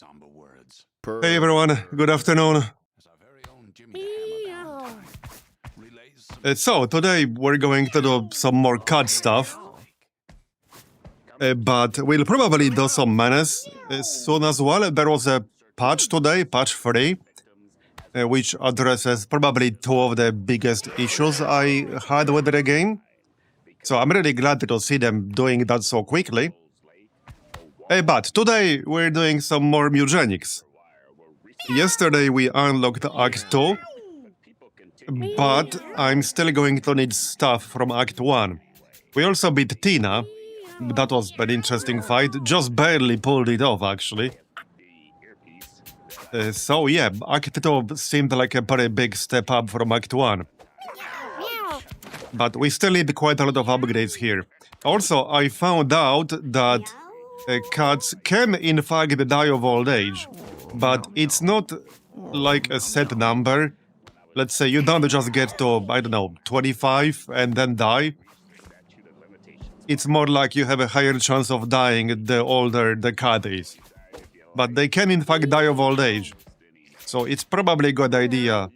Hey everyone, good afternoon. So, today we're going to do some more CAD stuff. But we'll probably do some menace soon as well. There was a patch today, patch 3, which addresses probably two of the biggest issues I had with the game. So I'm really glad to see them doing that so quickly. But today we're doing some more Mewgenics. Yesterday we unlocked Act 2, but I'm still going to need stuff from Act 1. We also beat Tina. That was an interesting fight, just barely pulled it off actually. So yeah, Act 2 seemed like a very big step up from Act 1. But we still need quite a lot of upgrades here. Also, I found out that cats can in fact die of old age, but it's not like a set number. Let's say you don't just get to, I don't know, 25 and then die. It's more like you have a higher chance of dying the older the cat is. But they can in fact die of old age. So it's probably a good idea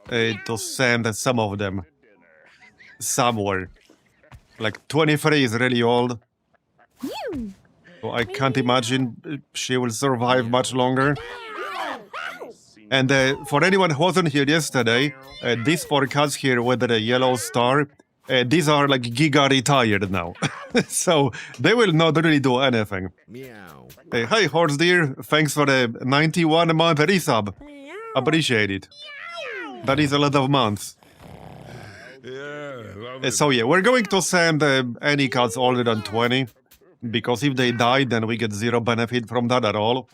to send some of them somewhere. Like 23 is really old. So I can't imagine she will survive much longer. And for anyone who wasn't here yesterday, these 4 cats here with the yellow star, these are like giga retired now. So they will not really do anything. Hi Horse Deer, thanks for the 91-month resub. Appreciate it. That is a lot of months. So yeah, we're going to send any cats older than 20, because if they die, then we get 0 benefit from that at all.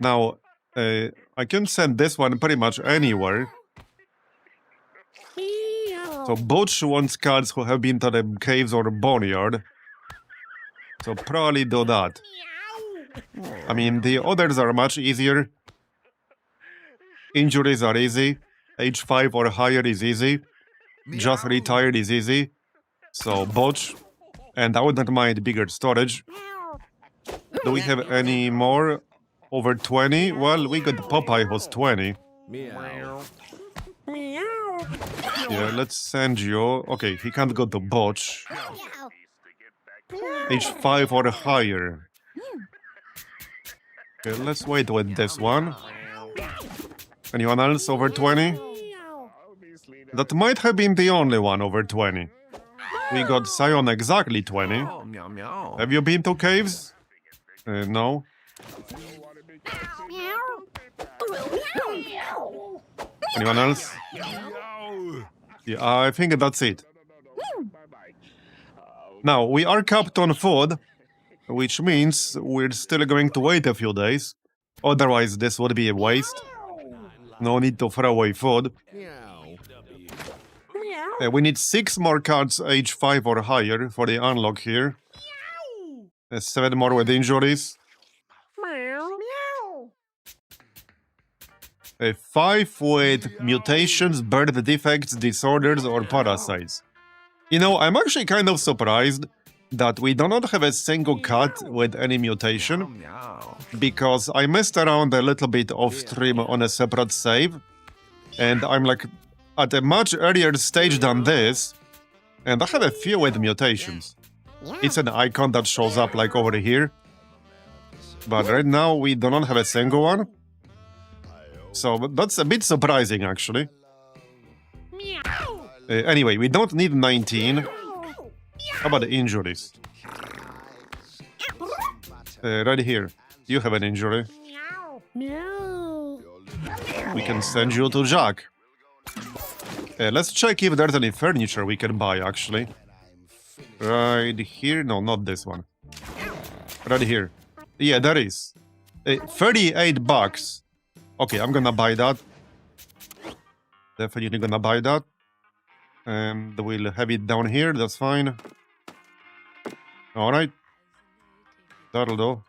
Now, I can send this one pretty much anywhere. So Butch wants cats who have been to the caves or boneyard. So probably do that. I mean, the others are much easier. Injuries are easy. Age 5 or higher is easy. Just retired is easy. So Butch. And I wouldn't mind bigger storage. Do we have any more over 20? Well, we got Popeye who's 20. Yeah, let's send you. Okay, he can't go to Butch. Age 5 or higher. Okay, let's wait with this one. Anyone else over 20? That might have been the only one over 20. We got Sion exactly 20. Have you been to caves? No. Anyone else? Yeah, I think that's it. Now, we are capped on food, which means we're still going to wait a few days. Otherwise, this would be a waste. No need to throw away food. We need 6 more cards age 5 or higher for the unlock here. 7 more with injuries. 5 with mutations, birth defects, disorders, or parasites. You know, I'm actually kind of surprised that we do not have a single cat with any mutation, because I messed around a little bit off stream on a separate save, and I'm like at a much earlier stage than this, and I have a few with mutations. It's an icon that shows up like over here, but right now we do not have a single one. So that's a bit surprising, actually. Anyway, we don't need 19. How about the injuries? Right here. You have an injury. We can send you to Jack. Let's check if there's any furniture we can buy, actually. Right here? No, not this one. Right here. Yeah, there is. 38 bucks. Okay, I'm gonna buy that. Definitely gonna buy that. And we'll have it down here, that's fine. Alright. That'll do.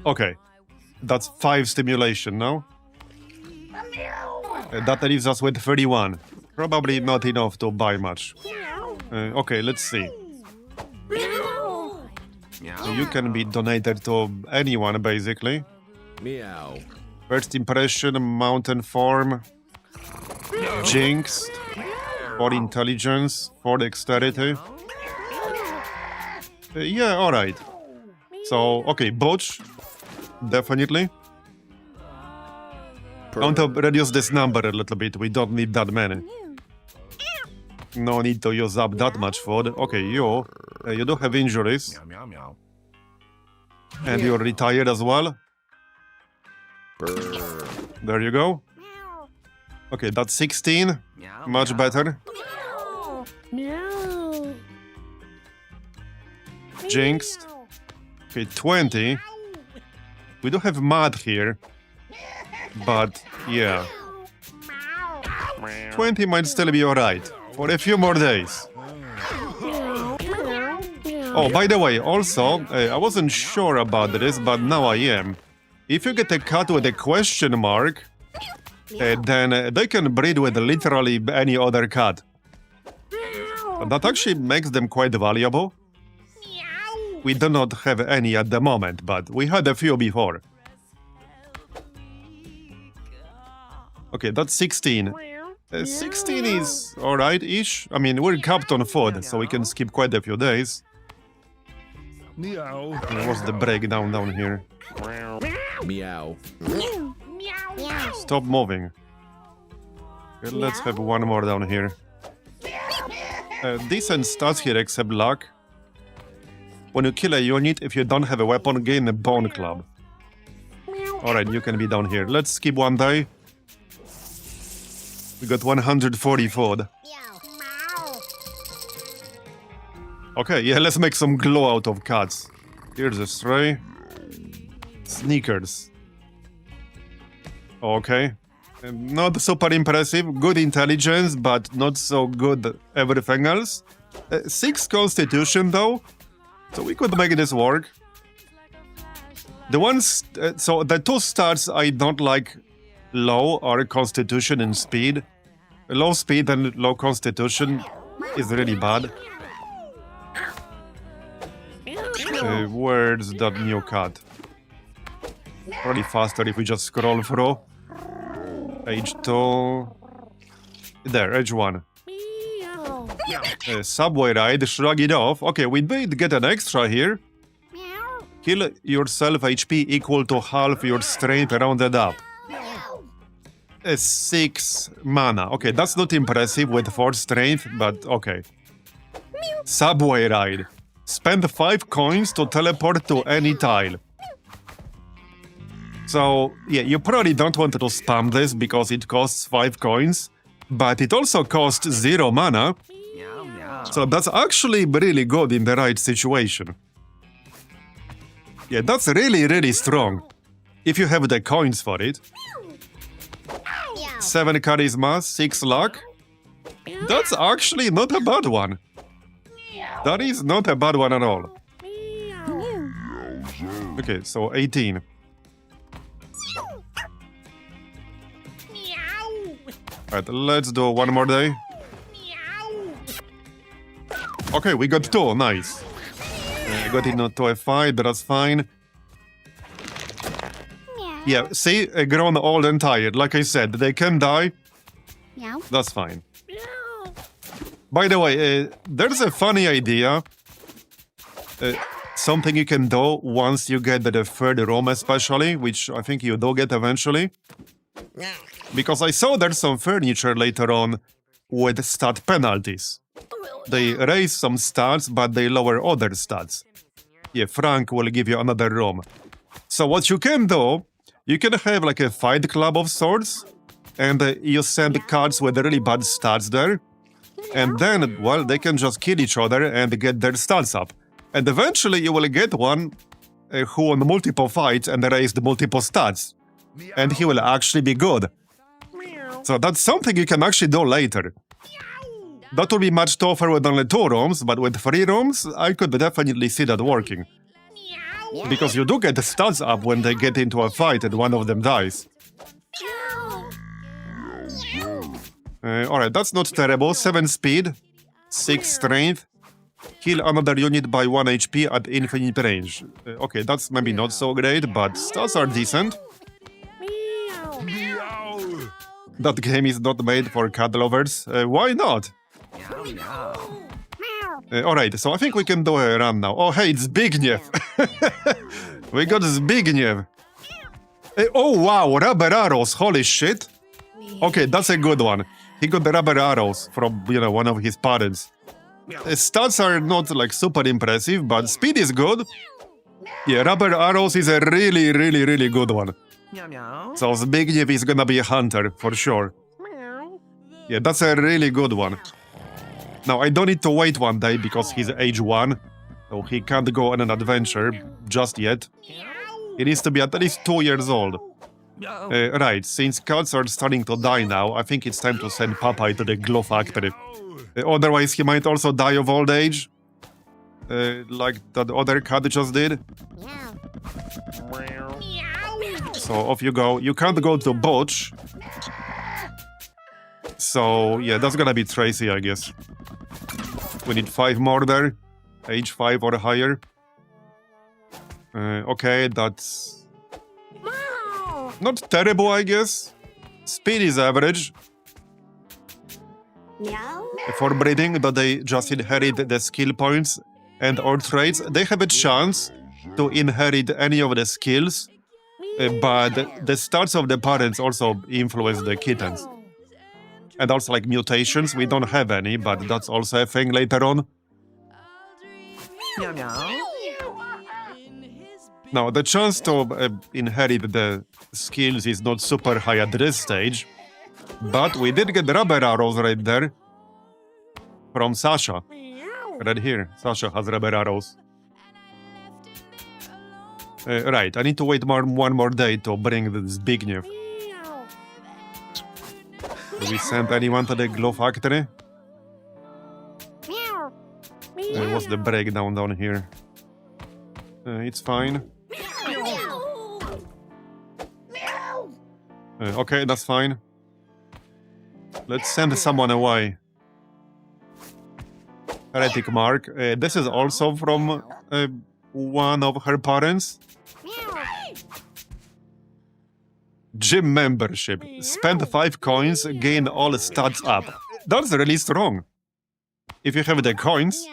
Okay. That's 5 stimulation now. That leaves us with 31. Probably not enough to buy much. Okay, let's see. You can be donated to anyone, basically. Meow. First impression, mountain form, jinxed, for intelligence, for dexterity. Yeah, alright. So, okay, botch, definitely. I want to reduce this number a little bit, we don't need that many. No need to use up that much food. Okay, you do have injuries. Meow, meow. And you're retired as well. Brr. There you go. Okay, that's 16. Much better. Jinxed. Okay, 20. We do have mud here. But, yeah. 20 might still be alright. For a few more days. Oh, by the way, also, I wasn't sure about this, but now I am. If you get a cat with a question mark, then they can breed with literally any other cat. That actually makes them quite valuable. We do not have any at the moment, but we had a few before. Okay, that's 16. 16 is alright-ish. I mean, we're capped on food, so we can skip quite a few days. Meow. What's the breakdown down here? Meow. Stop moving. Okay, let's have one more down here. Decent stats here, except luck. When you kill a unit, if you don't have a weapon, gain a bone club. Alright, you can be down here. Let's skip one day. We got 140 food. Okay, yeah, let's make some glow out of cats. Here's a stray. Sneakers. Okay. Not super impressive. Good intelligence, but not so good everything else. 6 constitution, though. So we could make this work. The ones... so the 2 stats I don't like low are constitution and speed. Low speed and low constitution is really bad. Where's that new cat? Probably faster if we just scroll through. Age 2. There, age 1. Subway ride, shrug it off. Okay, we did get an extra here. Kill yourself HP equal to half your strength rounded up. 6 mana. Okay, that's not impressive with 4 strength, but okay. Subway ride. Spend 5 coins to teleport to any tile. So, yeah, you probably don't want to spam this because it costs 5 coins, but it also costs 0 mana. So that's actually really good in the right situation. Yeah, that's really, really strong. If you have the coins for it. 7 charisma, 6 luck. That's actually not a bad one. That is not a bad one at all. Okay, so 18. Alright, let's do one more day. Okay, we got 2, nice. Got into a fight, that's fine. Yeah, see, grown old and tired. Like I said, they can die. That's fine. By the way, there's a funny idea. Something you can do once you get the 3rd room especially, which I think you do get eventually. Because I saw there's some furniture later on with stat penalties. They raise some stats, but they lower other stats. Yeah, Frank will give you another room. So what you can do, you can have like a fight club of sorts, and you send cards with really bad stats there. And then, well, they can just kill each other and get their stats up. And eventually you will get one who won multiple fights and raised multiple stats. And he will actually be good. So that's something you can actually do later. That would be much tougher with only 2 rooms, but with 3 rooms, I could definitely see that working. Because you do get the stats up when they get into a fight and one of them dies. Alright, that's not terrible. 7 speed, 6 strength. Heal another unit by 1 HP at infinite range. Okay, that's maybe not so great, but stats are decent. That game is not made for cat lovers. Why not? Alright, so I think we can do a run now. Oh, hey, it's Zbigniew! We got Zbigniew! Oh, wow, rubber arrows, holy shit! Okay, that's a good one. He got the rubber arrows from, one of his parents. Stats are not, like, super impressive, but speed is good. Yeah, rubber arrows is a really, really, really good one. So Zbigniew is gonna be a hunter, for sure. Yeah, that's a really good one. Now, I don't need to wait one day because he's age 1, so he can't go on an adventure just yet. He needs to be at least 2 years old. Right, since cats are starting to die now, I think it's time to send Popeye to the glue factory. Otherwise, he might also die of old age. Like that other cat just did. So, off you go. You can't go to Butch. So, yeah, that's gonna be Tracy, I guess. We need 5 more there. Age 5 or higher. Okay, that's... not terrible, I guess. Speed is average. For breeding, but they just inherit the skill points and or traits. They have a chance to inherit any of the skills, but the stats of the parents also influence the kittens. And also, like, mutations, we don't have any, but that's also a thing later on. Now, the chance to inherit the skills is not super high at this stage, but we did get rubber arrows right there from Sasha. Right here, Sasha has rubber arrows. Right, I need to wait one more day to bring this Zbigniew. Do we send anyone to the glue factory? What's the breakdown down here? It's fine. Okay, that's fine. Let's send someone away. Heretic Mark. This is also from one of her parents. Gym membership. Spend 5 coins, gain all stats up. That's really strong. If you have the coins,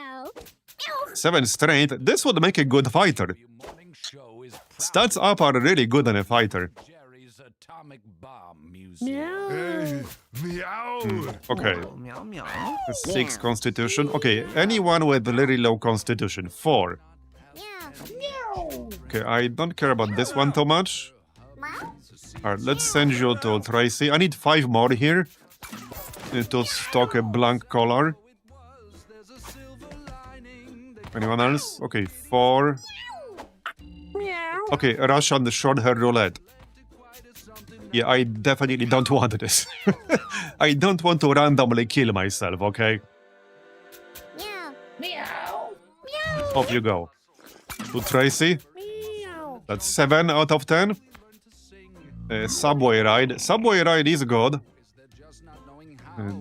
7 strength, this would make a good fighter. Stats up are really good in a fighter. Okay. 6 constitution. Okay, anyone with very low constitution. 4. Okay, I don't care about this one too much. Alright, let's send you to Tracy. I need 5 more here to stock a blank collar. Anyone else? Okay, 4. Okay, Russian short-hair roulette. Yeah, I definitely don't want this. I don't want to randomly kill myself, okay? Off you go. To Tracy. That's 7 out of 10. Subway ride. Subway ride is good.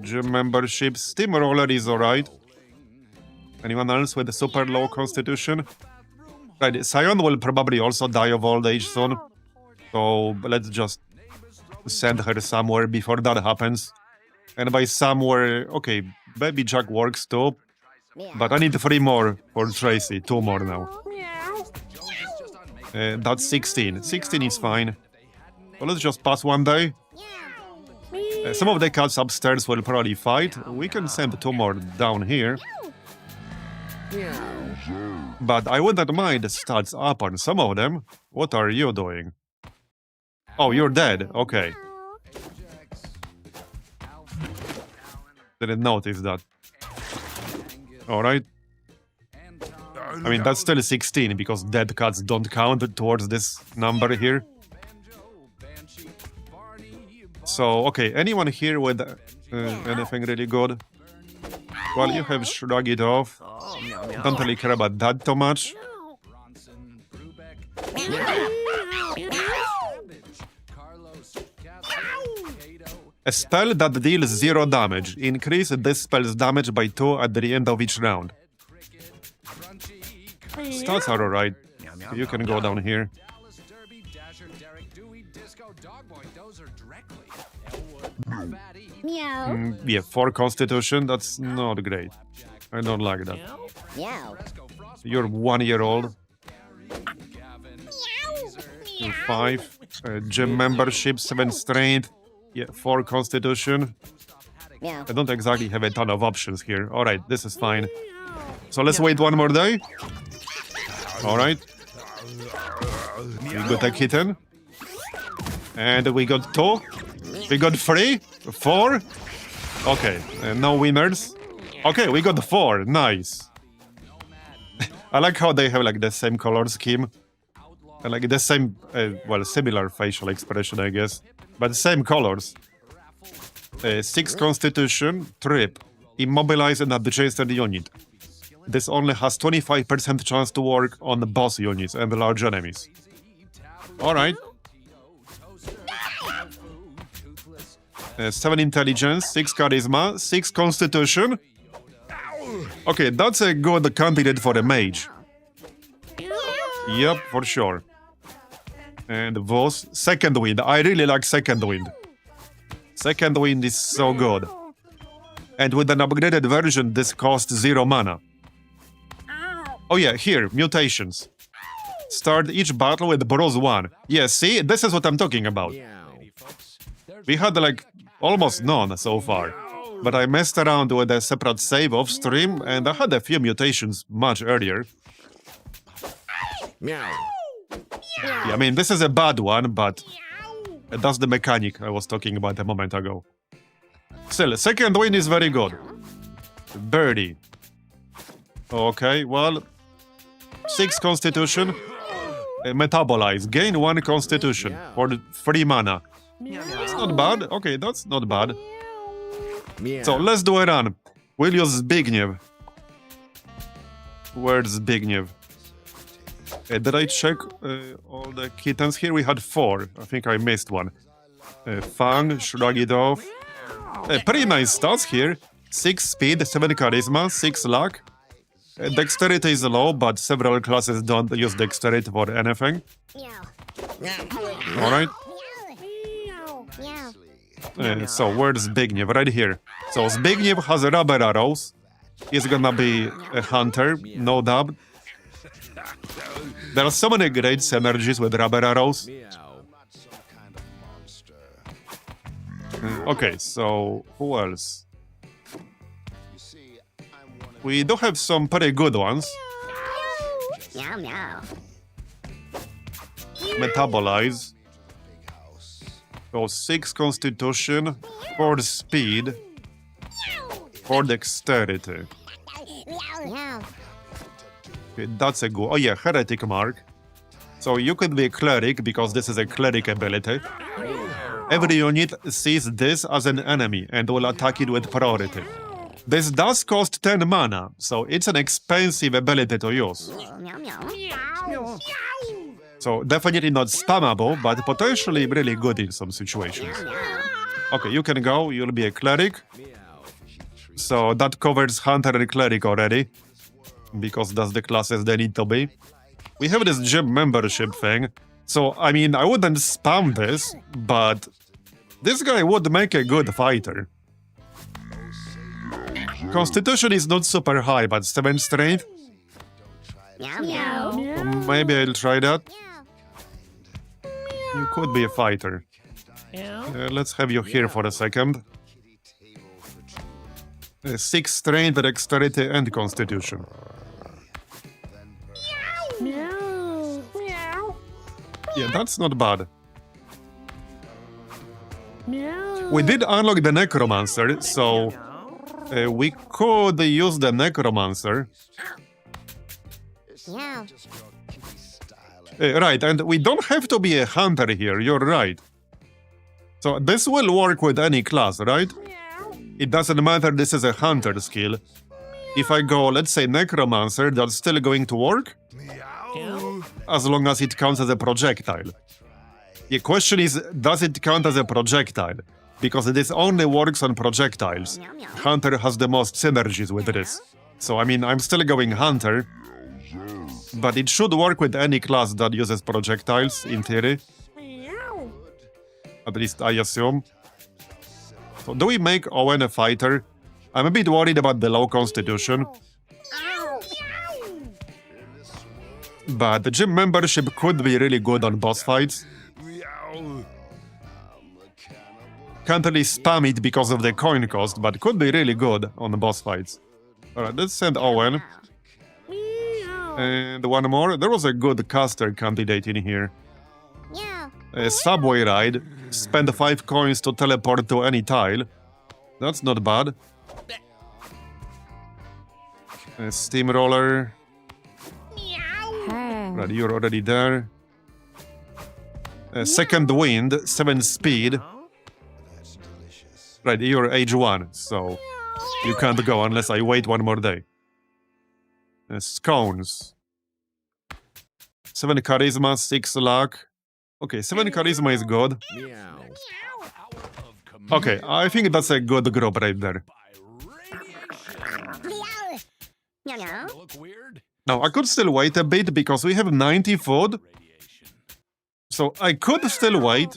Gym membership. Steamroller is alright. Anyone else with a super low constitution? Right, Sion will probably also die of old age soon. So let's just send her somewhere before that happens. And by somewhere, okay, Baby Jack works too. But I need 3 more for Tracy. 2 more now. That's 16. 16 is fine. So let's just pass one day. Some of the cats upstairs will probably fight. We can send 2 more down here. But I wouldn't mind stats up on some of them. What are you doing? Oh, you're dead. Okay. Didn't notice that. Alright. I mean, that's still 16 because dead cats don't count towards this number here. So, okay, anyone here with anything really good? Well, you have Shrug It Off. Don't really care about that too much. A spell that deals 0 damage. Increase this spell's damage by 2 at the end of each round. Stats are alright. You can go down here. Meow. Yeah, 4 constitution, that's not great. I don't like that. Meow. You're 1 year old. You're 5. Gym membership, 7 strength. Yeah, 4 constitution. Meow. I don't exactly have a ton of options here. Alright, this is fine. So let's wait 1 more day. Alright. We got a kitten. And we got 2. We got 3. 4. Okay, no winners. Okay, we got 4. Nice. I like how they have like the same color scheme. And like the same, well, similar facial expression, I guess. But same colors. 6 constitution, trip. Immobilize an adjacent unit. This only has 25% chance to work on the boss units and the large enemies. Alright. 7 intelligence, 6 charisma, 6 constitution. Okay, that's a good candidate for a mage. Yep, for sure. And Voss, second wind. I really like second wind. Second wind is so good. And with an upgraded version, this costs 0 mana. Oh yeah, here, mutations. Start each battle with Bros 1. Yeah, see? This is what I'm talking about. We had like almost none so far. But I messed around with a separate save off stream and I had a few mutations much earlier. Meow. Yeah, I mean, this is a bad one, but that's the mechanic I was talking about a moment ago. Still, second win is very good. Birdie. Okay, well, 6 constitution. Metabolize. Gain 1 constitution for 3 mana. That's not bad. Okay, that's not bad. Meow. So let's do a run. We'll use Zbigniew. Where's Zbigniew? Did I check all the kittens here? We had 4. I think I missed one. Fang, shrug it off. Pretty nice stats here. 6 speed, 7 charisma, 6 luck. Dexterity is low, but several classes don't use dexterity for anything. Alright. So where's Zbigniew? Right here. So Zbigniew has rubber arrows. He's gonna be a hunter, no doubt. There are so many great synergies with rubber arrows. Meow. Okay, so who else? We do have some pretty good ones. Meow, meow. Metabolize. So 6 constitution, 4 speed, 4 dexterity. Meow. Okay, that's a good. Oh yeah, heretic mark. So you could be a cleric because this is a cleric ability. Every unit sees this as an enemy and will attack it with priority. This does cost 10 mana, so it's an expensive ability to use. Meow, meow. So definitely not spammable, but potentially really good in some situations. Okay, you can go, you'll be a cleric. So that covers hunter and cleric already, because that's the classes they need to be. We have this gym membership thing, so I mean, I wouldn't spam this, but this guy would make a good fighter. Constitution is not super high, but 7 strength. Meow, meow. Maybe I'll try that. You could be a fighter. Let's have you here for a second. 6 strength, dexterity, and constitution. Meow. Meow. Yeah, that's not bad. Meow. We did unlock the necromancer, so we could use the necromancer. Meow. Right, and we don't have to be a hunter here, you're right. So this will work with any class, right? It doesn't matter this is a hunter skill. If I go, let's say, necromancer, that's still going to work? As long as it counts as a projectile. The question is, does it count as a projectile? Because this only works on projectiles. Hunter has the most synergies with this. So, I mean, I'm still going hunter. But it should work with any class that uses projectiles, in theory. Meow. At least I assume. So do we make Owen a fighter? I'm a bit worried about the low constitution. Ow. Meow. But the gym membership could be really good on boss fights. Can't really spam it because of the coin cost, but could be really good on the boss fights. Alright, let's send Owen. Meow. And one more. There was a good caster candidate in here. Meow. A subway ride. Spend 5 coins to teleport to any tile. That's not bad. A steamroller. Meow. Right, you're already there. A second wind, 7 speed. Right, you're age 1, so you can't go unless I wait one more day. Scones. 7 charisma, 6 luck. Okay, 7 charisma is good. Meow. Okay, I think that's a good group right there. Meow. Meow. Now, I could still wait a bit because we have 90 food. So I could still wait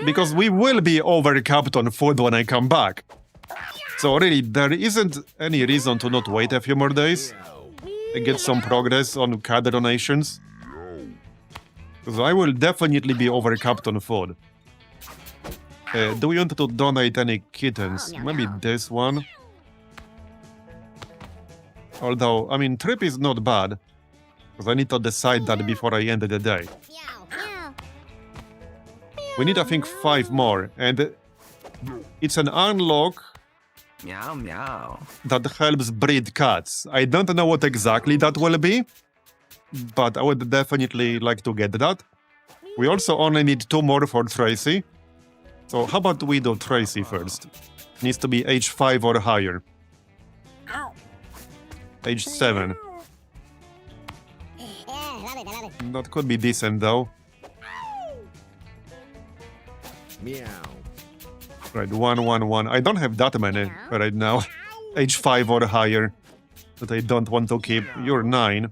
because we will be overcapped on food when I come back. So really, there isn't any reason to not wait a few more days and get some progress on CAD donations. Because I will definitely be overcapped on food. Do we want to donate any kittens? Maybe this one. Although, I mean, trip is not bad. Because I need to decide that before I end the day. Meow. We need, I think, 5 more. And it's an unlock Meow, meow. that helps breed cats. I don't know what exactly that will be. But I would definitely like to get that. We also only need 2 more for Tracy. So how about we do Tracy first? Needs to be age 5 or higher. Ow. Age 7. That could be decent though. Meow. Right, 1, 1, 1. I don't have that many right now. Age 5 or higher. That I don't want to keep. You're 9.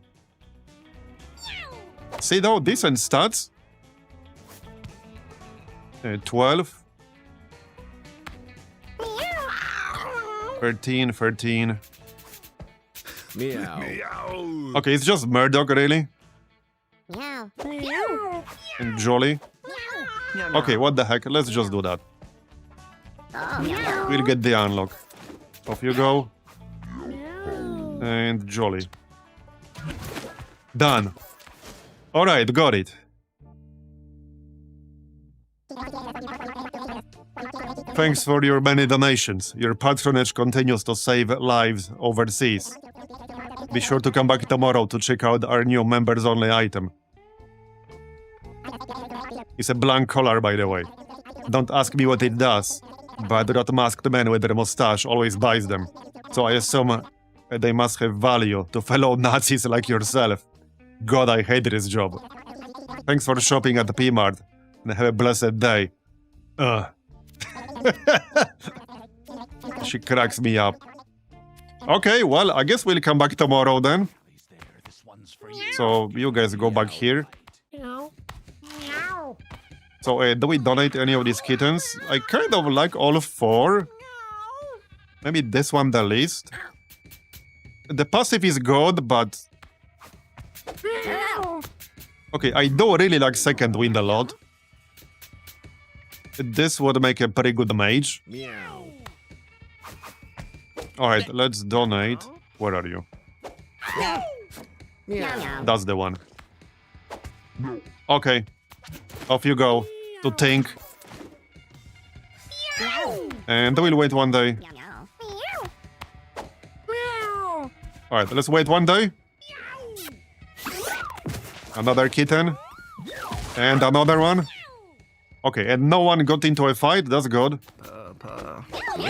See though, decent stats. 12. 13, 13. Meow. Okay, it's just Murdoch really. Meow. Meow. And Jolly. Okay, what the heck, let's just do that. Oh, meow. We'll get the unlock. Off you go. Meow. And Jolly. Done. Alright, got it. Thanks for your many donations. Your patronage continues to save lives overseas. Be sure to come back tomorrow to check out our new members-only item. It's a blank collar, by the way. Don't ask me what it does, but that masked man with their mustache always buys them. So I assume they must have value to fellow Nazis like yourself. God, I hate this job. Thanks for shopping at the P-Mart, and have a blessed day. Ugh. She cracks me up. Okay, well, I guess we'll come back tomorrow then. So, you guys go back here. Meow. Meow. So, do we donate any of these kittens? I kind of like all 4. Maybe this one the least. The passive is good, but... Meow. Okay, I do really like second wind a lot. This would make a pretty good mage. Meow. Alright, let's donate. Where are you? Meow. That's the one. Okay. Off you go. To think. And we'll wait one day. Meow. Meow. Alright, let's wait one day. Another kitten. And another one. Okay, and no one got into a fight. That's good.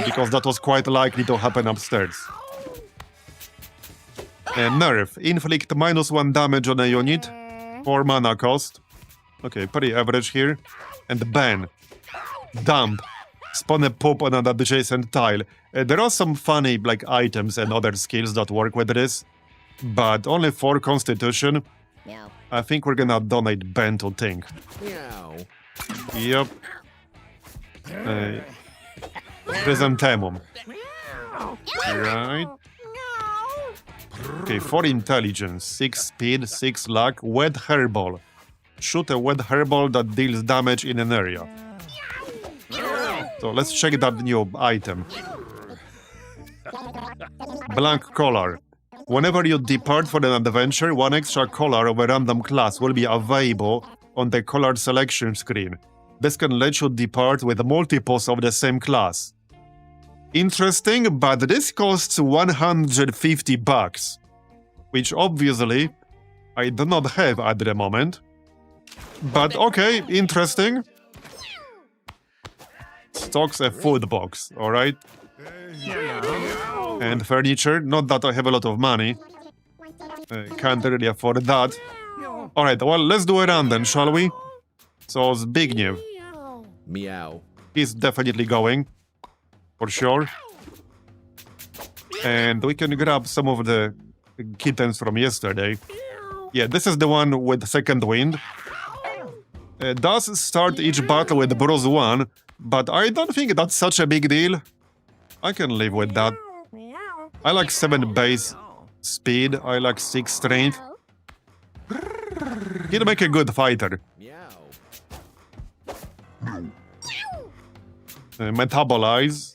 Because that was quite likely to happen upstairs. And nerf. Inflict -1 damage on a unit. 4 mana cost. Okay, pretty average here. And ban. Dump. Spawn a poop on an adjacent tile. There are some funny like items and other skills that work with this. but only 4 constitution. Meow. I think we're gonna donate Ben to think. Meow. Yep. Chrysanthemum. Right. Okay, 4 intelligence, 6 speed, 6 luck, wet hairball. Shoot a wet hairball that deals damage in an area. So let's check that new item. Blank collar. Whenever you depart for an adventure, 1 extra collar of a random class will be available on the color selection screen. This can let you depart with multiples of the same class. Interesting, but this costs 150 bucks, which obviously I do not have at the moment. But okay, interesting. Stocks a food box, alright? And furniture, not that I have a lot of money. Can't really afford that. Alright, well, let's do a run then, shall we? So, Zbigniew, Meow. he's definitely going. For sure. And we can grab some of the kittens from yesterday. Yeah, this is the one with second wind. Does start each battle with Bruise 1, but I don't think that's such a big deal. I can live with that. I like 7 base speed, I like 6 strength. He'll make a good fighter. Meow. Metabolize.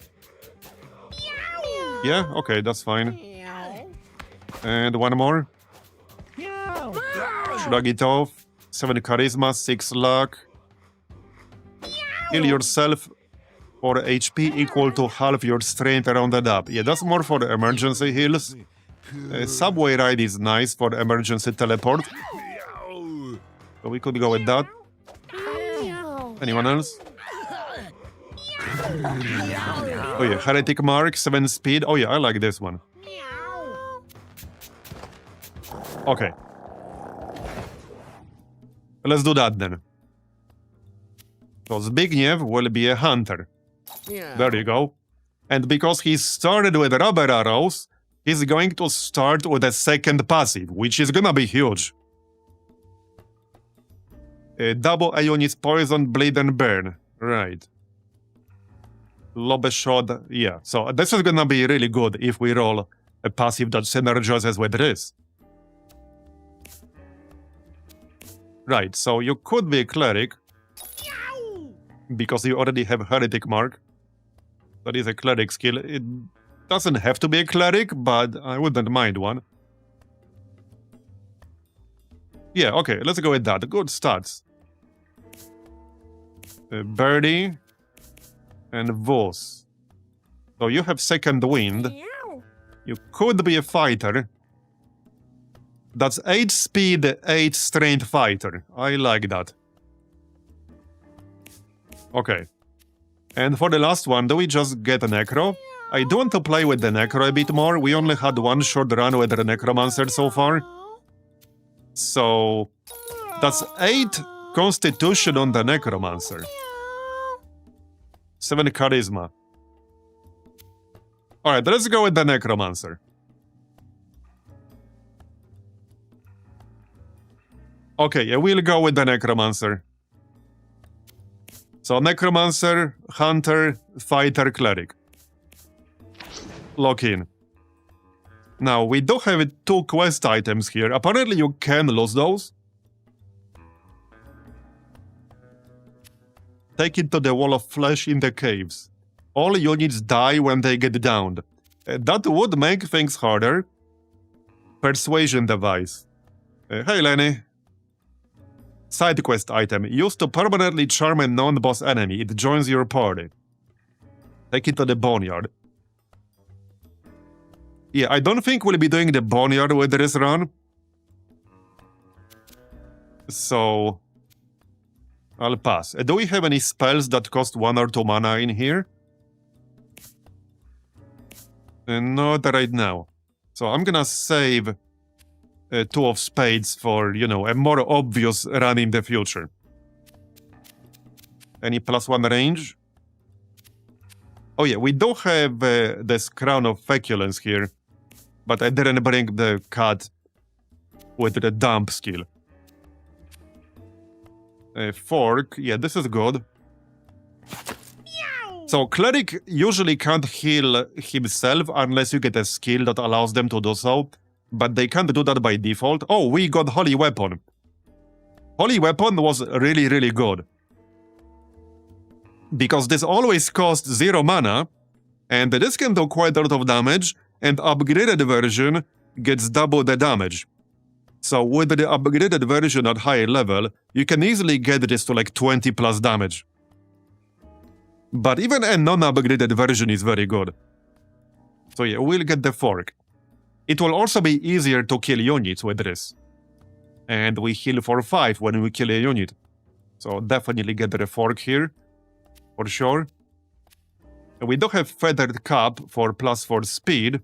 Yeah, okay, that's fine. And one more. Shrug it off. 7 charisma, 6 luck. Heal yourself for HP equal to half your strength rounded up. Yeah, that's more for emergency heals. Subway ride is nice for emergency teleport. So we could go with that. Anyone else? Oh yeah, Heretic Mark, 7 speed. Oh yeah, I like this one. Okay. Let's do that then. So Zbigniew will be a hunter. There you go. And because he started with rubber arrows, he's going to start with a second passive, which is gonna be huge. Double Aeonis Poison, Bleed and Burn. Right. Lobe Shot, yeah. So this is gonna be really good if we roll a passive that synergizes with this. Right, so you could be a cleric. Because you already have Heretic Mark. That is a cleric skill. It doesn't have to be a cleric, but I wouldn't mind one. Yeah, okay, let's go with that. Good stats. Birdie and Vos. So you have second wind. You could be a fighter. That's 8 speed, 8 strength fighter. I like that. Okay. And for the last one, do we just get a Necro? I do want to play with the Necro a bit more. We only had one short run with the Necromancer so far. So that's 8 Constitution on the Necromancer. 7 Charisma. Alright, let's go with the Necromancer. Okay, yeah, we'll go with the Necromancer. So Necromancer, Hunter, Fighter, Cleric. Lock in. Now, we do have 2 quest items here. Apparently you can lose those. Take it to the wall of flesh in the caves. All units die when they get downed. That would make things harder. Persuasion device. Hey Lenny. Side quest item. Used to permanently charm a non-boss enemy. It joins your party. Take it to the boneyard. Yeah, I don't think we'll be doing the boneyard with this run. So I'll pass. Do we have any spells that cost 1 or 2 mana in here? Not right now. So I'm gonna save 2 of spades for, you know, a more obvious run in the future. Any +1 range? Oh yeah, we do have this Crown of Feculence here. But I didn't bring the cat with the dump skill. Fork, yeah, this is good. So Cleric usually can't heal himself unless you get a skill that allows them to do so, but they can't do that by default. Oh, we got Holy Weapon. Holy Weapon was really, really good. Because this always costs 0 mana, and this can do quite a lot of damage, and upgraded version gets double the damage. So with the upgraded version at higher level, you can easily get this to like 20 plus damage. But even a non-upgraded version is very good. So yeah, we'll get the fork. It will also be easier to kill units with this. And we heal for 5 when we kill a unit. So definitely get the fork here, for sure. We do have Feathered Cap for +4 speed.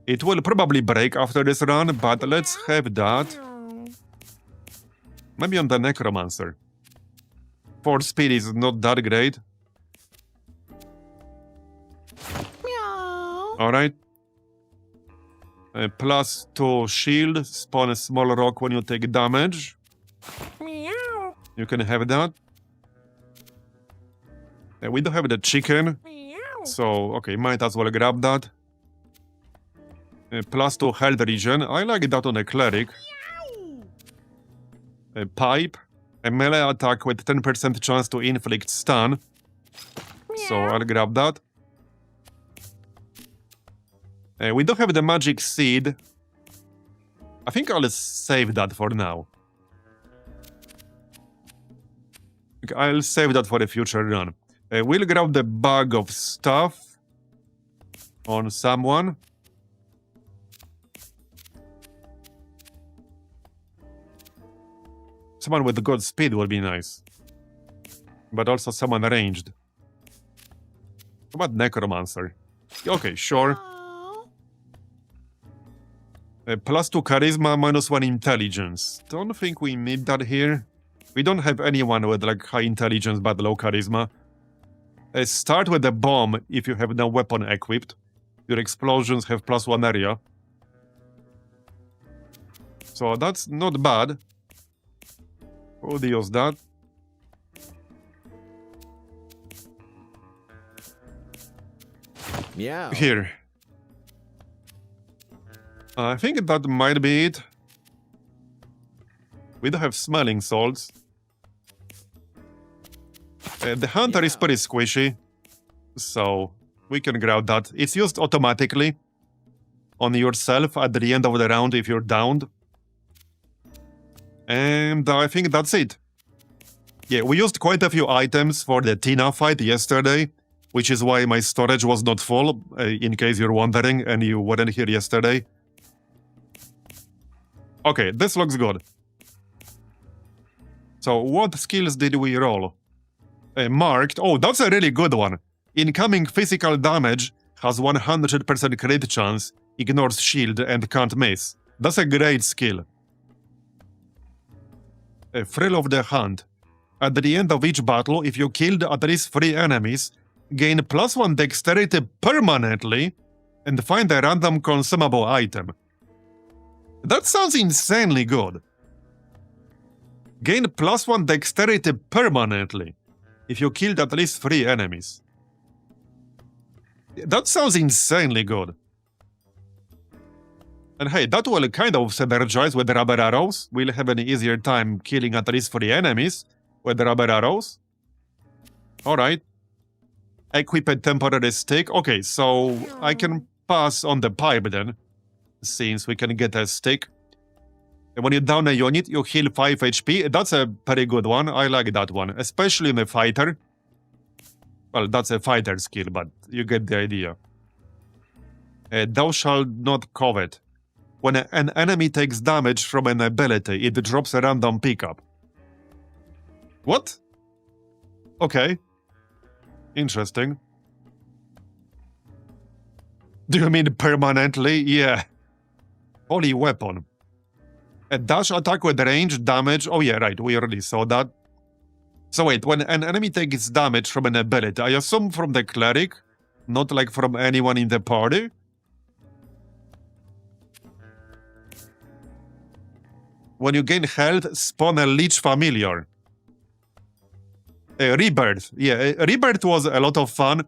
It will probably break after this run, but let's have that. Maybe on the Necromancer. 4 speed is not that great. Alright. +2 shield. Spawn a small rock when you take damage. Meow. You can have that. We do have the chicken. Meow. So, okay, might as well grab that. +2 health regen. I like that on a cleric. A pipe. A melee attack with 10% chance to inflict stun. So I'll grab that. We do have the magic seed. I think I'll save that for now. Okay, I'll save that for a future run. We'll grab the bag of stuff on someone. Someone with good speed will be nice. But also someone ranged. How about Necromancer? Okay, sure. +2 charisma, -1 intelligence. Don't think we need that here. We don't have anyone with like high intelligence but low charisma. Start with a bomb if you have no weapon equipped. Your explosions have +1 area. So that's not bad. We'll use that. Meow. Here. I think that might be it. We do have smelling salts. The hunter is pretty squishy, so we can grab that. It's used automatically on yourself at the end of the round if you're downed. And I think that's it. Yeah, we used quite a few items for the Tina fight yesterday, which is why my storage was not full, in case you're wondering and you weren't here yesterday. Okay, this looks good. So what skills did we roll? Marked. Oh, that's a really good one. Incoming physical damage has 100% crit chance, ignores shield and can't miss. That's a great skill. Thrill of the Hunt. At the end of each battle, if you killed at least 3 enemies, gain +1 dexterity permanently and find a random consumable item. That sounds insanely good. Gain +1 dexterity permanently if you killed at least 3 enemies. That sounds insanely good. And hey, that will kind of synergize with the rubber arrows. We'll have an easier time killing at least 3 enemies with the rubber arrows. Alright. Equip a temporary stick. Okay, so I can pass on the pipe then, since we can get a stick. And when you down a unit, you heal 5 HP. That's a pretty good one. I like that one, especially in a fighter. Well, that's a fighter skill, but you get the idea. Thou shalt not covet. When an enemy takes damage from an ability, it drops a random pickup. What? Okay. Interesting. Do you mean permanently? Yeah. Holy Weapon. A dash attack with range, damage. Oh yeah, right, we already saw that. So wait, when an enemy takes damage from an ability, I assume from the cleric, not like from anyone in the party? when you gain health, spawn a Lich Familiar. Rebirth. Yeah, Rebirth was a lot of fun.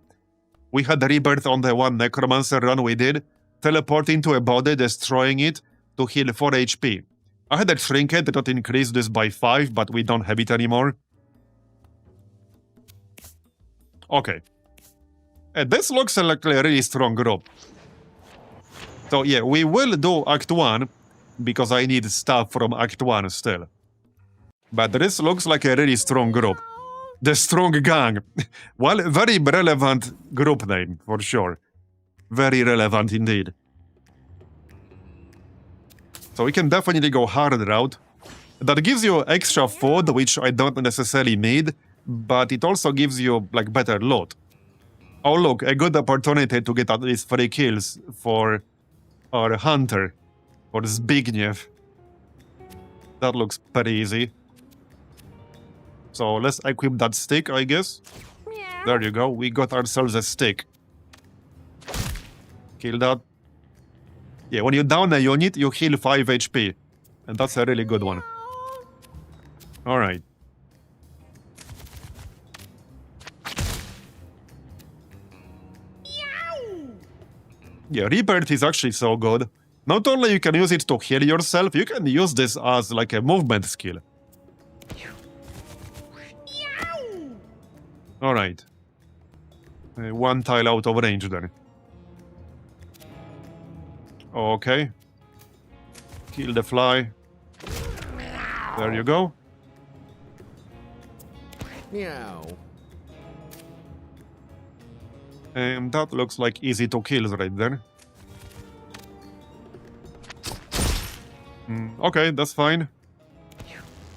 We had Rebirth on the one Necromancer run we did. Teleport into a body, destroying it to heal 4 HP. I had a trinket that increased this by 5, but we don't have it anymore. Okay. This looks like a really strong group. So yeah, we will do Act 1, because I need stuff from Act 1 still. But this looks like a really strong group. The Strong Gang. Well, very relevant group name, for sure. Very relevant indeed. So we can definitely go hard route. That gives you extra food, which I don't necessarily need, but it also gives you, like, better loot. Oh look, a good opportunity to get at least 3 kills for our hunter, for Zbigniew. That looks pretty easy. So let's equip that stick, I guess. Meow. There you go, we got ourselves a stick. Kill that. Yeah, when you down a unit, you heal 5 HP. And that's a really good one. Alright. Yeah, Rebirth is actually so good. Not only you can use it to heal yourself, you can use this as like a movement skill. Alright. 1 tile out of range then. Okay. Kill the fly. There you go. Meow. And that looks like easy to kill right there. Okay, that's fine.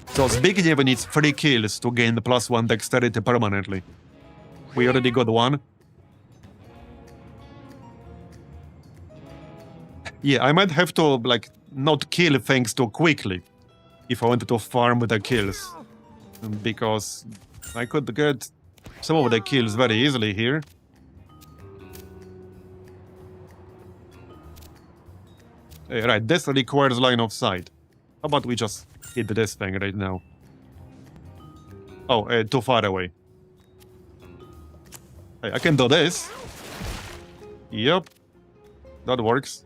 So Zbigniew needs 3 kills to gain the +1 dexterity permanently. We already got 1. Yeah, I might have to, like, not kill things too quickly if I wanted to farm the kills. Because I could get some of the kills very easily here. Right, this requires line of sight. How about we just hit this thing right now? Oh, too far away. Hey, I can do this. Yep. That works.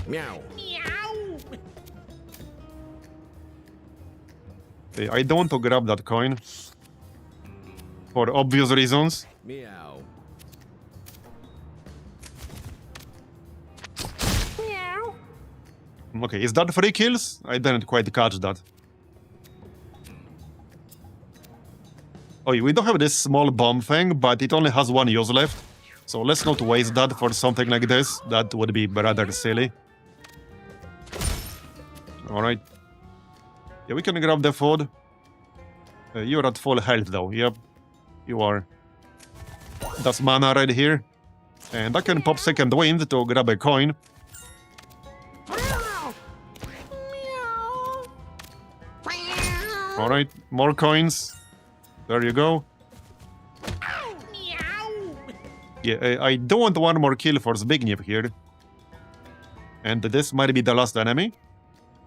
Meow. Hey, I don't want to grab that coin. For obvious reasons. Meow. Meow. Okay, is that 3 kills? I didn't quite catch that. Oh, we don't have this small bomb thing, but it only has 1 use left. So let's not waste that for something like this. That would be rather silly. Alright. Yeah, we can grab the food. You're at full health though, yep. You are. That's mana right here. And I can pop second wind to grab a coin. Meow. Meow. Alright, more coins. There you go. Meow. Yeah, I don't want 1 more kill for Zbigniew here. And this might be the last enemy.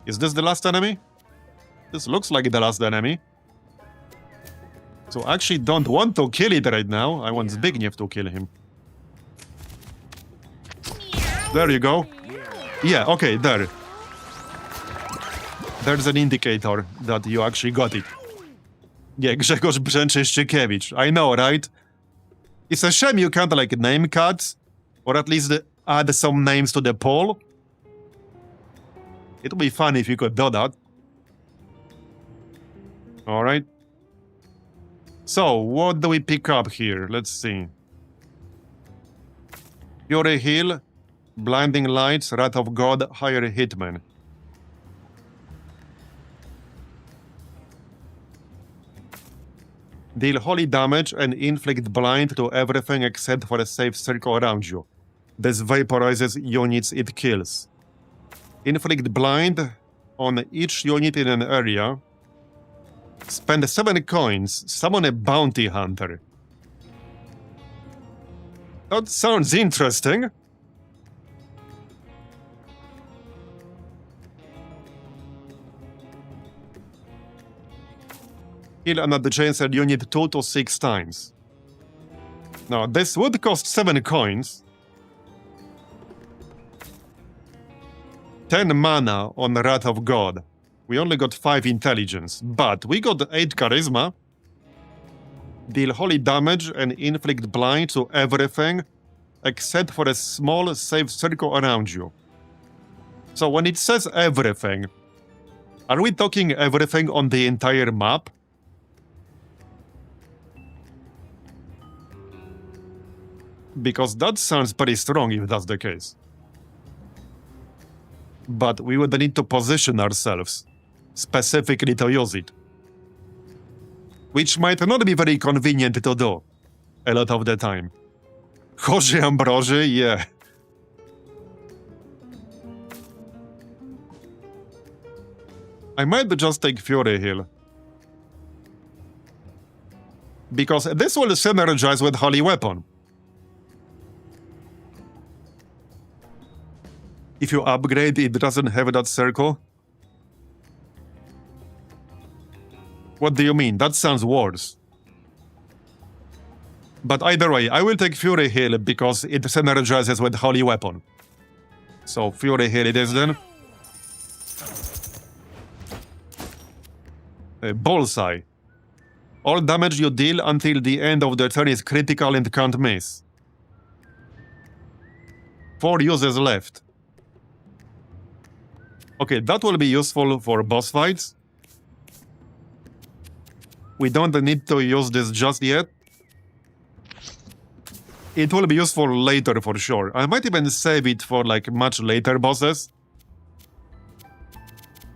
Is this the last enemy? This looks like the last enemy. So I actually don't want to kill it right now. I want Zbigniew to kill him. There you go. Yeah, okay, there. There's an indicator that you actually got it. Yeah, Grzegorz Brzęczyszczykiewicz. I know, right? It's a shame you can't, like, name cards. Or at least add some names to the poll. It would be fun if you could do that. Alright. So, what do we pick up here? Let's see. Fury Heal, Blinding Lights, Wrath of God, Higher Hitman. Deal holy damage and inflict blind to everything except for a safe circle around you. This vaporizes units it kills. Inflict blind on each unit in an area. Spend 7 coins. Summon a bounty hunter. That sounds interesting. Heal an adjacent unit 2 to 6 times. Now, this would cost 7 coins. 10 mana on Wrath of God. We only got 5 intelligence, but we got 8 charisma. Deal holy damage and inflict blind to everything except for a small safe circle around you. So when it says everything, are we talking everything on the entire map? Because that sounds pretty strong if that's the case. But we would need to position ourselves specifically to use it. Which might not be very convenient to do a lot of the time. Horzy Ambroży, yeah. I might just take Fury Heal. Because this will synergize with Holy Weapon. If you upgrade, it doesn't have that circle. What do you mean? That sounds worse. But either way, I will take Fury Heal because it synergizes with Holy Weapon. So Fury Heal it is then. Bullseye. All damage you deal until the end of the turn is critical and can't miss. 4 uses left. Okay, that will be useful for boss fights. We don't need to use this just yet. It will be useful later for sure. I might even save it for like much later bosses.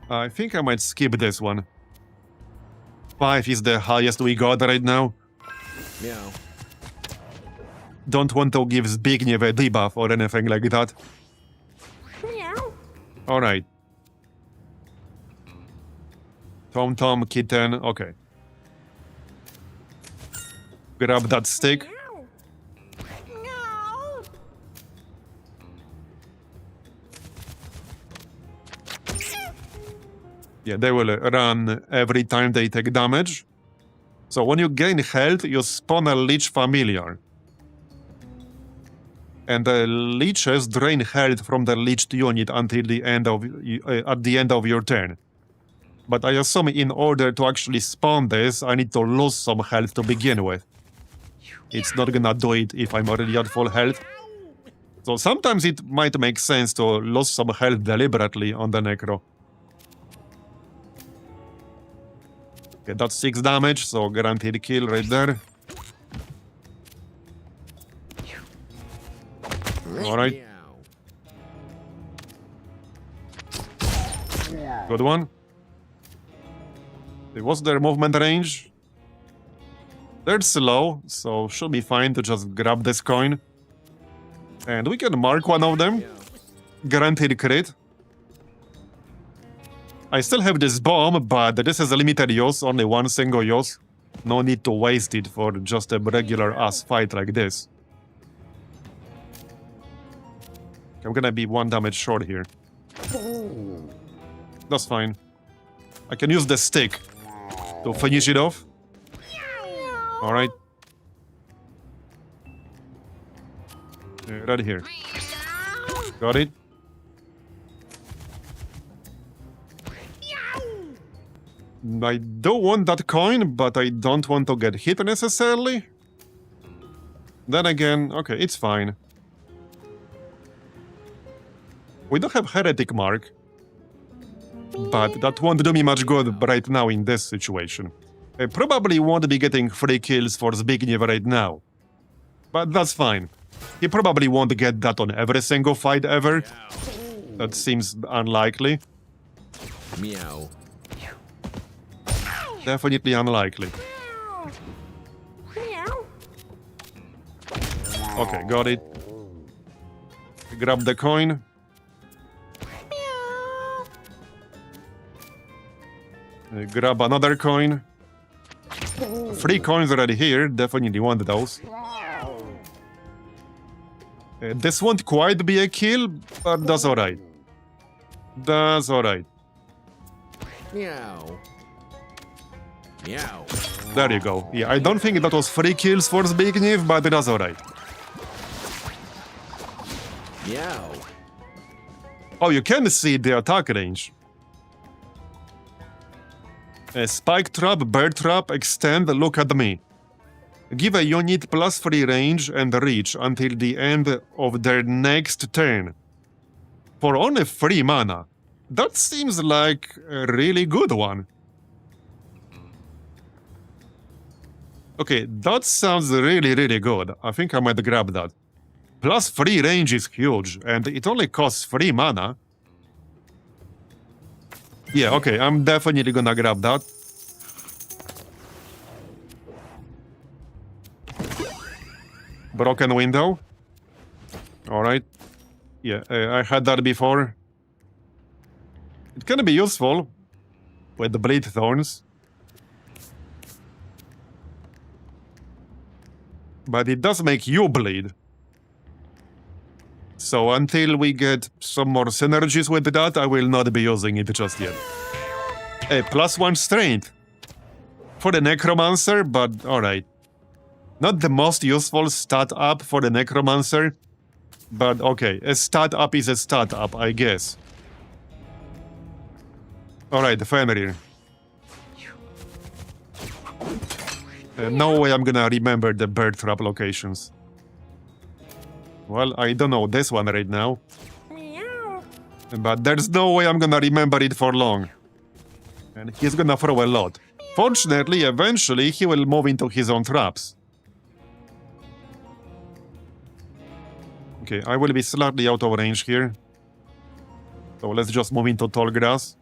I think I might skip this one. 5 is the highest we got right now. Meow. Don't want to give Zbigniew a debuff or anything like that. Meow. Alright. Tom, kitten, okay. Grab that stick. Meow. Meow. Yeah, they will run every time they take damage. So when you gain health, you spawn a Leech Familiar. And the leeches drain health from the leeched unit until the end of at the end of your turn. But I assume in order to actually spawn this, I need to lose some health to begin with. It's not gonna do it if I'm already at full health. So sometimes it might make sense to lose some health deliberately on the Necro. Okay, that's 6 damage, so guaranteed kill right there. Alright. Good one. What's their movement range? They're slow, so should be fine to just grab this coin. And we can mark one of them. Guaranteed crit. I still have this bomb, but this is a limited use, only one single use. No need to waste it for just a regular ass fight like this. I'm gonna be 1 damage short here. That's fine. I can use the stick to finish it off. Alright. Right here. Got it? I do want that coin, but I don't want to get hit necessarily. Then again, okay, it's fine. We don't have Heretic Mark, but that won't do me much good right now in this situation. I probably won't be getting free kills for Zbigniew right now. But that's fine. He probably won't get that on every single fight ever. That seems unlikely. Meow. Definitely unlikely. Meow. Okay, got it. Grab the coin. Grab another coin. 3 coins already here, definitely want those. This won't quite be a kill, but that's alright. That's alright. Meow. Meow. There you go. Yeah, I don't think that was 3 kills for Zbigniew, but that's alright. Meow. Oh, you can see the attack range. Spike trap, bird trap, extend, look at me. Give a unit +3 range and reach until the end of their next turn. For only 3 mana. That seems like a really good one. Okay, that sounds really, really good. I think I might grab that. +3 range is huge, and it only costs 3 mana. Yeah, okay, I'm definitely gonna grab that. Broken window. Alright. Yeah, I had that before. It can be useful with the bleed thorns. But it does make you bleed. So until we get some more synergies with that, I will not be using it just yet. +1 strength. For the Necromancer, but alright. Not the most useful stat up for the Necromancer. But okay, a stat up is a stat up, I guess. Alright, Fenrir. No way I'm gonna remember the bird trap locations. Well, I don't know this one right now. Meow. But there's no way I'm gonna remember it for long. And he's gonna throw a lot. Fortunately, eventually he will move into his own traps. Okay, I will be slightly out of range here. So let's just move into tall grass.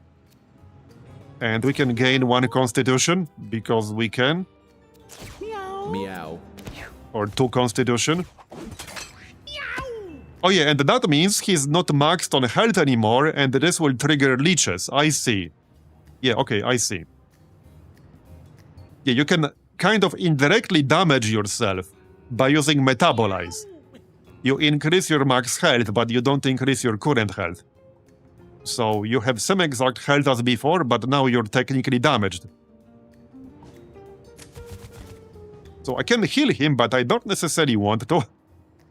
And we can gain 1 constitution, because we can. Meow. Meow. Or 2 constitution. Oh yeah, and that means he's not maxed on health anymore, and this will trigger leeches. I see. Yeah, okay, I see. Yeah, you can kind of indirectly damage yourself by using metabolize. You increase your max health, but you don't increase your current health. So you have same exact health as before, but now you're technically damaged. So I can heal him, but I don't necessarily want to.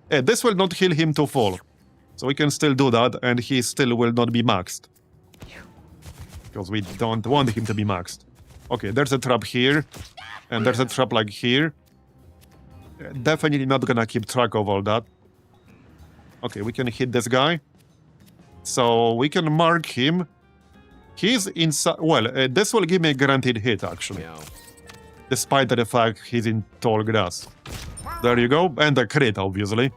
This will not heal him to full. So we can still do that, and he still will not be maxed. Because we don't want him to be maxed. Okay, there's a trap here. And there's a trap like here. Definitely not gonna keep track of all that. Okay, we can hit this guy. So we can mark him. He's inside. Well, this will give me a guaranteed hit, actually. Meow. Despite the fact he's in tall grass. There you go. And a crit, obviously.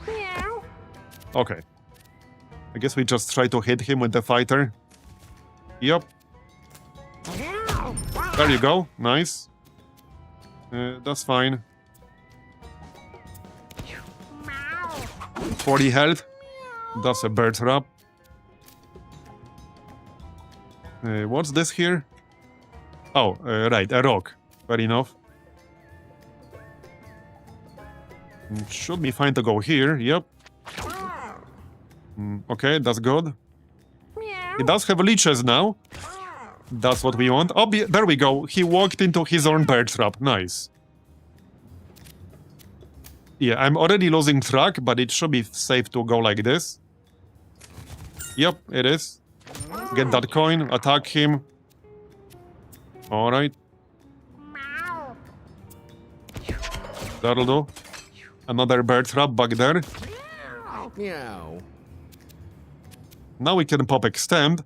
Meow. Okay. I guess we just try to hit him with the fighter. Yep. Meow. There you go. Nice. That's fine. Meow. 40 health. That's a bird trap. What's this here? Oh, right, a rock. Fair enough. Should be fine to go here, yep. Okay, that's good. Meow. He does have leeches now. That's what we want. Oh, there we go. He walked into his own bird trap. Nice. Yeah, I'm already losing track, but it should be safe to go like this. Yep, it is. Get that coin, attack him. Alright, Meow. that'll do. Another bird trap back there. Meow. Now we can pop extend.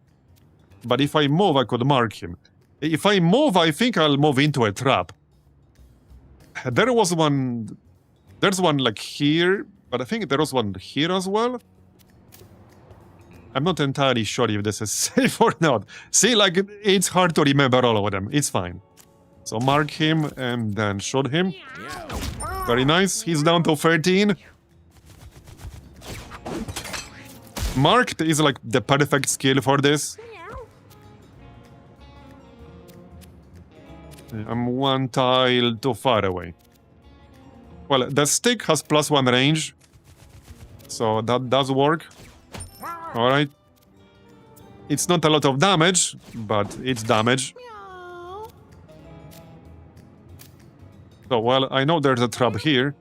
But if I move, I could mark him. If I move, I think I'll move into a trap. There was one... There's one like here, but I think there was one here as well. I'm not entirely sure if this is safe or not. See, like, it's hard to remember all of them. It's fine. So mark him and then shoot him. Meow. Very nice. He's down to 13. Marked is like the perfect skill for this. Meow. I'm 1 tile too far away. Well, the stick has +1 range. So that does work. Alright. It's not a lot of damage, but it's damage. So, well, I know there's a trap here.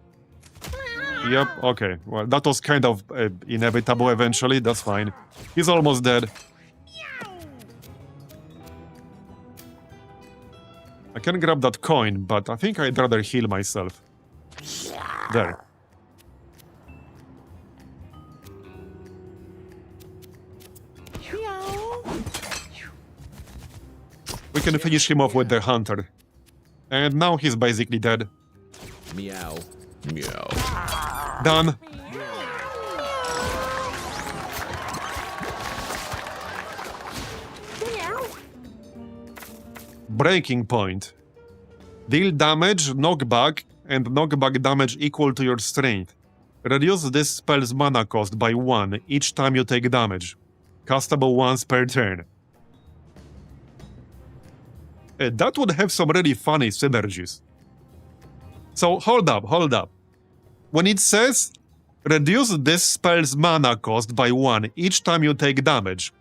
Yep, okay. Well, that was kind of inevitable eventually. That's fine. He's almost dead. I can grab that coin, but I think I'd rather heal myself. There. We can finish him off with the hunter. And now he's basically dead. Meow. Meow. Done. Meow. Breaking point. Deal damage, knockback, and knockback damage equal to your strength. Reduce this spell's mana cost by 1 each time you take damage. Castable once per turn. That would have some really funny synergies. So, hold up. When it says, reduce this spell's mana cost by 1 each time you take damage,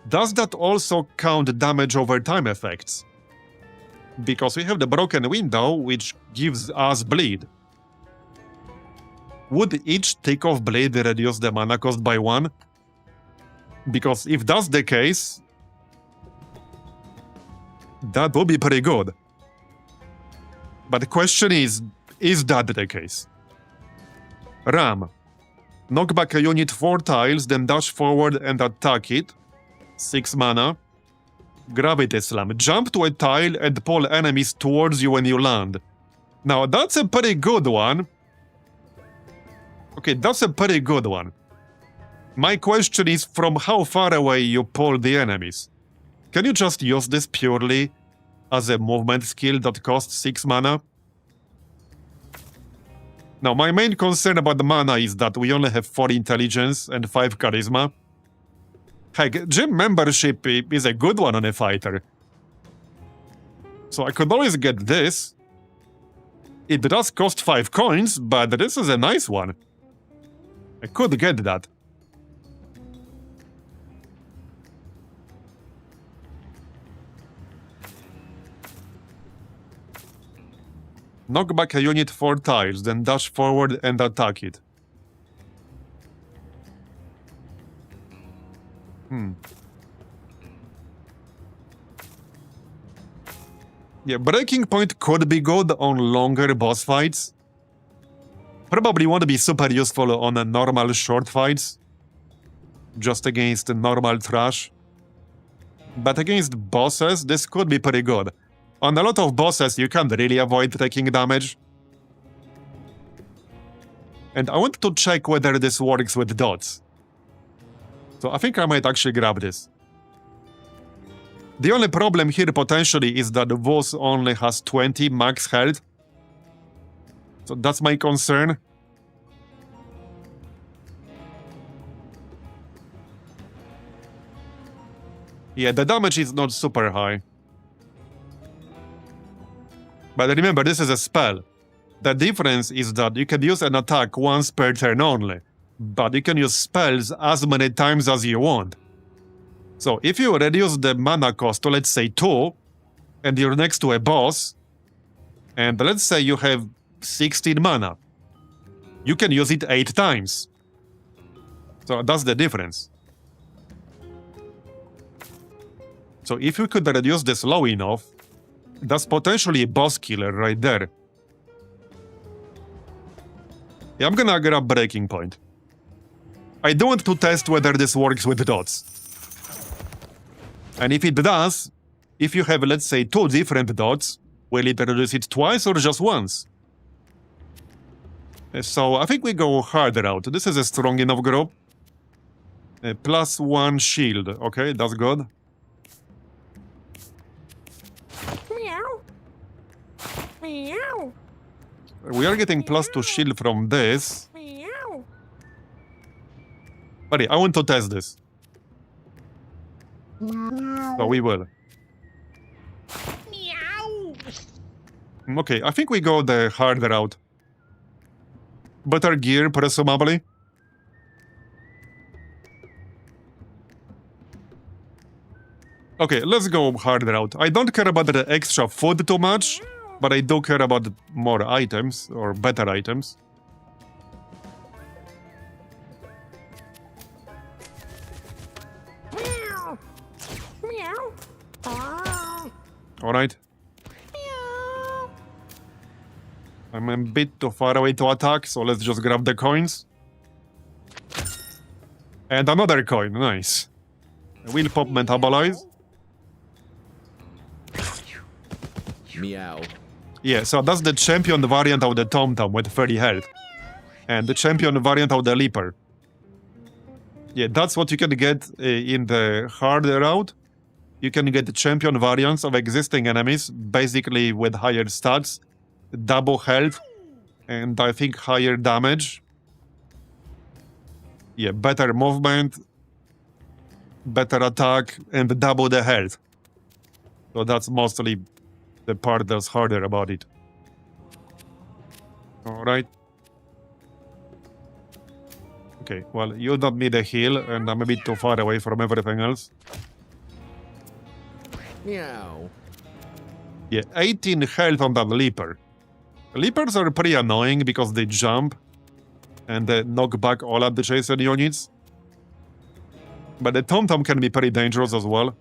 does that also count damage over time effects? Because we have the broken window, which gives us bleed. Would each tick of bleed reduce the mana cost by 1? Because if that's the case, that would be pretty good. But the question is that the case? Ram. Knock back a unit 4 tiles, then dash forward and attack it. 6 mana. Gravity Slam. Jump to a tile and pull enemies towards you when you land. Now, that's a pretty good one. Okay, that's a pretty good one. My question is from how far away you pull the enemies. Can you just use this purely as a movement skill that costs 6 mana? Now, my main concern about the mana is that we only have 4 intelligence and 5 charisma. Heck, gym membership is a good one on a fighter. So I could always get this. It does cost 5 coins, but this is a nice one. I could get that. Knock back a unit 4 tiles, then dash forward and attack it. Yeah, breaking point could be good on longer boss fights. Probably won't be super useful on a normal short fights. Just against normal trash. But against bosses, this could be pretty good. On a lot of bosses, you can't really avoid taking damage. And I want to check whether this works with dots. So I think I might actually grab this. The only problem here potentially is that the boss only has 20 max health. So that's my concern. Yeah, the damage is not super high. But remember, this is a spell. The difference is that you can use an attack once per turn only, but you can use spells as many times as you want. So if you reduce the mana cost to, let's say, 2, and you're next to a boss, and let's say you have 16 mana, you can use it 8 times. So that's the difference. So if you could reduce this low enough, that's potentially a boss killer right there. Yeah, I'm gonna grab Breaking Point. I do want to test whether this works with dots. And if it does, if you have, let's say, 2 different dots, will it reduce it twice or just once? So I think we go harder out. This is a strong enough group. +1 shield. Okay, that's good. Meow. Meow. We are getting +2 shield from this. Meow. Buddy, I want to test this. So we will. Meow. Okay, I think we go the harder route. Better gear, presumably. Okay, let's go harder out. I don't care about the extra food too much, but I do care about more items, or better items. Meow. Meow. Oh. Alright. Meow. I'm a bit too far away to attack, so let's just grab the coins. And another coin, nice. We'll pop Metabolize. Meow. Yeah, so that's the champion variant of the Tom Tom with 30 health. And the champion variant of the Leaper. Yeah, that's what you can get in the hard route. You can get the champion variants of existing enemies, basically with higher stats, double health, and I think higher damage. Yeah, better movement, better attack, and double the health. So that's mostly the part that's harder about it. Alright. Okay, well, you don't need a heal, and I'm a bit too far away from everything else. Meow. Yeah, 18 health on that Leaper. Leapers are pretty annoying because they jump and they knock back all of the chaser units. But the Tom Tom can be pretty dangerous as well.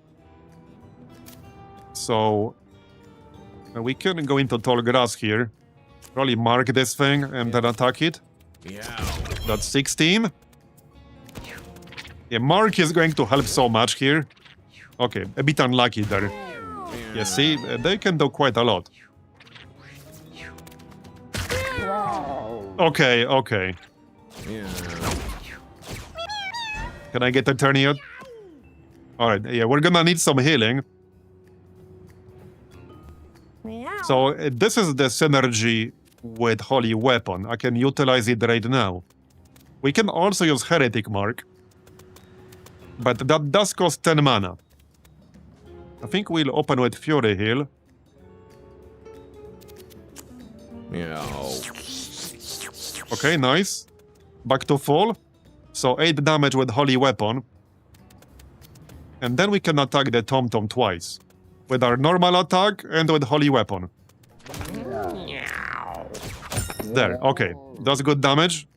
So we can go into tall grass here. Probably mark this thing and then attack it. Meow. That's 16. Yeah, mark is going to help so much here. Okay, a bit unlucky there. Yeah, see, they can do quite a lot. Okay, okay. Meow. Can I get a turn yet? Alright, yeah, we're gonna need some healing. Meow. So this is the synergy with Holy Weapon. I can utilize it right now. We can also use Heretic Mark. But that does cost 10 mana. I think we'll open with Fury Heal. Meow. Okay, nice. Back to full. So 8 damage with Holy Weapon. And then we can attack the Tom Tom twice. With our normal attack and with Holy Weapon. Meow. There, okay. That's good damage.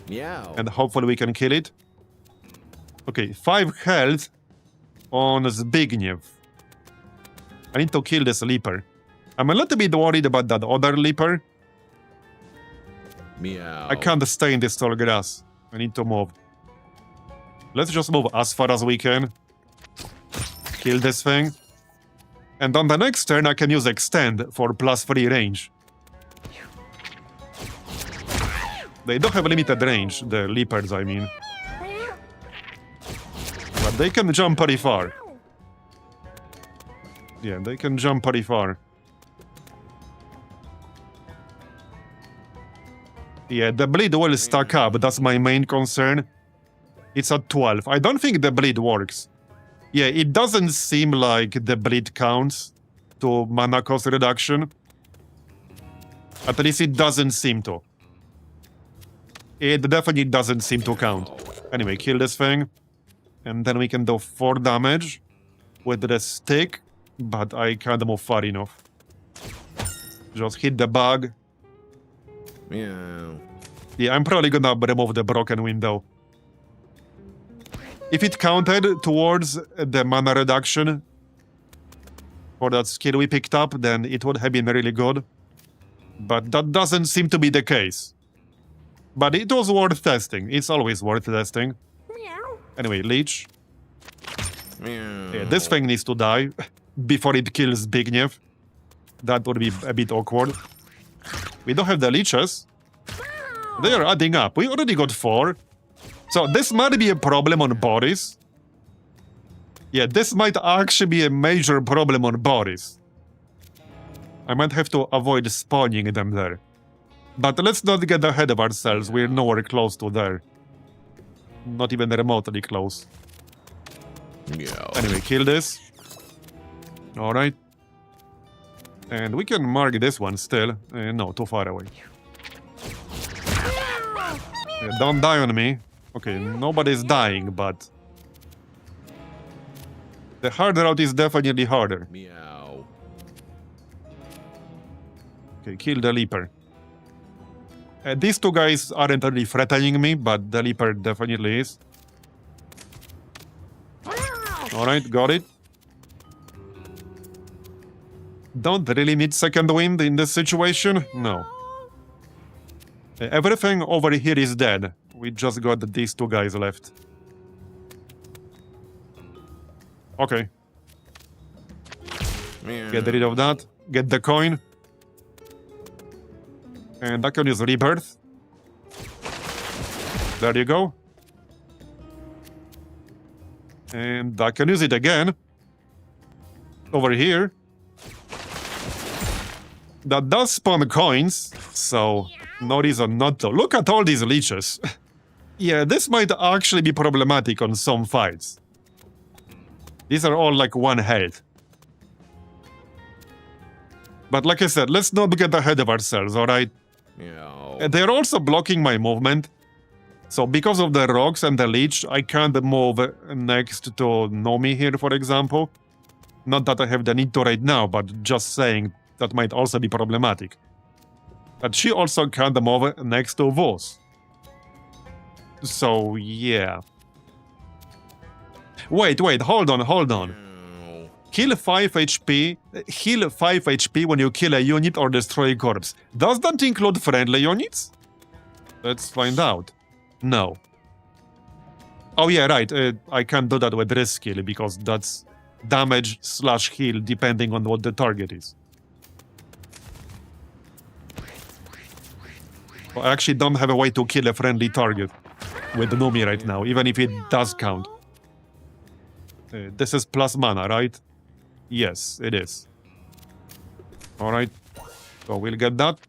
Meow. And hopefully we can kill it. Okay, 5 health on Zbigniew. I need to kill this Leaper. I'm a little bit worried about that other Leaper. Meow. I can't stay in this tall grass. I need to move. Let's just move as far as we can. Kill this thing. And on the next turn, I can use Extend for +3 range. They don't have limited range, the Leopards, I mean. But they can jump pretty far. Yeah, they can jump pretty far. Yeah, the bleed will stack up, that's my main concern. It's at 12. I don't think the bleed works. Yeah, it doesn't seem like the bleed counts to mana cost reduction. At least it doesn't seem to. It definitely doesn't seem to count. Anyway, kill this thing. And then we can do 4 damage with the stick, but I can't move far enough. Just hit the bug. Meow. Yeah, I'm probably gonna remove the broken window. If it counted towards the mana reduction for that skill we picked up, then it would have been really good. But that doesn't seem to be the case. But it was worth testing. It's always worth testing. Meow. Anyway, Leech. Meow. Yeah, this thing needs to die before it kills Zbigniew. That would be a bit awkward. We don't have the leeches. They are adding up. We already got 4. So this might be a problem on Boris. Yeah, this might actually be a major problem on Boris. I might have to avoid spawning them there. But let's not get ahead of ourselves. We're nowhere close to there. Not even remotely close. Meow. Anyway, kill this. Alright. And we can mark this one still. No, too far away. Yeah, don't die on me. Okay, nobody's dying, but... The hard route is definitely harder. Meow. Okay, kill the Leaper. These two guys aren't really threatening me, but the Leaper definitely is. Alright, got it. Don't really need second wind in this situation? No. Everything over here is dead. We just got these two guys left. Okay. Meow. Get rid of that. Get the coin. And I can use Rebirth. There you go. And I can use it again. Over here. That does spawn coins, so no reason not to. Look at all these leeches. Yeah, this might actually be problematic on some fights. These are all like one health. But like I said, let's not get ahead of ourselves, alright? Meow. They're also blocking my movement. So because of the rocks and the leech, I can't move next to Nomi here, for example. Not that I have the need to right now, but just saying that might also be problematic. But she also can't move next to Vos. So, yeah. Wait, hold on. Meow. Heal 5 HP when you kill a unit or destroy a corpse. Does that include friendly units? Let's find out. No. Oh yeah, right. I can't do that with this skill because that's damage / heal depending on what the target is. I actually don't have a way to kill a friendly target with Numi right now, even if it does count. This is plus mana, right? Yes, it is. Alright. So we'll get that.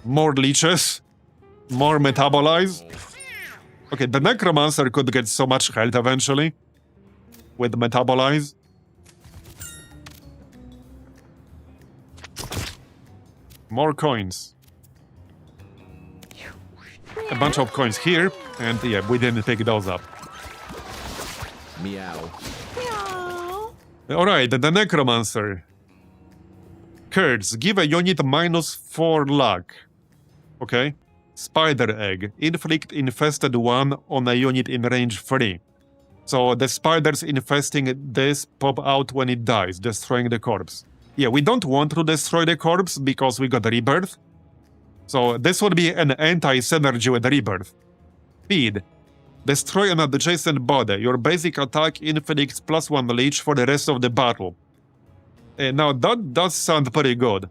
More leeches. More metabolize. Okay, the Necromancer could get so much health eventually. With metabolize. More coins. A bunch of coins here, and yeah, we didn't pick those up. Meow. Meow. Alright, the Necromancer. Curds, give a unit -4 luck. Okay. Spider Egg, inflict infested 1 on a unit in range 3. So the spiders infesting this pop out when it dies, destroying the corpse. Yeah, we don't want to destroy the corpse because we got Rebirth. So this would be an anti-synergy with Rebirth. Feed. Destroy an adjacent body. Your basic attack inflicts +1 leech for the rest of the battle. Now that does sound pretty good.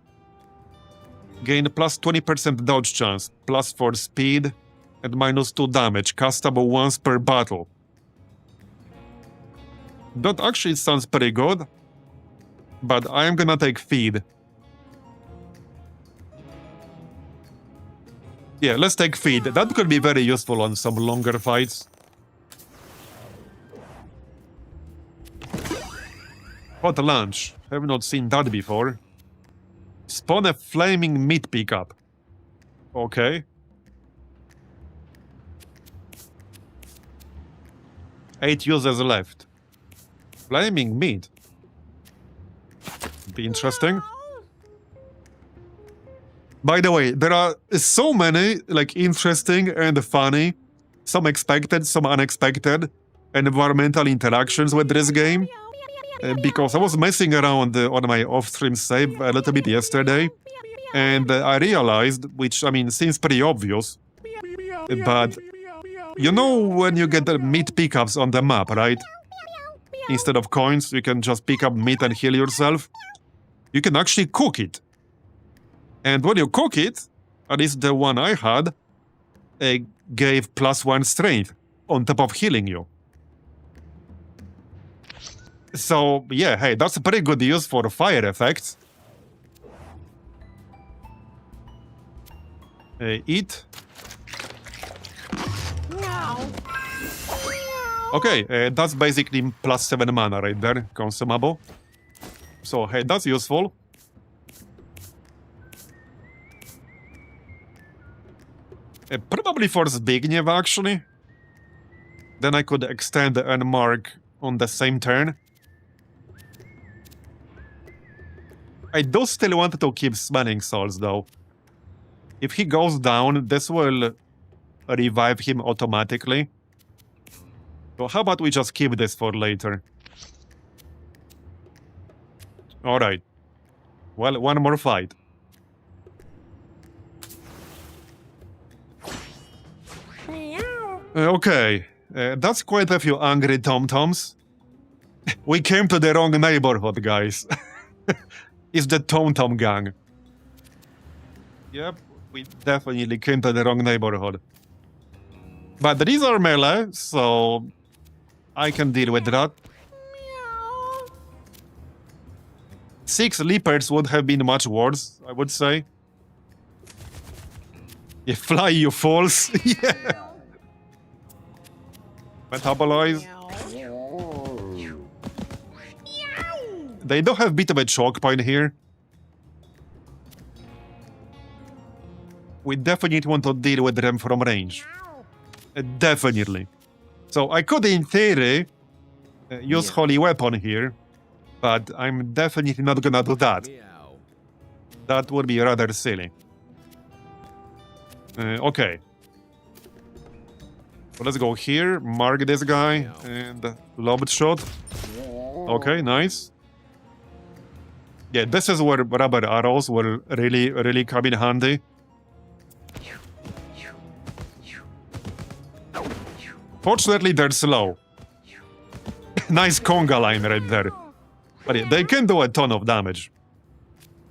Gain +20% dodge chance, +4 speed, and -2 damage, castable once per battle. That actually sounds pretty good, but I am gonna take feed. Yeah, let's take feed. That could be very useful on some longer fights. Hot lunch. Have not seen that before. Spawn a flaming meat pickup. Okay. 8 users left. Flaming meat. Be interesting. By the way, there are so many, like, interesting and funny, some expected, some unexpected, environmental interactions with this game. Because I was messing around on my off-stream save a little bit yesterday, and I realized, which, I mean, seems pretty obvious, but you know when you get the meat pickups on the map, right? Instead of coins, you can just pick up meat and heal yourself. You can actually cook it. And when you cook it, at least the one I had, gave +1 strength on top of healing you. So, yeah, hey, that's a pretty good use for fire effects. Eat. Meow. Okay, that's basically +7 mana right there, consumable. So, hey, that's useful. Probably for Zbigniew, actually. Then I could extend and mark on the same turn. I do still want to keep smelling souls, though. If he goes down, this will revive him automatically. So how about we just keep this for later? Alright. Well, one more fight. Meow. Okay. That's quite a few angry tom-toms. We came to the wrong neighborhood, guys. It's the tom-tom gang. Yep, we definitely came to the wrong neighborhood. But these are melee, so I can deal with that. Meow. 6 leopards would have been much worse, I would say. You fly, you falls. Yeah. Metabolize. Meow. They do have a bit of a choke point here. We definitely want to deal with them from range. Definitely. So I could, in theory, use Holy Weapon here, but I'm definitely not gonna do that. Meow. That would be rather silly. Okay. So let's go here, mark this guy, and lobbed shot. Okay, nice. Yeah, this is where rubber arrows will really come in handy. Fortunately, they're slow. Nice conga line right there. But yeah, they can do a ton of damage.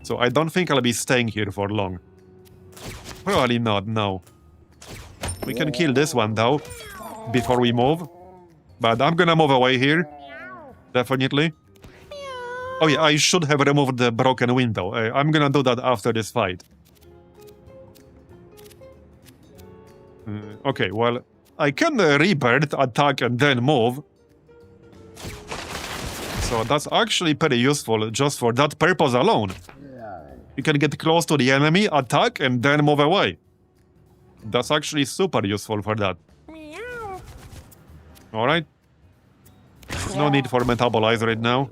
So I don't think I'll be staying here for long. Probably not, no. We can kill this one, though, before we move. But I'm gonna move away here. Definitely. Oh yeah, I should have removed the broken window. I'm gonna do that after this fight. Okay, well, I can rebirth, attack, and then move. So that's actually pretty useful just for that purpose alone. You can get close to the enemy, attack, and then move away. That's actually super useful for that. Meow. Alright. No need for metabolize right now.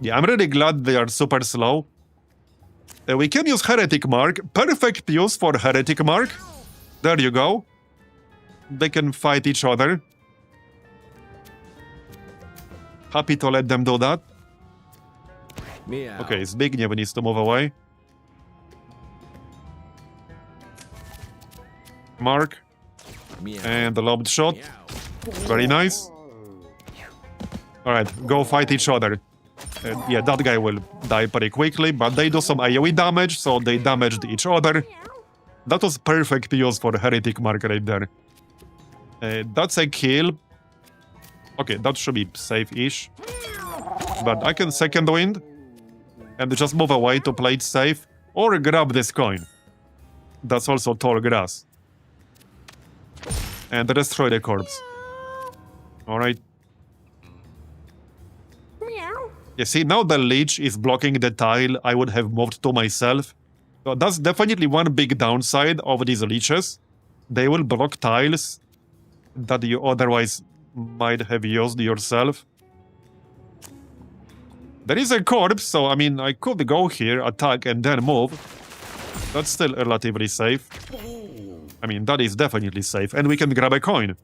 Yeah, I'm really glad they are super slow. We can use Heretic Mark. Perfect use for Heretic Mark. There you go. They can fight each other. Happy to let them do that. Meow. Okay, Zbigniew needs to move away. Mark. Meow. And the lobbed shot. Meow. Very nice. Alright, go fight each other. Yeah, that guy will die pretty quickly, but they do some AoE damage, so they damaged each other. That was perfect use for Heretic Mark right there. That's a kill. Okay, that should be safe-ish. But I can second wind and just move away to play it safe, or grab this coin. That's also tall grass. And destroy the corpse. Alright. Meow. You see, now the leech is blocking the tile I would have moved to myself. So that's definitely one big downside of these leeches. They will block tiles that you otherwise might have used yourself. There is a corpse, so I mean, I could go here, attack, and then move. That's still relatively safe. I mean, that is definitely safe, and we can grab a coin.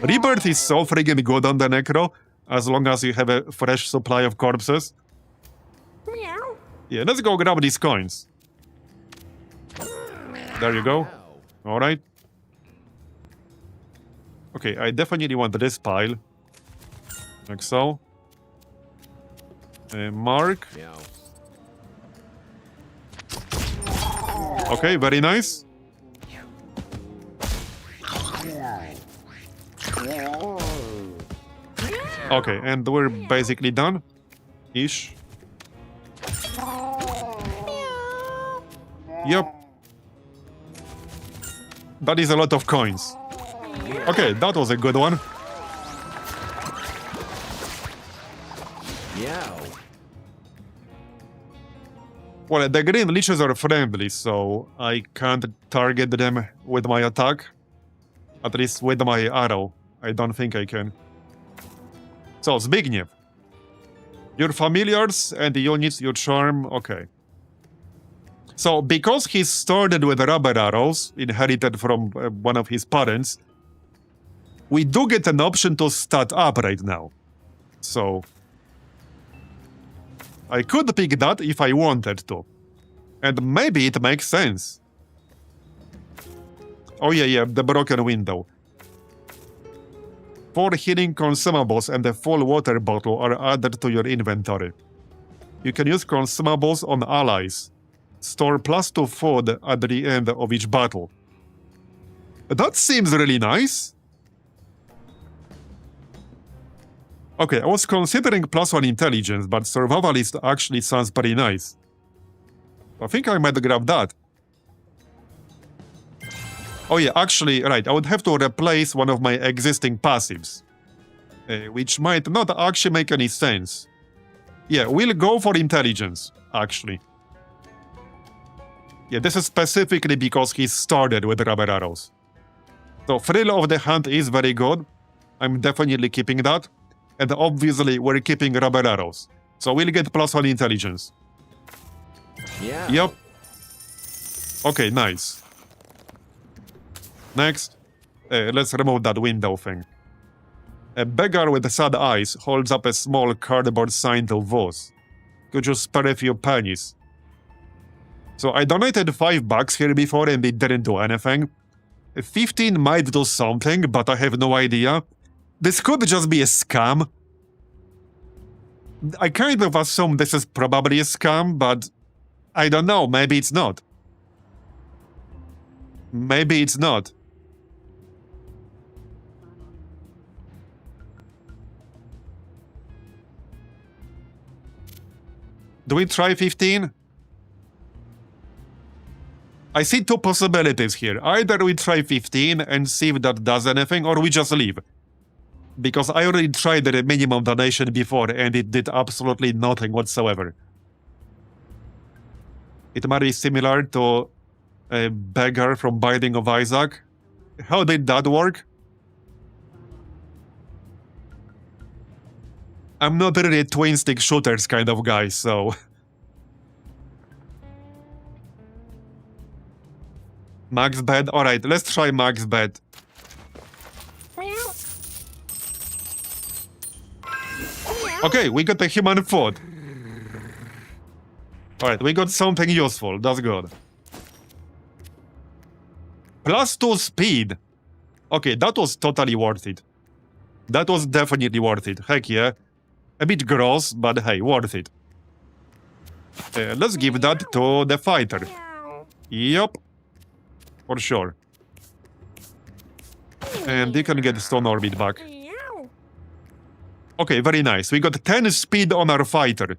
Rebirth is so friggin' good on the Necro, as long as you have a fresh supply of corpses. Meow. Yeah, let's go grab these coins. There you go. Alright. Okay, I definitely want this pile. Like so. Mark. Meow. Okay, very nice. Okay, and we're basically done. Ish. Yep. That is a lot of coins. Okay, that was a good one. Meow. Well, the green leeches are friendly, so I can't target them with my attack. At least with my arrow. I don't think I can. So, Zbigniew. Your familiars and the units you charm, okay. So, because he started with rubber arrows, inherited from one of his parents, we do get an option to stat up right now. So, I could pick that if I wanted to. And maybe it makes sense. Oh yeah, the broken window. 4 healing consumables and a full water bottle are added to your inventory. You can use consumables on allies. Store +2 food at the end of each battle. That seems really nice. Okay, I was considering +1 intelligence, but survivalist actually sounds pretty nice. I think I might grab that. Oh yeah, actually, right, I would have to replace one of my existing passives. Which might not actually make any sense. Yeah, we'll go for intelligence, actually. Yeah, this is specifically because he started with rubber arrows. So, Thrill of the Hunt is very good. I'm definitely keeping that. And obviously, we're keeping rubber arrows. So, we'll get +1 intelligence. Yeah. Yep. Okay, nice. Next, let's remove that window thing. A beggar with sad eyes holds up a small cardboard sign to Voss. Could you spare a few pennies? So I donated $5 here before and it didn't do anything. 15 might do something, but I have no idea. This could just be a scam. I kind of assume this is probably a scam, but I don't know, maybe it's not. Maybe it's not. Do we try 15? I see 2 possibilities here. Either we try 15 and see if that does anything, or we just leave. Because I already tried the minimum donation before and it did absolutely nothing whatsoever. It might be similar to a beggar from Binding of Isaac. How did that work? I'm not really a twin-stick shooters kind of guy, so... Max bet? Alright, let's try max bet. Okay, we got a human foot. Alright, we got something useful, that's good. +2 speed. Okay, that was totally worth it. That was definitely worth it, heck yeah. A bit gross, but hey, worth it. Let's give that to the fighter. Yup. For sure. And you can get Stone Orbit back. Okay, very nice. We got 10 speed on our fighter.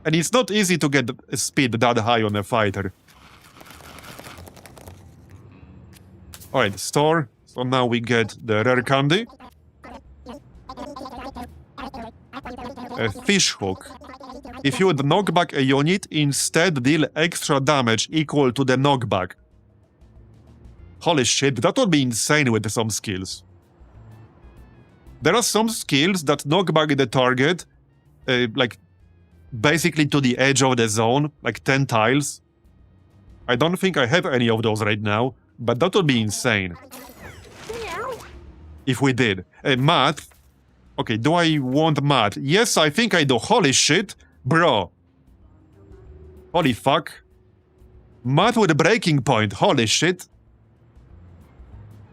And it's not easy to get speed that high on a fighter. Alright, store. So now we get the rare candy. A fish hook. If you would knock back a unit, instead deal extra damage equal to the knockback. Holy shit, that would be insane with some skills. There are some skills that knock back the target, like, basically to the edge of the zone, like 10 tiles. I don't think I have any of those right now, but that would be insane. If we did. Math. Okay, do I want math? Yes, I think I do. Holy shit. Bro. Holy fuck. Math with a breaking point. Holy shit.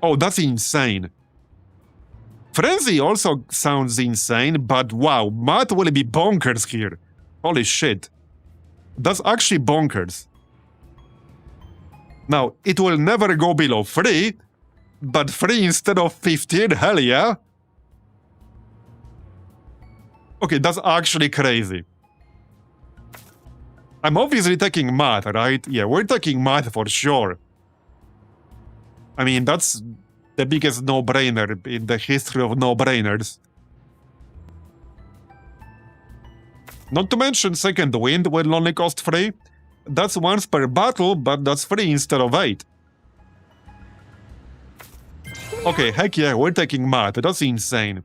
Oh, that's insane. Frenzy also sounds insane, but wow, math will be bonkers here. Holy shit. That's actually bonkers. Now, it will never go below 3, but 3 instead of 15, hell yeah. Okay, that's actually crazy. I'm obviously taking math, right? Yeah, we're taking math for sure. I mean, that's the biggest no-brainer in the history of no-brainers. Not to mention Second Wind will only cost 3. That's once per battle, but that's 3 instead of 8. Okay, heck yeah, we're taking math. That's insane.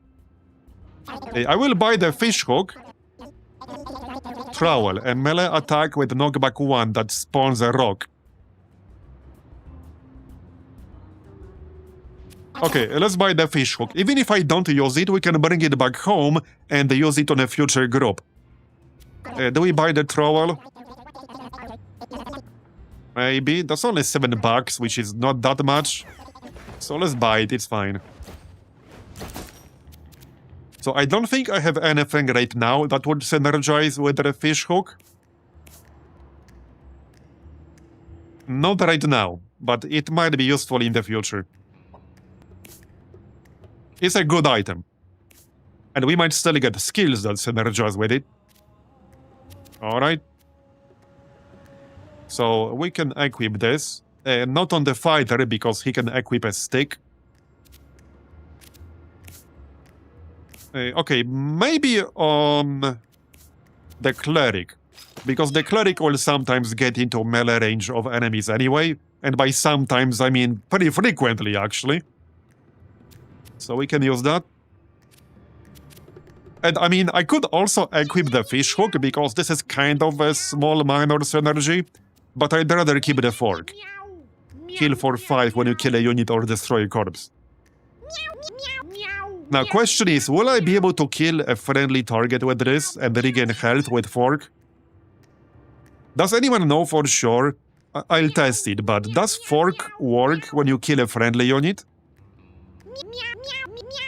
I will buy the fish hook. Trowel, a melee attack with knockback 1 that spawns a rock. Okay, let's buy the fish hook. Even if I don't use it, we can bring it back home and use it on a future group. Do we buy the trowel? Maybe. That's only $7, which is not that much. So let's buy it, it's fine. So I don't think I have anything right now that would synergize with the fish hook. Not right now, but it might be useful in the future. It's a good item. And we might still get skills that synergize with it. Alright. So we can equip this. Not on the fighter, because he can equip a stick. Okay, maybe on the cleric. Because the cleric will sometimes get into melee range of enemies anyway. And by sometimes, I mean pretty frequently, actually. So we can use that. And I mean, I could also equip the fish hook, because this is kind of a small minor synergy. But I'd rather keep the fork. Kill for 5 when you kill a unit or destroy a corpse. Now, question is, will I be able to kill a friendly target with this and regain health with fork? Does anyone know for sure? I'll test it, but does fork work when you kill a friendly unit?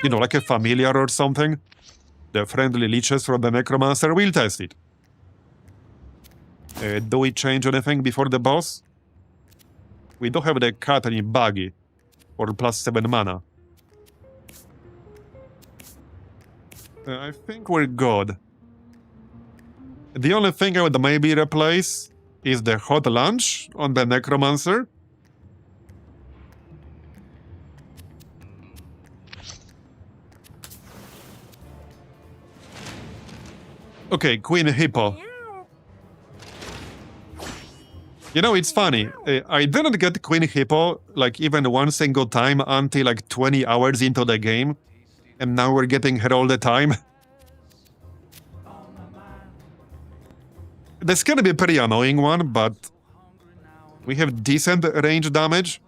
You know, like a familiar or something? The friendly leeches from the necromancer, we'll test it. Do we change anything before the boss? We do have the Catherine Buggy for +7 mana. I think we're good. The only thing I would maybe replace is the hot lunch on the necromancer. Okay, Queen Hippo. You know, it's funny. I didn't get Queen Hippo, like, even one single time until, like, 20 hours into the game. And now we're getting her all the time. That's gonna be a pretty annoying one, but... we have decent range damage.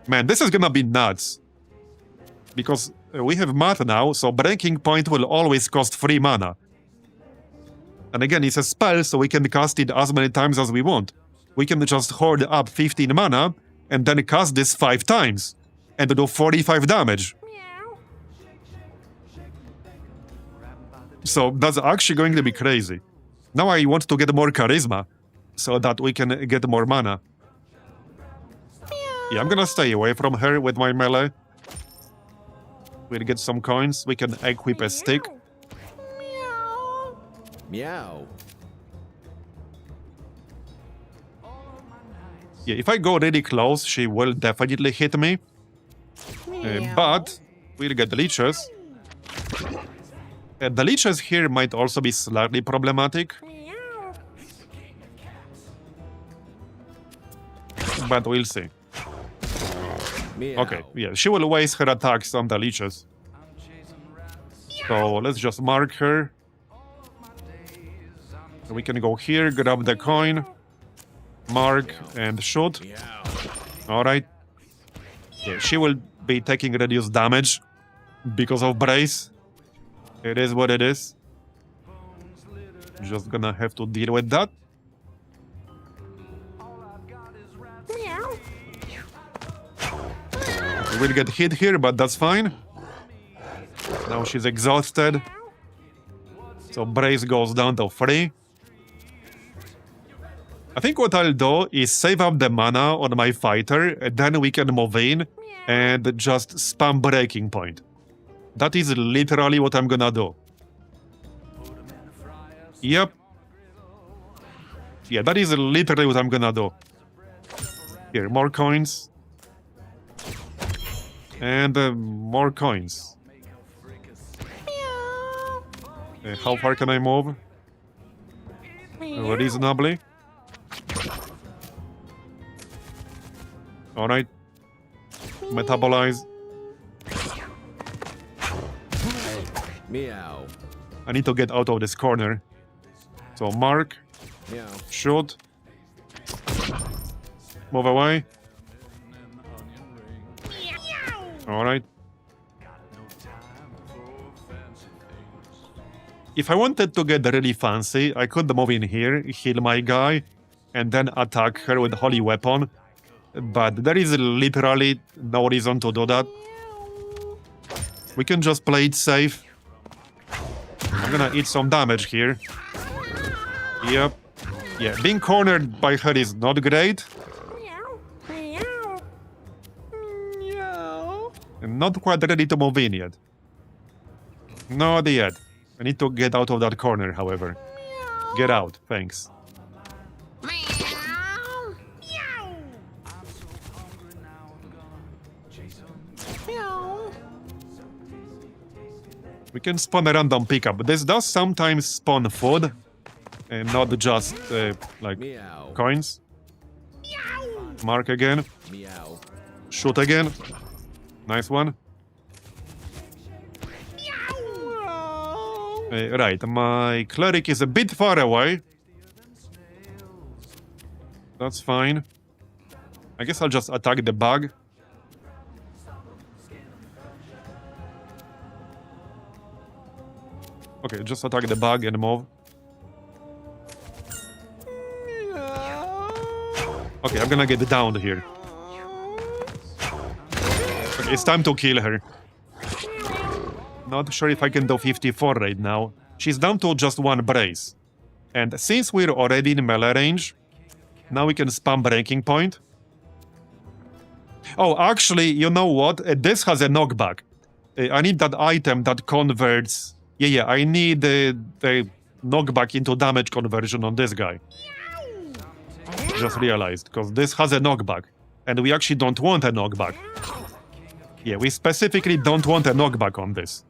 Man, this is gonna be nuts. Because we have math now, so Breaking Point will always cost 3 mana. And again, it's a spell, so we can cast it as many times as we want. We can just hoard up 15 mana, and then cast this 5 times. And do 45 damage. So that's actually going to be crazy. Now I want to get more charisma, so that we can get more mana. Yeah, I'm gonna stay away from her with my melee. We'll get some coins, we can equip a stick. Meow. Yeah, if I go really close, she will definitely hit me. But we'll get the leeches. The leeches here might also be slightly problematic. But we'll see. Meow. Okay, yeah, she will waste her attacks on the leeches. So let's just mark her. We can go here, grab the coin, mark, and shoot. Alright. Yeah, she will be taking reduced damage because of Brace. It is what it is. Just gonna have to deal with that. We'll get hit here, but that's fine. Now she's exhausted. So Brace goes down to 3. I think what I'll do is save up the mana on my fighter, and then we can move in and just spam Breaking Point. That is literally what I'm gonna do. Yep. Yeah, that is literally what I'm gonna do. Here, more coins. And more coins. How far can I move? Reasonably. Alright. Metabolize. Meow. I need to get out of this corner. So mark, Meow. shoot, move away. All right. If I wanted to get really fancy, I could move in here, heal my guy, and then attack her with holy weapon. But there is literally no reason to do that. We can just play it safe. I'm gonna eat some damage here. Yep. Yeah, being cornered by her is not great. Meow. Meow. Meow. I'm not quite ready to move in yet. Not yet. I need to get out of that corner, however. Get out, thanks. Meow. Meow. Meow. We can spawn a random pickup. This does sometimes spawn food, and not just, like, Meow. coins. Mark again. Meow. Shoot again. Nice one. Right, my cleric is a bit far away. That's fine. I guess I'll just attack the bug. Okay, just attack the bug and move. Okay, I'm gonna get down here. Okay, it's time to kill her. Not sure if I can do 54 right now. She's down to just one brace. And since we're already in melee range, now we can spam breaking point. Oh, actually, you know what? This has a knockback. I need that item that converts... Yeah, I need the knockback into damage conversion on this guy. Just realized, because this has a knockback. And we actually don't want a knockback. Yeah, we specifically don't want a knockback on this.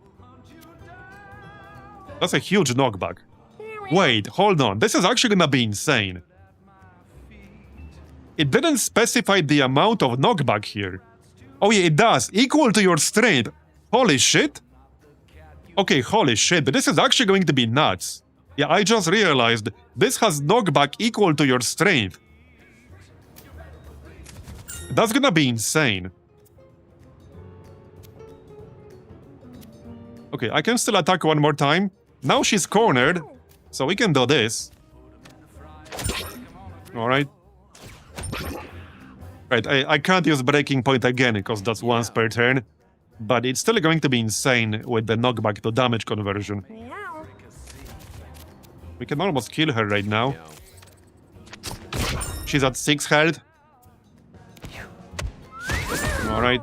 That's a huge knockback. Wait, hold on. This is actually gonna be insane. It didn't specify the amount of knockback here. Oh yeah, it does. Equal to your strength. Holy shit. Okay, holy shit. This is actually going to be nuts. Yeah, I just realized this has knockback equal to your strength. That's gonna be insane. Okay, I can still attack one more time. Now she's cornered, so we can do this. Alright. Right, I can't use breaking point again, because that's once per turn. But it's still going to be insane with the knockback to damage conversion. Meow. We can almost kill her right now. Meow. She's at 6 health. Alright.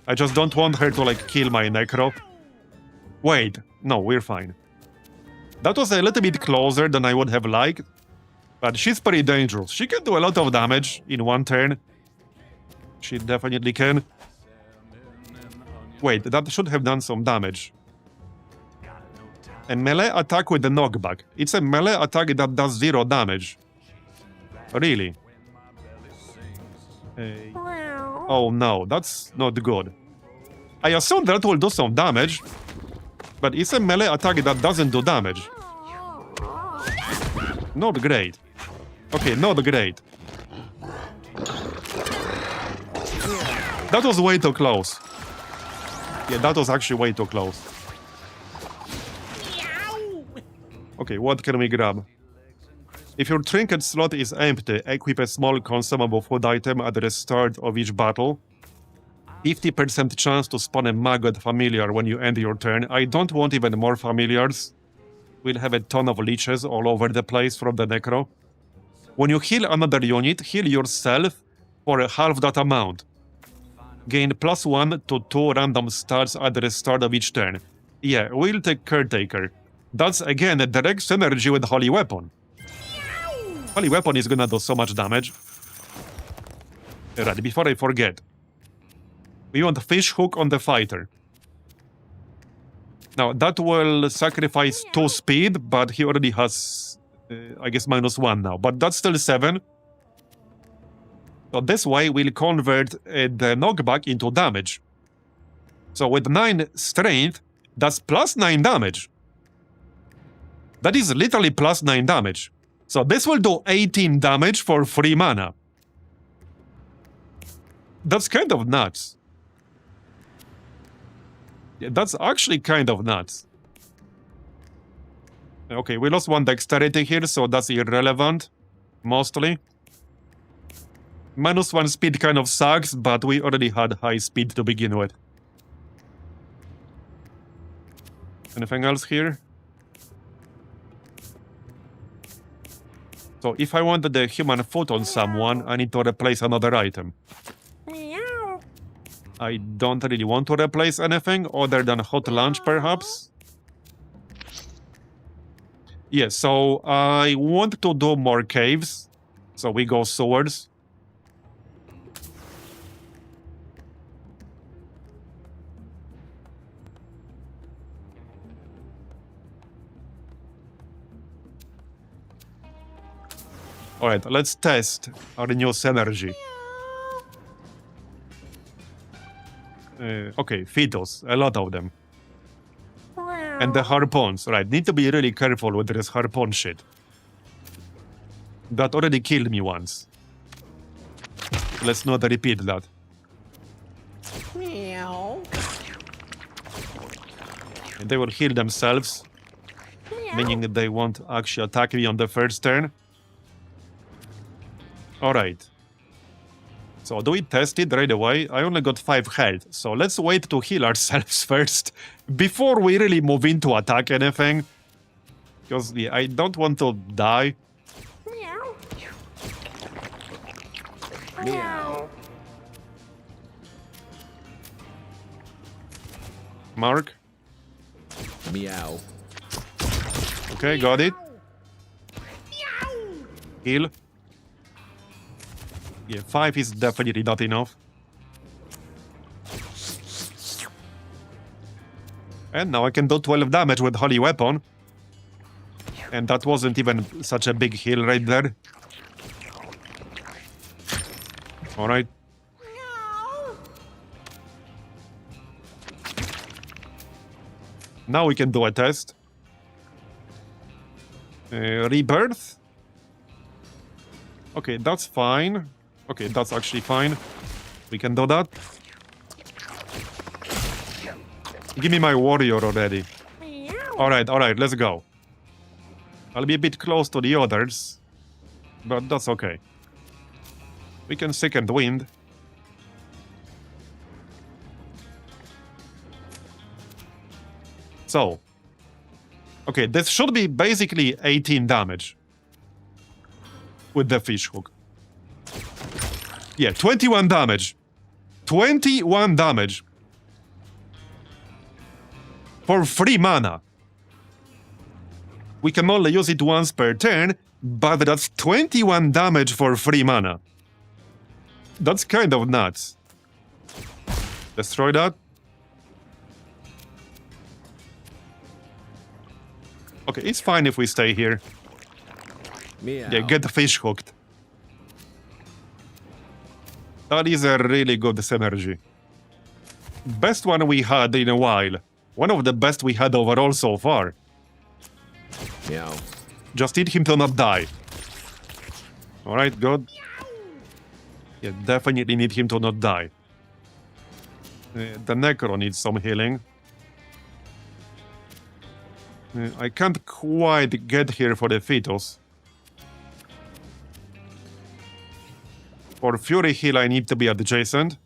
I just don't want her to, like, kill my necro. Wait, no, we're fine. That was a little bit closer than I would have liked. But she's pretty dangerous. She can do a lot of damage in one turn. She definitely can. Wait, that should have done some damage. A melee attack with the knockback. It's a melee attack that does 0 damage. Really? Meow. Oh no, that's not good. I assume that will do some damage. But it's a melee attack that doesn't do damage. Not great. Okay, not great. That was way too close. Yeah, that was actually way too close. Okay, what can we grab? If your trinket slot is empty, equip a small consumable food item at the start of each battle. 50% chance to spawn a maggot familiar when you end your turn. I don't want even more familiars. We'll have a ton of leeches all over the place from the necro. When you heal another unit, heal yourself for half that amount. Gain +1 to 2 random stats at the start of each turn. Yeah, we'll take Caretaker. That's again a direct synergy with Holy Weapon. Holy Weapon is gonna do so much damage. Right, before I forget. We want Fish Hook on the fighter. Now, that will sacrifice 2 speed, but he already has, I guess, -1 now. But that's still 7. So this way, we'll convert the knockback into damage. So with 9 strength, that's +9 damage. That is literally plus 9 damage. So this will do 18 damage for 3 mana. That's kind of nuts. Yeah, that's actually kind of nuts. Okay, we lost 1 dexterity here, so that's irrelevant. Mostly. -1 speed kind of sucks, but we already had high speed to begin with. Anything else here? So if I wanted the human foot on someone, I need to replace another item. Meow. I don't really want to replace anything other than hot lunch, perhaps. Yeah, so I want to do more caves. So we go swords. Alright, let's test our new synergy. Okay, Fetus, a lot of them. Meow. And the harpoons, right, need to be really careful with this harpoon shit. That already killed me once. Let's not repeat that. Meow. And they will heal themselves, Meow. meaning that they won't actually attack me on the first turn. Alright. So do we test it right away? I only got 5 health, so let's wait to heal ourselves first before we really move in to attack anything. Because yeah, I don't want to die. Meow. Meow. Mark. Meow. Okay, got it. Heal. Yeah, 5 is definitely not enough. And now I can do 12 damage with Holy Weapon. And that wasn't even such a big heal right there. Alright. Now we can do a test. Rebirth. Okay, that's fine. Okay, that's actually fine. We can do that. Give me my warrior already. Meow. Alright, let's go. I'll be a bit close to the others, but that's okay. We can second wind. So, okay, this should be basically 18 damage with the fish hook. Yeah, 21 damage. 21 damage. For 3 mana. We can only use it once per turn, but that's 21 damage for 3 mana. That's kind of nuts. Destroy that. Okay, it's fine if we stay here. Meow. Yeah, get the fish hooked. That is a really good synergy. Best one we had in a while. One of the best we had overall so far. Meow. Just need him to not die. Alright, good. Yeah, definitely need him to not die. The Necro needs some healing. I can't quite get here for the Fetus. For Fury heal, I need to be adjacent.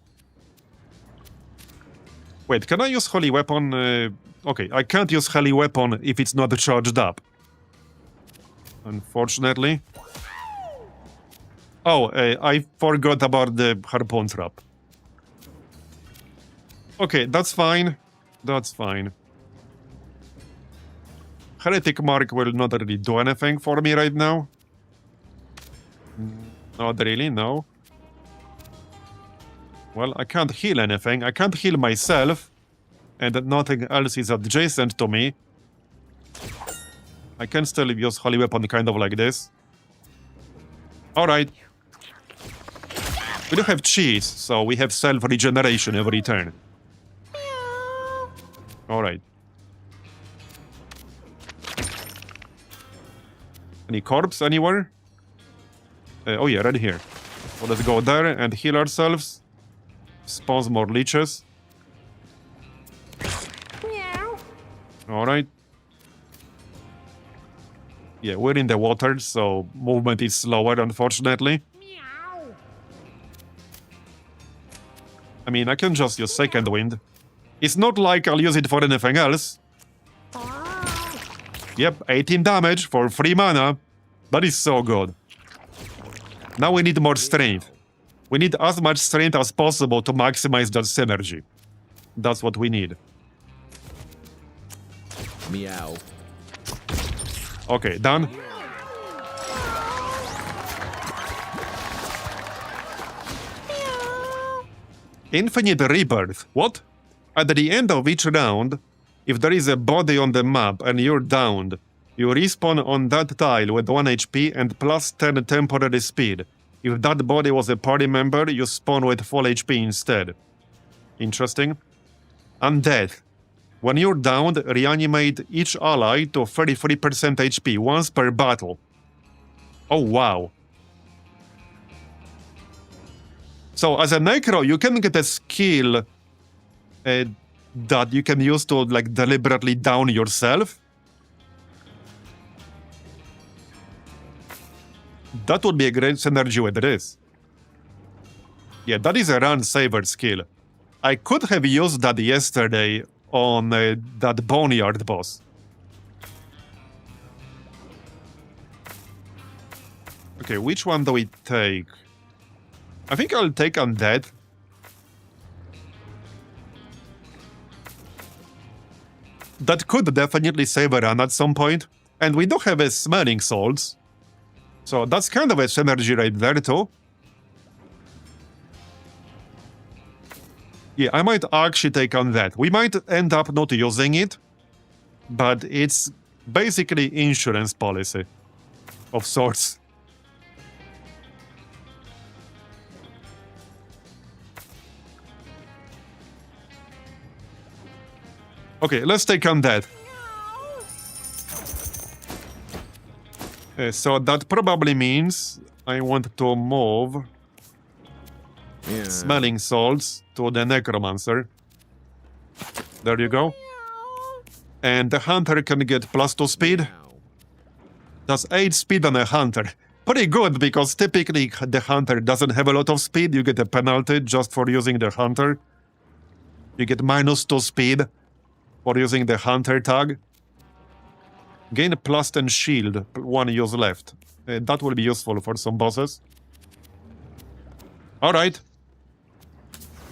Wait, can I use Holy Weapon? Okay, I can't use Holy Weapon if it's not charged up. Unfortunately. Oh, I forgot about the Harpoon Trap. Okay, that's fine. That's fine. Heretic Mark will not really do anything for me right now. Not really, no. Well, I can't heal anything. I can't heal myself. And nothing else is adjacent to me. I can still use Holy Weapon kind of like this. Alright. We do have cheese, so we have self-regeneration every turn. Alright. Any corpse anywhere? Oh yeah, right here. So let's go there and heal ourselves. Spawns more leeches. Meow. Alright. Yeah, we're in the water, so movement is slower, unfortunately. Meow. I mean, I can just use Second Wind. It's not like I'll use it for anything else. Oh. Yep, 18 damage for 3 mana. That is so good. Now we need more strength. We need as much strength as possible to maximize that synergy. That's what we need. Meow. Okay, done. Infinite Rebirth. What? At the end of each round, if there is a body on the map and you're downed, you respawn on that tile with 1 HP and plus 10 temporary speed. If that body was a party member, you spawn with full HP instead. Interesting. Undead. When you're downed, reanimate each ally to 33% HP once per battle. Oh, wow. So as a Necro, you can get a skill that you can use to like deliberately down yourself. That would be a great synergy with this. Yeah, that is a run saver skill. I could have used that yesterday on that Boneyard boss. Okay, which one do we take? I think I'll take Undead. That could definitely save a run at some point. And we do have a Smelling Salts. So that's kind of a synergy right there too. Yeah, I might actually take on that. We might end up not using it, but it's basically insurance policy of sorts. Okay, let's take on that. So that probably means I want to move Yeah. Smelling Salts to the Necromancer. There you go. And the Hunter can get +2 speed. Meow. That's 8 speed on a Hunter. Pretty good, because typically the Hunter doesn't have a lot of speed. You get a penalty just for using the Hunter. You get -2 speed for using the Hunter tag. Gain +10 shield, 1 use left. That will be useful for some bosses. Alright.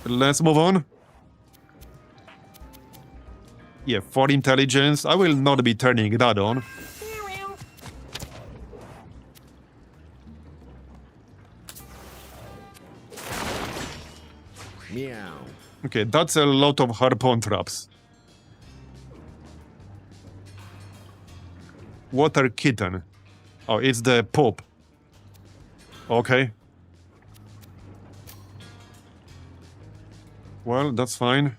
Let's move on. Yeah, 4 intelligence. I will not be turning that on. Meow. Meow. Okay, that's a lot of harpoon traps. Water kitten. Oh, it's the poop. Okay. Well, that's fine.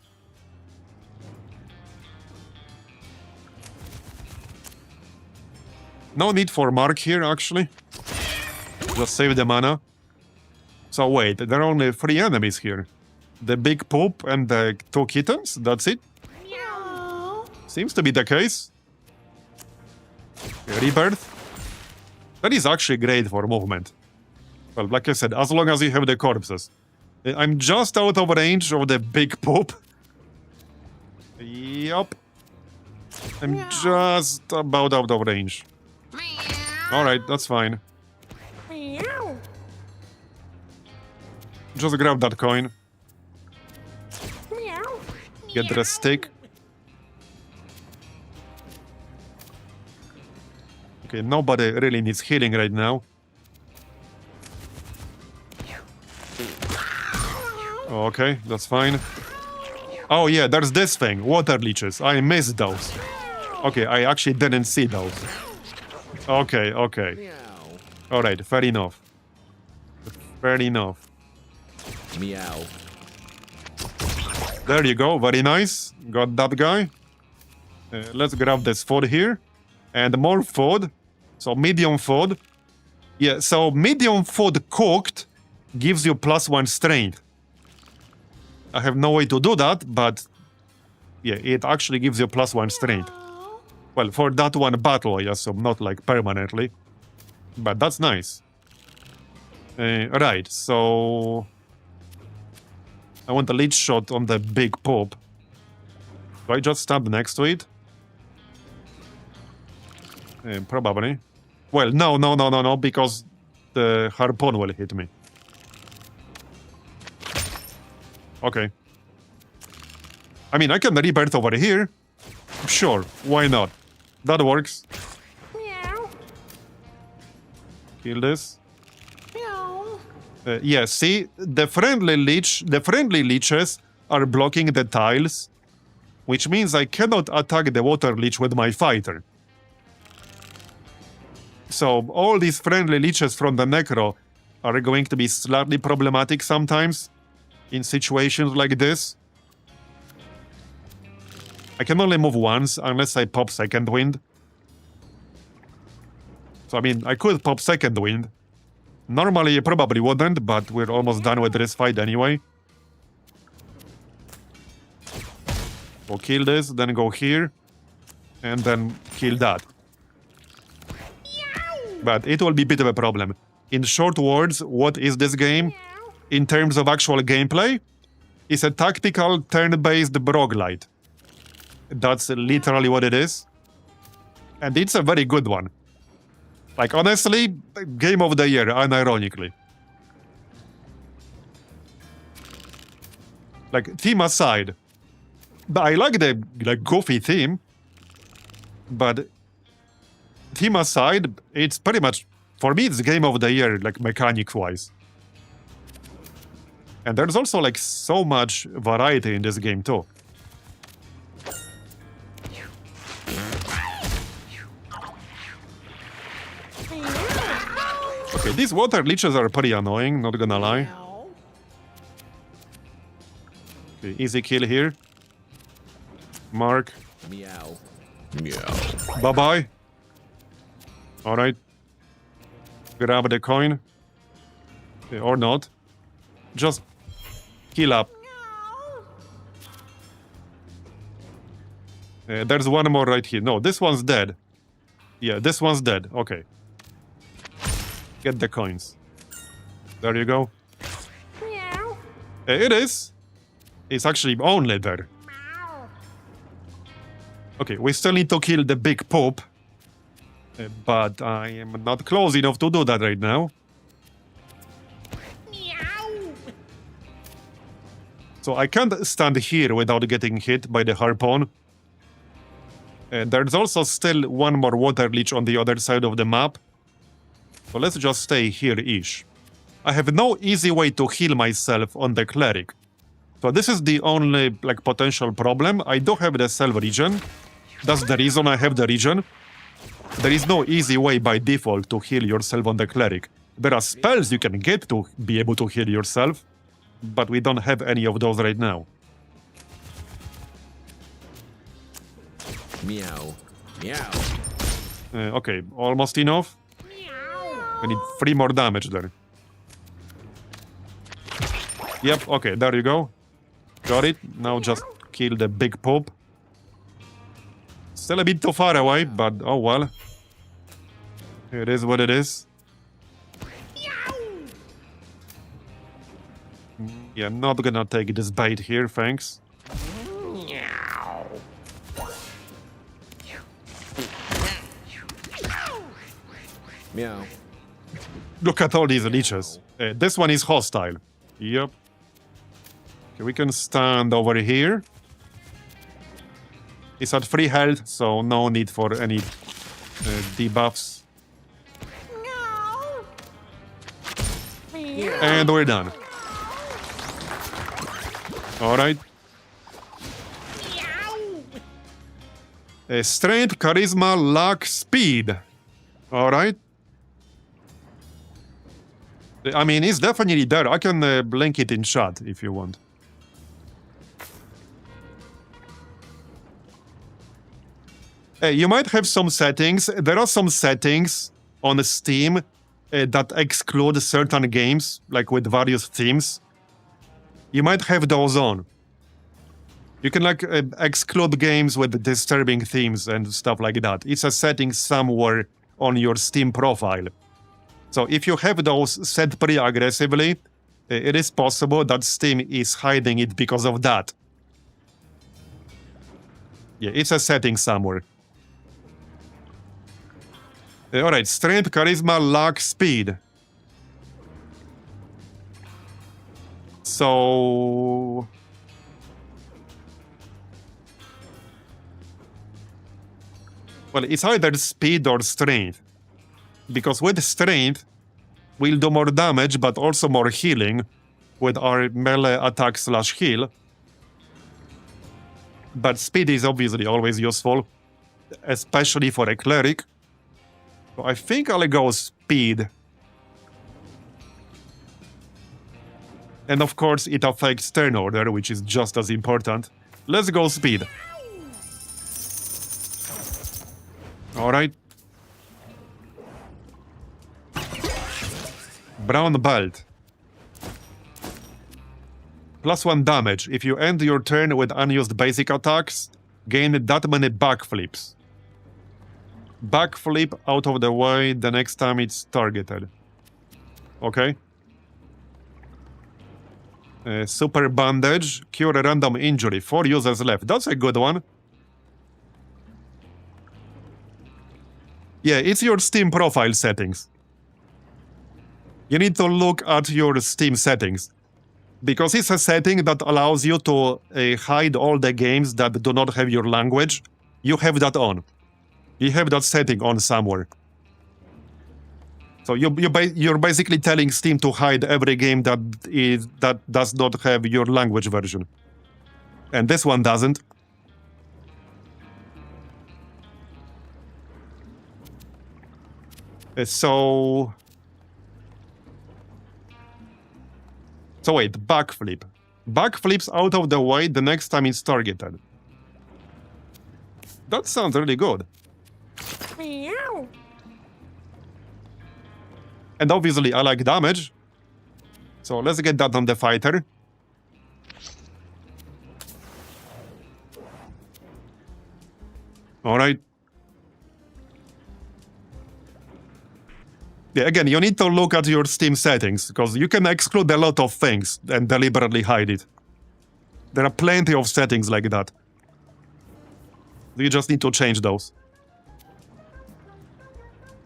No need for mark here, actually. Just save the mana. So wait, there are only 3 enemies here. The big poop and the 2 kittens? That's it? Meow. Seems to be the case. Rebirth. That is actually great for movement. Well, like I said, as long as you have the corpses. I'm just out of range of the big poop. Yup. I'm just about out of range. Alright, that's fine. Meow. Just grab that coin. Meow. Get the stick. Okay, nobody really needs healing right now. Okay, that's fine. Oh yeah, there's this thing, water leeches. I missed those. Okay, I actually didn't see those. Okay, okay. Meow. Alright, fair enough. Fair enough. Meow. There you go, very nice. Got that guy. Let's grab this food here. And more food. So medium food. Yeah, so medium food cooked gives you +1 strength. I have no way to do that, but yeah, it actually gives you +1 strength. Well, for that one battle, I assume, not like permanently. But that's nice. Right, so... I want a lead shot on the big pop. Do I just stand next to it? Probably. Well, no, because the harpoon will hit me. Okay. I mean, I can rebirth over here. Sure, why not? That works. Meow. Kill this. Meow. Yeah, see, the friendly leeches are blocking the tiles, which means I cannot attack the water leech with my fighter. So all these friendly leeches from the Necro are going to be slightly problematic sometimes in situations like this. I can only move once unless I pop Second Wind. So I mean, I could pop Second Wind. Normally I probably wouldn't, but we're almost done with this fight anyway. We'll kill this, then go here, and then kill that. But it will be a bit of a problem. In short words, what is this game? In terms of actual gameplay, it's a tactical turn-based roguelite. That's literally what it is. And it's a very good one. Like, honestly, game of the year, unironically. Like, theme aside. I like the goofy theme, but theme aside, it's pretty much, for me, it's game of the year, like, mechanics-wise. And there's also, like, so much variety in this game, too. Okay, these water leeches are pretty annoying, not gonna lie. Meow. Okay, easy kill here. Mark. Meow. Meow. Bye-bye. Alright. Grab the coin. Or not. Just heal up. There's one more right here. No, this one's dead. Yeah, this one's dead. Okay. Get the coins. There you go. Meow. It is. It's actually only there. Meow. Okay, we still need to kill the big poop. But I am not close enough to do that right now. Meow. So I can't stand here without getting hit by the harpoon. There's also still one more water leech on the other side of the map. So let's just stay here-ish. I have no easy way to heal myself on the cleric. So this is the only like potential problem. I do have the self regen. That's the reason I have the regen. There is no easy way by default to heal yourself on the cleric. There are spells you can get to be able to heal yourself, but we don't have any of those right now. Meow. Meow. Okay, almost enough. Meow. We need 3 more damage there. Yep, okay, there you go. Got it. Now just kill the big poop. Still a bit too far away, but oh well. It is what it is. Yeah, not gonna take this bait here, thanks. Meow. Meow. Look at all these leeches. This one is hostile. Yep. Okay, we can stand over here. It's at 3 health, so no need for any debuffs. Meow. Meow. And we're done. Alright. Meow. Strength, charisma, luck, speed. Alright. I mean, it's definitely there. I can link it in chat if you want. You might have some settings. There are some settings on Steam that exclude certain games, like with various themes. You might have those on. You can like exclude games with disturbing themes and stuff like that. It's a setting somewhere on your Steam profile. So if you have those set pretty aggressively, it is possible that Steam is hiding it because of that. Yeah, it's a setting somewhere. Alright, strength, charisma, luck, speed. So... well, it's either speed or strength. Because with strength, we'll do more damage, but also more healing with our melee attack / heal. But speed is obviously always useful, especially for a cleric. So I think I'll go speed. And of course, it affects turn order, which is just as important. Let's go speed. Alright. Brown belt. +1 damage. If you end your turn with unused basic attacks, gain that many backflips. Backflip out of the way the next time it's targeted. Okay. Super bandage. Cure a random injury. 4 users left. That's a good one. Yeah, it's your Steam profile settings. You need to look at your Steam settings. Because it's a setting that allows you to hide all the games that do not have your language. You have that on. You have that setting on somewhere. So you're basically telling Steam to hide every game that does not have your language version. And this one doesn't. So wait, backflip. Backflips out of the way the next time it's targeted. That sounds really good. Meow. And obviously I like damage. So let's get that on the fighter. Alright. Yeah, again, you need to look at your Steam settings, because you can exclude a lot of things and deliberately hide it. There are plenty of settings like that. You just need to change those.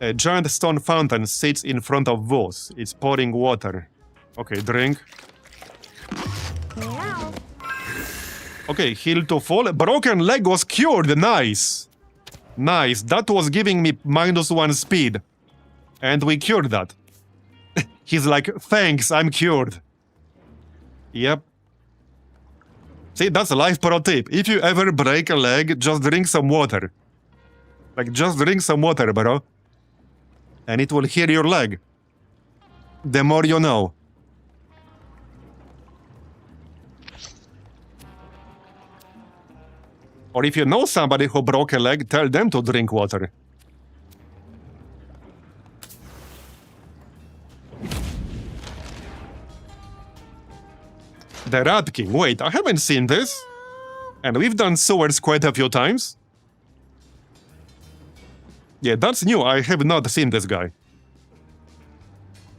A giant stone fountain sits in front of Voss. It's pouring water. Okay, drink. Meow. Okay, heal to full. Broken leg was cured. Nice. Nice. That was giving me -1 speed. And we cured that. He's like, thanks, I'm cured. Yep. See, that's a life pro tip. If you ever break a leg, just drink some water. Like, just drink some water, bro. And it will heal your leg. The more you know. Or if you know somebody who broke a leg, tell them to drink water. The Rat King. Wait, I haven't seen this. And we've done sewers quite a few times. Yeah, that's new. I have not seen this guy.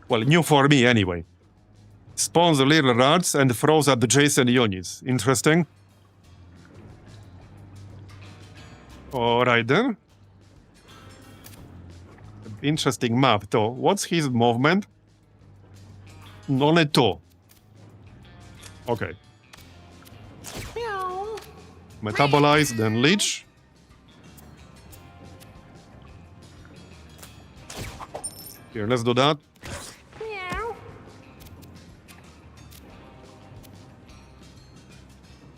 Well, new for me anyway. Spawns little rats and throws at adjacent units. Interesting. Alright then. Interesting map though. What's his movement? Only 2. Okay. Meow. Metabolize, then leech. Here, let's do that. Meow.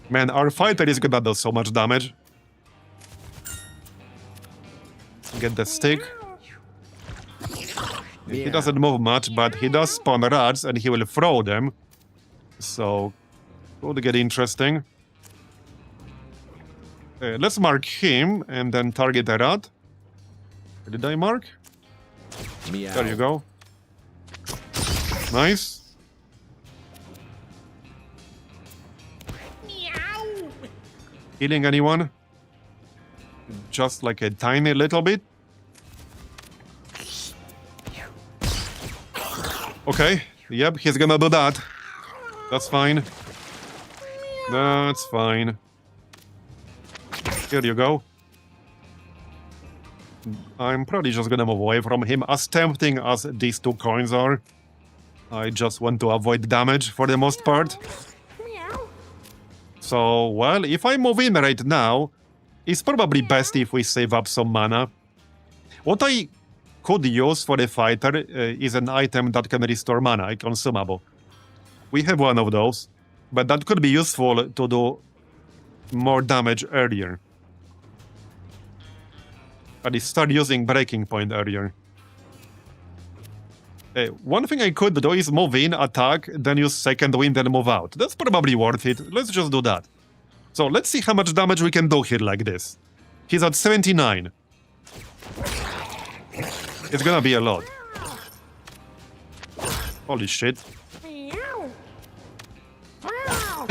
Man, our fighter is gonna do so much damage. Get the stick. He doesn't move much, but he does spawn rats and he will throw them. So, would get interesting. Let's mark him and then target a rat. Did I mark? Meow. There you go. Nice. Meow. Healing anyone? Just like a tiny little bit. Okay. Yep, he's gonna do that. That's fine. That's fine. Here you go. I'm probably just gonna move away from him. As tempting as these two coins are, I just want to avoid damage for the most part. Meow. So, well, if I move in right now, it's probably best if we save up some mana. What I could use for the fighter is an item that can restore mana, a consumable. We have one of those, but that could be useful to do more damage earlier. At least start using Breaking Point earlier. One thing I could do is move in, attack, then use Second Wind and move out. That's probably worth it. Let's just do that. So let's see how much damage we can do here like this. He's at 79. It's gonna be a lot. Holy shit. Meow. Meow.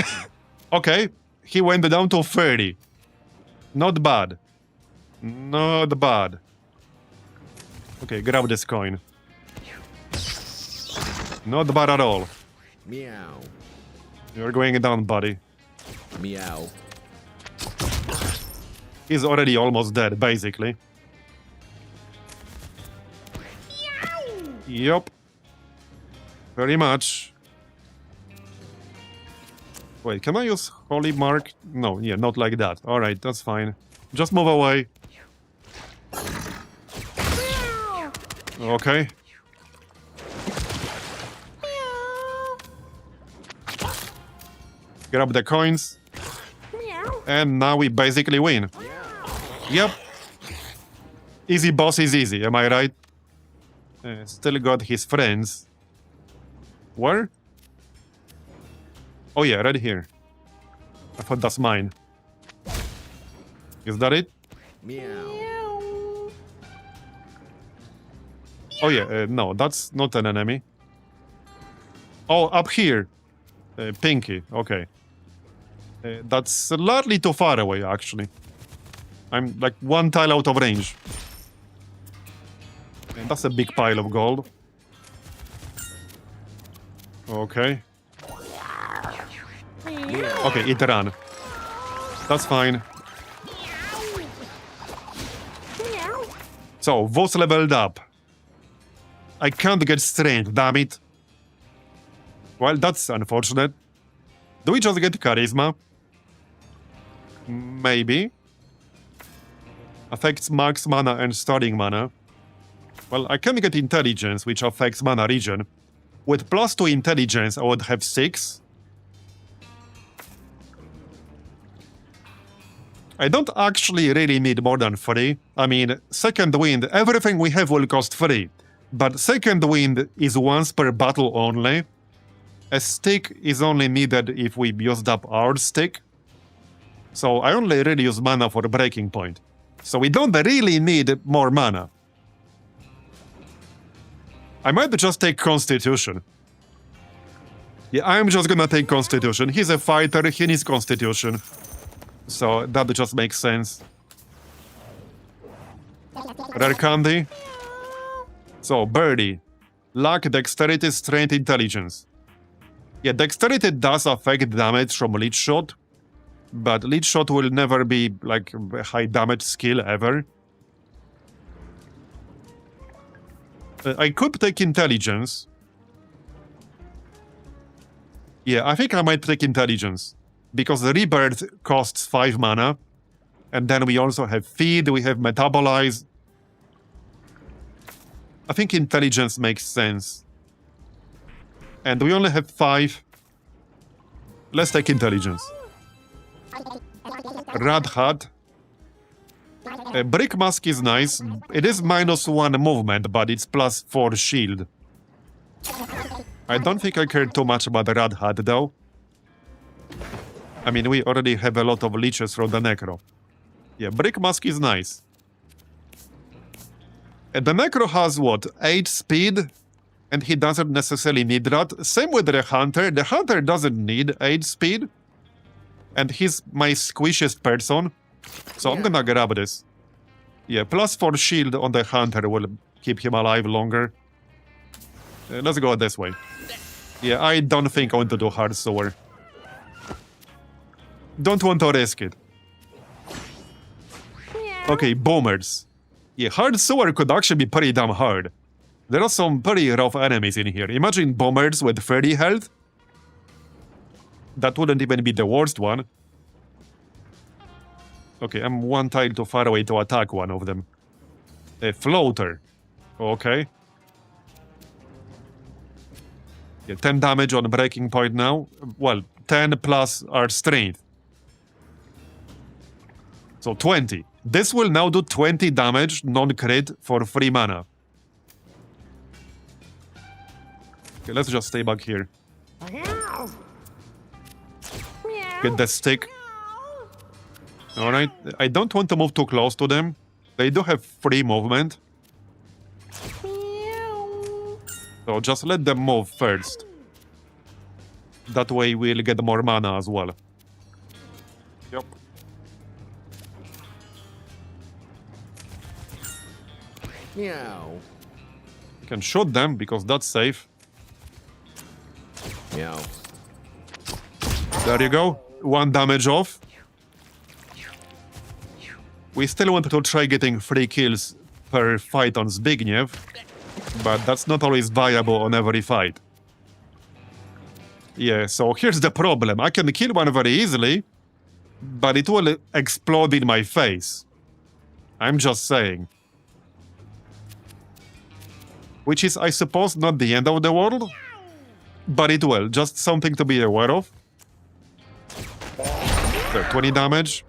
Okay, he went down to 30. Not bad. Not bad. Okay, grab this coin. Not bad at all. Meow. You're going down, buddy. Meow. He's already almost dead, basically. Yup. Very much. Wait, can I use Holy Mark? No, yeah, not like that. Alright, that's fine. Just move away. Okay. Grab the coins. Meow. And now we basically win. Yep. Easy boss is easy, am I right? Still got his friends. Where? Oh yeah, right here. I thought that's mine. Is that it? Meow. Oh yeah, no, that's not an enemy. Oh, up here. Pinky, okay. That's slightly too far away, actually. I'm like one tile out of range. And that's a big pile of gold. Okay. Okay, it ran. That's fine. Meow. So, Voss leveled up. I can't get strength, damn it. Well, that's unfortunate. Do we just get charisma? Maybe. Affects max mana and starting mana. Well, I can get intelligence, which affects mana regen. With +2 intelligence, I would have 6. I don't actually really need more than 3. I mean, Second Wind, everything we have will cost 3. But Second Wind is once per battle only. A stick is only needed if we used up our stick. So I only really use mana for Breaking Point. So we don't really need more mana. I might just take Constitution. Yeah, I'm just gonna take Constitution. He's a fighter, he needs Constitution. So that just makes sense. Rare candy. So, Birdie. Luck, Dexterity, Strength, Intelligence. Yeah, Dexterity does affect damage from Leech Shot. But Leech Shot will never be, like, a high damage skill, ever. I could take Intelligence. Yeah, I think I might take Intelligence. Because the Rebirth costs 5 mana. And then we also have Feed, we have Metabolize. I think Intelligence makes sense. And we only have 5. Let's take Intelligence. Rad Hat. Brick Mask is nice. It is -1 movement, but it's +4 shield. I don't think I care too much about the Rad Hat, though. I mean, we already have a lot of leeches from the Necro. Yeah, Brick Mask is nice. And the Necro has what? 8 speed? And he doesn't necessarily need that. Same with the Hunter. The Hunter doesn't need 8 speed. And he's my squishiest person. So I'm gonna grab this. Yeah, +4 shield on the Hunter will keep him alive longer. Let's go this way. Yeah, I don't think I want to do Hard Sewer. Don't want to risk it. Okay, Boomers. Yeah, Hard Sewer could actually be pretty damn hard. There are some pretty rough enemies in here. Imagine Boomers with 30 health. That wouldn't even be the worst one. Okay, I'm one tile too far away to attack one of them. A Floater. Okay. Yeah, 10 damage on breaking point now. Well, 10 plus our strength. So 20. This will now do 20 damage, non-crit, for 3 mana. Okay, let's just stay back here. Meow. Meow. Get the stick. Alright, I don't want to move too close to them. They do have free movement. Meow. So just let them move first. That way we'll get more mana as well. Yep. Meow. You can shoot them because that's safe. Meow. There you go. 1 damage off. We still want to try getting 3 kills per fight on Zbigniew, but that's not always viable on every fight. Yeah, so here's the problem. I can kill one very easily, but it will explode in my face. I'm just saying. Which is, I suppose, not the end of the world, but it will. Just something to be aware of. There, 20 damage.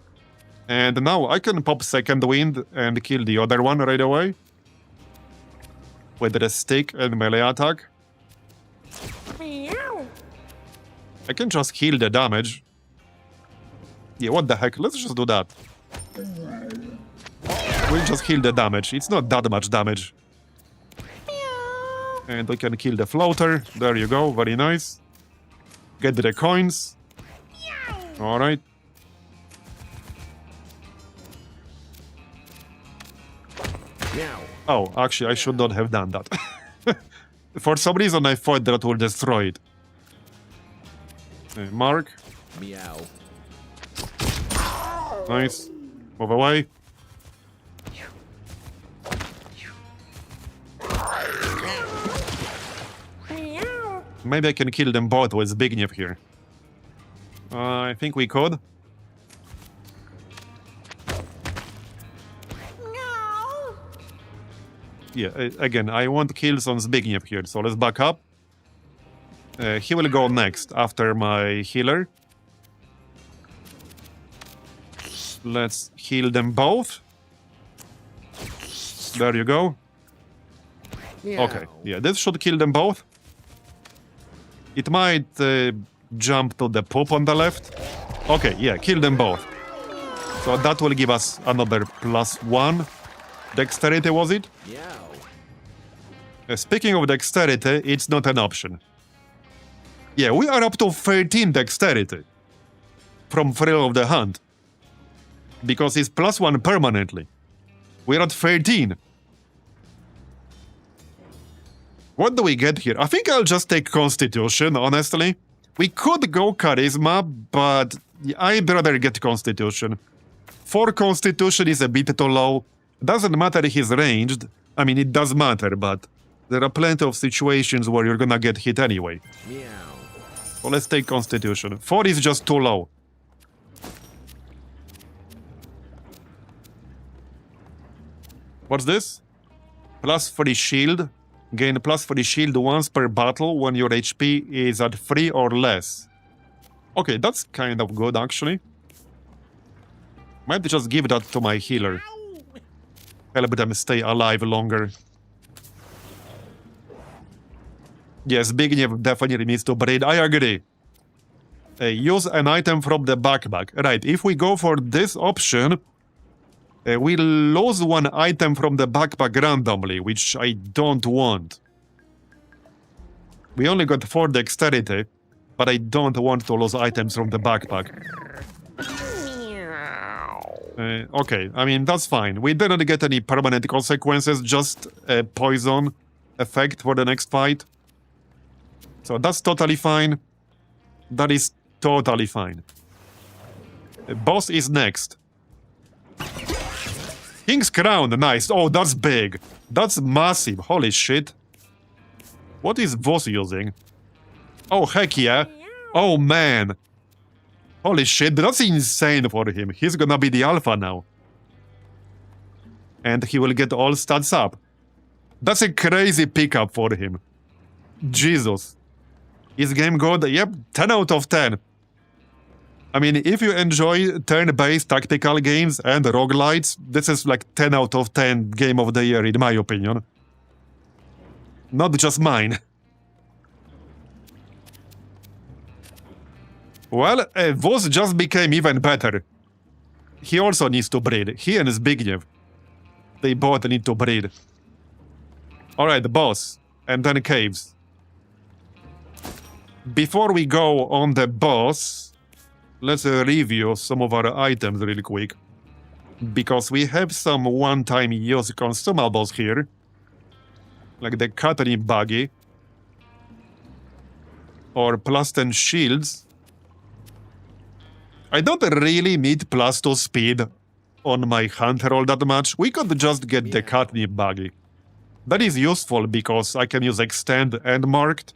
And now I can pop Second Wind and kill the other one right away. With the stick and melee attack. Meow. I can just heal the damage. Yeah, what the heck? Let's just do that. We'll just heal the damage. It's not that much damage. And we can kill the Floater. There you go. Very nice. Get the coins. Alright. Meow. Oh, actually, I should not have done that. For some reason, I thought that would destroy it. Mark. Meow. Nice. Move away. Meow. Maybe I can kill them both with Zbigniew here. I think we could. Meow. Yeah, again, I want kills on Zbigniew here, so let's back up. He will go next after my healer. Let's heal them both. There you go. Meow. Okay, yeah, this should kill them both. It might jump to the poop on the left. Okay, yeah, kill them both. So that will give us another +1. Dexterity, was it? Meow. Speaking of dexterity, it's not an option. Yeah, we are up to 13 dexterity from Thrill of the Hunt. Because it's +1 permanently. We're at 13. What do we get here? I think I'll just take Constitution, honestly. We could go Charisma, but I'd rather get Constitution. 4 Constitution is a bit too low. Doesn't matter if he's ranged. I mean, it does matter, but there are plenty of situations where you're gonna get hit anyway. Meow. So let's take Constitution. 4 is just too low. What's this? +3 shield. Gain +3 shield once per battle when your HP is at 3 or less. Okay, that's kind of good, actually. Might just give that to my healer. Help them stay alive longer. Yes, Zbigniew definitely needs to breed. I agree. Use an item from the backpack. Right, if we go for this option, We lose one item from the backpack randomly, which I don't want. We only got 4 dexterity, but I don't want to lose items from the backpack. Okay, I mean, that's fine. We didn't get any permanent consequences, just a poison effect for the next fight. So that's totally fine. That is totally fine. Boss is next. King's Crown, nice. Oh, that's big. That's massive. Holy shit. What is Voss using? Oh, heck yeah. Oh, man. Holy shit, that's insane for him. He's gonna be the alpha now. And he will get all stats up. That's a crazy pickup for him. Jesus. Is game good? Yep, 10 out of 10. I mean, if you enjoy turn-based tactical games and roguelites, this is like 10 out of 10 game of the year, in my opinion. Not just mine. Well, Voss just became even better. He also needs to breed. He and Zbigniew. They both need to breed. Alright, boss. And then caves. Before we go on the boss, let's review some of our items real quick. Because we have some one-time use consumables here. Like the cutting buggy. Or plus 10 shields. I don't really need plus 2 speed on my hunter all that much. We could just get the cutting buggy. That is useful because I can use extend and marked.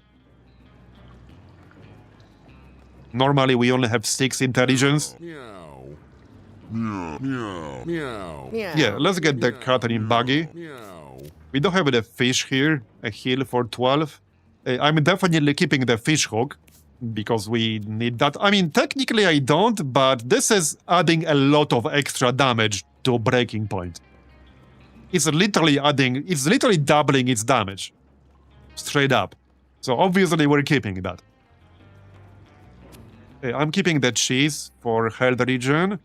Normally we only have 6 intelligence. Meow. Meow. Meow. Yeah, let's get the cutting buggy. Meow. We don't have the fish here, a heal for 12. I'm definitely keeping the fish hook, because we need that. I mean, technically I don't, but this is adding a lot of extra damage to breaking point. It's literally doubling its damage. Straight up. So obviously we're keeping that. I'm keeping the cheese for health regen.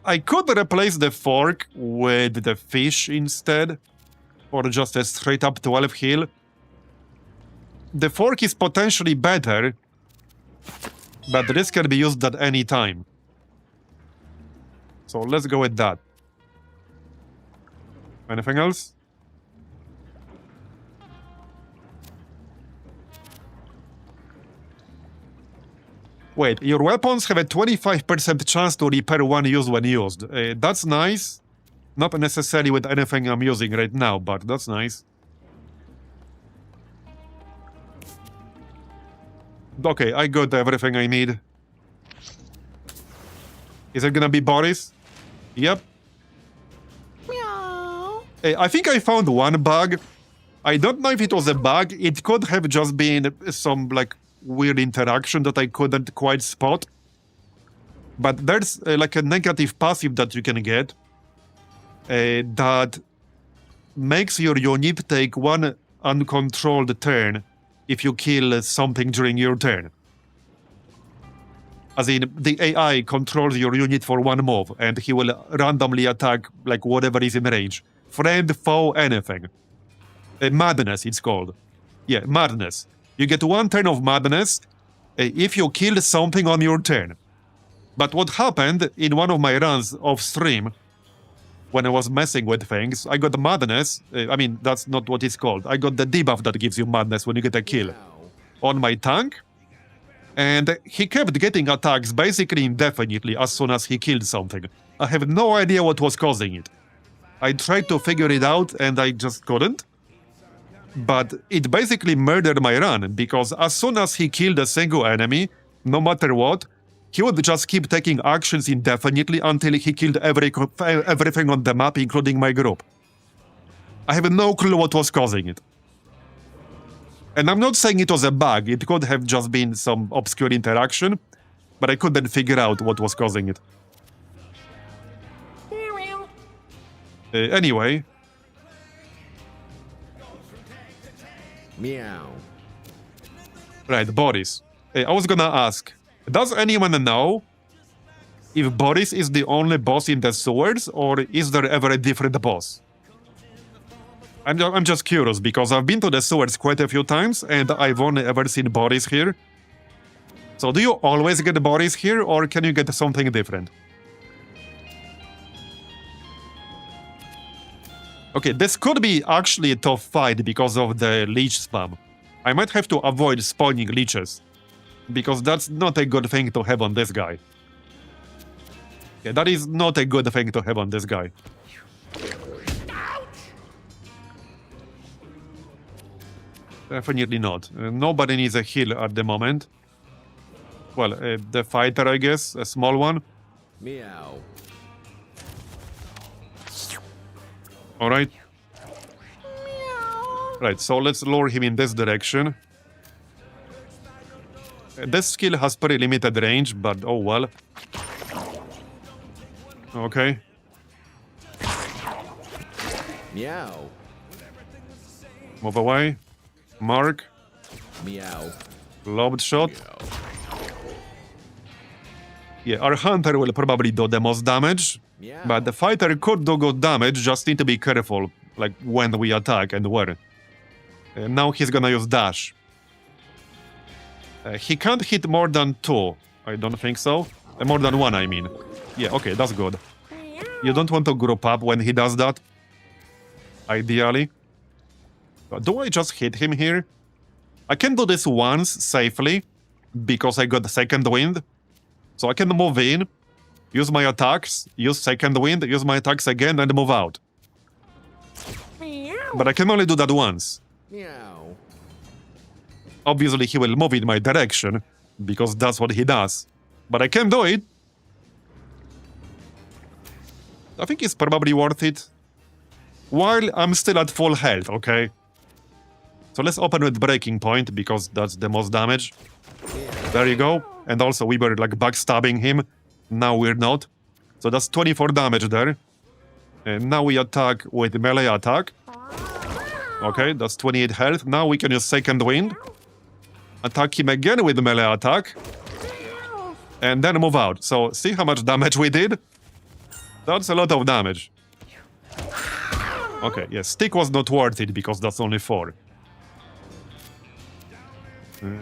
I could replace the fork with the fish instead, or just a straight up 12 heal. The fork is potentially better, but this can be used at any time. So let's go with that. Anything else? Wait, your weapons have a 25% chance to repair one use when used. That's nice. Not necessarily with anything I'm using right now, but that's nice. Okay, I got everything I need. Is it gonna be Boris? Yep. Meow. I think I found one bug. I don't know if it was a bug. It could have just been some, like, weird interaction that I couldn't quite spot. But there's, like, a negative passive that you can get that makes your unit take one uncontrolled turn if you kill something during your turn. As in, the AI controls your unit for one move, and he will randomly attack, like, whatever is in range. Friend, foe, anything. Madness, it's called. Yeah, madness. You get one turn of madness if you kill something on your turn. But what happened in one of my runs off stream, when I was messing with things, I got madness. I mean, that's not what it's called. I got the debuff that gives you madness when you get a kill on my tank. And he kept getting attacks basically indefinitely as soon as he killed something. I have no idea what was causing it. I tried to figure it out and I just couldn't. But it basically murdered my run, because as soon as he killed a single enemy, no matter what, he would just keep taking actions indefinitely until he killed everything on the map, including my group. I have no clue what was causing it. And I'm not saying it was a bug, it could have just been some obscure interaction, but I couldn't figure out what was causing it. Anyway. Meow. Right, Boris. I was gonna ask, does anyone know if Boris is the only boss in the sewers, or is there ever a different boss? I'm just curious, because I've been to the sewers quite a few times, and I've only ever seen Boris here. So do you always get Boris here, or can you get something different? Okay, this could be actually a tough fight because of the leech spam. I might have to avoid spawning leeches, because that's not a good thing to have on this guy. Yeah, that is not a good thing to have on this guy. Definitely not. Nobody needs a heal at the moment. Well, the fighter, I guess, a small one. Meow. Alright. Right, so let's lure him in this direction. This skill has pretty limited range, but oh well. Okay. Meow. Move away. Mark. Meow. Lobed shot. Meow. Yeah, our hunter will probably do the most damage. Meow. But the fighter could do good damage, just need to be careful, like when we attack and where. Now he's gonna use dash. He can't hit more than 2. I don't think so. More than 1, I mean. Yeah, okay, that's good. You don't want to group up when he does that. Ideally. But do I just hit him here? I can do this once safely, because I got the second wind. So I can move in, use my attacks, use second wind, use my attacks again, and move out. But I can only do that once. Meow. Obviously, he will move in my direction, because that's what he does. But I can do it. I think it's probably worth it. While I'm still at full health, okay? So let's open with Breaking Point, because that's the most damage. There you go. And also, we were like backstabbing him. Now we're not. So that's 24 damage there. And now we attack with melee attack. Okay, that's 28 health. Now we can use Second Wind. Attack him again with melee attack. And then move out. So see how much damage we did? That's a lot of damage. Okay, yes, stick was not worth it because that's only 4.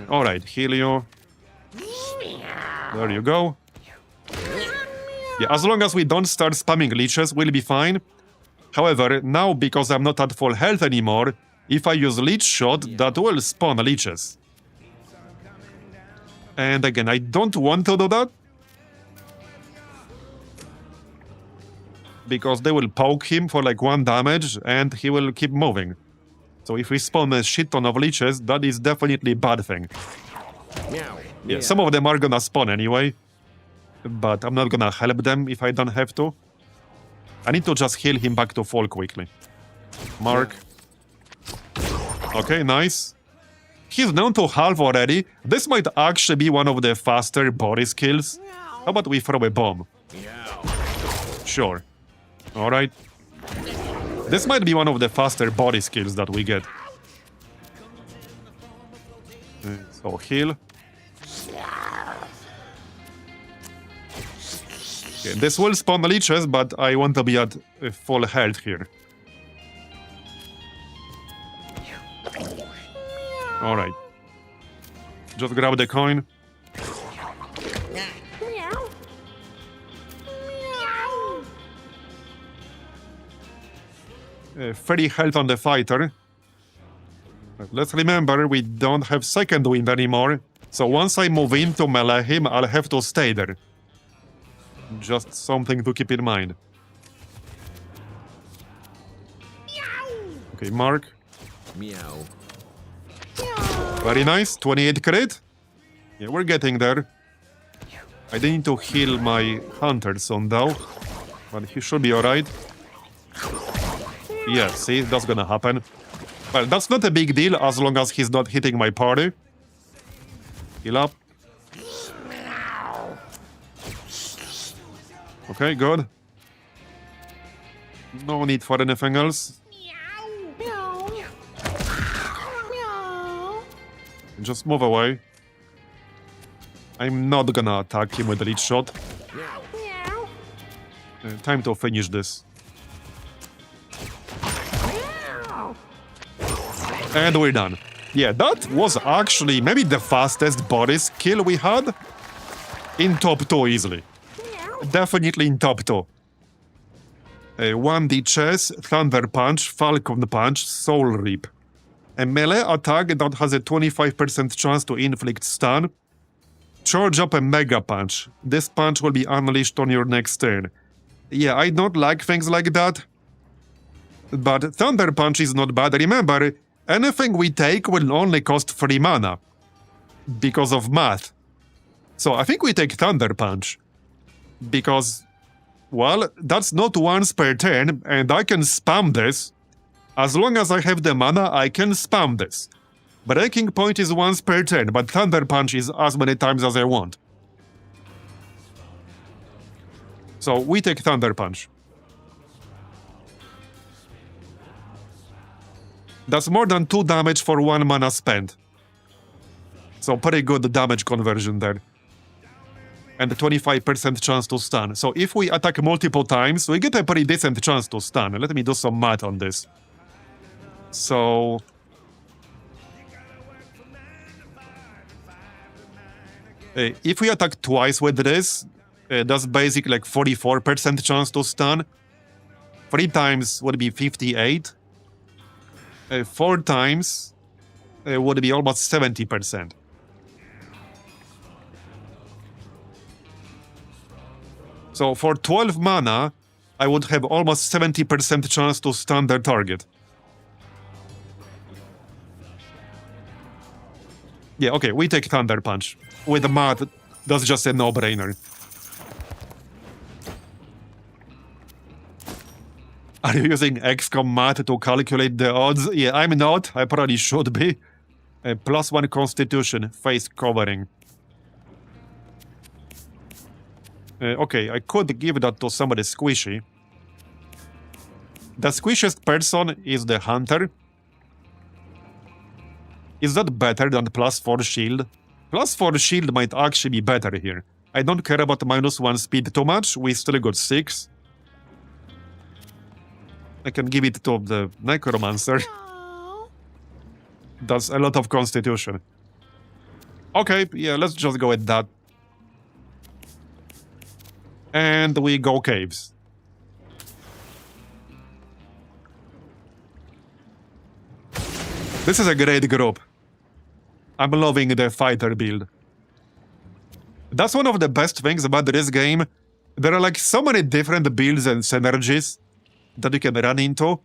Alright, heal you. There you go. Yeah, as long as we don't start spamming leeches, we'll be fine. However, now because I'm not at full health anymore, if I use leech shot, that will spawn leeches. And again, I don't want to do that. Because they will poke him for like 1 damage and he will keep moving. So if we spawn a shit ton of leeches, that is definitely a bad thing. Meow. Yeah, some of them are gonna spawn anyway. But I'm not gonna help them if I don't have to. I need to just heal him back to full quickly. Mark. Okay, nice. He's down to half already. This might actually be one of the faster Boris kills. How about we throw a bomb? Meow. Sure. Alright. This might be one of the faster body skills that we get. So heal. Okay, this will spawn leeches, but I want to be at full health here. Alright. Just grab the coin. Meow. Meow. 30 health on the fighter. But let's remember, we don't have second wind anymore. So once I move in to melee him, I'll have to stay there. Just something to keep in mind. Okay, Mark. Meow. Very nice. 28 crit. Yeah, we're getting there. I need to heal my hunter soon though. But he should be alright. Yeah, see, that's gonna happen. Well, that's not a big deal as long as he's not hitting my party. Heal up. Okay, good. No need for anything else. Meow. Meow. Just move away. I'm not gonna attack him with a leech shot. Meow. Time to finish this. And we're done. Yeah, that was actually maybe the fastest Boris kill we had. In top 2 easily. Definitely in top 2. 1D Chess, Thunder Punch, Falcon Punch, Soul Rip. A melee attack that has a 25% chance to inflict stun. Charge up a Mega Punch. This punch will be unleashed on your next turn. Yeah, I don't like things like that. But Thunder Punch is not bad. Remember, anything we take will only cost 3 mana. Because of math. So I think we take Thunder Punch. Because, well, that's not once per turn, and I can spam this. As long as I have the mana, I can spam this. Breaking Point is once per turn, but Thunder Punch is as many times as I want. So we take Thunder Punch. That's more than 2 damage for 1 mana spent. So pretty good damage conversion there. And a 25% chance to stun. So if we attack multiple times, we get a pretty decent chance to stun. Let me do some math on this. So... if we attack twice with this, that's basically like 44% chance to stun. 3 times would be 58. 4 times would be almost 70%. So for 12 mana, I would have almost 70% chance to stun their target. Yeah, okay, we take Thunder Punch. With math, that's just a no-brainer. Are you using XCOM math to calculate the odds? Yeah, I'm not. I probably should be. +1 Constitution, face covering. Okay, I could give that to somebody squishy. The squishiest person is the Hunter. Is that better than +4 shield? +4 shield might actually be better here. I don't care about -1 speed too much. We still got 6. I can give it to the Necromancer. That's a lot of Constitution. Okay, yeah, let's just go with that. And we go caves. This is a great group. I'm loving the fighter build. That's one of the best things about this game. There are like so many different builds and synergies that you can run into.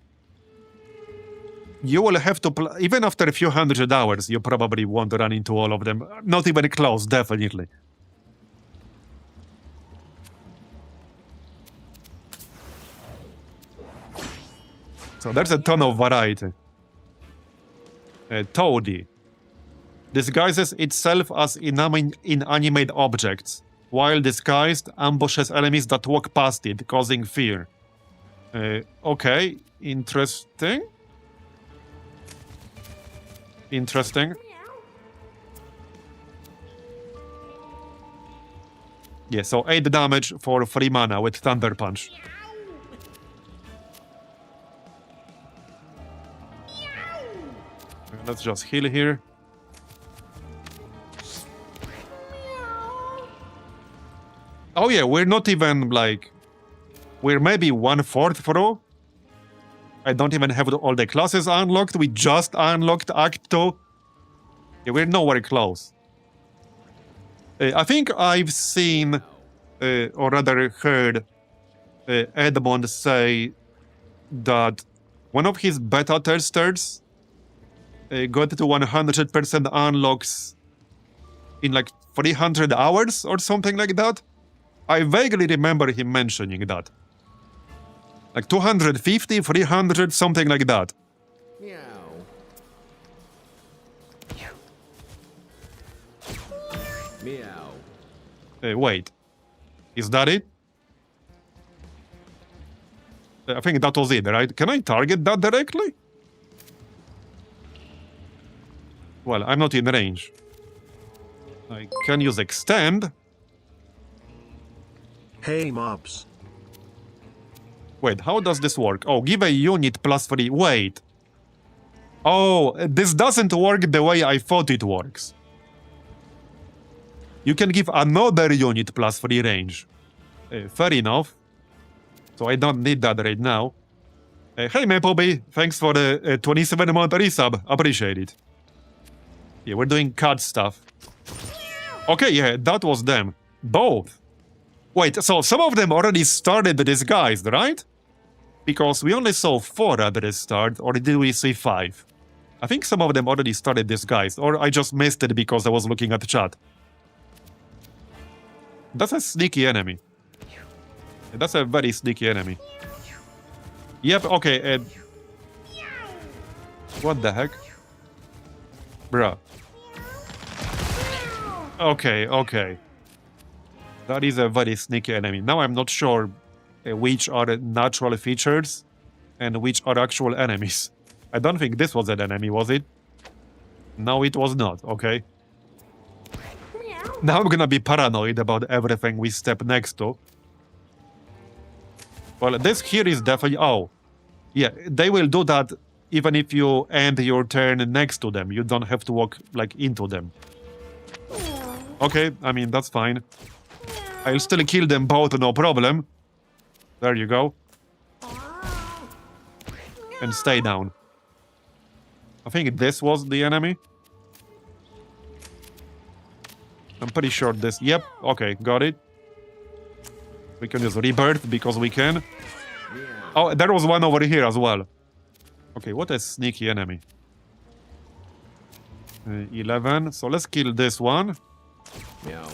You will have to play, even after a few hundred hours, you probably won't run into all of them. Not even close, definitely. So there's a ton of variety. Toadie. Disguises itself as inanimate objects. While disguised, ambushes enemies that walk past it, causing fear. Okay, interesting. Interesting. Yeah, so 8 damage for 3 mana with Thunder Punch. Let's just heal here. Oh yeah, we're not even like... We're maybe 1/4 through. I don't even have all the classes unlocked. We just unlocked Act 2. Yeah, we're nowhere close. I think I've seen, or rather heard, Edmond say that one of his beta testers got to 100% unlocks in like 300 hours or something like that. I vaguely remember him mentioning that. Like 250, 300, something like that. Meow. Meow. Wait. Is that it? I think that was it, right? Can I target that directly? Well, I'm not in range. I can use extend. Hey mobs. Wait, how does this work? Oh, give a unit +3. Wait. Oh, this doesn't work the way I thought it works. You can give another unit +3 range. Fair enough. So I don't need that right now. Hey, Mapleby, thanks for the 27 monetary sub. Appreciate it. Yeah, we're doing cut stuff. Okay, yeah, that was them. Both. Wait, so some of them already started the disguise, right? Because we only saw 4 at the start, or did we see 5? I think some of them already started disguise, or I just missed it because I was looking at the chat. That's a sneaky enemy. That's a very sneaky enemy. Yep, okay, what the heck? Bruh. Okay, okay. That is a very sneaky enemy. Now I'm not sure which are natural features and which are actual enemies. I don't think this was an enemy, was it? No, it was not, okay. Now I'm gonna be paranoid about everything we step next to. Well, this here is definitely... Oh, yeah, they will do that even if you end your turn next to them. You don't have to walk, like, into them. Okay, I mean, that's fine. I'll still kill them both, no problem. There you go. And stay down. I think this was the enemy. I'm pretty sure this... Yep, okay, got it. We can use rebirth because we can. Oh, there was one over here as well. Okay, what a sneaky enemy. 11. So let's kill this one. Meow.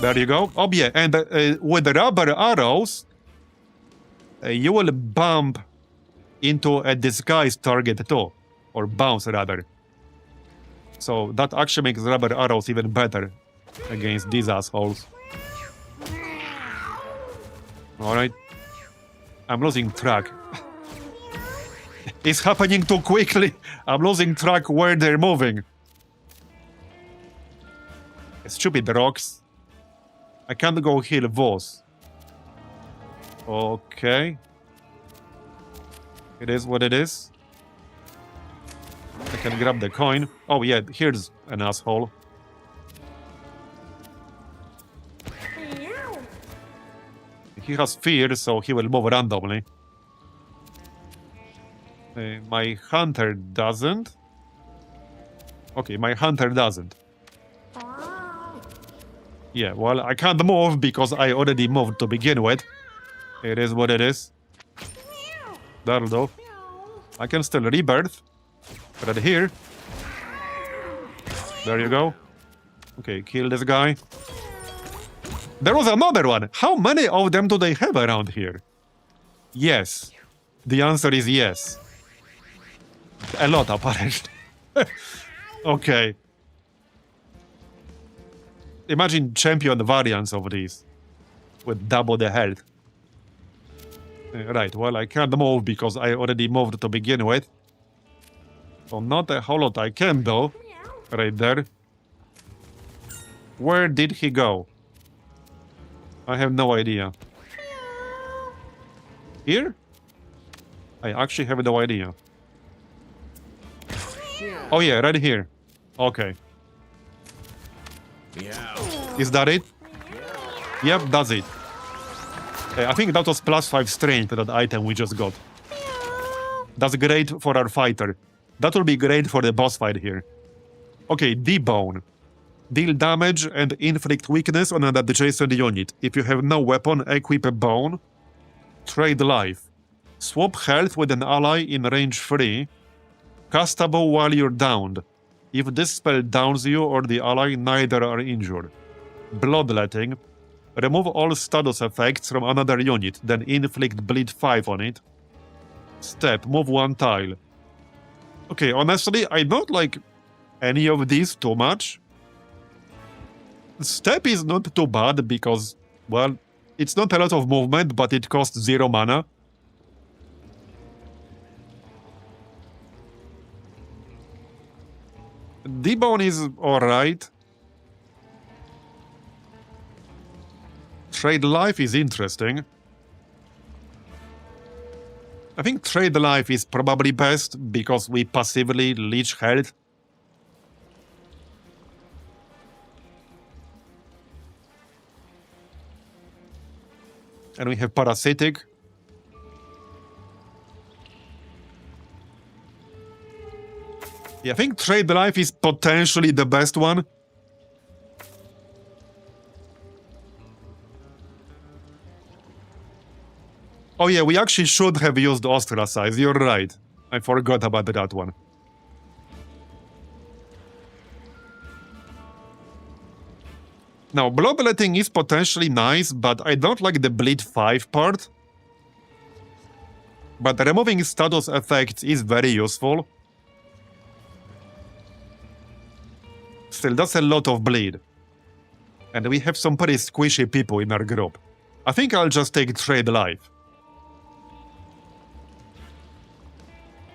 There you go. Oh, yeah, and with the rubber arrows, you will bump into a disguised target too. Or bounce, rather. So that actually makes rubber arrows even better against these assholes. Alright. I'm losing track. It's happening too quickly. I'm losing track where they're moving. Stupid rocks. I can't go heal Voss. Okay. It is what it is. I can grab the coin. Oh yeah, here's an asshole. He has fear, so he will move randomly. My hunter doesn't. Okay, my hunter doesn't. Yeah, well, I can't move because I already moved to begin with. It is what it is. That'll do. I can still rebirth. Right here. There you go. Okay, kill this guy. There was another one. How many of them do they have around here? Yes. The answer is yes. A lot, apparently. Okay. Imagine champion variants of these. With double the health. Right, well, I can't move because I already moved to begin with. So not a whole lot I can do. Right there. Where did he go? I have no idea. Here? I actually have no idea. Oh yeah, right here. Okay. Is that it? Yep, that's it. I think that was +5 strength, that item we just got. That's great for our fighter. That will be great for the boss fight here. Okay, debone. Deal damage and inflict weakness on an adjacent unit. If you have no weapon, equip a bone. Trade life. Swap health with an ally in range 3. Castable while you're downed. If this spell downs you or the ally, neither are injured. Bloodletting. Remove all status effects from another unit, then inflict bleed 5 on it. Step. Move 1 tile. Okay, honestly, I don't like any of these too much. Step is not too bad because, well, it's not a lot of movement, but it costs 0 mana. Debone is alright. Trade life is interesting. I think trade life is probably best because we passively leech health. And we have parasitic. Yeah, I think trade life is potentially the best one. Oh yeah, we actually should have used Ostracize, you're right. I forgot about that one. Now, bloodletting is potentially nice, but I don't like the bleed 5 part. But removing status effects is very useful. Still, that's a lot of bleed. And we have some pretty squishy people in our group. I think I'll just take trade life.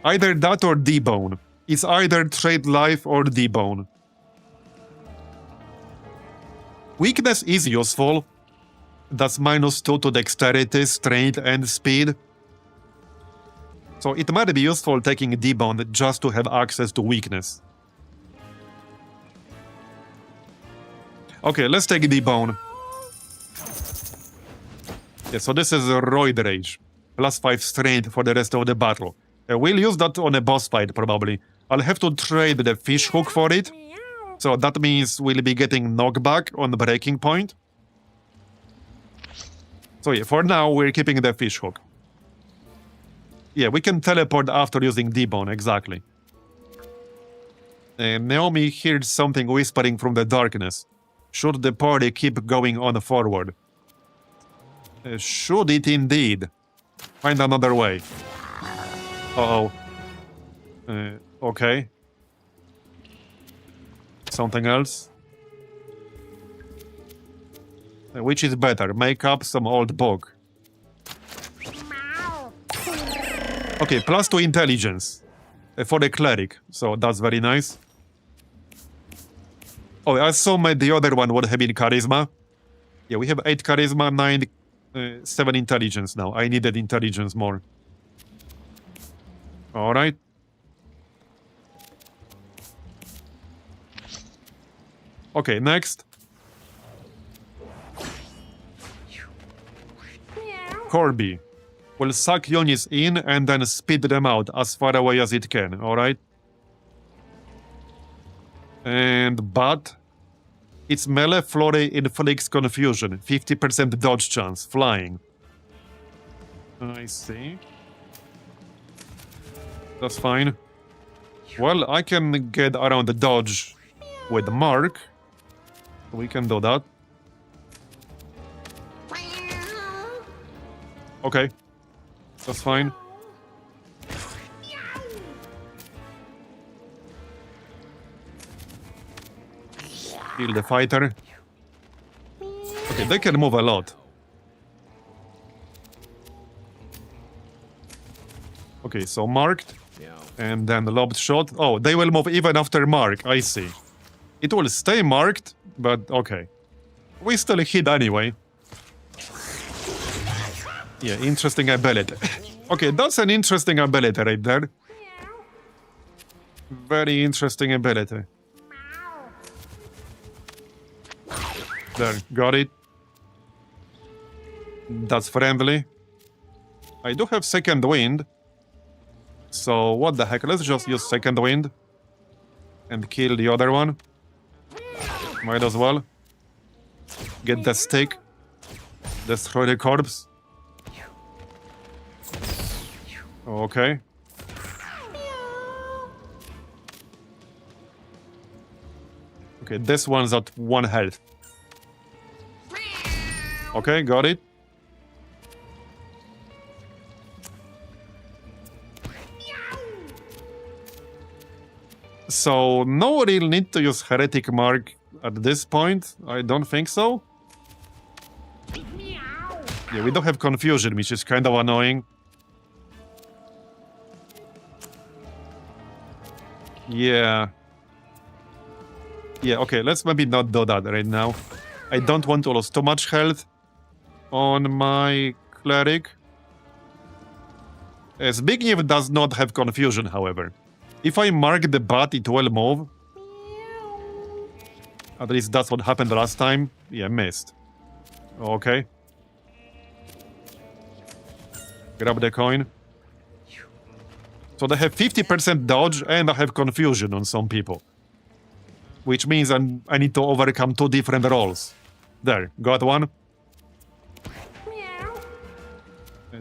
Either that or debone. It's either trade life or debone. Weakness is useful. That's -2 to dexterity, strength, and speed. So it might be useful taking debone just to have access to weakness. Okay, let's take debone. Yeah, so this is a Roid Rage. +5 strength for the rest of the battle. We'll use that on a boss fight, probably. I'll have to trade the fish hook for it. So that means we'll be getting knockback on the breaking point. So yeah, for now, we're keeping the fish hook. Yeah, we can teleport after using debone, exactly. Naomi hears something whispering from the darkness. Should the party keep going on forward? Should it indeed? Find another way. Uh-oh. Okay. Something else? Which is better? Make up some old book. Okay, +2 intelligence. For the cleric, so that's very nice. Oh, I assume the other one would have been charisma. Yeah, we have 8 charisma, 7 intelligence now. I needed intelligence more. Alright. Okay, next. Corby will suck Yonis in and then spit them out as far away as it can, alright? And but its melee flurry inflicts confusion, 50% dodge chance, flying. I see. That's fine. Well, I can get around the dodge with Mark. We can do that. Okay. That's fine. Kill the fighter. Okay, they can move a lot. Okay, so marked. And then lobbed shot. Oh, they will move even after mark, I see. It will stay marked, but okay. We still hit anyway. Yeah, interesting ability. Okay, that's an interesting ability right there. Very interesting ability. There, got it. That's friendly. I do have second wind. So what the heck, let's just use second wind. And kill the other one. Might as well. Get the stick. Destroy the corpse. Okay. Okay, this one's at 1 health. Okay, got it. So, no real need to use Heretic Mark at this point. I don't think so. Yeah, we don't have Confusion, which is kind of annoying. Yeah. Yeah, okay, let's maybe not do that right now. I don't want to lose too much health on my cleric. Zbigniew does not have confusion, however. If I mark the bat, it will move. At least that's what happened last time. Yeah, missed. Okay. Grab the coin. So they have 50% dodge and I have confusion on some people. Which means I need to overcome 2 different rolls. There, got one.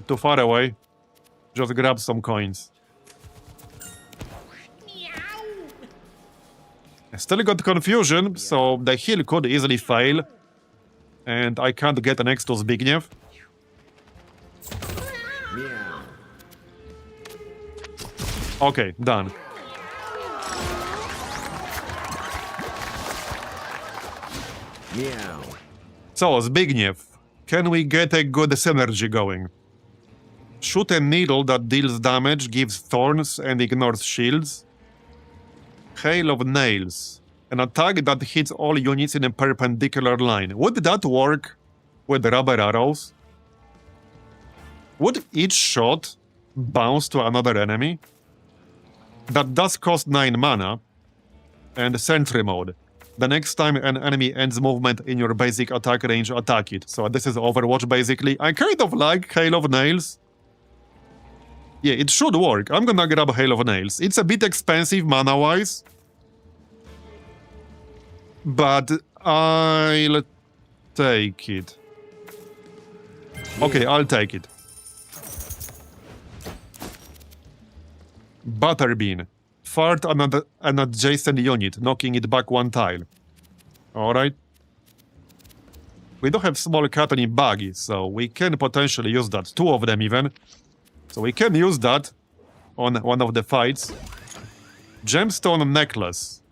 Too far away. Just grab some coins. I still got confusion, so the heal could easily fail. And I can't get next to Zbigniew. Meow. Okay, done. Meow. So, Zbigniew, can we get a good synergy going? Shoot a needle that deals damage, gives thorns, and ignores shields. Hail of Nails, an attack that hits all units in a perpendicular line. Would that work with rubber arrows? Would each shot bounce to another enemy? That does cost 9 mana. And Sentry Mode. The next time an enemy ends movement in your basic attack range, attack it. So this is Overwatch, basically. I kind of like Hail of Nails. Yeah, it should work. I'm gonna grab Hail of Nails. It's a bit expensive mana-wise. But I'll take it. Okay, I'll take it. Butterbean. Fart an adjacent unit, knocking it back 1 tile. Alright. We do have small cat and buggy, so we can potentially use that. 2 of them even. So we can use that on one of the fights. Gemstone Necklace.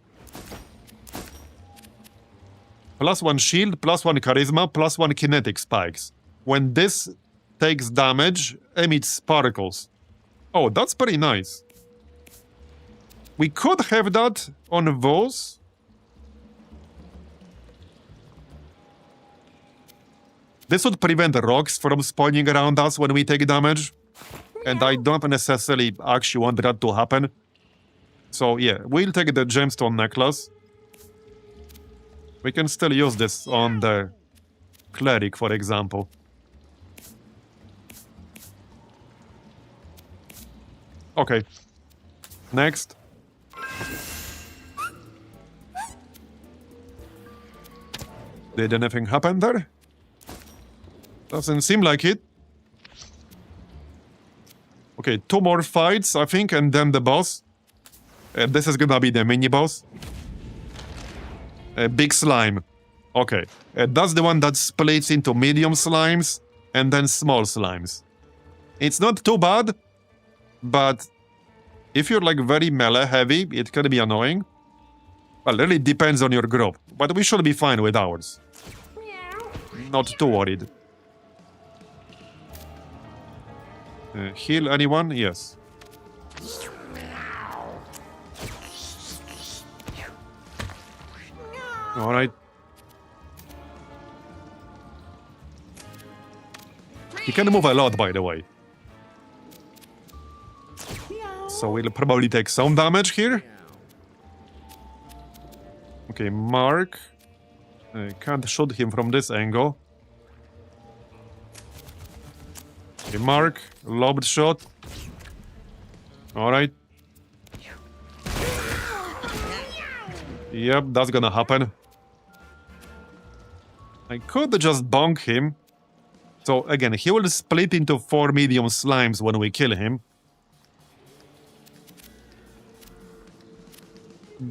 +1 shield, +1 charisma, +1 kinetic spikes. When this takes damage, emits sparkles. Oh, that's pretty nice. We could have that on Vos. This would prevent rocks from spawning around us when we take damage. And I don't necessarily actually want that to happen. So yeah, we'll take the gemstone necklace. We can still use this on the cleric, for example. Okay. Next. Did anything happen there? Doesn't seem like it. Okay, 2 more fights, I think, and then the boss. This is gonna be the mini-boss. Big slime. Okay. That's the one that splits into medium slimes and then small slimes. It's not too bad, but if you're like very melee heavy, it can be annoying. Well, it really depends on your group, but we should be fine with ours. Not too worried. Heal anyone? Yes. Alright. He can move a lot, by the way. So we'll probably take some damage here. Okay, Mark. Can't shoot him from this angle. Okay, Mark. Lobbed shot. Alright. Yep, that's gonna happen. I could just bonk him. So again, he will split into 4 medium slimes when we kill him.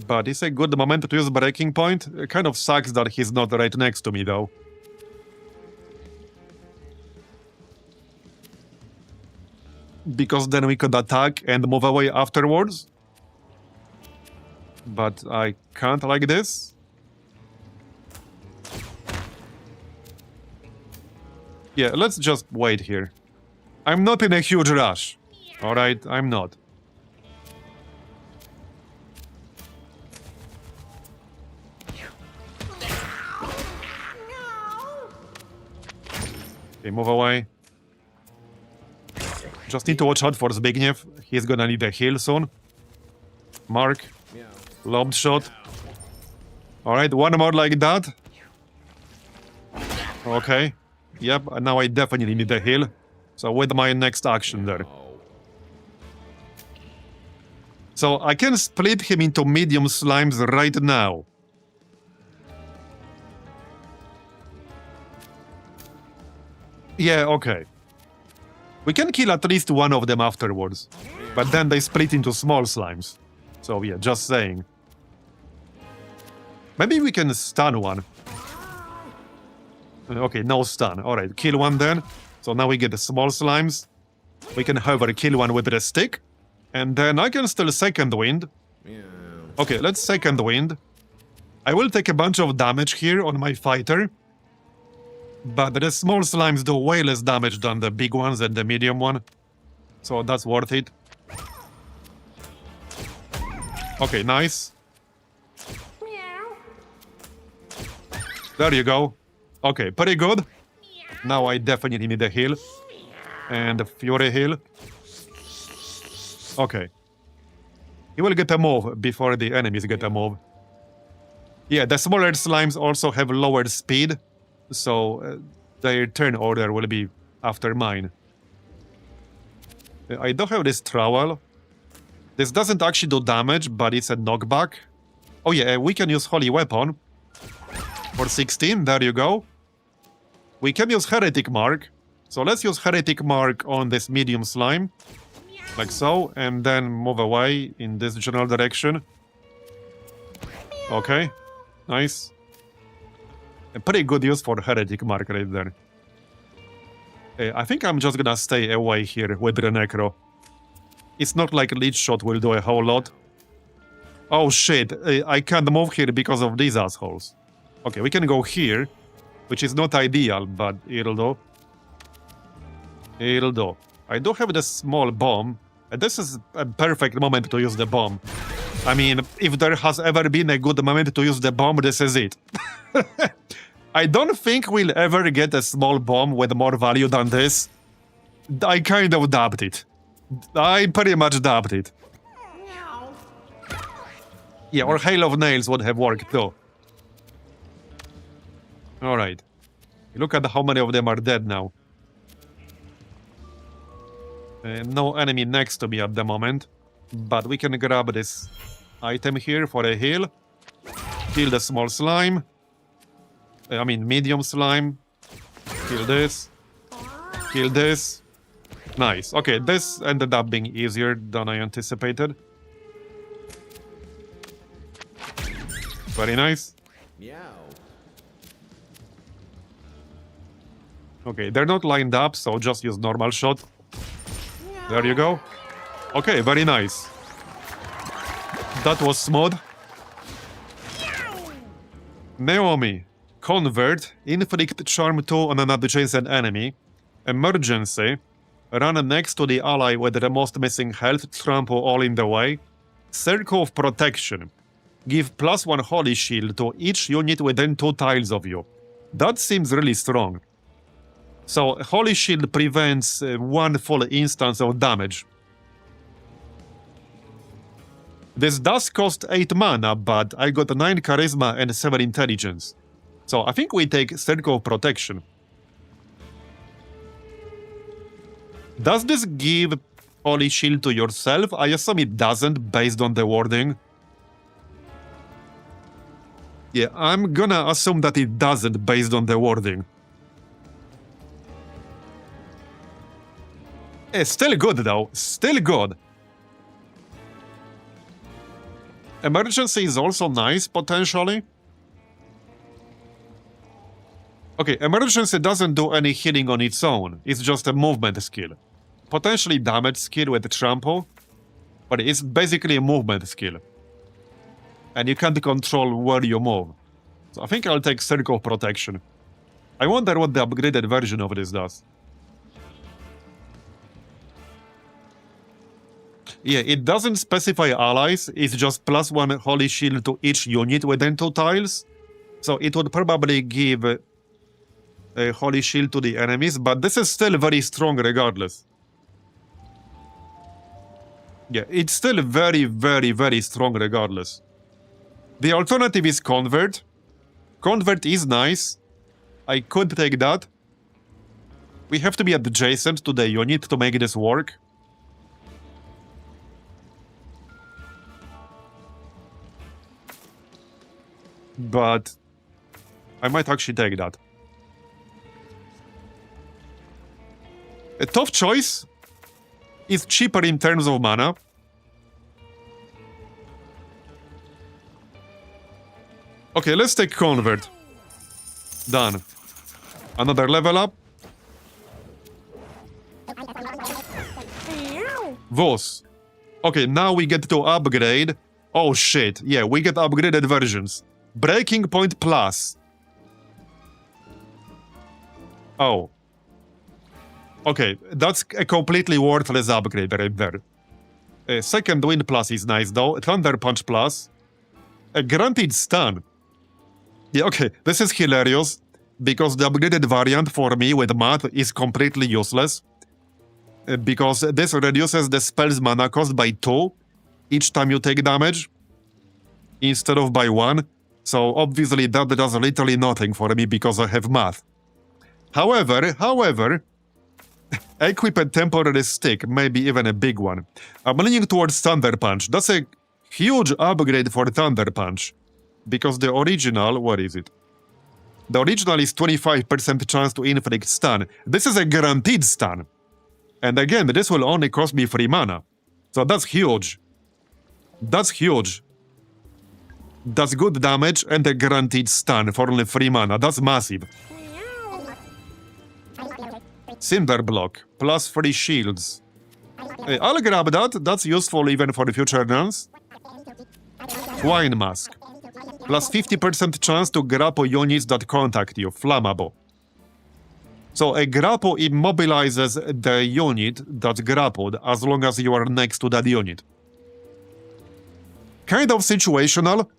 But it's a good moment to use Breaking Point. It kind of sucks that he's not right next to me, though. Because then we could attack and move away afterwards. But I can't like this. Yeah, let's just wait here. I'm not in a huge rush. Alright, I'm not. Okay, move away. Just need to watch out for Zbigniew. He's gonna need a heal soon. Mark. Meow. Lobbed shot. Alright, one more like that. Okay. Yep, and now I definitely need a heal. So with my next action there. Oh. So I can split him into medium slimes right now. Yeah, okay. We can kill at least one of them afterwards. But then they split into small slimes. So yeah, just saying. Maybe we can stun one. Okay, no stun. Alright, kill one then. So now we get the small slimes. We can, however, kill one with the stick. And then I can still second wind. Meow. Okay, let's second wind. I will take a bunch of damage here on my fighter. But the small slimes do way less damage than the big ones and the medium one. So that's worth it. Okay, nice. There you go. Okay, pretty good. Now I definitely need a heal. And a fury heal. Okay. He will get a move before the enemies get a move. Yeah, the smaller slimes also have lower speed. So their turn order will be after mine. I don't have this trowel. This doesn't actually do damage, but it's a knockback. Oh yeah, we can use Holy Weapon. For 16, there you go. We can use Heretic Mark. So let's use Heretic Mark on this medium slime. Like so, and then move away in this general direction. Okay, nice. A pretty good use for Heretic Mark right there. I think I'm just gonna stay away here with the Necro. It's not like Leech Shot will do a whole lot. Oh shit, I can't move here because of these assholes. Okay, we can go here, which is not ideal, but it'll do. It'll do. I do have the small bomb, and this is a perfect moment to use the bomb. I mean, if there has ever been a good moment to use the bomb, this is it. I don't think we'll ever get a small bomb with more value than this. I kind of doubt it. I pretty much doubt it. Yeah, or Hail of Nails would have worked too. Alright. Look at how many of them are dead now. No enemy next to me at the moment. But we can grab this item here for a heal. Kill the small slime. I mean medium slime. Kill this. Kill this. Nice. Okay, this ended up being easier than I anticipated. Very nice. Meow. Okay, they're not lined up, so just use normal shot. There you go. Okay, very nice. That was smooth. Naomi. Convert. Inflict Charm 2 on an adjacent enemy. Emergency. Run next to the ally with the most missing health. Trample all in the way. Circle of Protection. Give +1 Holy Shield to each unit within 2 tiles of you. That seems really strong. So, Holy Shield prevents 1 full instance of damage. This does cost 8 mana, but I got 9 Charisma and 7 Intelligence. So, I think we take Circle of Protection. Does this give Holy Shield to yourself? I assume it doesn't, based on the wording. Yeah, I'm gonna assume that it doesn't, based on the wording. Still good, though. Still good. Emergency is also nice, potentially. Okay, Emergency doesn't do any healing on its own. It's just a movement skill. Potentially damage skill with Trample, but it's basically a movement skill. And you can't control where you move. So I think I'll take Circle of Protection. I wonder what the upgraded version of this does. Yeah, it doesn't specify allies, it's just +1 Holy Shield to each unit within 2 tiles. So it would probably give a Holy Shield to the enemies, but this is still very strong regardless. Yeah, it's still very, very, very strong regardless. The alternative is Convert. Convert is nice. I could take that. We have to be adjacent to the unit to make this work. But I might actually take that. A tough choice is cheaper in terms of mana. Okay, let's take Convert. Done. Another level up. Voss. Okay, now we get to upgrade. Oh shit, yeah, we get upgraded versions. Breaking Point Plus. Oh. Okay, that's a completely worthless upgrade right there. Second Wind Plus is nice though. Thunder Punch Plus. A guaranteed stun. Yeah, okay, this is hilarious because the upgraded variant for me with math is completely useless. Because this reduces the spell's mana cost by 2 each time you take damage instead of by 1. So obviously that does literally nothing for me because I have math. However, equip a temporary stick, maybe even a big one. I'm leaning towards Thunder Punch. That's a huge upgrade for Thunder Punch. Because the original, what is it? The original is 25% chance to inflict stun. This is a guaranteed stun. And again, this will only cost me 3 mana. So that's huge. That's huge. That's good damage and a guaranteed stun for only 3 mana. That's massive. Cinder Block, plus 3 shields. I'll grab that. That's useful even for the future runs. Twine Mask. Plus 50% chance to grapple units that contact you. Flammable. So a grapple immobilizes the unit that's grappled as long as you are next to that unit. Kind of situational.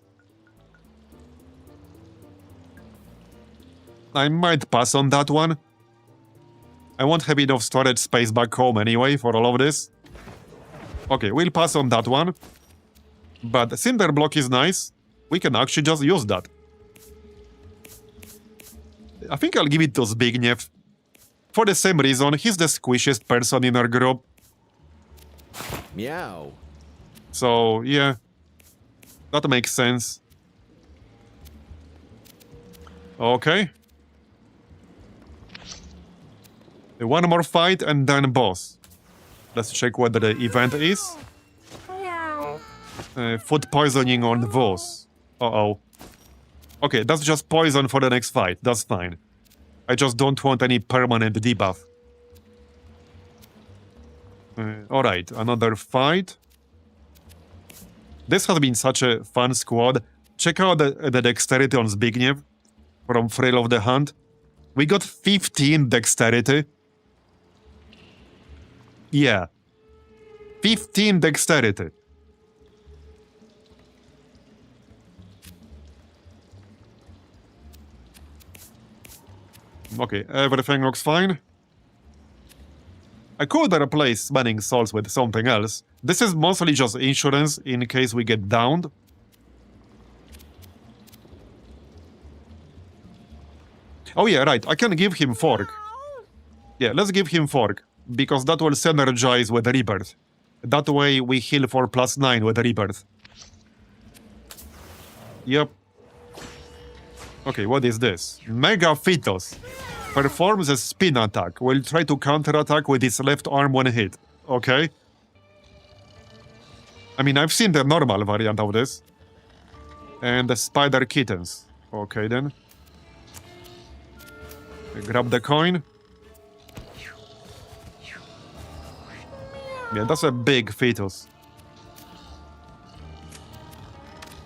I might pass on that one. I won't have enough storage space back home anyway for all of this. Okay, we'll pass on that one. But Cinder Block is nice. We can actually just use that. I think I'll give it to Zbigniew. For the same reason, he's the squishiest person in our group. Meow. So, yeah. That makes sense. Okay. One more fight and then boss. Let's check what the event is. Food poisoning on Voss. Uh-oh. Okay, that's just poison for the next fight. That's fine. I just don't want any permanent debuff. Alright, another fight. This has been such a fun squad. Check out the dexterity on Zbigniew from Thrill of the Hunt. We got 15 dexterity. Yeah. 15 dexterity. Okay, everything looks fine. I could replace Summoning Souls with something else. This is mostly just insurance in case we get downed. Oh yeah, right, I can give him Fork. Yeah, let's give him Fork, because that will synergize with Rebirth. That way we heal for +9 with Rebirth. Yep. Okay, what is this? Mega Fetus. Performs a spin attack. Will try to counterattack with its left arm when hit. Okay. I mean, I've seen the normal variant of this. And the Spider Kittens. Okay, then. Grab the coin. Yeah, that's a big fetus.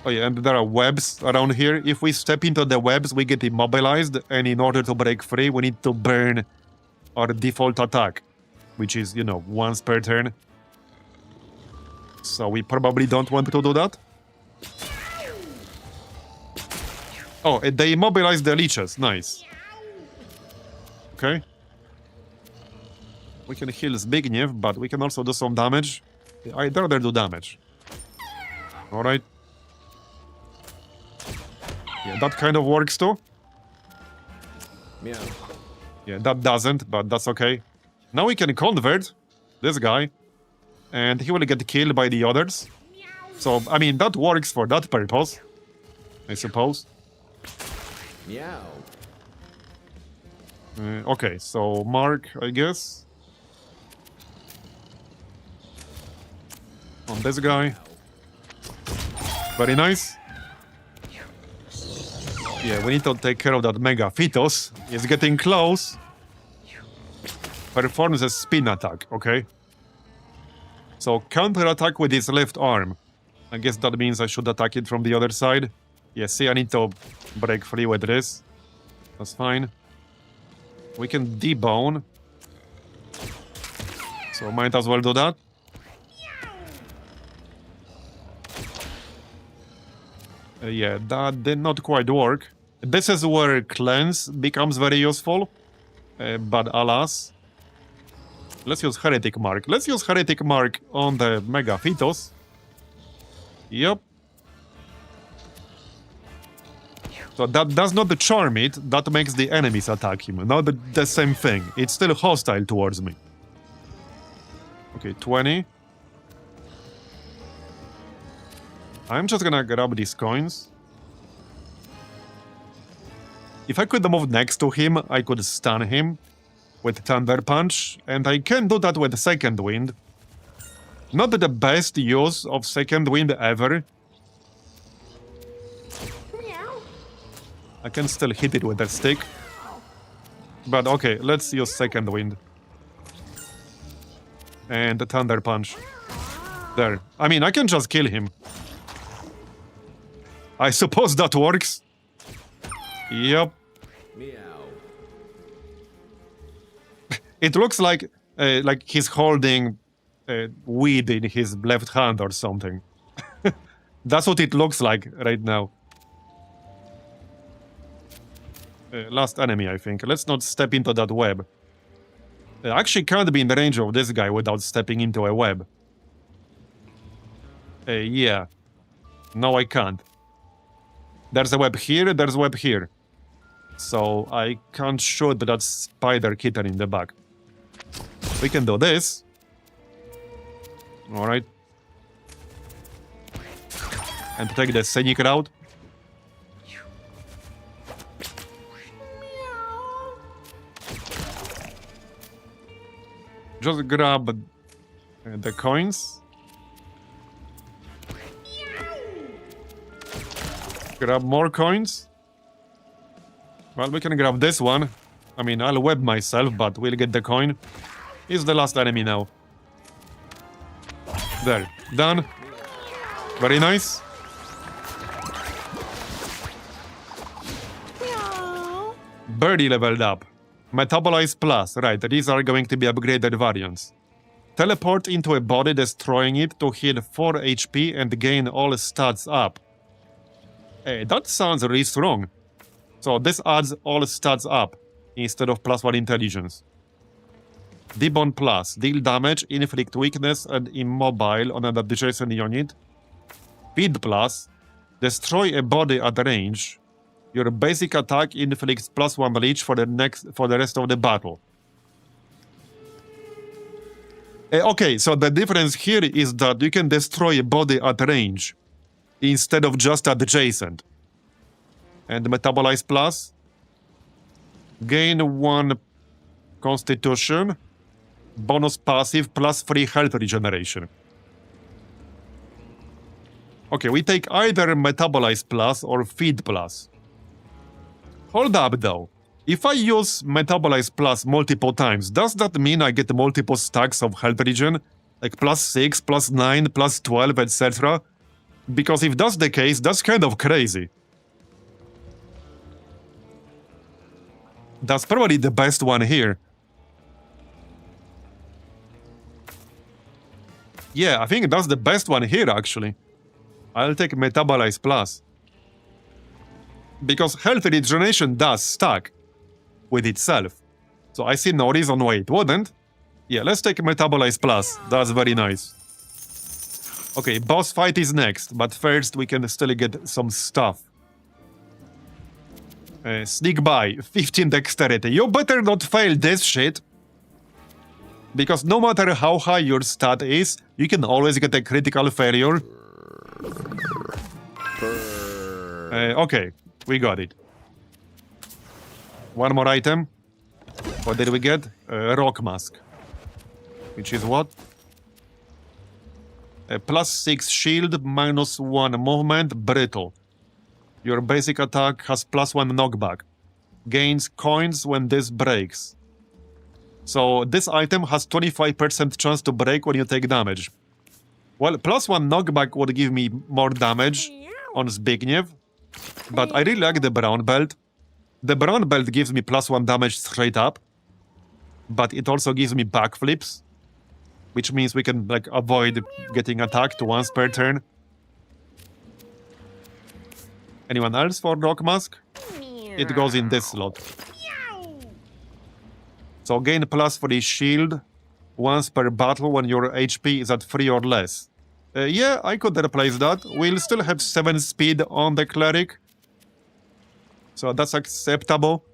Oh yeah, and there are webs around here. If we step into the webs, we get immobilized, and in order to break free, we need to burn our default attack, which is, you know, once per turn. So we probably don't want to do that. Oh, they immobilized the leeches. Nice. Okay. We can heal Zbigniew, but we can also do some damage. I'd rather do damage. Alright. Yeah, that kind of works too. Meow. Yeah, that doesn't, but that's okay. Now we can convert this guy, and he will get killed by the others. So, I mean, that works for that purpose, I suppose. Meow. Okay, so Mark, I guess. On this guy. Very nice. Yeah, we need to take care of that Mega Fetus. It's getting close. Performs a spin attack, okay? So counter attack with his left arm. I guess that means I should attack it from the other side. Yeah, see, I need to break free with this. That's fine. We can debone. So might as well do that. Yeah, that did not quite work. This is where cleanse becomes very useful. But alas. Let's use Heretic Mark. Let's use Heretic Mark on the Mega Fetus. Yep. So that does not charm it, that makes the enemies attack him. Not the same thing. It's still hostile towards me. Okay, 20. I'm just gonna grab these coins. If I could move next to him, I could stun him with Thunder Punch, and I can do that with Second Wind. Not the best use of Second Wind ever. I can still hit it with a stick. But okay, let's use Second Wind. And the Thunder Punch. There. I mean, I can just kill him. I suppose that works. Yep. Meow. It looks like he's holding weed in his left hand or something. That's what it looks like right now. Last enemy, I think. Let's not step into that web. I actually can't be in the range of this guy without stepping into a web. Yeah. No, I can't. There's a web here, there's a web here. So I can't shoot that spider kitten in the back. We can do this. Alright. And take the scenic route. Just grab the coins. Grab more coins. Well, we can grab this one. I mean, I'll web myself, but we'll get the coin. He's the last enemy now. There. Done. Very nice. Birdie leveled up. Metabolize Plus. Right, these are going to be upgraded variants. Teleport into a body, destroying it to heal 4 HP and gain all stats up. Hey, that sounds really strong. So this adds all stats up instead of +1 intelligence. Debone Plus. Deal damage, inflict weakness, and immobile on an adjacent unit. Feed Plus. Destroy a body at range. Your basic attack inflicts +1 leech for the rest of the battle. Okay, so the difference here is that you can destroy a body at range instead of just adjacent. And Metabolize Plus. Gain 1 Constitution. Bonus passive +3 health regeneration. Okay, we take either Metabolize Plus or Feed Plus. Hold up though. If I use Metabolize Plus multiple times, does that mean I get multiple stacks of health regen? Like +6, +9, +12, etc.? Because if that's the case, that's kind of crazy. That's probably the best one here. Yeah, I think that's the best one here, actually. I'll take Metabolize Plus. Because health regeneration does stack with itself. So I see no reason why it wouldn't. Yeah, let's take Metabolize Plus. That's very nice. Okay, boss fight is next, but first we can still get some stuff. Sneak by, 15 dexterity. You better not fail this shit. Because no matter how high your stat is, you can always get a critical failure. Okay, we got it. One more item. What did we get? Rock mask. Which is what? +6 shield, -1 movement, brittle. Your basic attack has +1 knockback. Gains coins when this breaks. So this item has 25% chance to break when you take damage. Well, +1 knockback would give me more damage on Zbigniew. But I really like the brown belt. The brown belt gives me +1 damage straight up. But it also gives me backflips. Which means we can like avoid getting attacked once per turn. Anyone else for Rock Mask? It goes in this slot. So gain +3 shield once per battle when your HP is at 3 or less. Yeah, I could replace that. We'll still have 7 speed on the Cleric. So that's acceptable.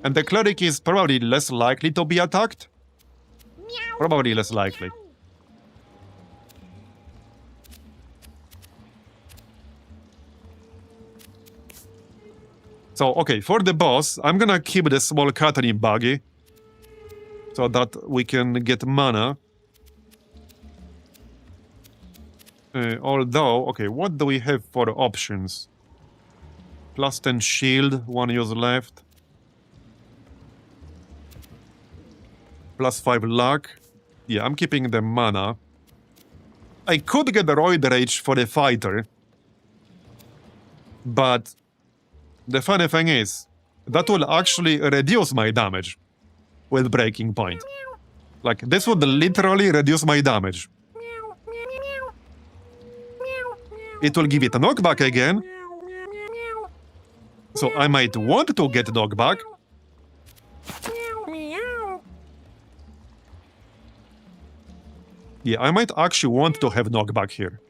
And the Cleric is probably less likely to be attacked. Probably less likely. So, okay, for the boss, I'm gonna keep the small Catherine buggy. So that we can get mana. Although, okay, what do we have for options? +10 shield, 1 use left. +5 luck. Yeah, I'm keeping the mana. I could get the Roid Rage for the fighter. But the funny thing is, that will actually reduce my damage with Breaking Point. Like, this would literally reduce my damage. It will give it a knockback again. So I might want to get knockback. Yeah, I might actually want to have knockback here.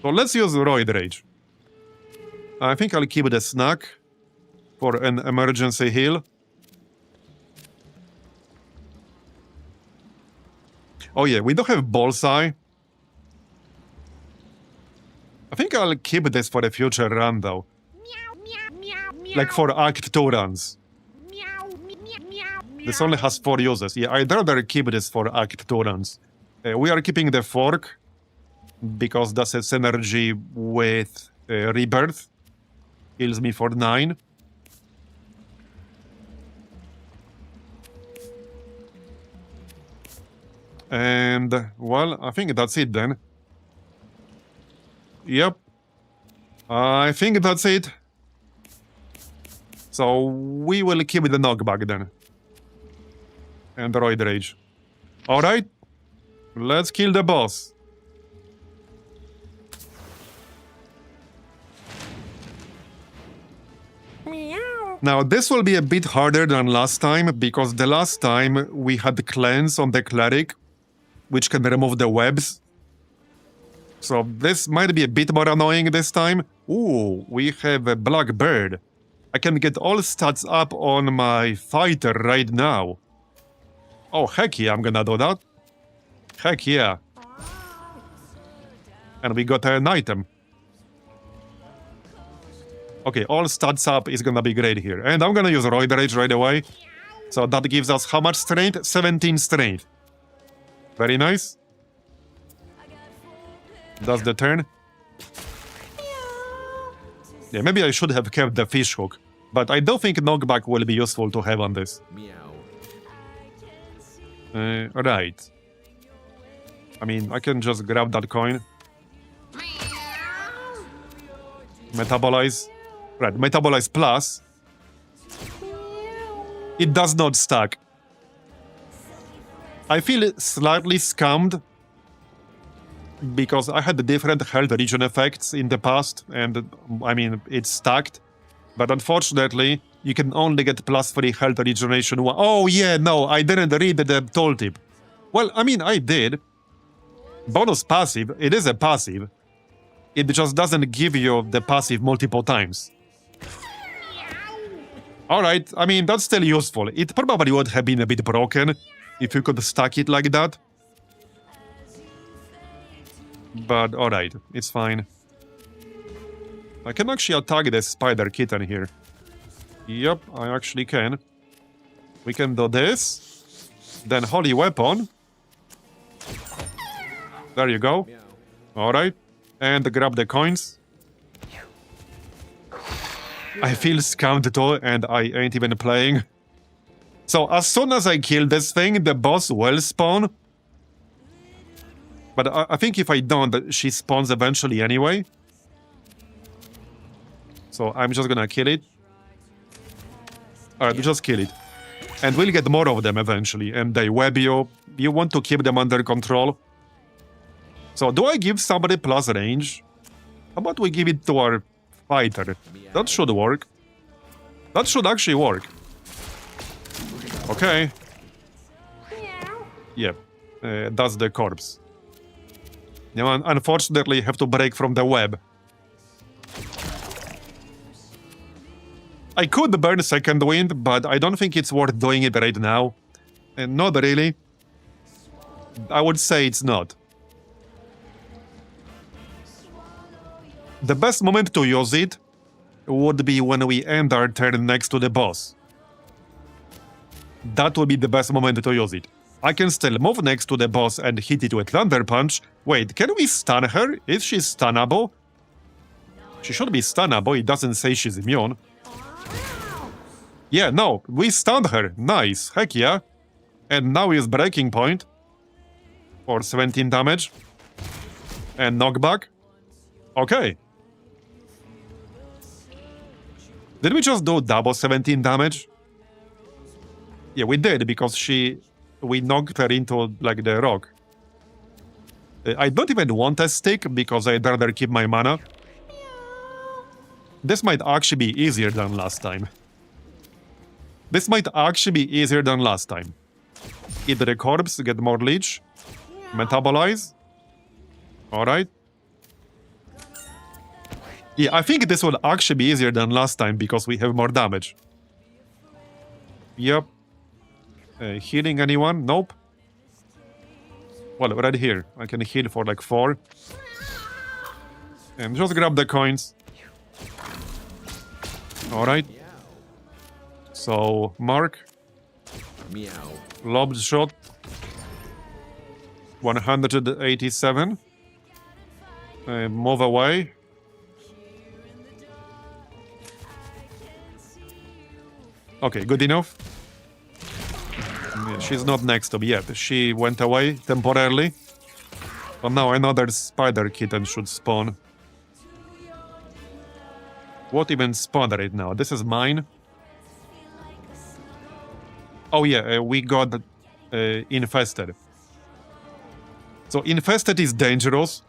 So let's use Roid Rage. I think I'll keep the snack for an emergency heal. Oh yeah, we don't have Bullseye. I think I'll keep this for a future run though. Like for Act 2 runs. This only has 4 uses. Yeah, I'd rather keep this for Act 2 runs. We are keeping the fork because that's a synergy with Rebirth. Heals me for 9. And, well, I think that's it then. Yep. I think that's it. So, we will keep the knockback then. And Roid Rage. Alright. Let's kill the boss. Now, this will be a bit harder than last time, because the last time we had Cleanse on the Cleric, which can remove the webs. So this might be a bit more annoying this time. Ooh, we have a Black Bird. I can get all stats up on my fighter right now. Oh, heck yeah, I'm gonna do that. Heck yeah. And we got an item. Okay, all stats up is gonna be great here. And I'm gonna use Roid Rage right away. So that gives us how much strength? 17 strength. Very nice. That's the turn. Yeah, maybe I should have kept the fish hook. But I don't think knockback will be useful to have on this. Right. I mean, I can just grab that coin. Metabolize. Right, metabolize plus. It does not stack. I feel slightly scammed because I had different health regen effects in the past, and I mean, it's stacked. But unfortunately, you can only get +3 health regeneration. Oh yeah, no, I didn't read the tooltip. Well, I mean, I did. Bonus passive, it is a passive. It just doesn't give you the passive multiple times. Alright, I mean, that's still useful. It probably would have been a bit broken if you could stack it like that. But alright, it's fine. I can actually attack the spider kitten here. Yep, I actually can. We can do this. Then holy weapon. There you go. Alright. And grab the coins. I feel scammed too, and I ain't even playing. So as soon as I kill this thing, the boss will spawn. But I think if I don't, she spawns eventually anyway. So I'm just gonna kill it. Alright, just kill it. And we'll get more of them eventually, and they web you. You want to keep them under control. So do I give somebody plus range? How about we give it to our fighter? That should work. That should actually work. Okay. Yep. That's the corpse. Now, unfortunately, have to break from the web. I could burn second wind, but I don't think it's worth doing it right now. And not really. I would say it's not. The best moment to use it would be when we end our turn next to the boss. That would be the best moment to use it. I can still move next to the boss and hit it with Thunder Punch. Wait, can we stun her? Is she stunnable? She should be stunnable, it doesn't say she's immune. Yeah, no, we stunned her. Nice, heck yeah. And now is breaking point. For 17 damage. And knockback. Okay. Did we just do double 17 damage? Yeah, we did, because we knocked her into, like, the rock. I don't even want a stick, because I'd rather keep my mana. This might actually be easier than last time. This might actually be easier than last time. Eat the corpse, get more leech. Metabolize. Alright. Yeah, I think this will actually be easier than last time because we have more damage. Yep. Healing anyone? Nope. Well, right here. I can heal for like 4. And just grab the coins. Alright. So, mark. Meow. Lobbed shot. 187. Move away. Okay, good enough. Yeah, she's not next to me yet. She went away temporarily. But now another spider kitten should spawn. What even spawned right now? This is mine. Oh yeah, we got infested. So infested is dangerous.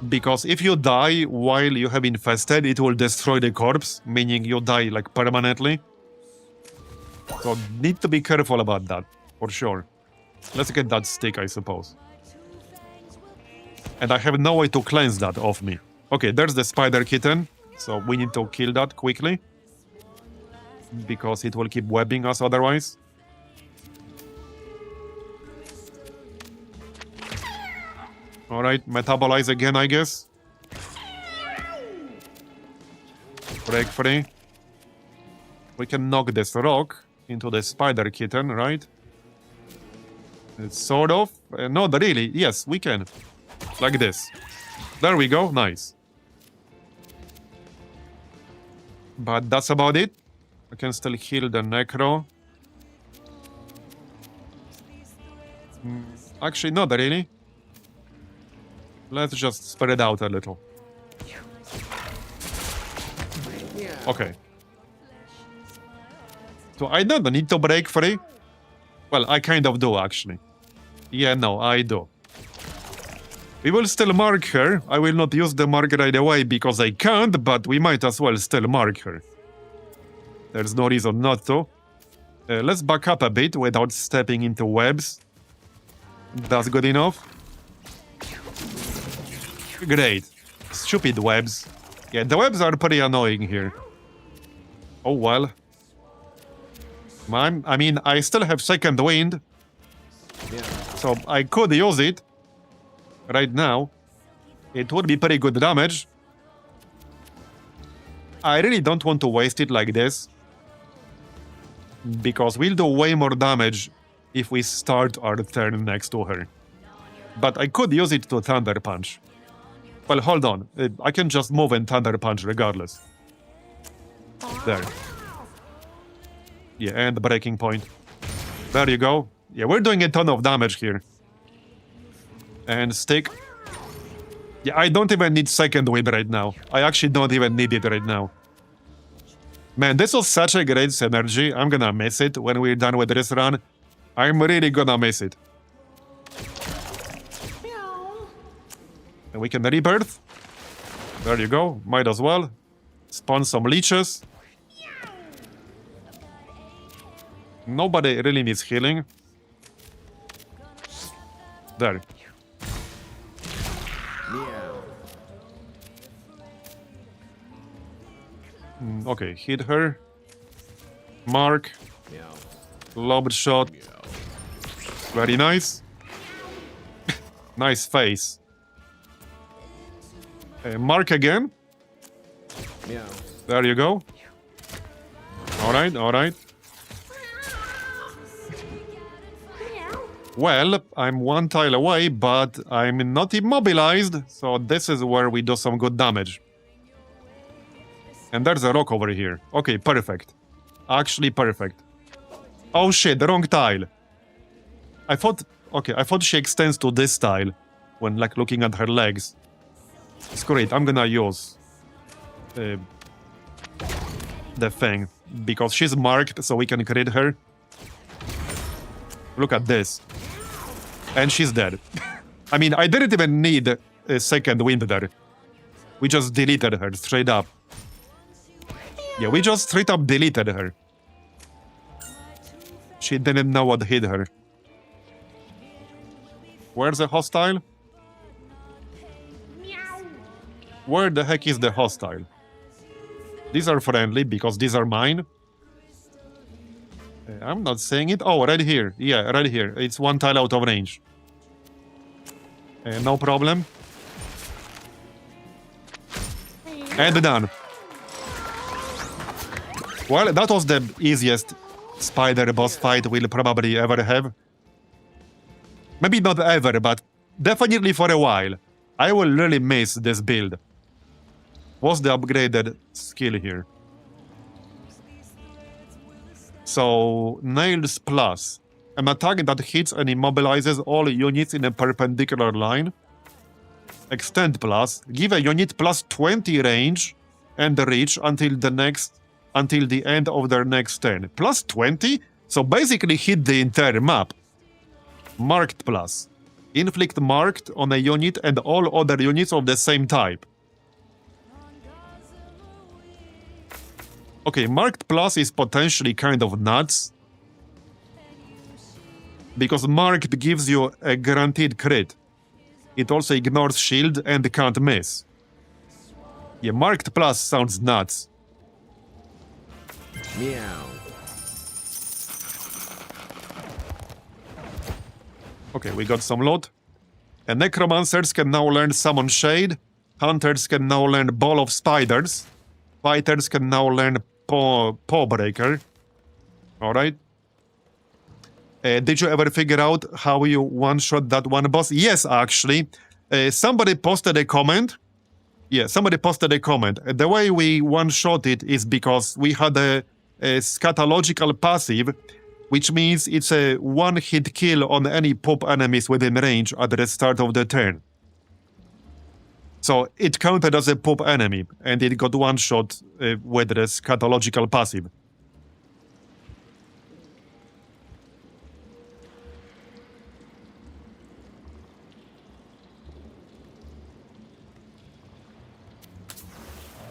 Because if you die while you have infested, it will destroy the corpse. Meaning you die like permanently. So need to be careful about that, for sure. Let's get that stick, I suppose. And I have no way to cleanse that off me. Okay, there's the spider kitten. So we need to kill that quickly. Because it will keep webbing us otherwise. Alright, metabolize again, I guess. Break free. We can knock this rock into the spider kitten, right? It's sort of. Not really. Yes, we can. Like this. There we go. Nice. But that's about it. I can still heal the necro. Actually, not really. Let's just spread it out a little. Okay. So I don't need to break free. Well, I kind of do, actually. Yeah, no, I do. We will still mark her. I will not use the mark right away because I can't, but we might as well still mark her. There's no reason not to. Let's back up a bit without stepping into webs. That's good enough. Great. Stupid webs. Yeah, the webs are pretty annoying here. Oh well. I mean, I still have second wind, Meow. so I could use it right now. It would be pretty good damage. I really don't want to waste it like this, because we'll do way more damage if we start our turn next to her. But I could use it to Thunder Punch. Well, hold on. I can just move and Thunder Punch regardless. There. Yeah, and the breaking point. There you go. Yeah, we're doing a ton of damage here. And stick. Yeah, I don't even need second wind right now. I actually don't even need it right now. Man, this was such a great synergy. I'm gonna miss it when we're done with this run. I'm really gonna miss it. And we can rebirth. There you go. Might as well. Spawn some leeches. Nobody really needs healing. There. Meow. Okay, hit her. Mark. Meow. Lob shot. Very nice. Nice face. Mark again. Meow. There you go. Alright, alright. Well, I'm one tile away, but I'm not immobilized, so this is where we do some good damage. And there's a rock over here. Okay, perfect. Actually perfect. Oh shit, the wrong tile. I thought she extends to this tile when, like, looking at her legs. Screw it, I'm gonna use the thing, because she's marked, so we can crit her. Look at this. And she's dead. I mean, I didn't even need a second wind there. We just deleted her straight up. Yeah, we just straight up deleted her. She didn't know what hit her. Where's the hostile? Where the heck is the hostile? These are friendly because these are mine. I'm not saying it. Oh, right here. Yeah, right here. It's one tile out of range. No problem. And done. Well, that was the easiest spider boss fight we'll probably ever have. Maybe not ever, but definitely for a while. I will really miss this build. What's the upgraded skill here? So, Nails Plus. An attack that hits and immobilizes all units in a perpendicular line. Extend Plus. Give a unit plus 20 range and reach until the end of their next turn. Plus 20? So basically hit the entire map. Marked Plus. Inflict marked on a unit and all other units of the same type. Okay, Marked Plus is potentially kind of nuts. Because Marked gives you a guaranteed crit. It also ignores shield and can't miss. Yeah, Marked Plus sounds nuts. Meow. Okay, we got some loot. And Necromancers can now learn Summon Shade. Hunters can now learn Ball of Spiders. Fighters can now learn Paw Breaker. Alright. Did you ever figure out how you one-shot that one boss? Yes, actually. Somebody posted a comment. Yeah, somebody posted a comment. The way we one-shot it is because we had a scatological passive, which means it's a one-hit kill on any pop enemies within range at the start of the turn. So it counted as a pop enemy, and it got one-shot with the scatological passive.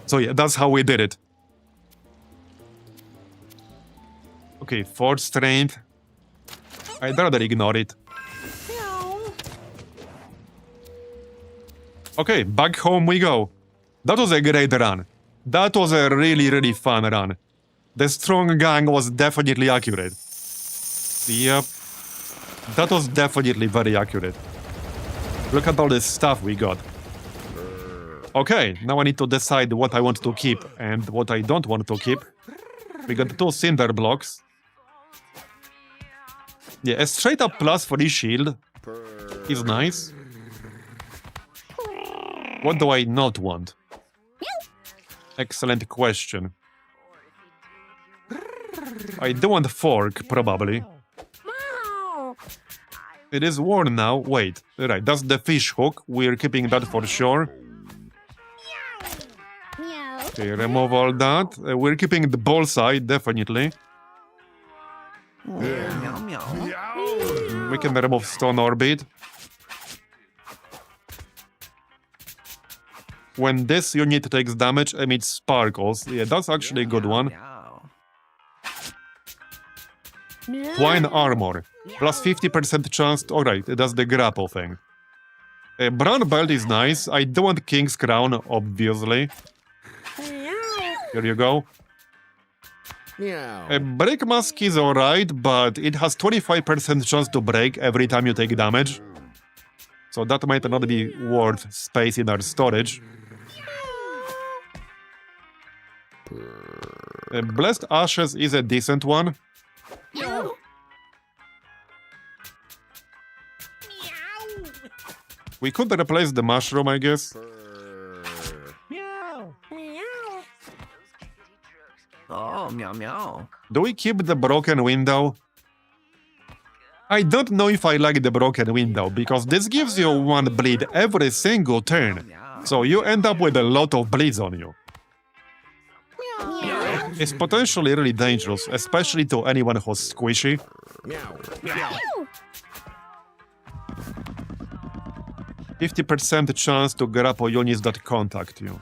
So yeah, that's how we did it. Okay, 4th strength. I'd rather ignore it. Okay, back home we go. That was a great run. That was a really, really fun run. The strong gang was definitely accurate. Yep. That was definitely very accurate. Look at all this stuff we got. Okay, now I need to decide what I want to keep and what I don't want to keep. We got 2 cinder blocks. Yeah, a straight up plus for this shield is nice. What do I not want? Excellent question. I do want a fork, probably. It is worn now. Wait, right, that's the fish hook. We're keeping that for sure. Okay, remove all that. We're keeping the bullseye, definitely. We can remove stone orbit. When this unit takes damage, emits sparkles. Yeah, that's actually a good one. Wine armor. Plus 50% chance. Alright, that's the grapple thing. Brown belt is nice. I do want King's Crown, obviously. Here you go. Break mask is alright, but it has 25% chance to break every time you take damage. So that might not be worth space in our storage. Blessed Ashes is a decent one. We could replace the mushroom, I guess. Oh, meow meow. Do we keep the broken window? I don't know if I like the broken window, because this gives you 1 bleed every single turn. So you end up with a lot of bleeds on you. It's potentially really dangerous, especially to anyone who's squishy. 50% chance to grapple units that contact you.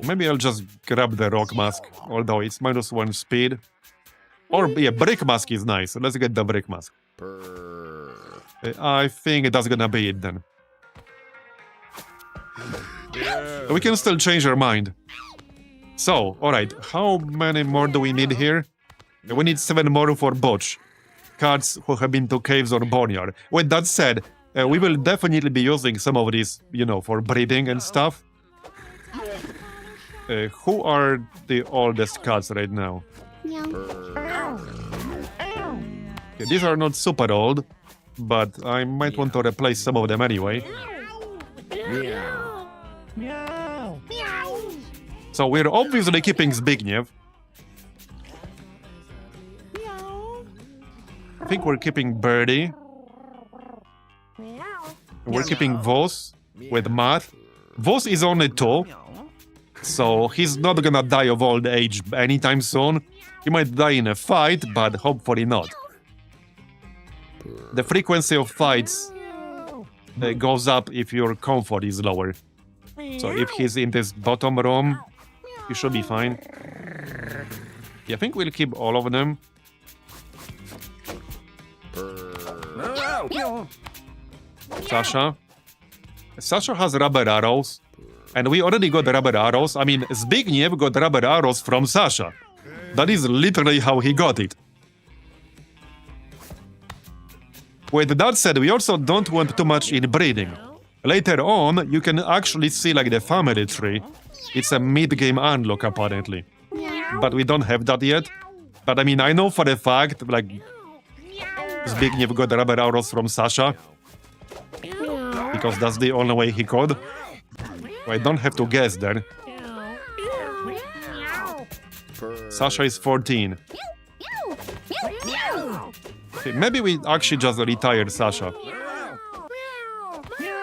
Maybe I'll just grab the rock mask, although it's -1 speed. Or, yeah, brick mask is nice. Let's get the brick mask. I think that's gonna be it then. We can still change our mind. So, alright, how many more do we need here? We need 7 more for Butch. Cards who have been to caves or boneyard. With that said, we will definitely be using some of these, you know, for breeding and stuff. Who are the oldest cats right now? Okay, these are not super old, but I might want to replace some of them anyway. So we're obviously keeping Zbigniew. I think we're keeping Birdie. We're keeping Vos with Math. Vos is only 2, so he's not gonna die of old age anytime soon. He might die in a fight, but hopefully not. The frequency of fights goes up if your comfort is lower. So if he's in this bottom room, he should be fine. Yeah, I think we'll keep all of them. Sasha. Sasha has rubber arrows. And we already got rubber arrows. I mean, Zbigniew got rubber arrows from Sasha. That is literally how he got it. With that said, we also don't want too much inbreeding. Later on, you can actually see like the family tree. It's a mid-game unlock apparently. But we don't have that yet. But I mean, I know for a fact, like, Zbigniew got rubber arrows from Sasha. Because that's the only way he could. I don't have to guess then. Sasha is 14. Okay, maybe we actually just retired Sasha.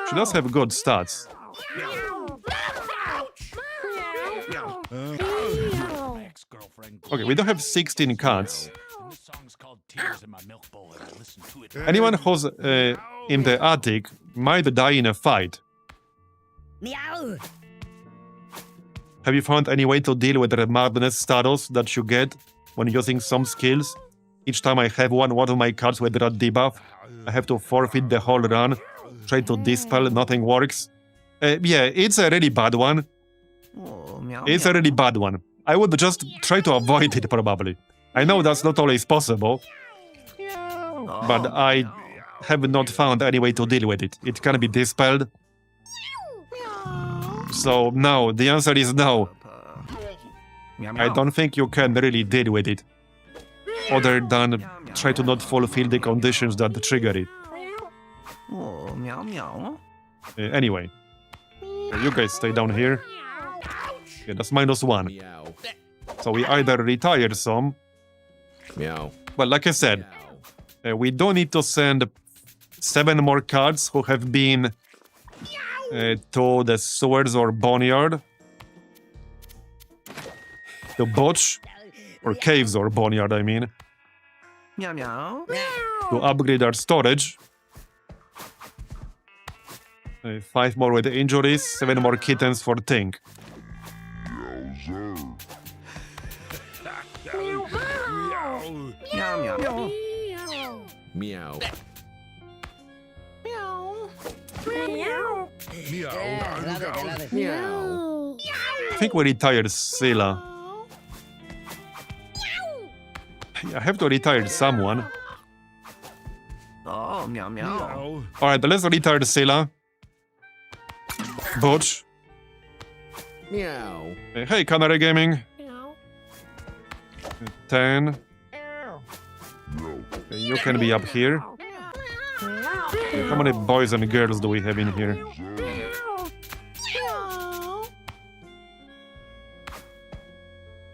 She does have good stats. Okay, we don't have 16 cats. Anyone who's in the attic might die in a fight. Have you found any way to deal with the madness status that you get when using some skills? Each time I have one of my cards with that debuff, I have to forfeit the whole run Try to dispel, nothing works. Yeah, it's a really bad one. Oh, meow, It's a meow. really bad one. I would just try to avoid it, probably. I know that's not always possible, Oh, but I meow. have not found any way to deal with it. It can be dispelled. So, no, the answer is no. Meow, I meow. don't think you can really deal with it, other than try to not fulfill the conditions that trigger it. Oh, meow, meow. Anyway, you guys stay down here. Yeah, that's -1. Meow. So we either retire some. Meow. Well, like I said, we don't need to send 7 more cards who have been to the sewers or boneyard. The botch, or caves or boneyard, I mean, Meow, meow. to upgrade our storage. 5 more with injuries, 7 more kittens for Tink. Meow, meow, meow. Meow. Meow. I think we retired Scylla. I have to retire someone. Oh, meow, meow. Alright, let's retire Scylla. Butch. Meow. Hey, Canary Gaming. 10. You can be up here. How many boys and girls do we have in here?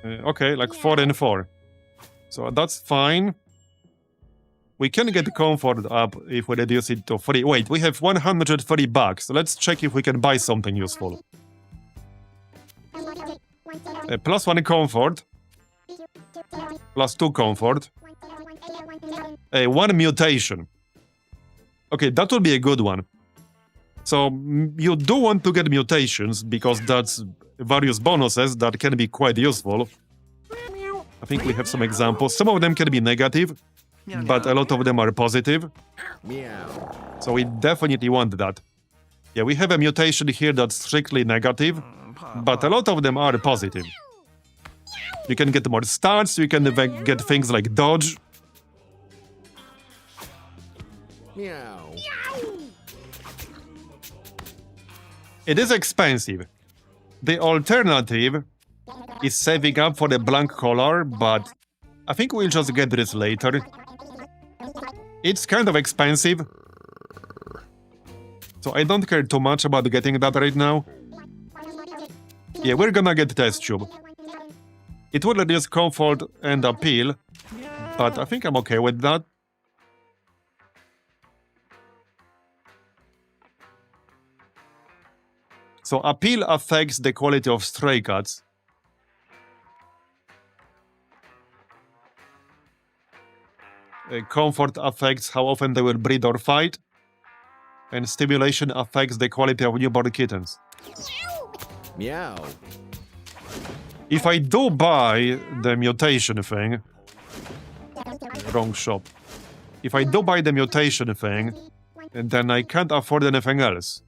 Okay, like 4 and 4. So that's fine. We can get comfort up if we reduce it to 3. Wait, we have 130 bucks. Let's check if we can buy something useful. +1 comfort. +2 comfort. 1 mutation. Okay, that will be a good one. So you do want to get mutations because that's various bonuses that can be quite useful. I think we have some examples. Some of them can be negative, Meow, but a lot of them are positive. Meow. So we definitely want that. Yeah, we have a mutation here that's strictly negative, but a lot of them are positive. You can get more stats, you can even get things like dodge. Meow. It is expensive. The alternative is saving up for the blank color, but I think we'll just get this later. It's kind of expensive, so I don't care too much about getting that right now. Yeah, we're gonna get test tube. It will reduce comfort and appeal, but I think I'm okay with that. So appeal affects the quality of stray cats. Comfort affects how often they will breed or fight. And stimulation affects the quality of newborn kittens. Meow. If I do buy the mutation thing... Wrong shop. If I do buy the mutation thing, then I can't afford anything else.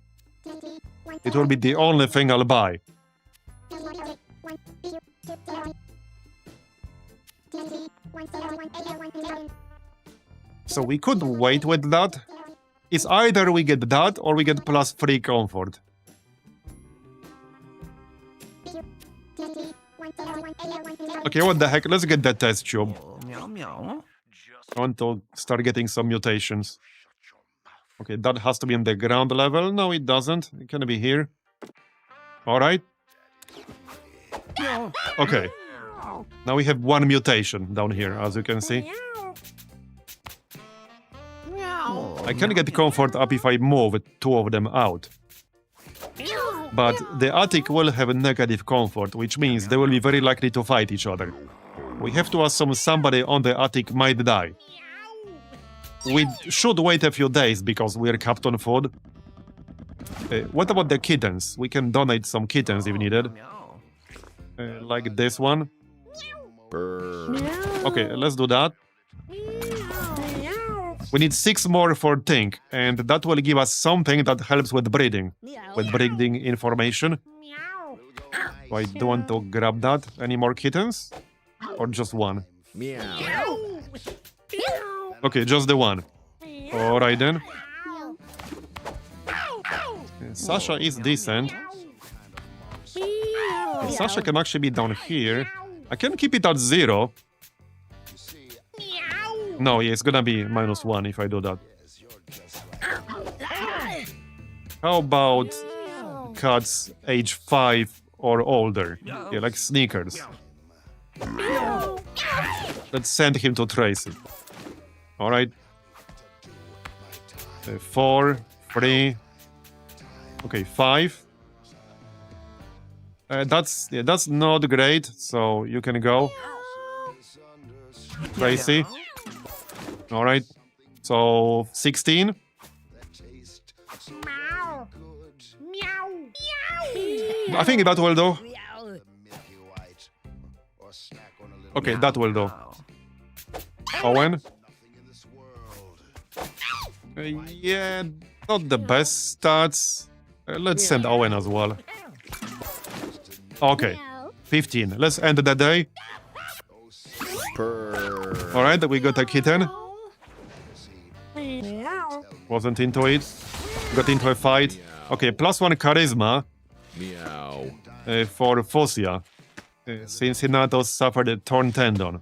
It will be the only thing I'll buy. So we could wait with that. It's either we get that or we get +3 comfort. Okay, what the heck? Let's get that test tube. Oh, meow, meow. I want to start getting some mutations. Okay, that has to be in the ground level. No, it doesn't. It can be here. Alright. Okay. Now we have 1 mutation down here, as you can see. Oh, I can meow, get comfort up if I move 2 of them out. But the attic will have a negative comfort, which means they will be very likely to fight each other. We have to assume somebody on the attic might die. We should wait a few days because we're capped on food. What about the kittens? We can donate some kittens if needed. meow. Like this one. Brr. Okay, let's do that. We need 6 more for Tink, and that will give us something that helps with breeding. With breeding information. So I don't want to grab that. Any more kittens? Or just one? Meow. Okay, just the one. Alright then. Sasha is decent. Sasha can actually be down here. I can keep it at 0. No, yeah, it's gonna be -1 if I do that. How about cats age 5 or older? Yeah, like Sneakers. Let's send him to Tracy. Alright. 4, 3. Okay, 5. That's not great, so you can go. Tracy. Alright. So 16. I think that will do. Okay, that will do. Owen? Yeah, not the best stats. Let's send Owen as well. Okay, 15. Let's end the day. Purr. Alright, we got a kitten. Wasn't into it. Got into a fight. Okay, +1 charisma Meow. for Fosia. Cincinnatus suffered a torn tendon.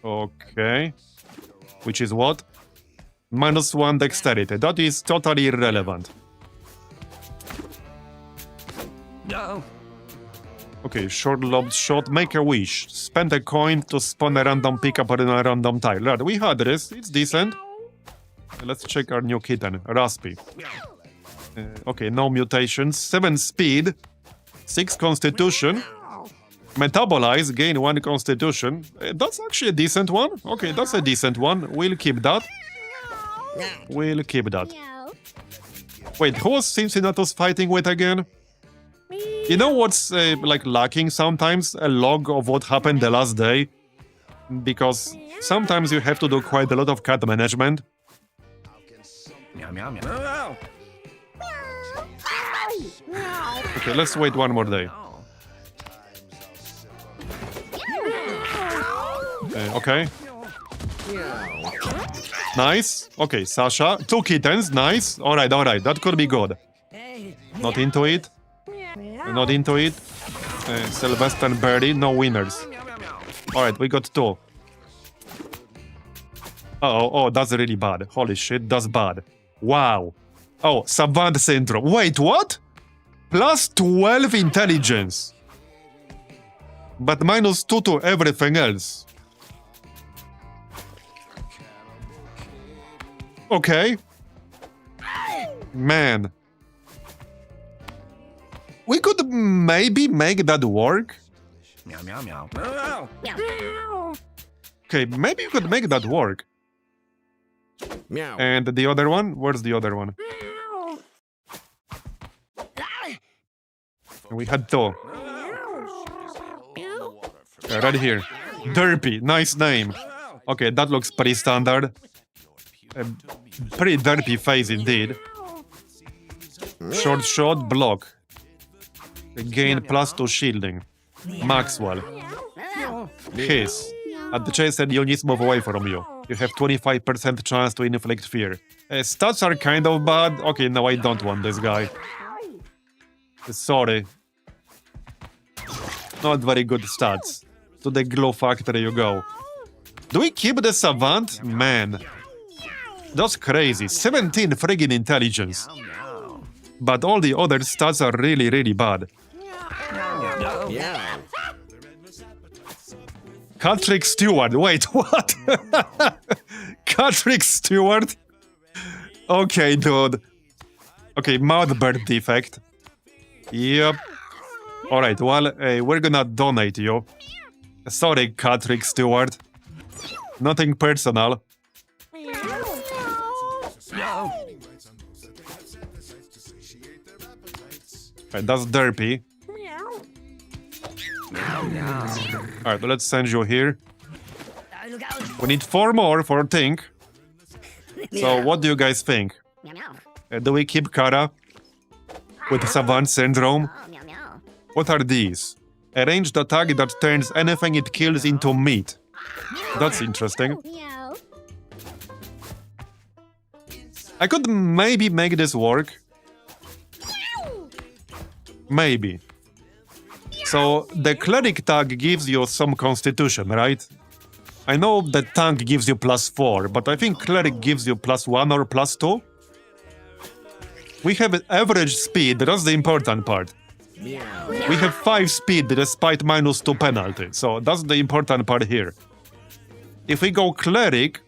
Okay. Which is what? -1 dexterity. That is totally irrelevant. No. Okay, short-lobed shot. Make a wish. Spend a coin to spawn a random pickup on a random tile. Right, we had this. It's decent. Let's check our new kitten. Raspy. Okay, no mutations. 7 speed. 6 constitution. Metabolize. Gain 1 constitution. That's actually a decent one. Okay, that's a decent one. We'll keep that. We'll keep that. Wait, who was Cincinnatus fighting with again? You know what's like lacking sometimes? A log of what happened the last day. Because sometimes you have to do quite a lot of cat management. Meow, meow, meow. Okay, let's wait one more day. Okay. Meow. Nice. Okay, Sasha. 2 kittens. Nice. Alright, alright. That could be good. Not into it. Not into it. Sylvester and Birdie. No winners. Alright, we got 2. Oh, that's really bad. Holy shit, that's bad. Wow. Oh, Savant syndrome. Wait, what? +12 intelligence. But -2 to everything else. Okay. Man. We could maybe make that work. Meow, meow, meow. Okay, maybe you could make that work. Meow. And the other one? Where's the other one? We had 2. Right here. Derpy. Nice name. Okay, that looks pretty standard. Pretty derpy face indeed. Short shot, block. Gain +2 shielding. Maxwell. Hiss. At the chase and units move away from you. You have 25% chance to inflict fear. Stats are kind of bad. Okay, no, I don't want this guy. Sorry. Not very good stats. To the glue factory you go. Do we keep the Savant? Man. That's crazy. 17 friggin' intelligence. But all the other stats are really, really bad. Meow. Patrick Stewart. Wait, what? Patrick Stewart? Okay, dude. Okay, mouth bird defect. Yep. Alright, well, we're gonna donate you. Sorry, Patrick Stewart. Nothing personal. Right, that's derpy. Alright, let's send you here. We need 4 more for Tink. So what do you guys think? Do we keep Kara with Savant syndrome? What are these? A ranged attack that turns anything it kills into meat. That's interesting. I could maybe make this work. Maybe. So the cleric tag gives you some constitution, right? I know the tank gives you +4, but I think cleric gives you +1 or +2. We have average speed, that's the important part. We have 5 speed despite -2 penalty, so that's the important part here. If we go cleric,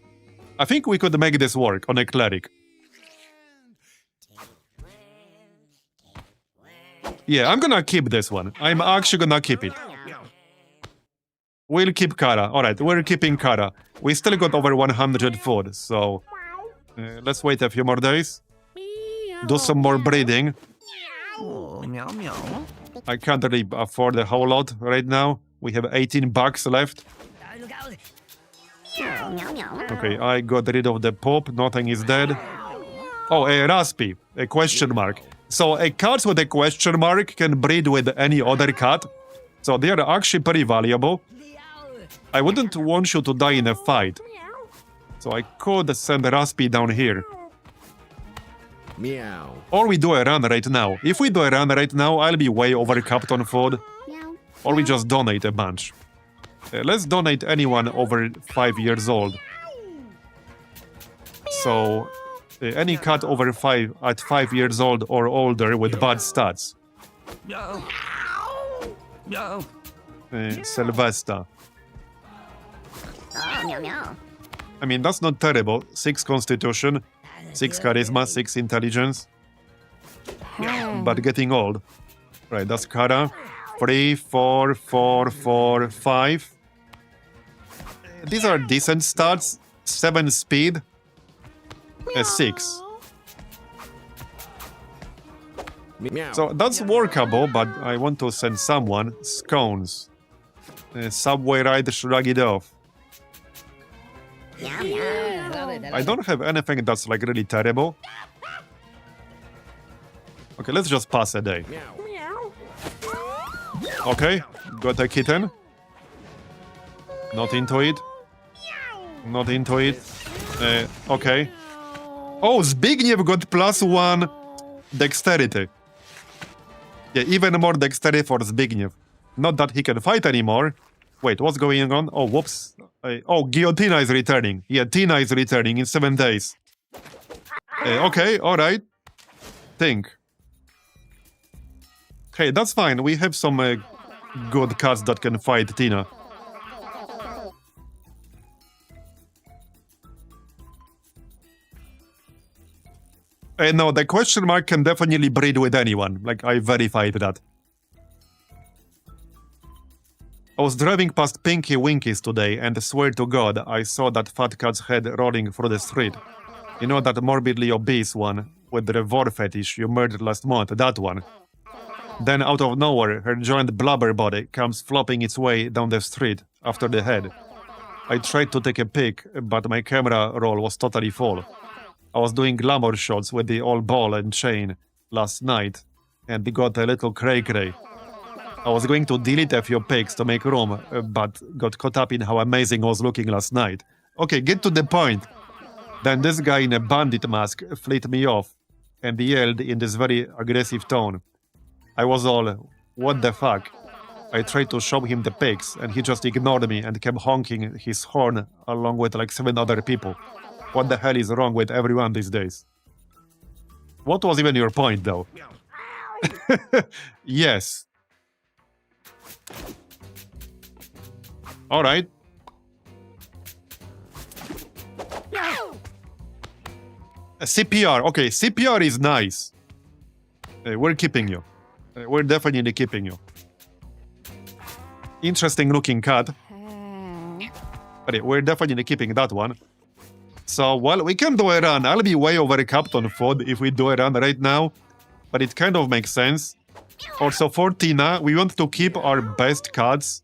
I think we could make this work on a cleric. Yeah, I'm gonna keep this one. I'm actually gonna keep it. We'll keep Kara. Alright, we're keeping Kara. We still got over 100 food, so... let's wait a few more days. Do some more breeding. Meow meow. I can't really afford a whole lot right now. We have 18 bucks left. Okay, I got rid of the poop. Nothing is dead. Oh, a Raspy. A question mark. So a cat with a question mark can breed with any other cat. So they are actually pretty valuable. I wouldn't want you to die in a fight. So I could send Raspy down here. Meow. Or we do a run right now. If we do a run right now, I'll be way overcapped on food. Or we just donate a bunch. Let's donate anyone over 5 years old. So, any cat over 5 at 5 years old or older with bad stats. No. No. Sylvester. I mean, that's not terrible. 6 constitution, 6 charisma, 6 intelligence. But getting old. Right, that's Kara. 3, 4, 4, 4, 5. These are decent stats. 7 speed. 6. Meow. So that's workable, but I want to send someone. Scones. Subway ride, shrug it off. I don't have anything that's like really terrible. Okay, let's just pass a day. Okay, got a kitten. Not into it. Not into it. Okay. Oh, Zbigniew got +1 dexterity. Yeah, even more dexterity for Zbigniew. Not that he can fight anymore. Wait, what's going on? Oh, whoops. Oh, Guillotina is returning. Yeah, Tina is returning in 7 days. Okay, alright. Think. Hey, that's fine. We have some good cats that can fight Tina. No, the question mark can definitely breed with anyone. Like, I verified that. I was driving past Pinky Winkies today and swear to God, I saw that fat cat's head rolling through the street. You know that morbidly obese one with the vor fetish you murdered last month, that one. Then out of nowhere, her giant blubber body comes flopping its way down the street after the head. I tried to take a pic, but my camera roll was totally full. I was doing glamour shots with the old ball and chain last night, and it got a little cray-cray. I was going to delete a few pics to make room, but got caught up in how amazing I was looking last night. Okay, get to the point. Then this guy in a bandit mask flipped me off and yelled in this very aggressive tone. I was all, what the fuck? I tried to show him the pics and he just ignored me and kept honking his horn along with like 7 other people. What the hell is wrong with everyone these days? What was even your point though? Yes. Alright. CPR. Okay, CPR is nice. We're keeping you. We're definitely keeping you. Interesting looking cat. Okay, we're definitely keeping that one. So, well, we can do a run. I'll be way overcapped on food if we do a run right now. But it kind of makes sense. Also, for Tina, we want to keep our best cats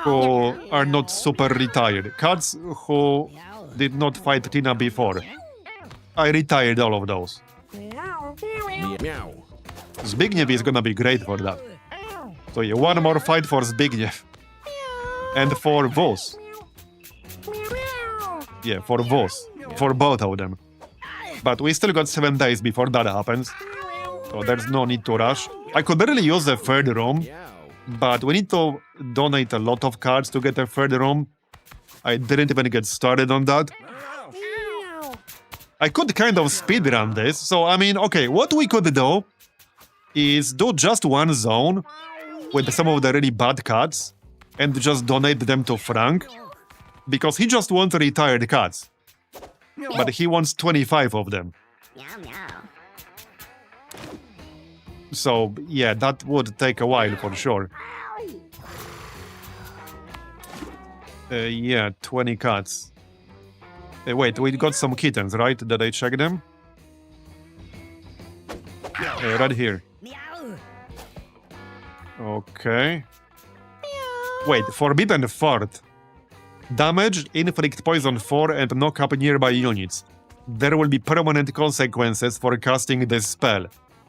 who are not super retired. Cats who did not fight Tina before. I retired all of those. Meow. Zbigniew is gonna be great for that. So yeah, one more fight for Zbigniew. And for Vos. Yeah, for Vos. For both of them. But we still got 7 days before that happens. So there's no need to rush. I could really use a third room. Meow. But we need to donate a lot of cards to get a third room. I didn't even get started on that. I could kind of speedrun this. So, I mean, okay, what we could do is do just one zone with some of the really bad cards and just donate them to Frank. Because he just wants retired cards. But he wants 25 of them. So, yeah, that would take a while for sure. Yeah, 20 cats. Wait, we got some kittens, right? Did I check them? Right here. Okay. Wait, Forbidden Fort. Damage, inflict poison 4 and knock up nearby units. There will be permanent consequences for casting this spell.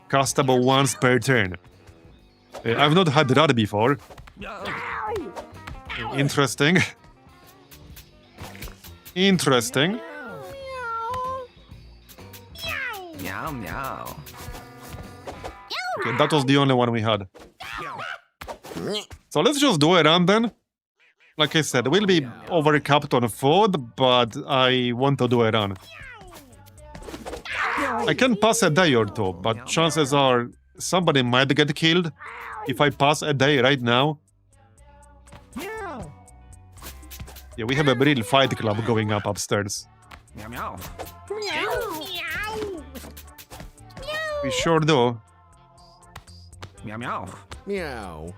Castable once per turn. I've not had that before. Interesting. Interesting. Meow, meow. Okay, that was the only one we had. So let's just do a run then. Like I said, we'll be overcapped on food, but I want to do a run. I can pass a day or two, but chances are somebody might get killed if I pass a day right now. Yeah, we have a real fight club going up upstairs. Meow, meow. We sure do. Meow, meow. Meow.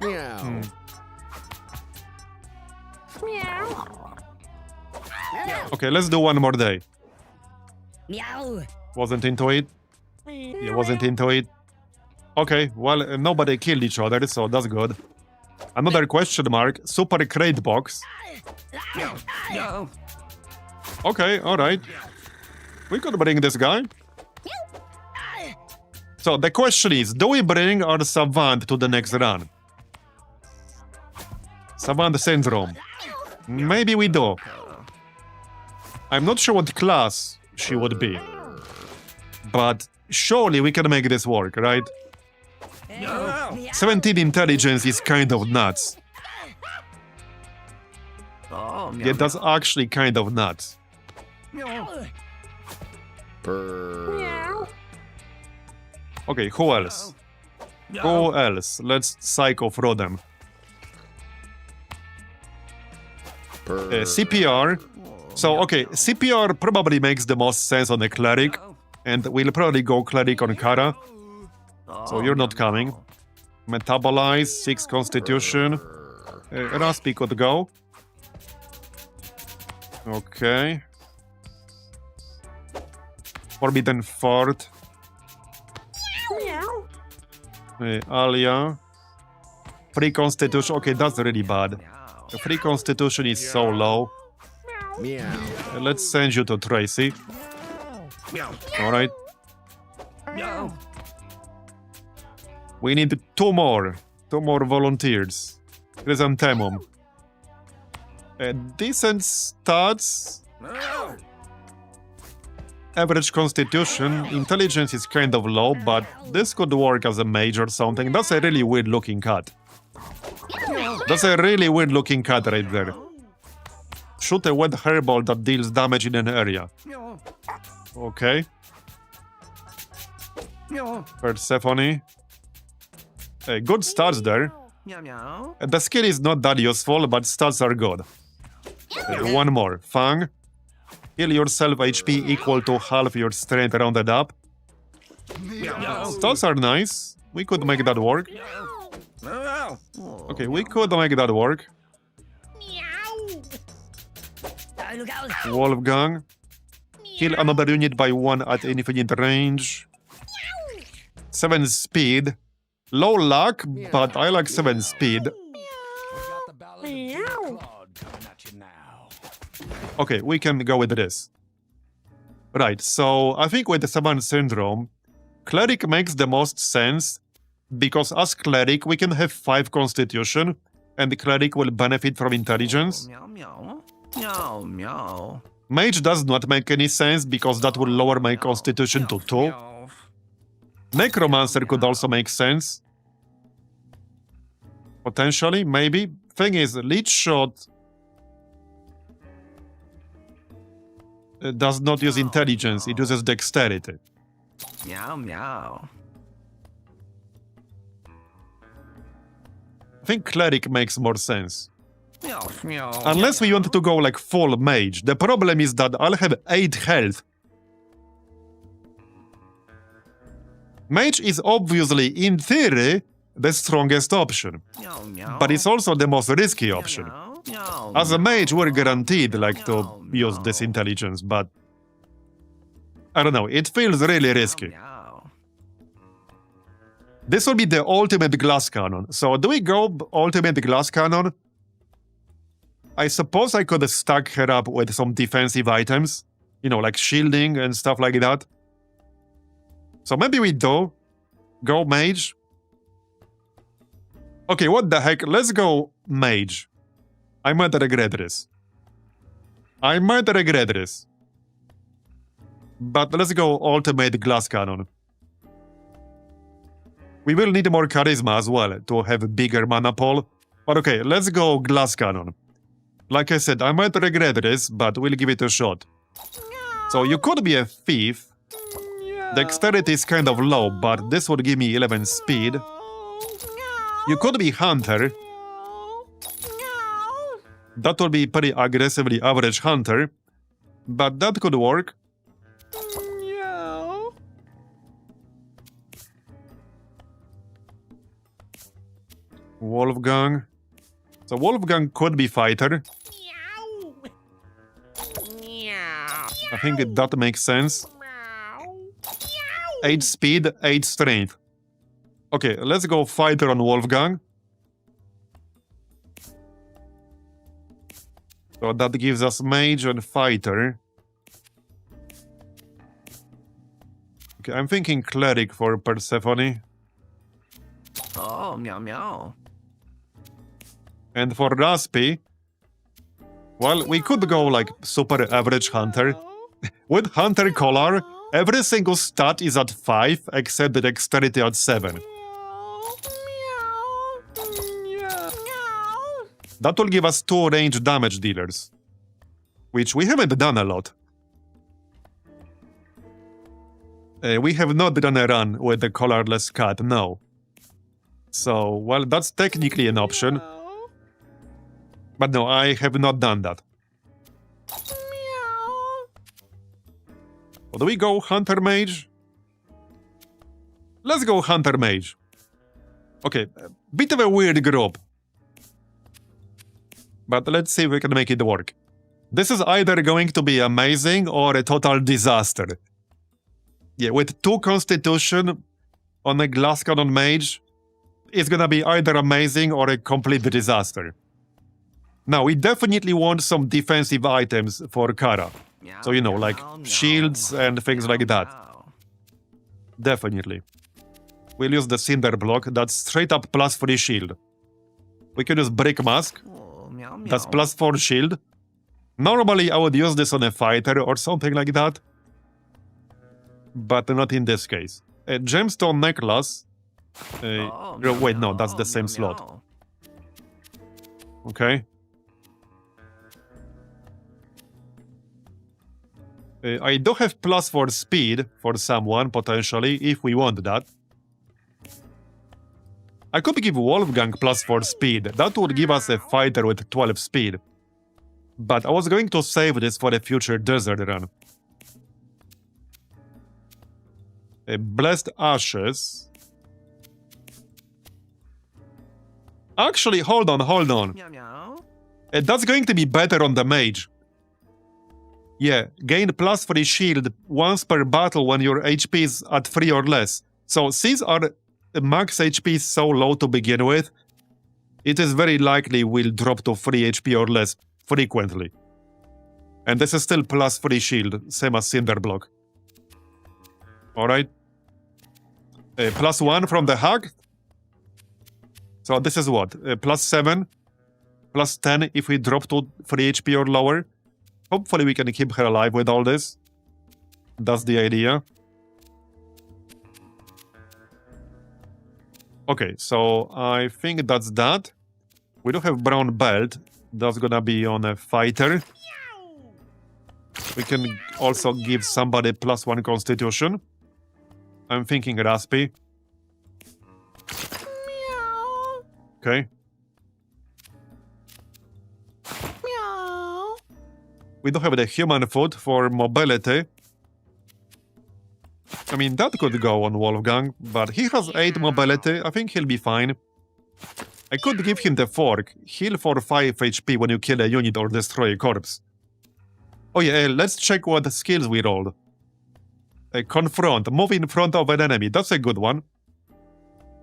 Meow. Okay, let's do one more day. Meow. Wasn't into it. Yeah, wasn't into it. Okay, well, nobody killed each other, so that's good. Another question mark. Super crate box. Meow, meow. Okay, alright. We could bring this guy. So the question is, do we bring our Savant to the next run? Savant Syndrome. Maybe we do. I'm not sure what class she would be. But surely we can make this work, right? 17 intelligence is kind of nuts. Oh, meow, Yeah, that's actually kind of nuts. meow. Purr. Okay, who else? Meow. Who else? Let's psycho through them. Purr. CPR. So, okay, CPR probably makes the most sense on a cleric. And we'll probably go cleric on Kara. So you're not coming. Metabolize, 6 constitution. Raspi could go. Okay. Forbidden Fort. Alia. Free constitution. Okay, that's really bad. The free constitution is so low. Meow. Let's send you to Tracy. Meow, Alright. meow. We need 2 more. 2 more volunteers. Chrysanthemum. Decent stats. Meow. Average constitution. Intelligence is kind of low, but this could work as a mage or something. That's a really weird looking cat. That's a really weird looking cat right there. Shoot a wet hairball that deals damage in an area. Meow, Okay. meow. Persephone. Good stats there. Meow, meow. The skill is not that useful, but stats are good. One more. Fang. Heal yourself HP equal to half your strength rounded up. Meow. Stats are nice. We could make that work. Meow. Okay, we could make that work. Wolfgang. Heal another unit by 1 at infinite range. 7 speed. Low luck, but I like 7 speed. Okay, we can go with this. Right, so I think with the Savant syndrome, Cleric makes the most sense because as Cleric we can have 5 constitution and the Cleric will benefit from intelligence. Meow, meow. Meow, meow. Mage does not make any sense because that will lower my constitution to 2. Meow. Necromancer could also make sense. Potentially, maybe. Thing is, Leech Shot does not use intelligence, it uses dexterity. Meow, meow. I think Cleric makes more sense. Meow, meow. Unless we want to go like full Mage. The problem is that I'll have 8 health. Mage is obviously, in theory, the strongest option. Meow, meow. But it's also the most risky option. Meow, meow, As a meow. mage, we're guaranteed like to use this intelligence, but I don't know, it feels really risky. Meow. This will be the ultimate glass cannon. So do we go ultimate glass cannon? I suppose I could stack her up with some defensive items, you know, like shielding and stuff like that. So maybe we do go mage. Okay, what the heck? Let's go mage. I might regret this. I might regret this. But let's go ultimate glass cannon. We will need more charisma as well to have a bigger mana pool. But okay, let's go glass cannon. Like I said, I might regret this, but we'll give it a shot. So you could be a thief. Dexterity is kind of low, but this would give me 11 speed. You could be hunter. That would be pretty aggressively average hunter. But that could work. Wolfgang. So Wolfgang could be fighter. I think that makes sense. 8 speed, 8 strength. Okay, let's go fighter on Wolfgang. So that gives us mage and fighter. Okay, I'm thinking cleric for Persephone. Oh, meow, meow. And for Raspi, well, we could go like super average hunter. With hunter collar, every single stat is at 5 except the dexterity at 7. That will give us 2 range damage dealers, which we haven't done a lot. We have not done a run with the collarless cat, no. So, well, that's technically an option. But no, I have not done that. Well, do we go Hunter Mage? Let's go Hunter Mage. Okay, bit of a weird group. But let's see if we can make it work. This is either going to be amazing or a total disaster. Yeah, with 2 constitution on a glass cannon mage, it's gonna be either amazing or a complete disaster. Now, we definitely want some defensive items for Kara. So, you know, like shields and things like that. Definitely. We'll use the Cinder Block, that's straight up +3 shield. We can use Brick Mask, that's +4 shield. Normally, I would use this on a fighter or something like that. But not in this case. A Gemstone Necklace. Wait, no, that's the same slot. Okay. I do have +4 speed for someone, potentially, if we want that. I could give Wolfgang +4 speed. That would give us a fighter with 12 speed. But I was going to save this for a future desert run. Blessed Ashes. Actually, hold on. Meow, meow. That's going to be better on the mage. Yeah, gain +3 shield once per battle when your HP is at 3 or less. So since our max HP is so low to begin with, it is very likely we'll drop to 3 HP or less frequently. And this is still plus 3 shield, same as Cinder Block. Alright. Plus 1 from the hack. So this is what? Plus 7, plus 10 if we drop to 3 HP or lower. Hopefully we can keep her alive with all this. That's the idea. Okay, so I think that's that. We do have brown belt. That's gonna be on a fighter. We can also give somebody plus 1 constitution. I'm thinking Raspy. Okay. We do have the human food for mobility. I mean, that could go on Wolfgang, but he has 8 mobility. I think he'll be fine. I could give him the fork. Heal for 5 HP when you kill a unit or destroy a corpse. Oh yeah, let's check what skills we rolled. Confront. Move in front of an enemy. That's a good one.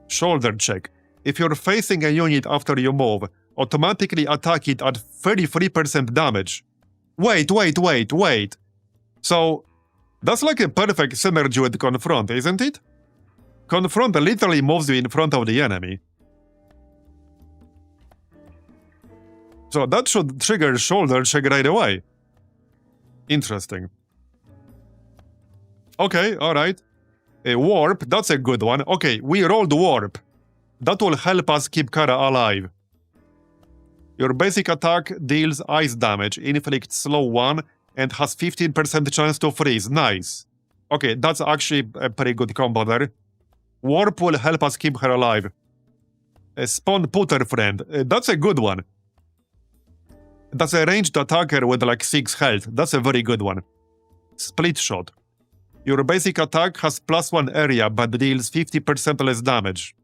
Shoulder check. If you're facing a unit after you move, automatically attack it at 33% damage. Wait. So, that's like a perfect synergy with Confront, isn't it? Confront literally moves you in front of the enemy. So that should trigger shoulder check right away. Interesting. Okay, alright. A warp, that's a good one. Okay, we rolled warp. That will help us keep Kara alive. Your basic attack deals ice damage, inflicts slow 1, and has 15% chance to freeze. Nice. Okay, that's actually a pretty good combo there. Warp will help us keep her alive. Spawn Putter Friend, that's a good one. That's a ranged attacker with like 6 health. That's a very good one. Split Shot. Your basic attack has plus 1 area but deals 50% less damage.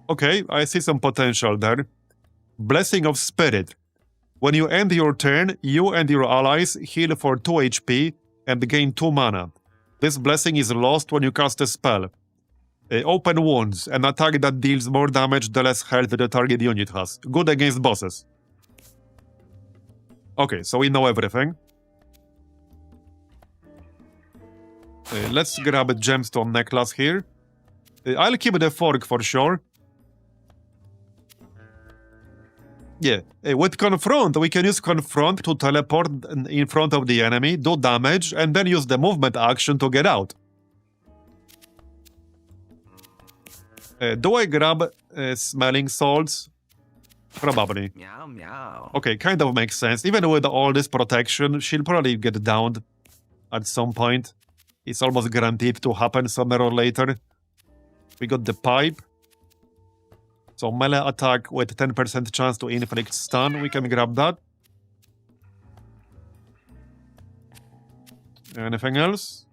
Okay, I see some potential there. Blessing of Spirit. When you end your turn, you and your allies heal for 2 HP and gain 2 mana. This blessing is lost when you cast a spell. Open Wounds, an attack that deals more damage the less health the target unit has. Good against bosses. Okay, so we know everything. Let's grab a gemstone necklace here. I'll keep the fork for sure. Yeah, with Confront, we can use Confront to teleport in front of the enemy, do damage, and then use the movement action to get out. Do I grab smelling salts? Probably. Meow, meow. Okay, kind of makes sense. Even with all this protection, she'll probably get downed at some point. It's almost guaranteed to happen sooner or later. We got the pipe. So melee attack with 10% chance to inflict stun. We can grab that. Anything else?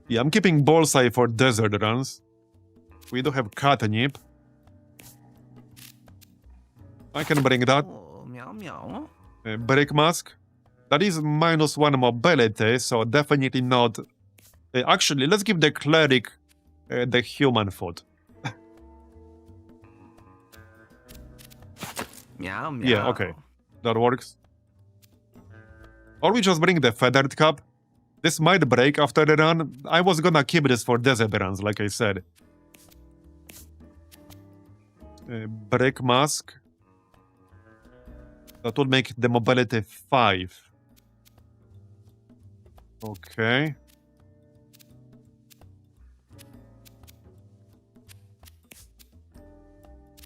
Yeah, I'm keeping Bullseye for desert runs. We do have Catnip. I can bring that. Oh, meow, meow. Brick Mask. That is -1 mobility, so definitely not... actually, let's give the Cleric the human foot. Meow, meow. Yeah, okay. That works. Or we just bring the Feathered Cap. This might break after the run. I was gonna keep this for desert runs, like I said. Brick Mask. That would make the mobility 5. Okay.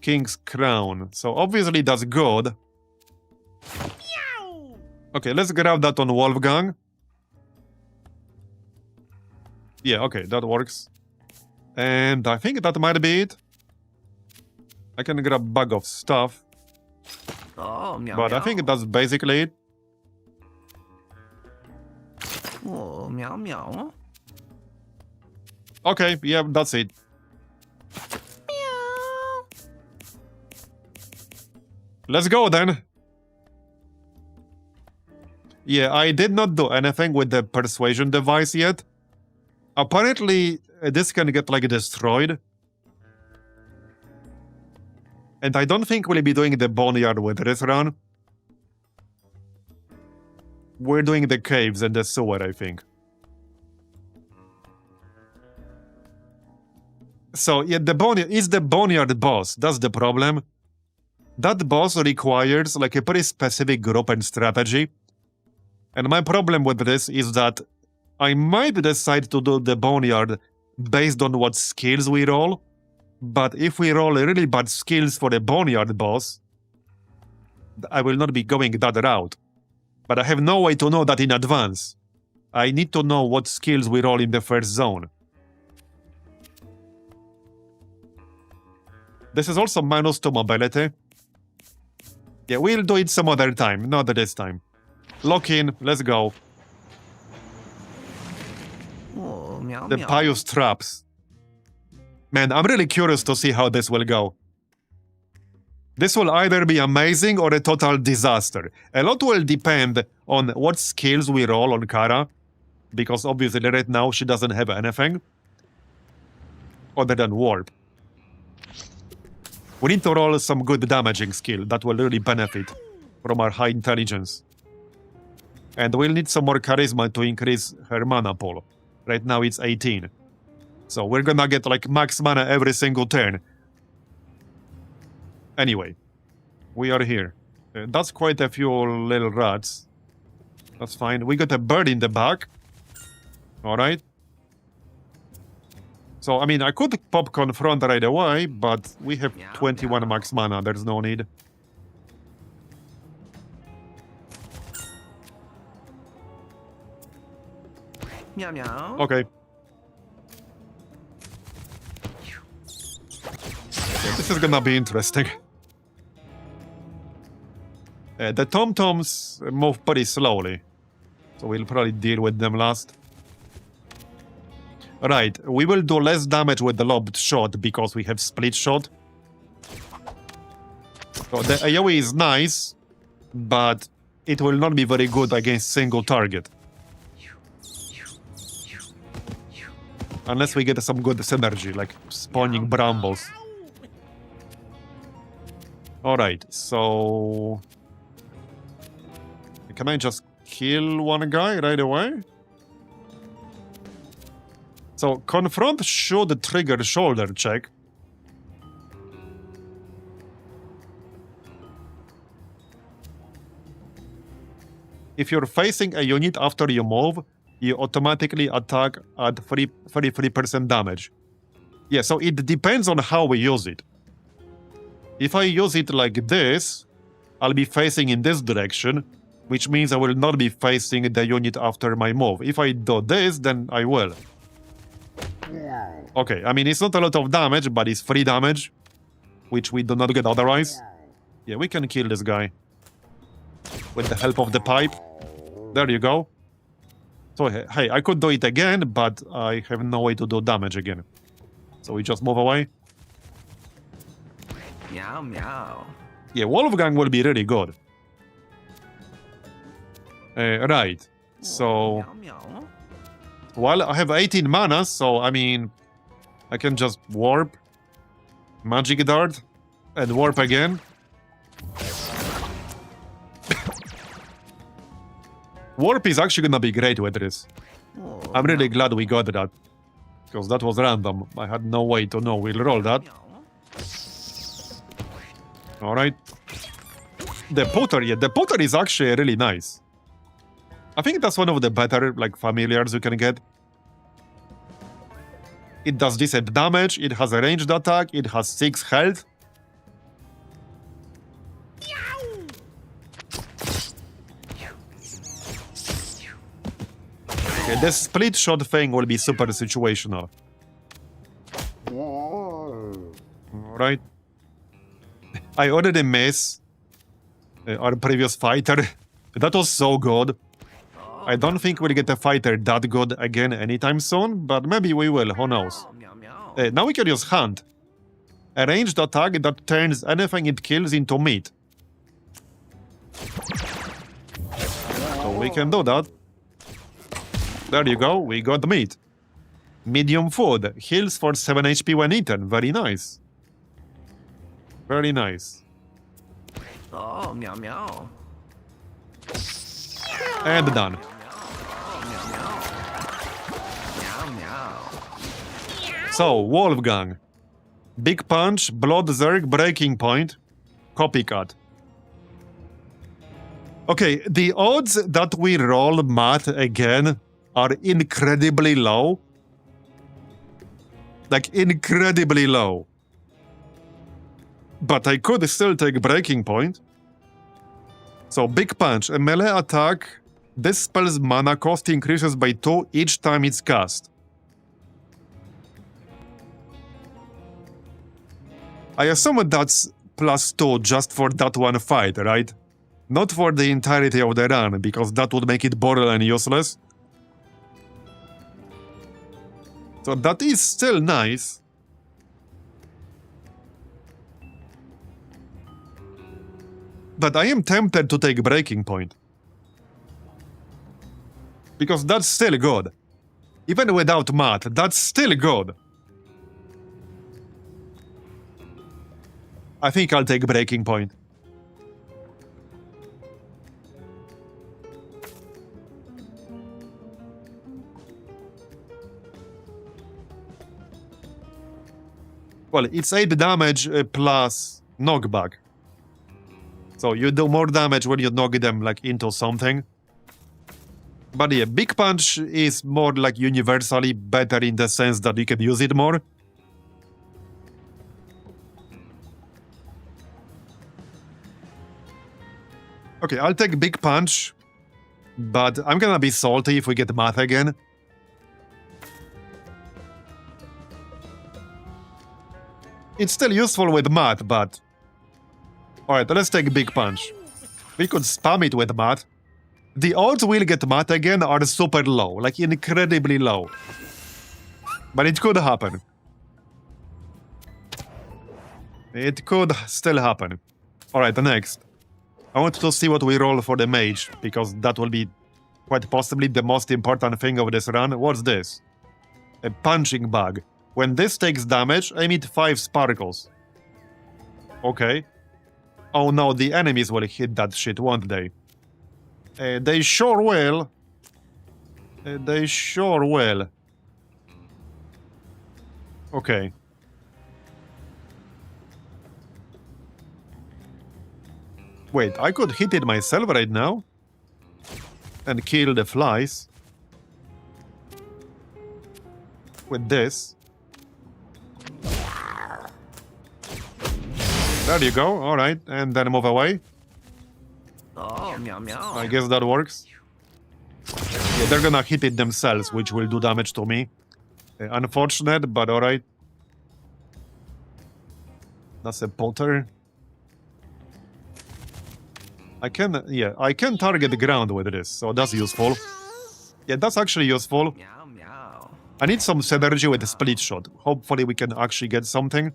King's Crown. So obviously that's good. Okay, let's grab that on Wolfgang. Yeah, okay, that works. And I think that might be it. I can grab Bag of Stuff. Oh, meow, But meow. I think that's basically it. Oh, meow, meow. Okay, yeah, that's it. Let's go then. Yeah, I did not do anything with the persuasion device yet. Apparently, this can get like destroyed. And I don't think we'll be doing the boneyard with this run. We're doing the caves and the sewer, I think. So, yeah, the boneyard boss. That's the problem. That boss requires like a pretty specific group and strategy. And my problem with this is that I might decide to do the boneyard based on what skills we roll. But if we roll really bad skills for the boneyard boss, I will not be going that route. But I have no way to know that in advance. I need to know what skills we roll in the first zone. This is also -2 mobility. Yeah, we'll do it some other time, not this time. Lock in, let's go. Oh, meow, The meow. pious traps. Man, I'm really curious to see how this will go. This will either be amazing or a total disaster. A lot will depend on what skills we roll on Kara, because obviously right now she doesn't have anything other than warp. We need to roll some good damaging skill that will really benefit from our high intelligence. And we'll need some more charisma to increase her mana pool. Right now it's 18. So we're gonna get like max mana every single turn. Anyway, we are here. That's quite a few little rats. That's fine. We got a bird in the back. Alright. So, I mean, I could pop confront right away, but we have 21 max mana. There's no need. Meow, meow. Okay. This is gonna be interesting. The Tom-Toms move pretty slowly, so we'll probably deal with them last. Right, we will do less damage with the lobbed shot because we have split shot. So the AoE is nice, but it will not be very good against single target. Unless we get some good synergy, like spawning brambles. Alright, so... Can I just kill one guy right away? So, confront should trigger shoulder check. If you're facing a unit after you move, you automatically attack at 33% damage. Yeah, so it depends on how we use it. If I use it like this, I'll be facing in this direction, which means I will not be facing the unit after my move. If I do this, then I will. Okay, I mean, it's not a lot of damage, but it's free damage, which we do not get otherwise. Yeah, we can kill this guy with the help of the pipe. There you go. So, hey, I could do it again, but I have no way to do damage again. So we just move away. Meow, meow. Yeah, Wolfgang will be really good. Right, so... Meow, meow. Well, I have 18 mana, so, I mean... I can just warp, magic dart, and warp again. Warp is actually gonna be great with this. Oh, I'm really glad we got that. Because that was random. I had no way to know we'll roll that. meow. Alright. The Potter, yeah, the Potter is actually really nice. I think that's one of the better, like, familiars you can get. It does decent damage, it has a ranged attack, it has 6 health. Okay, the split shot thing will be super situational. Alright. I already miss our previous fighter. That was so good. I don't think we'll get a fighter that good again anytime soon, but maybe we will, who knows. Oh, meow, meow. Now we can use Hunt. A ranged attack that turns anything it kills into meat. So we can do that. There you go, we got the meat. Medium food. Heals for 7 HP when eaten. Very nice. Very nice. Oh, meow meow. And done. Meow meow. So, Wolfgang. Big Punch, Blood Zerg, Breaking Point, Copycat. Okay, the odds that we roll math again are incredibly low. Like, incredibly low. But I could still take Breaking Point. So, Big Punch, a melee attack. This spell's mana cost increases by 2 each time it's cast. I assume that's +2 just for that one fight, right? Not for the entirety of the run, because that would make it borderline useless. So that is still nice. But I am tempted to take Breaking Point. Because that's still good. Even without math, that's still good. I think I'll take Breaking Point. Well, it's 8 damage plus knockback. So you do more damage when you knock them like into something. But yeah, Big Punch is more like universally better in the sense that you can use it more. Okay, I'll take Big Punch, but I'm gonna be salty if we get math again. It's still useful with math, but... Alright, let's take Big Punch. We could spam it with math. The odds we'll get math again are super low, like incredibly low. But it could happen. It could still happen. Alright, next. I want to see what we roll for the Mage, because that will be quite possibly the most important thing of this run. What's this? A punching bag. When this takes damage, emit 5 sparkles. Okay. Oh no, the enemies will hit that shit, won't they? They sure will. They sure will. Okay. Wait, I could hit it myself right now? And kill the flies. With this. There you go, alright, and then move away. Oh, meow meow. I guess that works. Yeah, they're gonna hit it themselves, which will do damage to me. Unfortunate, but alright. That's a Potter. I can target the ground with this, so that's useful. Yeah, that's actually useful. Meow meow. I need some synergy with the split shot. Hopefully we can actually get something.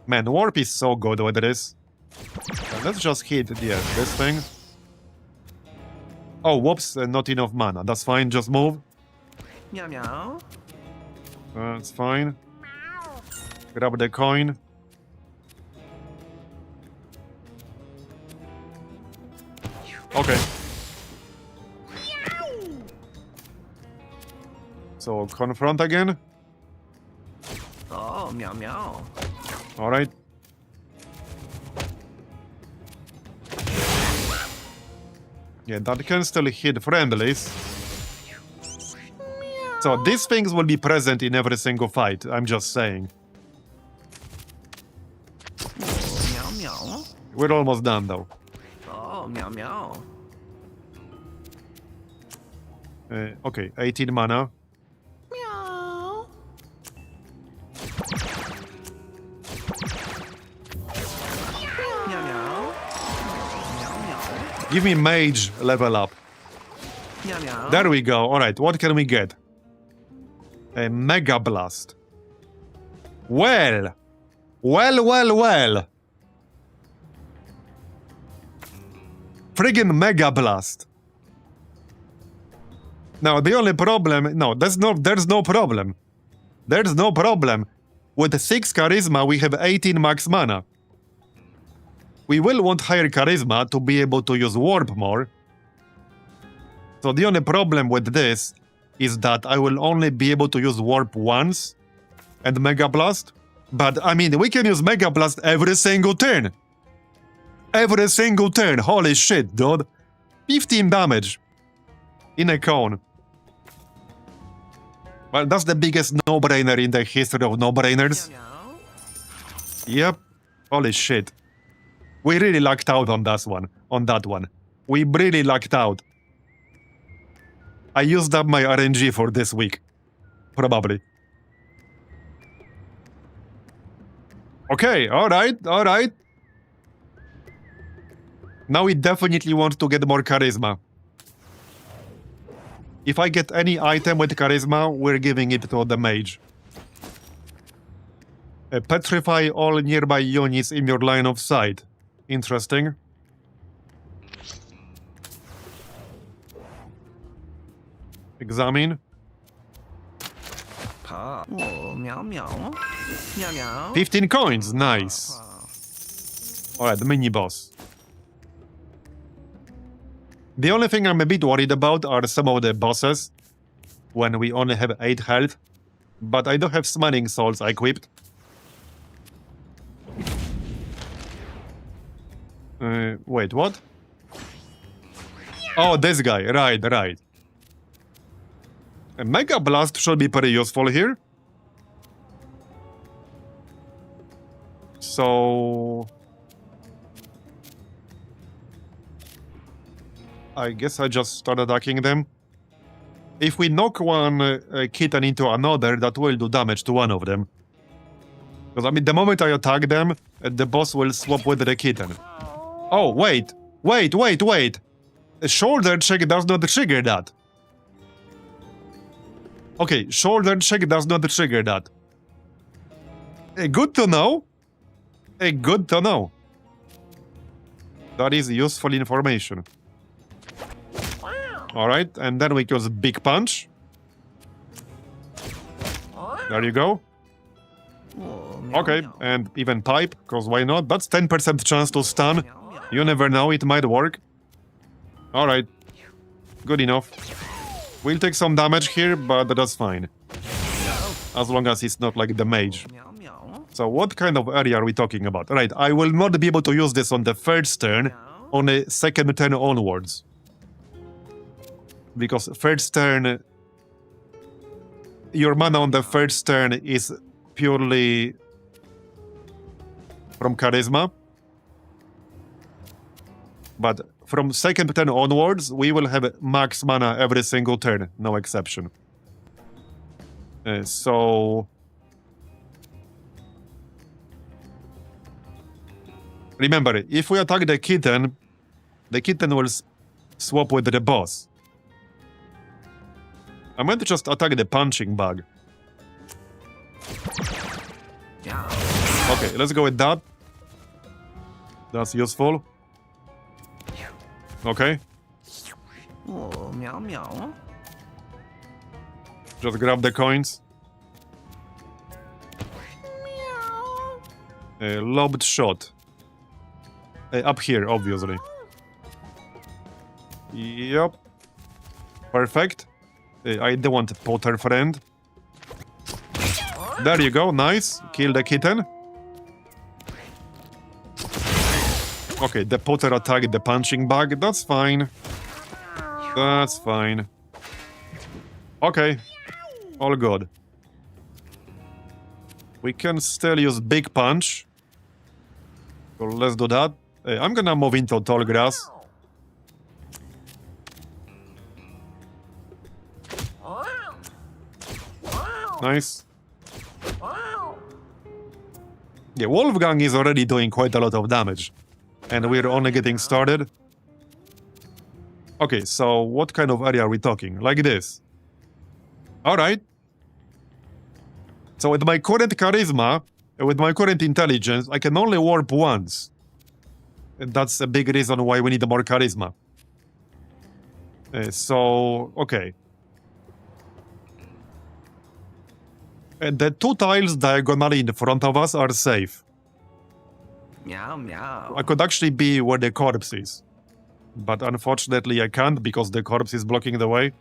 Man, Warp is so good with this. Let's just hit, yeah, this thing. Oh, whoops, not enough mana. That's fine, just move. Meow meow. That's fine. Grab the coin. Okay. So, confront again. Oh, meow meow. Alright. Yeah, that can still hit friendlies. So these things will be present in every single fight, I'm just saying. Meow meow. We're almost done though. Oh, meow meow. Okay, 18 mana. Meow. Meow meow. Meow meow. Give me Mage level up. Meow meow. There we go. Alright, what can we get? A Mega Blast. Well. Well. Friggin' Mega Blast. Now, the only problem... No, there's no problem. There's no problem. With 6 charisma, we have 18 max mana. We will want higher charisma to be able to use warp more. So the only problem with this is that I will only be able to use warp once and Mega Blast. But, I mean, we can use Mega Blast every single turn. Every single turn. Holy shit, dude. 15 damage. In a cone. Well, that's the biggest no-brainer in the history of no-brainers. Meow. Yep. Holy shit. We really lucked out on that one. We really lucked out. I used up my RNG for this week. Probably. Okay, alright. Now we definitely want to get more charisma. If I get any item with charisma, we're giving it to the mage. Petrify all nearby units in your line of sight. Interesting. Examine. Pa. Oh, meow meow. Meow meow. 15 coins, nice. Alright, the mini boss. The only thing I'm a bit worried about are some of the bosses when we only have 8 health, but I do have Summoning Souls equipped. Wait, what? Oh, this guy, right. A Mega Blast should be pretty useful here. So... I guess I just start attacking them. If we knock one kitten into another, that will do damage to one of them. Because, I mean, the moment I attack them, the boss will swap with the kitten. Oh, wait. A shoulder check does not trigger that. Okay, shoulder check does not trigger that. Good to know. Good to know. That is useful information. Alright, and then we use Big Punch. There you go. Oh, meow, Okay, meow. and even Pipe, because why not? That's 10% chance to stun. Meow, meow. You never know, it might work. Alright. Good enough. We'll take some damage here, but that's fine. As long as it's not like the mage. Meow meow. So what kind of area are we talking about? Right, I will not be able to use this on the first turn, on the second turn onwards. Because first turn... Your mana on the first turn is purely from charisma. But from second turn onwards, we will have max mana every single turn, no exception. So... Remember, if we attack the kitten will swap with the boss. I'm going to just attack the punching bag. Yeah. Okay, let's go with that. That's useful. Okay, Oh, meow meow. just grab the coins. Lobbed shot. Up here, obviously. Yep. Perfect. I don't want Potter friend. There you go, nice. Kill the kitten. Okay, the Potter attacked the punching bag. That's fine. That's fine. Okay. All good. We can still use Big Punch. So let's do that. I'm gonna move into tall grass. Nice. Yeah, Wolfgang is already doing quite a lot of damage. And we're only getting started. Okay, so what kind of area are we talking? Like this. Alright. So with my current charisma, with my current intelligence, I can only warp once. And that's a big reason why we need more charisma. So, okay. The two tiles diagonally in front of us are safe. Meow meow. I could actually be where the corpse is. But unfortunately I can't because the corpse is blocking the way.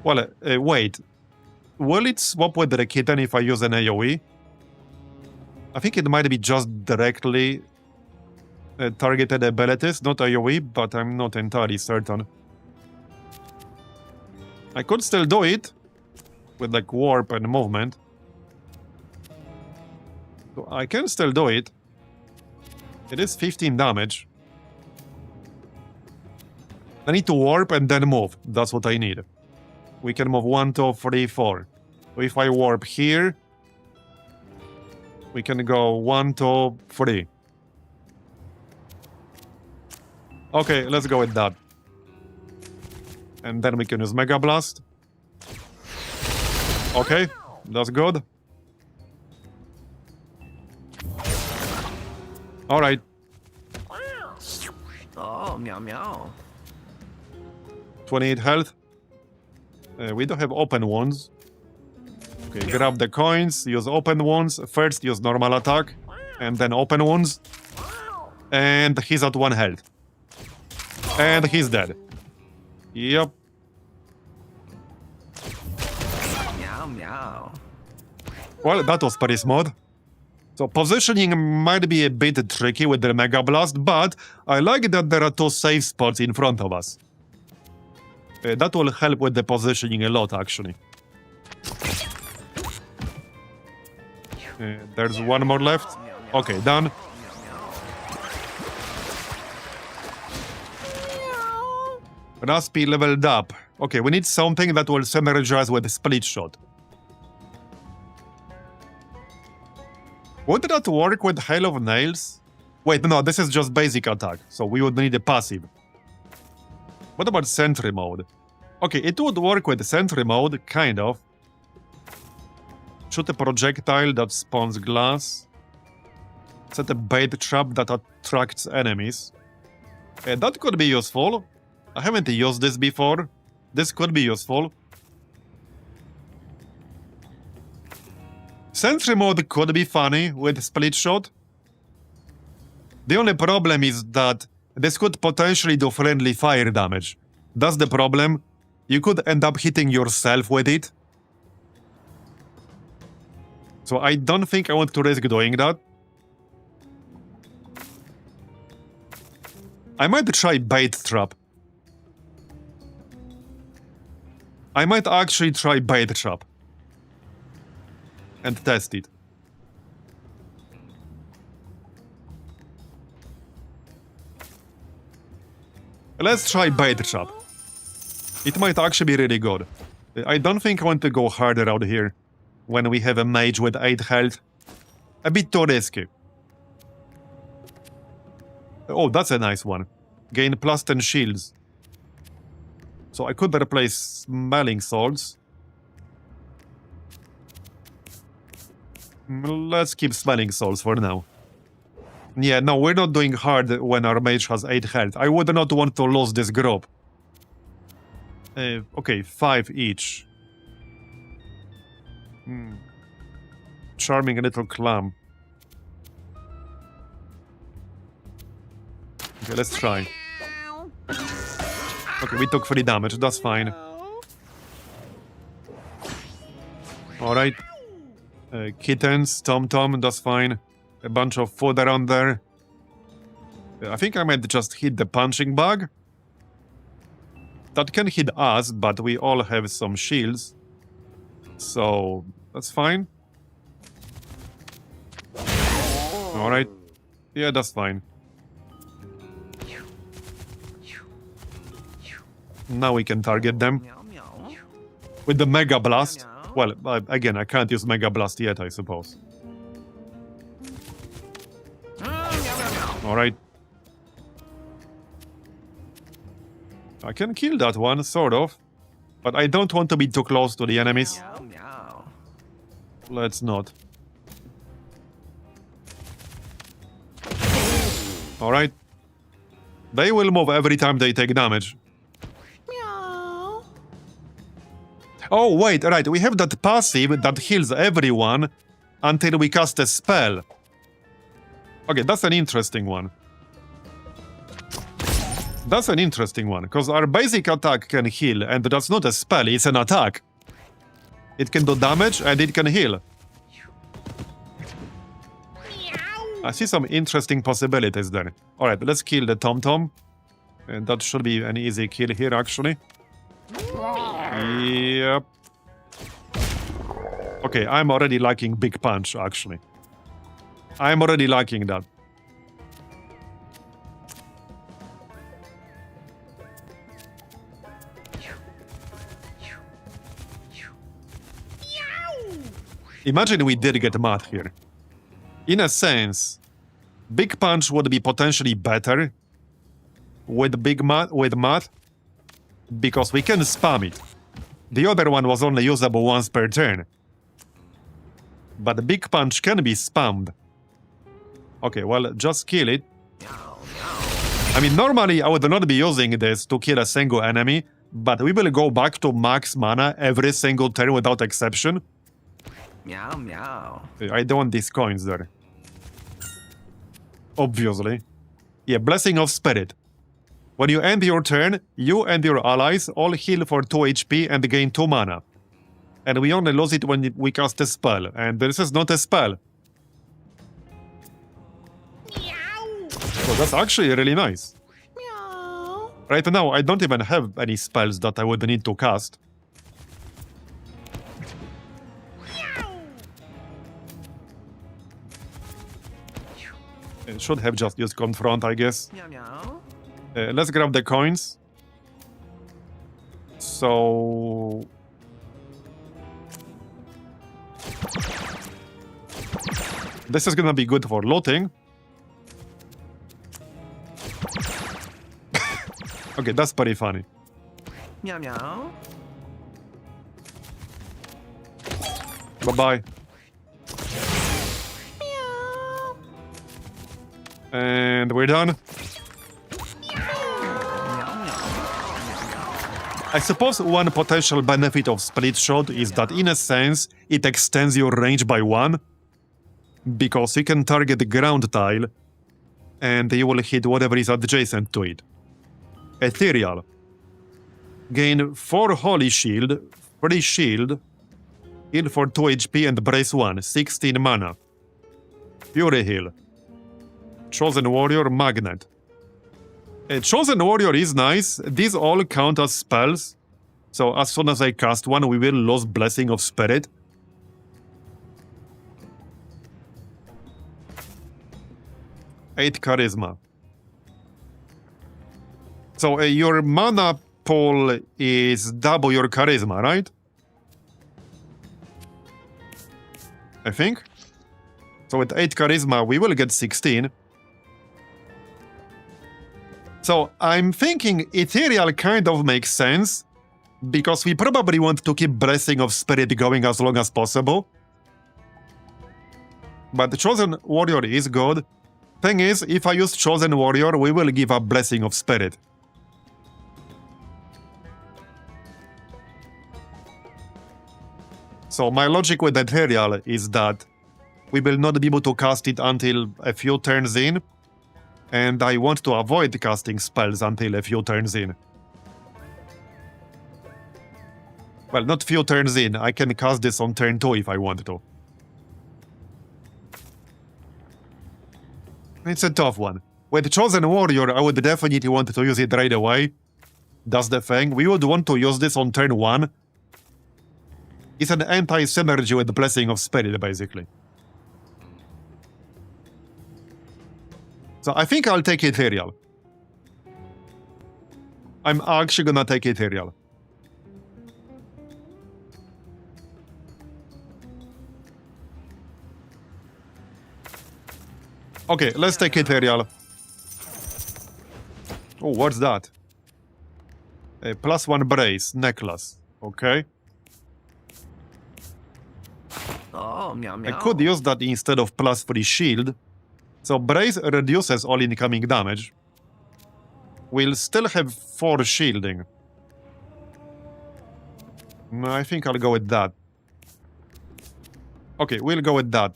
Well, wait. Will it swap with the kitten if I use an AoE? I think it might be just directly targeted abilities, not AoE, but I'm not entirely certain. I could still do it with like warp and movement. So I can still do it. It is 15 damage. I need to warp and then move. That's what I need. We can move 1, 2, 3, 4. So if I warp here, we can go 1, 2, 3. Okay, let's go with that. And then we can use Mega Blast. Okay, that's good. Alright, Oh, meow meow. 28 health. We don't have open wounds. Okay, grab the coins, use open wounds. First use normal attack, and then open wounds. And he's at 1 health. And he's dead. Yep. Meow meow. Well, that was pretty smooth. So positioning might be a bit tricky with the Mega Blast, but I like that there are 2 safe spots in front of us. That will help with the positioning a lot, actually. There's 1 more left. Okay, done. Raspi leveled up. Okay, we need something that will synergize with Split Shot. Would that work with Hail of Nails? Wait, no, this is just basic attack, so we would need a passive. What about Sentry Mode? Okay, it would work with Sentry Mode, kind of. Shoot a projectile that spawns glass. Set a bait trap that attracts enemies. That could be useful. I haven't used this before. This could be useful. Sentry Mode could be funny with Split Shot. The only problem is that this could potentially do friendly fire damage. That's the problem. You could end up hitting yourself with it. So I don't think I want to risk doing that. I might try Bait Trap. I might actually try Bait Trap. And test it. Let's try Bait Trap. It might actually be really good. I don't think I want to go harder out here when we have a mage with 8 health. A bit too risky. Oh, that's a nice one. Gain plus 10 shields. So I could replace Smelling Salts. Let's keep Smelling Salts for now. Yeah, no, we're not doing hard when our mage has 8 health. I would not want to lose this group. Okay, 5 each. Charming little clam. Okay, let's try. Okay, we took 3 damage, that's fine. Alright. Kittens, Tom-Tom, that's fine. A bunch of food around there. I think I might just hit the punching bag. That can hit us, but we all have some shields. So, that's fine. Alright. Yeah, that's fine. Now we can target them. Meow meow. With the Mega Blast. Well, again, I can't use Mega Blast yet, I suppose. Alright. I can kill that one, sort of. But I don't want to be too close to the enemies. Meow meow. Let's not. Alright. They will move every time they take damage. Meow. Oh, wait, right, we have that passive that heals everyone until we cast a spell. Okay, that's an interesting one. That's an interesting one, because our basic attack can heal, and that's not a spell, it's an attack. It can do damage, and it can heal. I see some interesting possibilities there. Alright, let's kill the Tom-Tom. And that should be an easy kill here, actually. Yep. Okay, I'm already liking Big Punch, actually. I'm already liking that. Imagine we did get Math here. In a sense, Big Punch would be potentially better with Math because we can spam it. The other one was only usable once per turn. But Big Punch can be spammed. Okay, well, just kill it. I mean, normally I would not be using this to kill a single enemy, but we will go back to max mana every single turn without exception. Meow, meow. I don't want these coins there. Obviously. Yeah, Blessing of Spirit. When you end your turn, you and your allies all heal for 2 HP and gain 2 mana. And we only lose it when we cast a spell, and this is not a spell. So that's actually really nice. Right now, I don't even have any spells that I would need to cast. I should have just used Confront, I guess. Meow, meow. Let's grab the coins. So... this is gonna be good for looting. Okay, that's pretty funny. Meow, meow. Bye-bye. And we're done. I suppose one potential benefit of Split Shot is that in a sense, it extends your range by 1. Because you can target the ground tile, and you will hit whatever is adjacent to it. Ethereal. Gain 4 Holy Shield, free shield, heal for 2 HP and brace 1, 16 mana. Fury Heal. Chosen Warrior Magnet. Chosen Warrior is nice. These all count as spells. So as soon as I cast one, we will lose Blessing of Spirit. Eight Charisma. So your mana pool is double your Charisma, right? I think. So with 8 Charisma, we will get 16. So I'm thinking Ethereal kind of makes sense, because we probably want to keep Blessing of Spirit going as long as possible. But Chosen Warrior is good. Thing is, if I use Chosen Warrior, we will give up Blessing of Spirit. So my logic with Ethereal is that we will not be able to cast it until a few turns in, and I want to avoid casting spells until a few turns in. Well, not few turns in, I can cast this on turn 2 if I want to. It's a tough one. With Chosen Warrior, I would definitely want to use it right away. That's the thing, we would want to use this on turn 1. It's an anti-synergy with Blessing of Spirit, basically. So I think I'll take Ethereal. I'm actually gonna take Ethereal. Okay, let's take Ethereal. Oh, what's that? A +1 brace, necklace. Okay. Oh, meow, meow. I could use that instead of +3 shield. So brace reduces all incoming damage. We'll still have 4 shielding. No, I think I'll go with that. Okay, we'll go with that.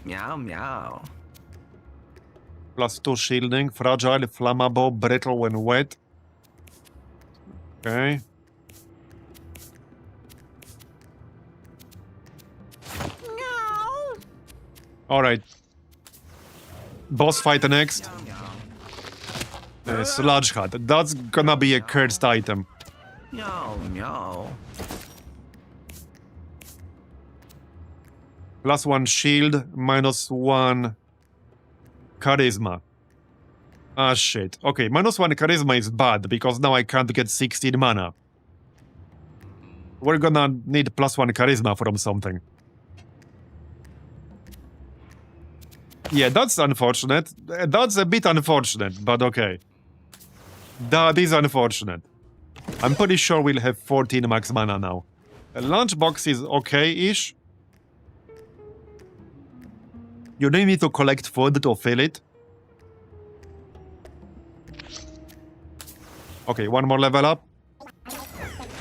Meow, meow. +2 shielding, fragile, flammable, brittle when wet. Okay. Alright. Boss fight next. Sludge Hat. That's gonna be a cursed item. Meow, meow. +1 shield, -1 charisma. Ah, shit. Okay, -1 charisma is bad because now I can't get 16 mana. We're gonna need +1 charisma from something. Yeah, that's unfortunate. That's a bit unfortunate, but okay. That is unfortunate. I'm pretty sure we'll have 14 max mana now. A lunchbox is okay-ish. You don't need to collect food to fill it. Okay, one more level up.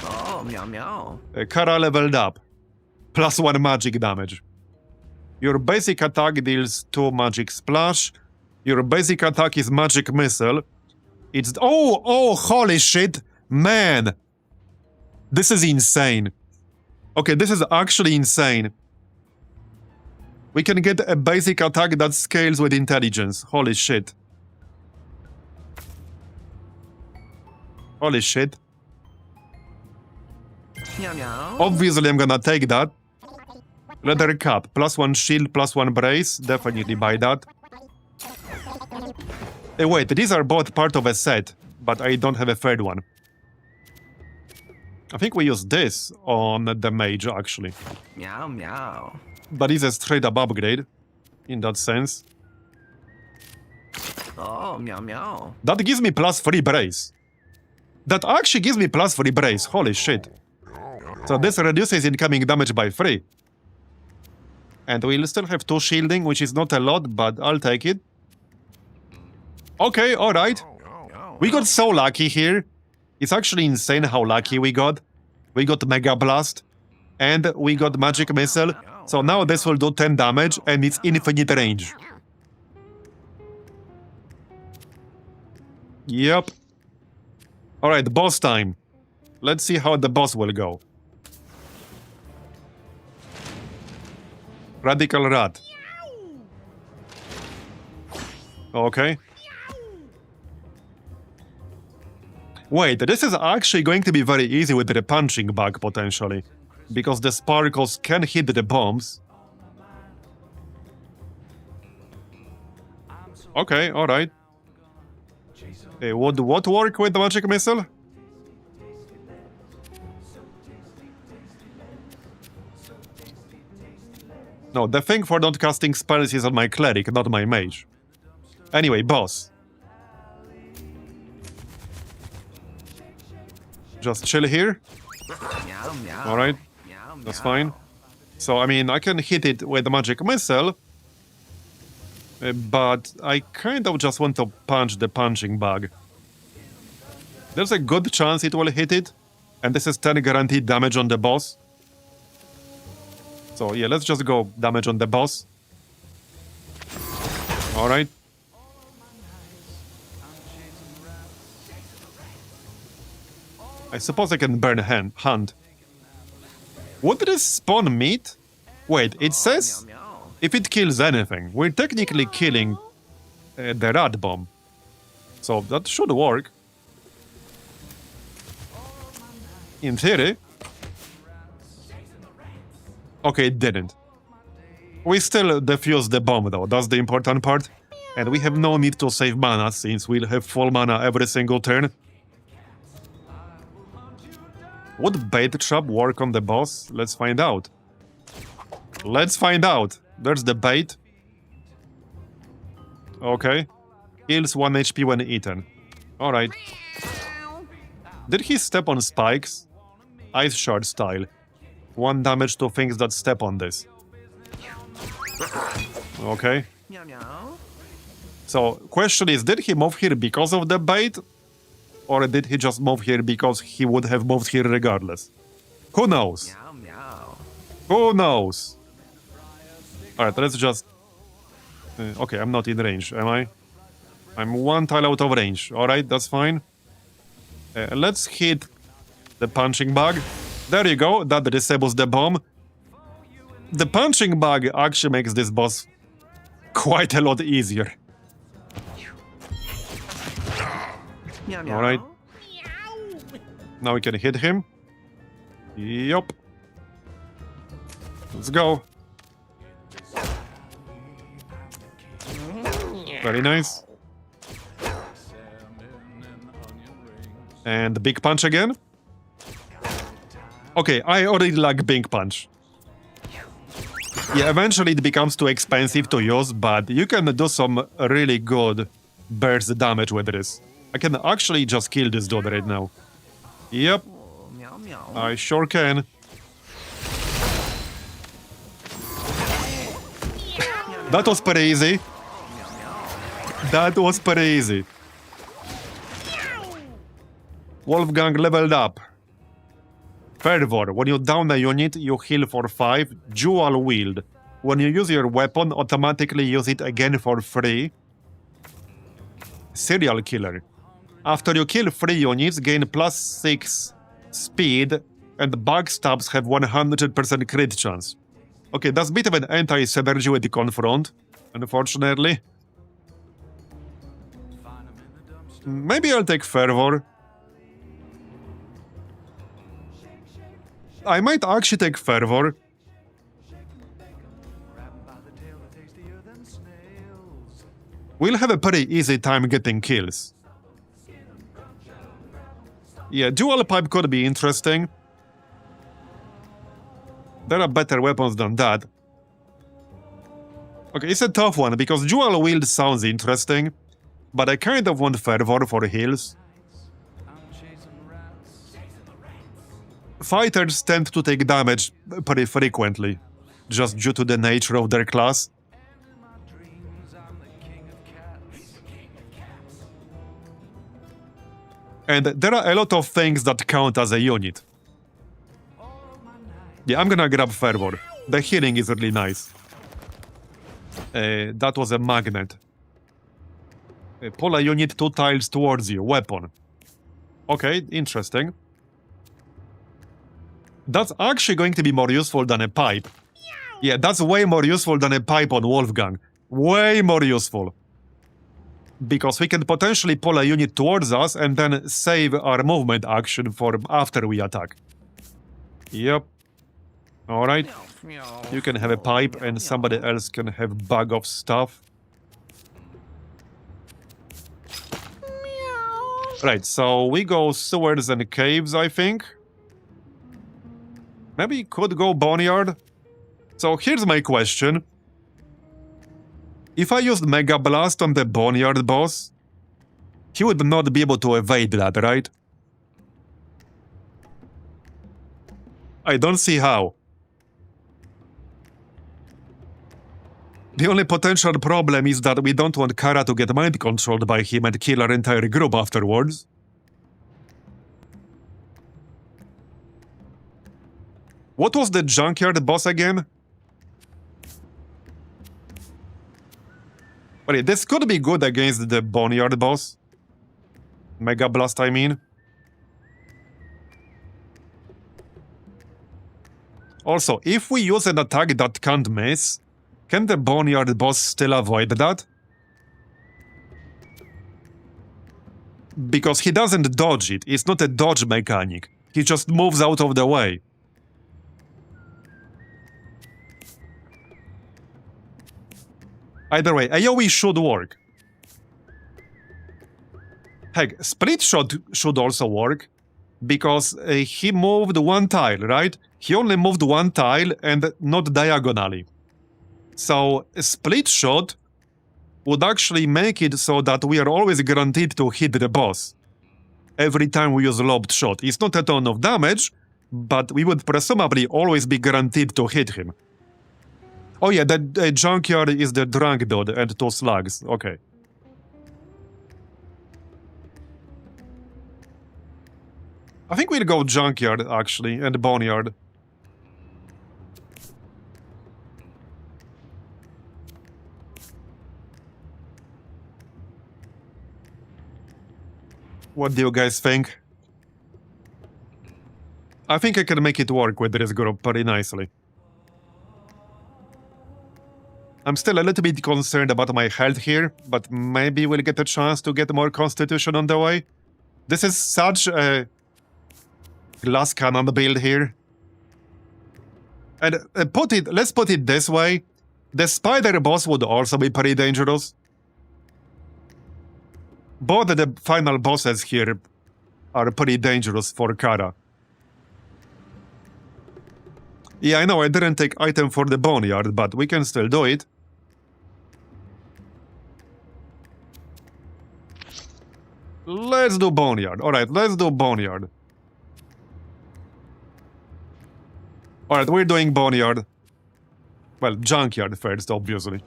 Oh, meow, meow. Kara leveled up. +1 magic damage. Your basic attack deals 2 magic splash. Your basic attack is magic missile. It's... Oh, holy shit! Man! This is insane. Okay, this is actually insane. We can get a basic attack that scales with intelligence. Holy shit. Holy shit. Meow, meow. Obviously, I'm gonna take that. Leather cap. +1 shield, +1 brace. Definitely buy that. Wait, these are both part of a set, but I don't have a third one. I think we use this on the mage, actually. Meow, meow. But it's a straight-up upgrade, in that sense. Oh, meow, meow. That gives me +3 brace. That actually gives me +3 brace. Holy shit. So this reduces incoming damage by 3. And we'll still have 2 shielding, which is not a lot, but I'll take it. Okay, alright. We got so lucky here. It's actually insane how lucky we got. We got Mega Blast. And we got Magic Missile. So now this will do 10 damage, and it's infinite range. Yep. Alright, boss time. Let's see how the boss will go. Radical Rat. Okay. Wait, this is actually going to be very easy with the punching bug, potentially. Because the sparkles can hit the bombs. Okay, alright. Would what work with the magic missile? No, the thing for not casting spells is on my cleric, not my mage. Anyway, boss. Just chill here. Meow, meow. Alright, Meow, that's meow. fine. So, I mean, I can hit it with the magic missile. But I kind of just want to punch the punching bug. There's a good chance it will hit it. And this is 10 guaranteed damage on the boss. So yeah, let's just go damage on the boss. Alright. I suppose I can burn hand. Would this spawn meat? Wait, it says... Meow, meow. If it kills anything, we're technically killing the rat bomb. So that should work. In theory. Okay, it didn't. We still defused the bomb though, that's the important part. And we have no need to save mana since we'll have full mana every single turn. Would bait trap work on the boss? Let's find out. Let's find out. There's the bait. Okay. Heals 1 HP when eaten. Alright. Did he step on spikes? Ice shard style. 1 damage to things that step on this. Okay. Meow, meow. So, question is, did he move here because of the bait? Or did he just move here because he would have moved here regardless? Who knows? Meow meow. Who knows? Alright, let's just... okay, I'm not in range, am I? I'm one tile out of range. Alright, that's fine. Let's hit the punching bug. There you go, that disables the bomb. The punching bug actually makes this boss quite a lot easier. Meow meow. Alright. Now we can hit him. Yup. Let's go. Very nice. And the big punch again. Okay, I already like big punch. Yeah, eventually it becomes too expensive to use, but you can do some really good burst damage with this. I can actually just kill this dude right now. Yep, Oh, meow meow. I sure can. That was pretty easy. That was pretty easy. Wolfgang leveled up. Fervor. When you down a unit, you heal for 5. Dual wield. When you use your weapon, automatically use it again for free. Serial killer. After you kill 3 units, gain +6 speed, and backstabs have 100% crit chance. Okay, that's a bit of an anti-synergy with the confront, unfortunately. Maybe I'll take Fervor. I might actually take Fervor. We'll have a pretty easy time getting kills. Yeah, dual pipe could be interesting. There are better weapons than that. Okay, it's a tough one because dual wield sounds interesting, but I kind of want Fervor for heals. Fighters tend to take damage pretty frequently, just due to the nature of their class. And there are a lot of things that count as a unit. Yeah, I'm gonna grab Fervor. The healing is really nice. That was a magnet. Pull a unit 2 tiles towards you. Weapon. Okay, interesting. That's actually going to be more useful than a pipe. Yeah, that's way more useful than a pipe on Wolfgang. Way more useful. Because we can potentially pull a unit towards us and then save our movement action for after we attack. Yep. Alright. Meow. You can have a pipe and somebody else can have bag of stuff. Right, so we go sewers and caves, I think. Maybe could go Boneyard. So here's my question. If I used Mega Blast on the Boneyard boss, he would not be able to evade that, right? I don't see how. The only potential problem is that we don't want Kara to get mind controlled by him and kill our entire group afterwards. What was the junkyard boss again? Wait, this could be good against the Boneyard boss. Mega Blast, I mean. Also, if we use an attack that can't miss, can the Boneyard boss still avoid that? Because he doesn't dodge it, it's not a dodge mechanic. He just moves out of the way. Either way, AoE should work. Heck, Split Shot should also work, because he moved 1 tile, right? He only moved 1 tile and not diagonally. So, Split Shot would actually make it so that we are always guaranteed to hit the boss. Every time we use Lobed Shot. It's not a ton of damage, but we would presumably always be guaranteed to hit him. Oh yeah, the junkyard is the drunk dude and 2 slugs. Okay. I think we'll go Junkyard, actually, and Boneyard. What do you guys think? I think I can make it work with this group pretty nicely. I'm still a little bit concerned about my health here, but maybe we'll get a chance to get more Constitution on the way. This is such a glass cannon build here. And let's put it this way. The spider boss would also be pretty dangerous. Both the final bosses here are pretty dangerous for Kara. Yeah, I know I didn't take item for the Boneyard, but we can still do it. Let's do Boneyard. Alright, let's do Boneyard. Alright, we're doing Boneyard. Well, Junkyard first, obviously.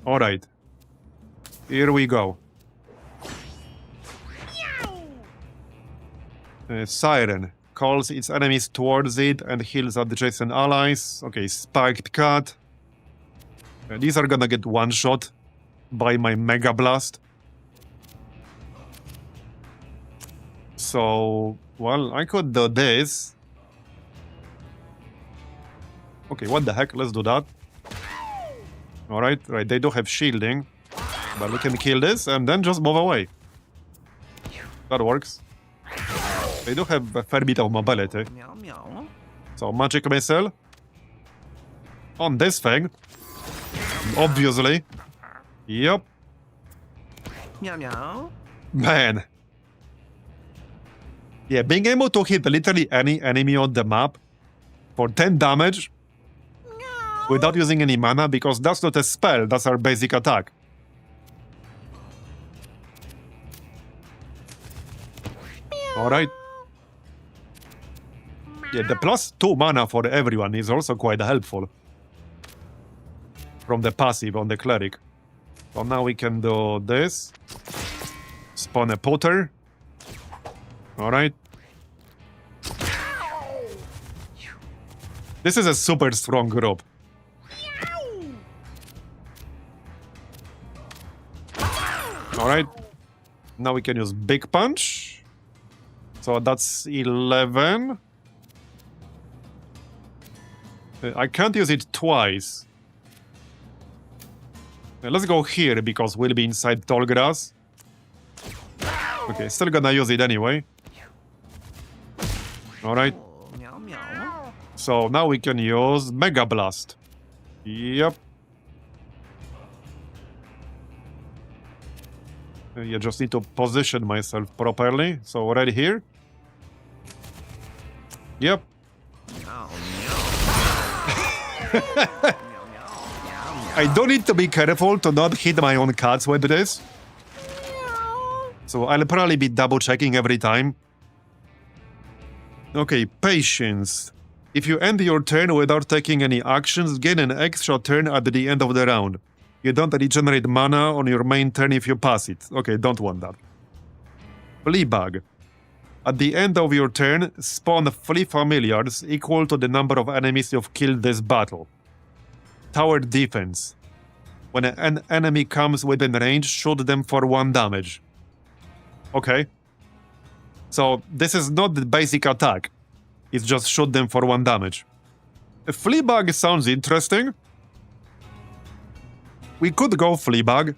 Alright. Here we go. Siren calls its enemies towards it and heals adjacent allies. Okay, Spiked Cat. These are gonna get one shot by my Mega Blast. So, well, I could do this. Okay, what the heck? Let's do that. Alright, right, they do have shielding. But we can kill this and then just move away. That works. They do have a fair bit of mobility. Meow meow. So, Magic Missile. On this thing. Obviously. Yep. Meow meow. Man. Yeah, being able to hit literally any enemy on the map for 10 damage without using any mana, because that's not a spell, that's our basic attack. Alright. Yeah, the +2 mana for everyone is also quite helpful. From the passive on the cleric. So now we can do this. Spawn a Potter. Alright. This is a super strong group. Alright. Now we can use Big Punch. So that's 11. I can't use it twice. Let's go here because we'll be inside tall grass. Okay, still gonna use it anyway. Alright. Meow meow. So now we can use Mega Blast. Yep. You just need to position myself properly. So right here. Yep. Meow meow. I do need to be careful to not hit my own cats with this. So I'll probably be double checking every time. Okay, Patience. If you end your turn without taking any actions, gain an extra turn at the end of the round. You don't regenerate mana on your main turn if you pass it. Okay, don't want that. Fleabag. At the end of your turn, spawn 3 familiars equal to the number of enemies you've killed this battle. Tower Defense. When an enemy comes within range, shoot them for 1 damage. Okay. So this is not the basic attack. It's just shoot them for 1 damage. Fleabag sounds interesting. We could go Fleabag.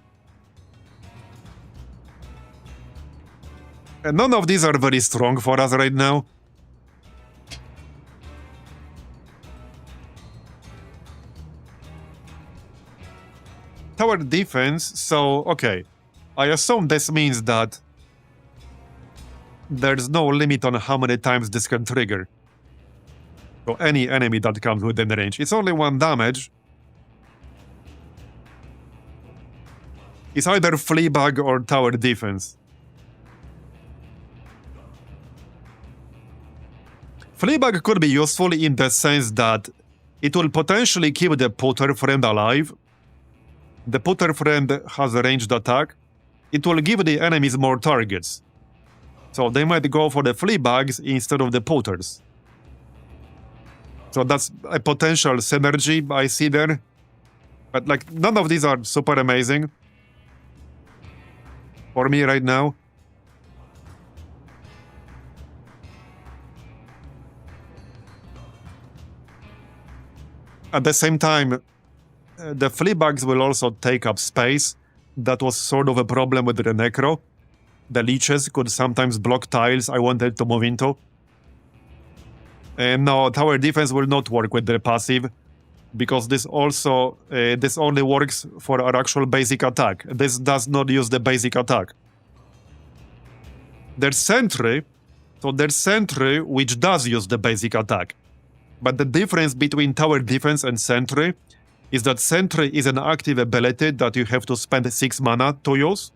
And none of these are very strong for us right now. Tower Defense, so, okay. I assume this means that there's no limit on how many times this can trigger. So any enemy that comes within range. It's only 1 damage. It's either Fleabag or Tower Defense. Fleabag could be useful in the sense that it will potentially keep the Potter friend alive. The putter friend has a ranged attack. It will give the enemies more targets. So they might go for the flea bugs instead of the putters. So that's a potential synergy I see there. But like, none of these are super amazing for me right now. At the same time, the flea bugs will also take up space. That was sort of a problem with the Necro. The leeches could sometimes block tiles I wanted to move into. And no, tower defense will not work with the passive, because this only works for our actual basic attack. This does not use the basic attack. There's Sentry, so there's Sentry which does use the basic attack. But the difference between tower defense and Sentry is that Sentry is an active ability that you have to spend 6 mana to use.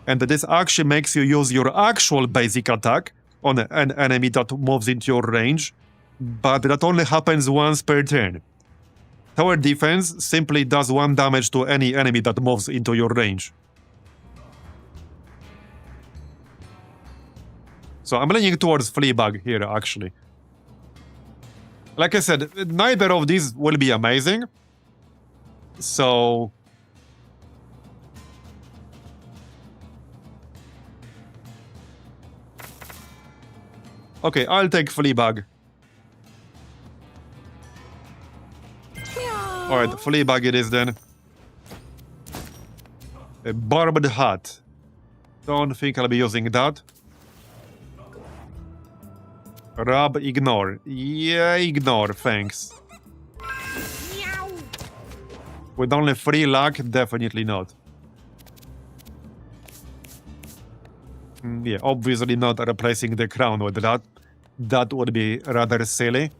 And this actually makes you use your actual basic attack on an enemy that moves into your range, but that only happens once per turn. Tower defense simply does 1 damage to any enemy that moves into your range. So I'm leaning towards Fleabag here, actually. Like I said, neither of these will be amazing. So... okay, I'll take Fleabag. Alright, Fleabag it is then. A barbed hat. Don't think I'll be using that. Rub, ignore. Yeah, ignore, thanks. With only 3 luck, definitely not. Yeah, obviously not replacing the crown with that. That would be rather silly.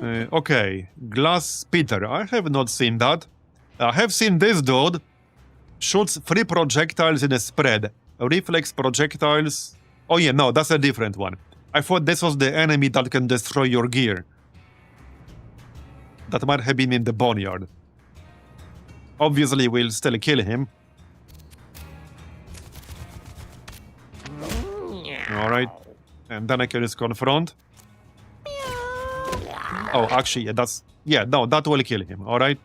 Okay, Glass Peter. I have not seen that. I have seen this dude. Shoots 3 projectiles in a spread. Reflex projectiles. Oh yeah, no, that's a different one. I thought this was the enemy that can destroy your gear. That might have been in the Boneyard. Obviously, we'll still kill him. Alright. And then I can just confront. Oh, actually, yeah, that's... yeah, no, that will kill him, alright?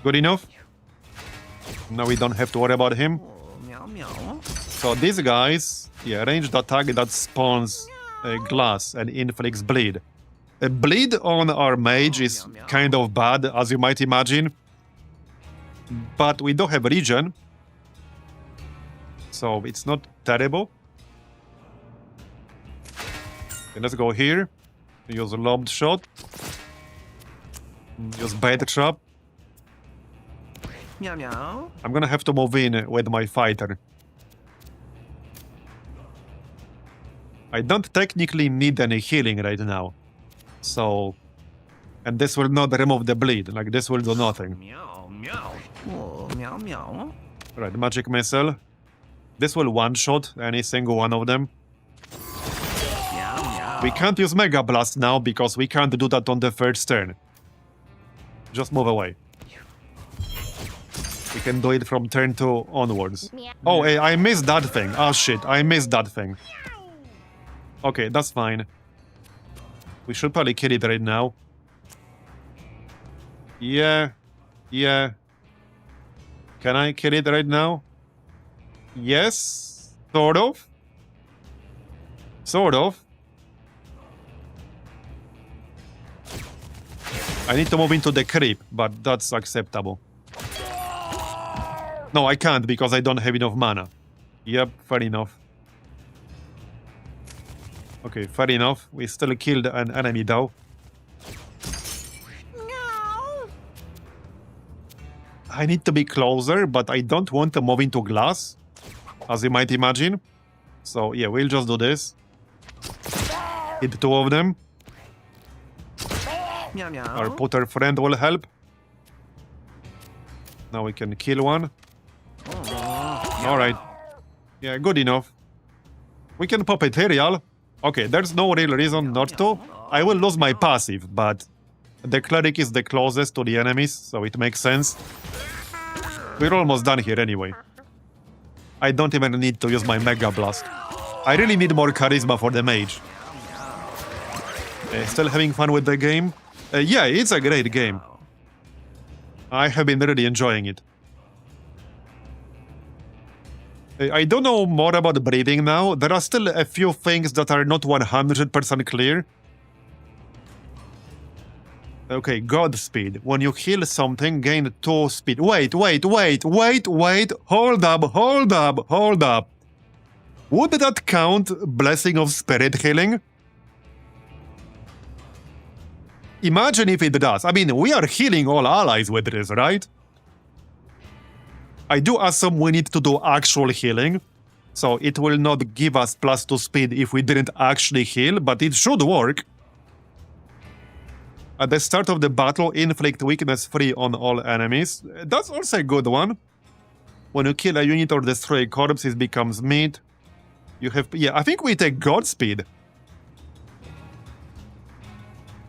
Good enough? Now we don't have to worry about him. Meow meow. So these guys, yeah, ranged attack that spawns glass and inflicts bleed. A bleed on our mage is kind of bad, as you might imagine. But we do have regen. So it's not terrible. Okay, let's go here. Use a lobbed shot. Use bait trap. Meow meow. I'm gonna have to move in with my fighter. I don't technically need any healing right now. So... and this will not remove the bleed, like this will do nothing. Meow meow. Oh, meow meow. Right, magic missile. This will one-shot any single one of them. Meow meow. We can't use Mega Blast now because we can't do that on the first turn. Just move away. We can do it from turn 2 onwards. Oh, hey, I missed that thing. Oh shit, I missed that thing. Okay, that's fine. We should probably kill it right now. Yeah. Yeah. Can I kill it right now? Yes. Sort of. Sort of. I need to move into the creep, but that's acceptable. No, I can't because I don't have enough mana. Yep, fair enough. Okay, fair enough. We still killed an enemy though. I need to be closer, but I don't want to move into glass, as you might imagine. So yeah, we'll just do this. Hit 2 of them. Meow meow. Our putter friend will help. Now we can kill one. Alright. Yeah, good enough. We can pop Ethereal. Okay, there's no real reason not to. I will lose my passive, but The cleric is the closest to the enemies, so it makes sense. We're almost done here anyway. I don't even need to use my Mega Blast. I really need more charisma for the mage. Still having fun with the game? Yeah, it's a great game. I have been really enjoying it. I don't know more about breeding now. There are still a few things that are not 100% clear. Okay, God speed. When you heal something, gain 2 speed. Wait. Hold up. Would that count Blessing of Spirit healing? Imagine if it does. I mean, we are healing all allies with this, right? I do assume we need to do actual healing, so it will not give us +2 speed if we didn't actually heal, but it should work. At the start of the battle, inflict weakness free on all enemies. That's also a good one. When you kill a unit or destroy a corpse, it becomes meat. You have... yeah, I think we take Godspeed.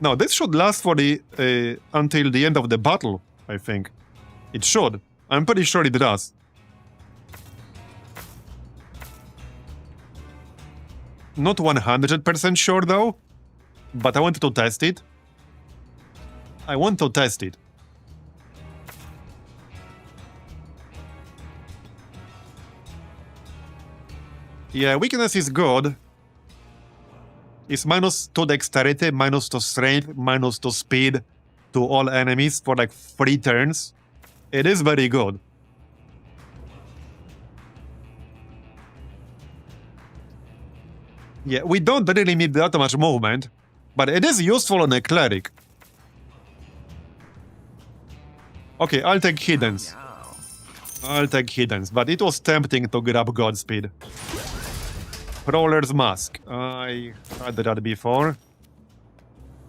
No, this should last for the... until the end of the battle, I think. It should. I'm pretty sure it does. Not 100% sure though, but I want to test it. Yeah, weakness is good. It's -2 dexterity, -2 strength, -2 speed to all enemies for like 3 turns. It is very good. Yeah, we don't really need that much movement, but it is useful on a cleric. Okay, I'll take Hiddens. But it was tempting to grab Godspeed. Prowler's Mask. I had that before.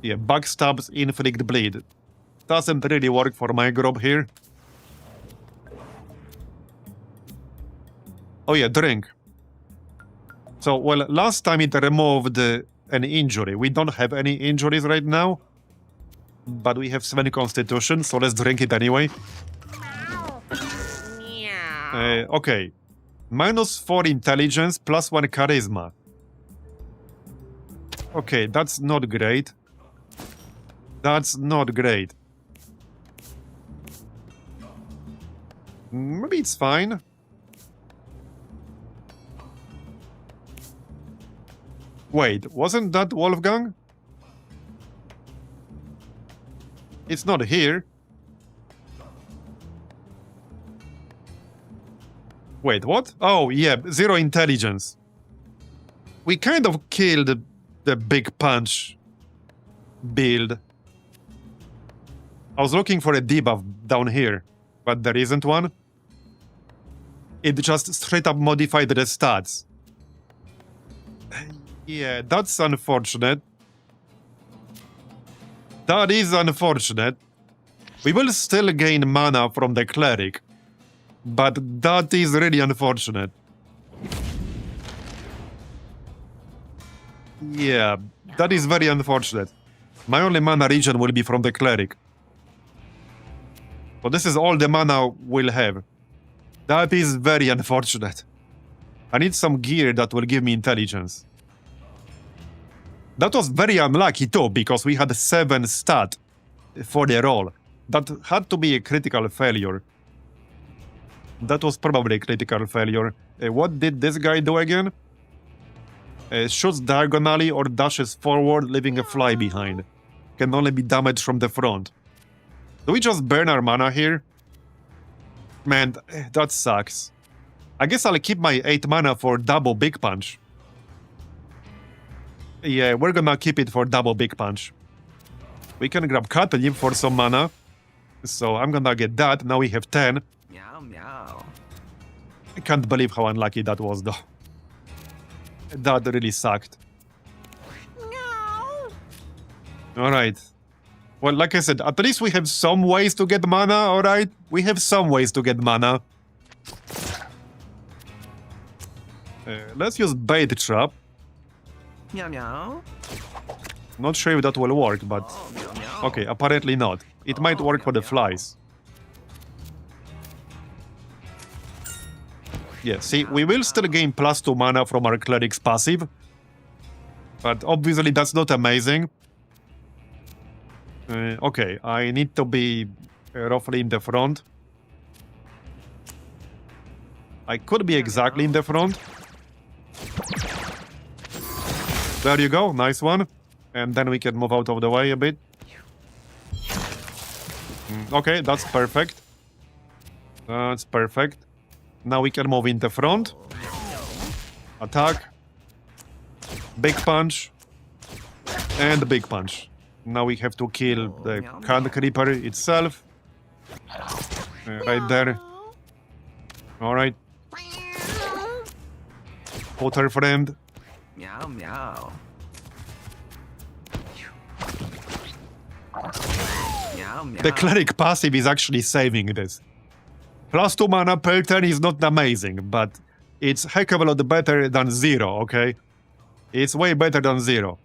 Yeah, backstabs, inflict bleed. Doesn't really work for my group here. Oh yeah, drink. So, well, last time it removed an injury. We don't have any injuries right now. But we have 7 constitution, so let's drink it anyway. Okay. -4 intelligence, +1 charisma. Okay, that's not great. Maybe it's fine. Wait, wasn't that Wolfgang? It's not here. Wait, what? Oh, yeah, 0 intelligence. We kind of killed the big punch build. I was looking for a debuff down here, but there isn't one. It just straight up modified the stats. Yeah, that's unfortunate. That is unfortunate. We will still gain mana from the cleric, but that is really unfortunate. Yeah, that is very unfortunate. My only mana regen will be from the cleric. So this is all the mana we'll have. That is very unfortunate. I need some gear that will give me intelligence. That was very unlucky too, because we had 7 stat for the roll. That had to be a critical failure. That was probably a critical failure. What did this guy do again? Shoots diagonally or dashes forward, leaving a fly behind. Can only be damaged from the front. Do we just burn our mana here? Man, that sucks. I guess I'll keep my 8 mana for double big punch. Yeah, we're gonna keep it for double big punch. We can grab Catalyp for some mana. So I'm gonna get that. Now we have 10. Meow, meow. I can't believe how unlucky that was, though. That really sucked. Alright. Well, like I said, at least we have some ways to get mana, alright? We have some ways to get mana. Let's use Bait Trap. Meow, meow. Not sure if that will work, but... Oh, meow, meow. Okay, apparently not. It might work for the flies. Yeah, see, we will still gain +2 mana from our cleric's passive. But obviously that's not amazing. Okay, I need to be roughly in the front. I could be exactly in the front. There you go, nice one. And then we can move out of the way a bit. Okay, that's perfect. That's perfect. Now we can move in the front. Attack. Big punch. And big punch. Now we have to kill the Can Creeper itself. Right there. Alright. Water friend. Meow meow. Meow meow. The cleric passive is actually saving this. +2 mana per turn is not amazing, but it's heck of a lot better than 0, okay? It's way better than 0.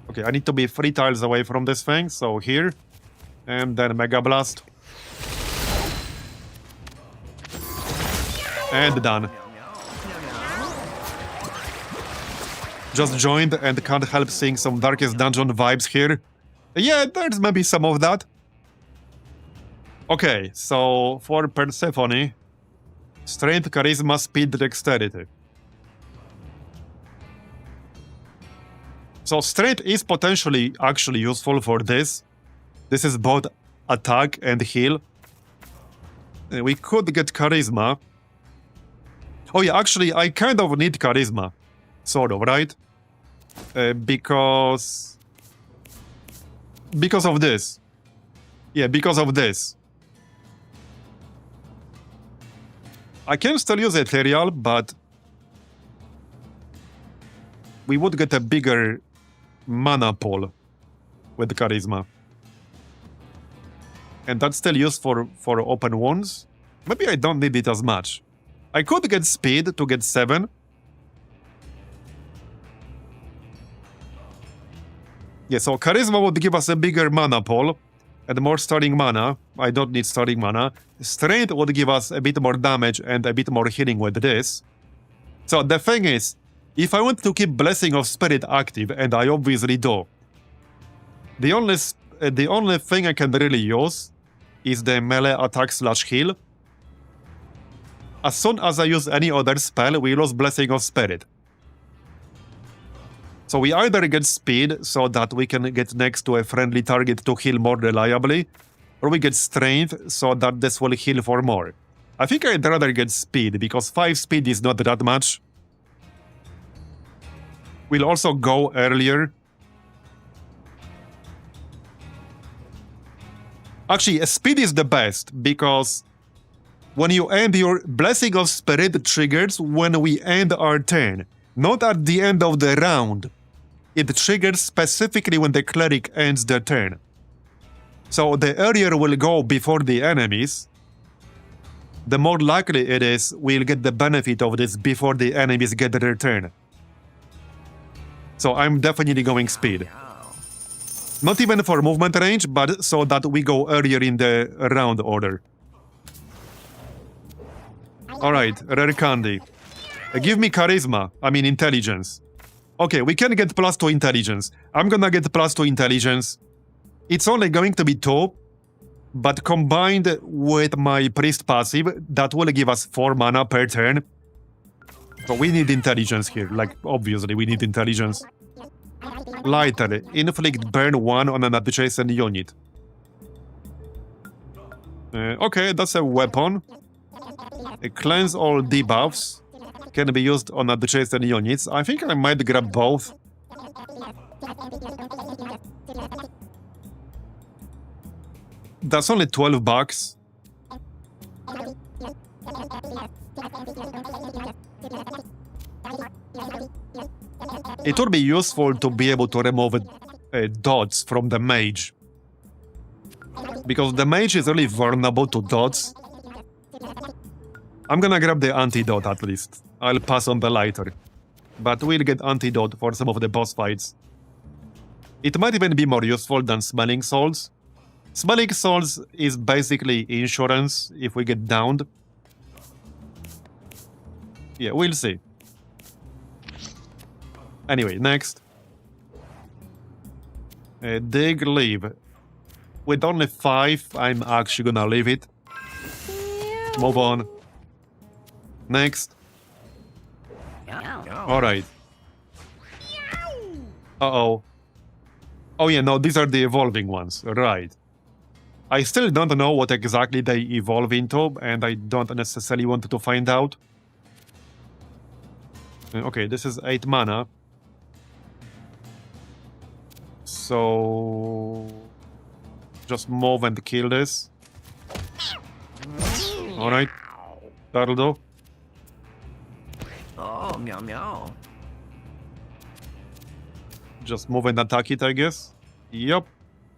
Okay, I need to be 3 tiles away from this thing, so here. And then Mega Blast. And done. Just joined and can't help seeing some Darkest Dungeon vibes here. Yeah, there's maybe some of that. Okay, so for Persephone, Strength, Charisma, Speed, Dexterity. So Strength is potentially actually useful for this. This is both attack and heal. We could get Charisma. Oh yeah, actually, I kind of need Charisma. Sort of, right? Because of this. Yeah, because of this. I can still use Ethereal, but we would get a bigger mana pool with Charisma. And that's still used for open wounds. Maybe I don't need it as much. I could get Speed to get 7. Yeah, so Charisma would give us a bigger mana pool and more starting mana. I don't need starting mana. Strength would give us a bit more damage and a bit more healing with this. So the thing is, if I want to keep Blessing of Spirit active, and I obviously do, the only thing I can really use is the melee attack / heal. As soon as I use any other spell, we lose Blessing of Spirit. So we either get speed so that we can get next to a friendly target to heal more reliably, or we get strength so that this will heal for more. I think I'd rather get speed because 5 speed is not that much. We'll also go earlier. Actually, speed is the best because when you end your Blessing of Spirit triggers when we end our turn, not at the end of the round. It triggers specifically when the cleric ends their turn. So the earlier we'll go before the enemies, the more likely it is we'll get the benefit of this before the enemies get their turn. So I'm definitely going speed. Not even for movement range, but so that we go earlier in the round order. Alright, rare candy. Give me charisma, I mean intelligence. Okay, we can get +2 intelligence. I'm gonna get +2 intelligence. It's only going to be 2, but combined with my priest passive, that will give us 4 mana per turn. So we need intelligence here, like obviously we need intelligence. Lighter, inflict burn 1 on an adjacent unit. Okay, that's a weapon. Cleanse all debuffs. Can be used on adjacent units. I think I might grab both. That's only $12. It would be useful to be able to remove dots from the mage. Because the mage is really vulnerable to dots. I'm gonna grab the antidote at least. I'll pass on the lighter. But we'll get antidote for some of the boss fights. It might even be more useful than Smelling Salts. Smelling Salts is basically insurance if we get downed. Yeah, we'll see. Anyway, next. Dig, leave. With only 5, I'm actually gonna leave it. Move on. Next. Alright. Uh-oh. Oh yeah, no, these are the evolving ones. Right. I still don't know what exactly they evolve into, and I don't necessarily want to find out. Okay, this is 8 mana. So... just move and kill this. Alright. That'll do. Oh, meow meow. Just move and attack it, I guess. Yup.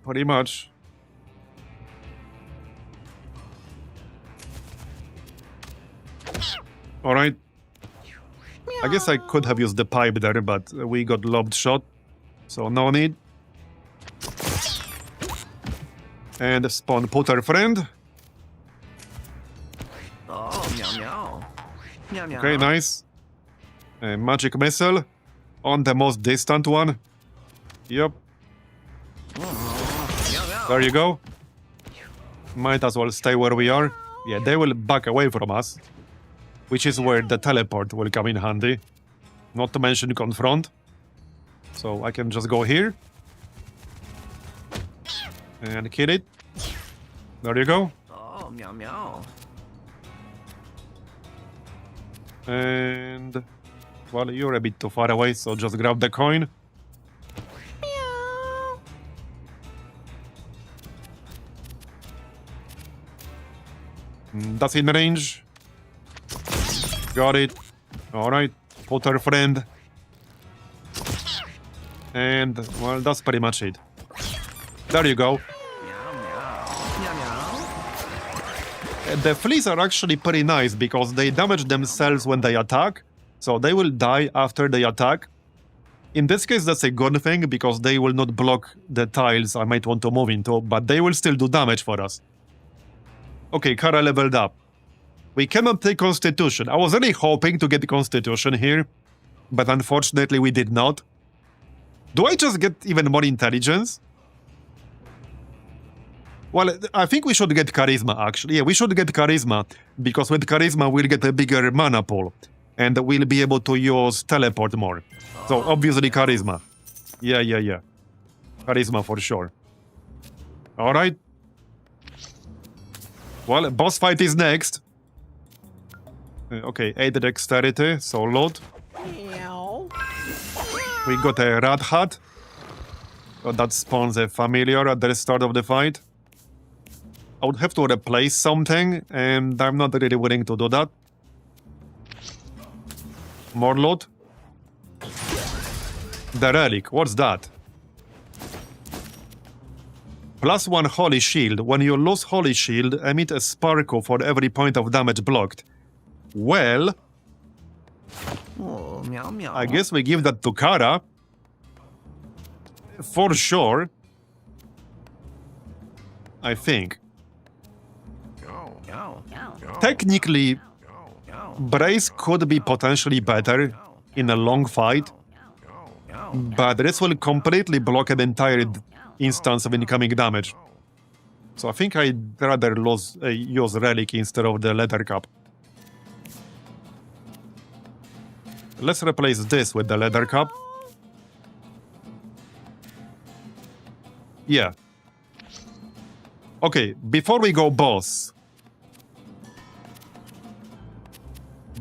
Pretty much. Alright. I guess I could have used the pipe there, but we got lobbed shot. So no need. And spawn Putter Friend. Oh, meow meow. Meow meow. Okay, nice. Magic Missile. On the most distant one. Yup. Meow meow. There you go. Might as well stay where we are. Yeah, they will back away from us. Which is where the teleport will come in handy. Not to mention Confront. So I can just go here. And kill it. There you go. Oh, meow meow. And... well, you're a bit too far away, so just grab the coin. That's in range. Got it. Alright. Putter Friend. And, well, that's pretty much it. There you go. Meow meow. Meow meow. The fleas are actually pretty nice because they damage themselves when they attack, so they will die after they attack. In this case, that's a good thing because they will not block the tiles I might want to move into, but they will still do damage for us. Okay, Kara leveled up. We cannot take Constitution. I was really hoping to get Constitution here, but unfortunately we did not. Do I just get even more intelligence? Well, I think we should get Charisma, actually. Yeah, we should get Charisma, because with Charisma we'll get a bigger mana pool, and we'll be able to use Teleport more. So, obviously Charisma. Yeah. Charisma for sure. Alright. Well, boss fight is next. Okay, 8 Dexterity, so load. We got a Rat Hat. That spawns a familiar at the start of the fight. I would have to replace something, and I'm not really willing to do that. More loot. The Relic, what's that? +1 Holy Shield. When you lose Holy Shield, emit a sparkle for every point of damage blocked. Well, Oh, meow meow. I guess we give that to Kara. For sure. I think. Meow. Technically, Brace could be potentially better in a long fight, but this will completely block an entire instance of incoming damage. So I think I'd rather use Relic instead of the Leather Cup. Let's replace this with the Leather Cup. Yeah. Okay, before we go boss,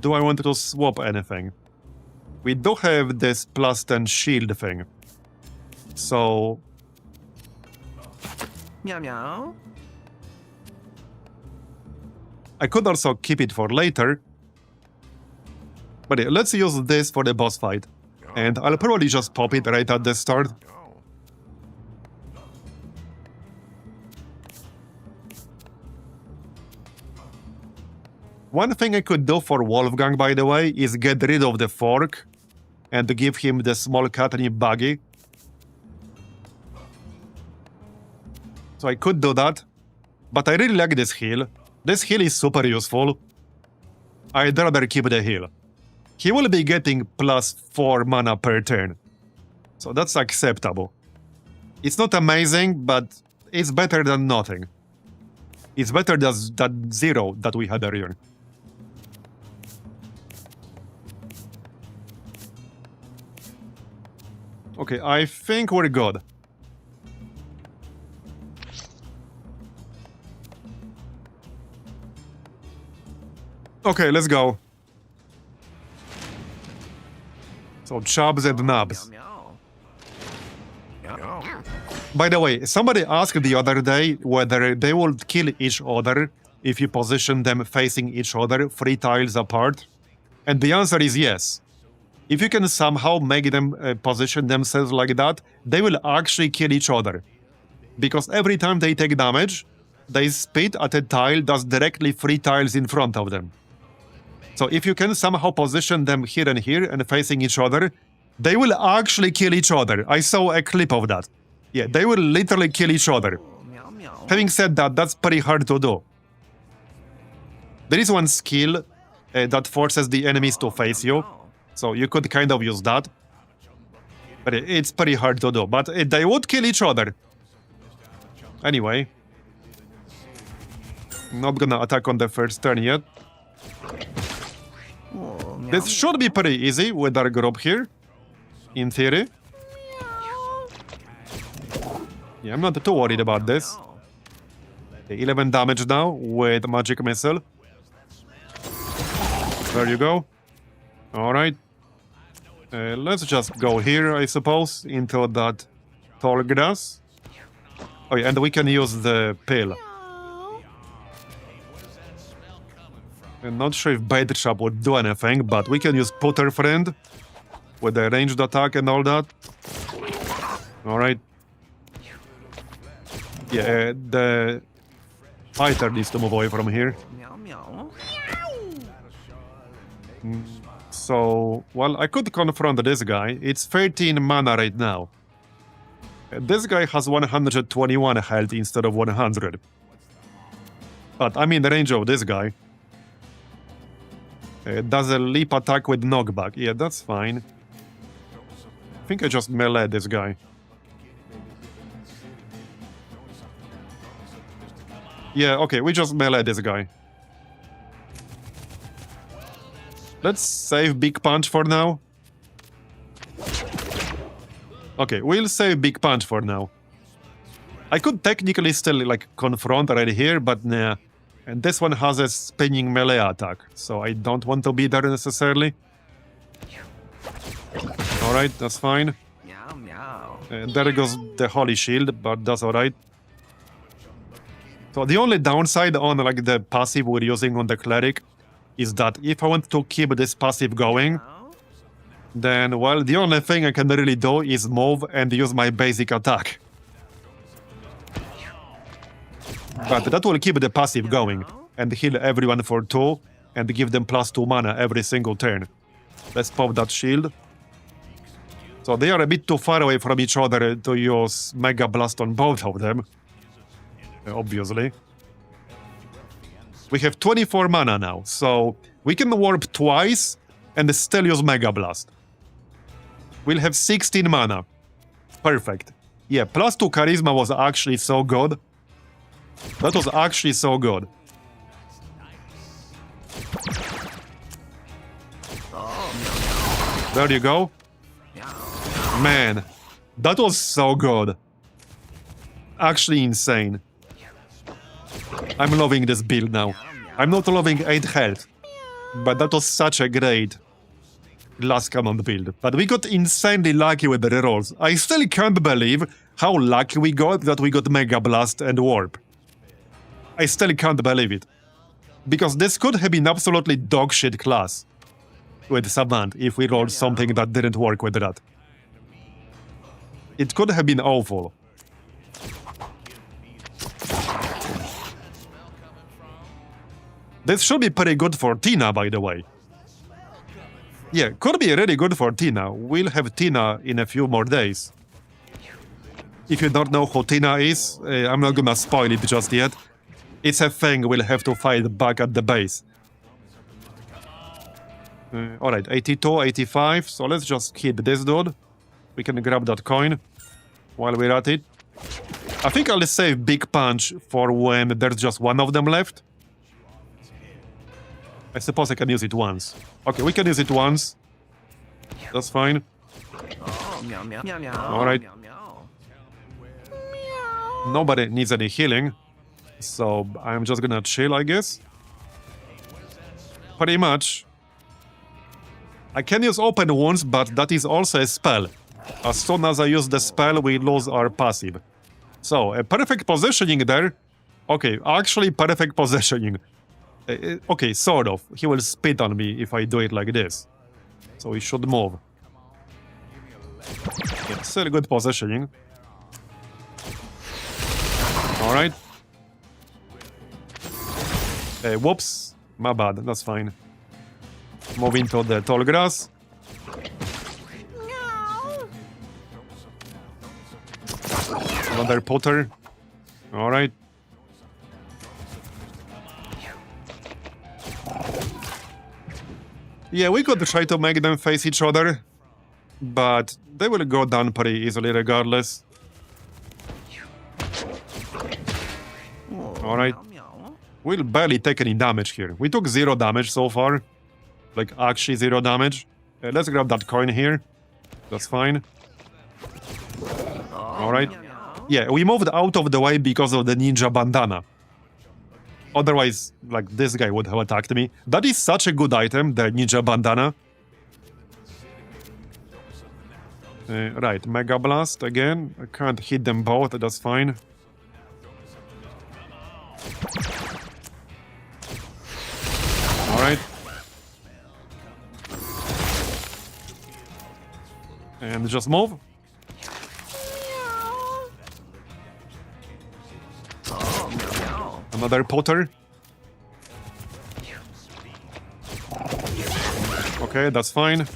do I want to swap anything? We do have this +10 shield thing. So... Meow meow. I could also keep it for later. But yeah, let's use this for the boss fight. And I'll probably just pop it right at the start. One thing I could do for Wolfgang, by the way, is get rid of the fork and give him the small catnip buggy. So I could do that. But I really like this heal. This heal is super useful. I'd rather keep the heal. He will be getting plus 4 mana per turn. So that's acceptable. It's not amazing, but it's better than nothing. It's better than 0 that we had earlier. Okay, I think we're good. Okay, let's go. So, chubs and nubs. Meow. Meow. By the way, somebody asked the other day whether they will kill each other if you position them facing each other 3 tiles apart. And the answer is yes. If you can somehow make them position themselves like that, they will actually kill each other. Because every time they take damage, they spit at a tile that's directly 3 tiles in front of them. So if you can somehow position them here and facing each other, they will actually kill each other. I saw a clip of that. Yeah, they will literally kill each other. Meow meow. Having said that, that's pretty hard to do. There is one skill that forces the enemies to face you. So you could kind of use that. But it's pretty hard to do. But they would kill each other. Anyway. Not gonna attack on the first turn yet. Oh, meow. This should be pretty easy with our group here. In theory. Yeah, I'm not too worried about this. Okay, 11 damage now with magic missile. There you go. Alright. Let's just go here, I suppose, into that tall grass. Oh yeah, and we can use the pill. I'm not sure if Bait Trap would do anything, but we can use Putter Friend with the ranged attack and all that. Alright. Yeah, the fighter needs to move away from here. Meow meow. So, well, I could confront this guy. It's 13 mana right now. This guy has 121 health instead of 100. But I'm in the range of this guy. Does a leap attack with knockback. Yeah, that's fine. I think I just melee this guy. Yeah, okay, we just melee this guy. Let's save Big Punch for now. Okay, we'll save Big Punch for now. I could technically still, like, confront right here, but nah. And this one has a spinning melee attack, so I don't want to be there necessarily. Alright, that's fine. Meow meow. There goes the Holy Shield, but that's alright. So the only downside on, like, the passive we're using on the Cleric is that if I want to keep this passive going, then, well, the only thing I can really do is move and use my basic attack. But that will keep the passive going and heal everyone for 2 and give them plus 2 mana every single turn. Let's pop that shield. So they are a bit too far away from each other to use Mega Blast on both of them. Obviously. We have 24 mana now, so we can warp twice and still use Mega Blast. We'll have 16 mana. Perfect. Yeah, plus 2 Charisma was actually so good. That was actually so good. There you go. Man, that was so good. Actually insane. I'm loving this build now. I'm not loving 8 health, but that was such a great last command build. But we got insanely lucky with the rerolls. I still can't believe how lucky we got that we got Mega Blast and Warp. I still can't believe it. Because this could have been absolutely dogshit class with Savant if we rolled something that didn't work with that. It could have been awful. This should be pretty good for Tina, by the way. Yeah, could be really good for Tina. We'll have Tina in a few more days. If you don't know who Tina is, I'm not gonna spoil it just yet. It's a thing we'll have to fight back at the base. Alright, 82, 85, so let's just hit this dude. We can grab that coin while we're at it. I think I'll save Big Punch for when there's just one of them left. I suppose I can use it once. Okay, we can use it once. That's fine. Oh, meow, meow, meow, meow. Alright. Meow, meow. Nobody needs any healing. So I'm just gonna chill, I guess. Pretty much. I can use Open Wounds, but that is also a spell. As soon as I use the spell, we lose our passive. So, a perfect positioning there. Okay, actually perfect positioning. Okay, sort of. He will spit on me if I do it like this. So we should move. Yeah, still good positioning. Alright. Whoops. My bad, that's fine. Move into the tall grass. Another Potter. Alright. Yeah, we could try to make them face each other, but they will go down pretty easily regardless. Alright. Meow, meow. We'll barely take any damage here. We took 0 damage so far. Like, actually 0 damage. Let's grab that coin here. That's fine. Alright. Meow, meow. Yeah, we moved out of the way because of the ninja bandana. Otherwise, like, this guy would have attacked me. That is such a good item, the ninja bandana. Right, Mega Blast again. I can't hit them both, that's fine. Alright. And just move. Oh, meow, meow. Another Potter. Okay, that's fine.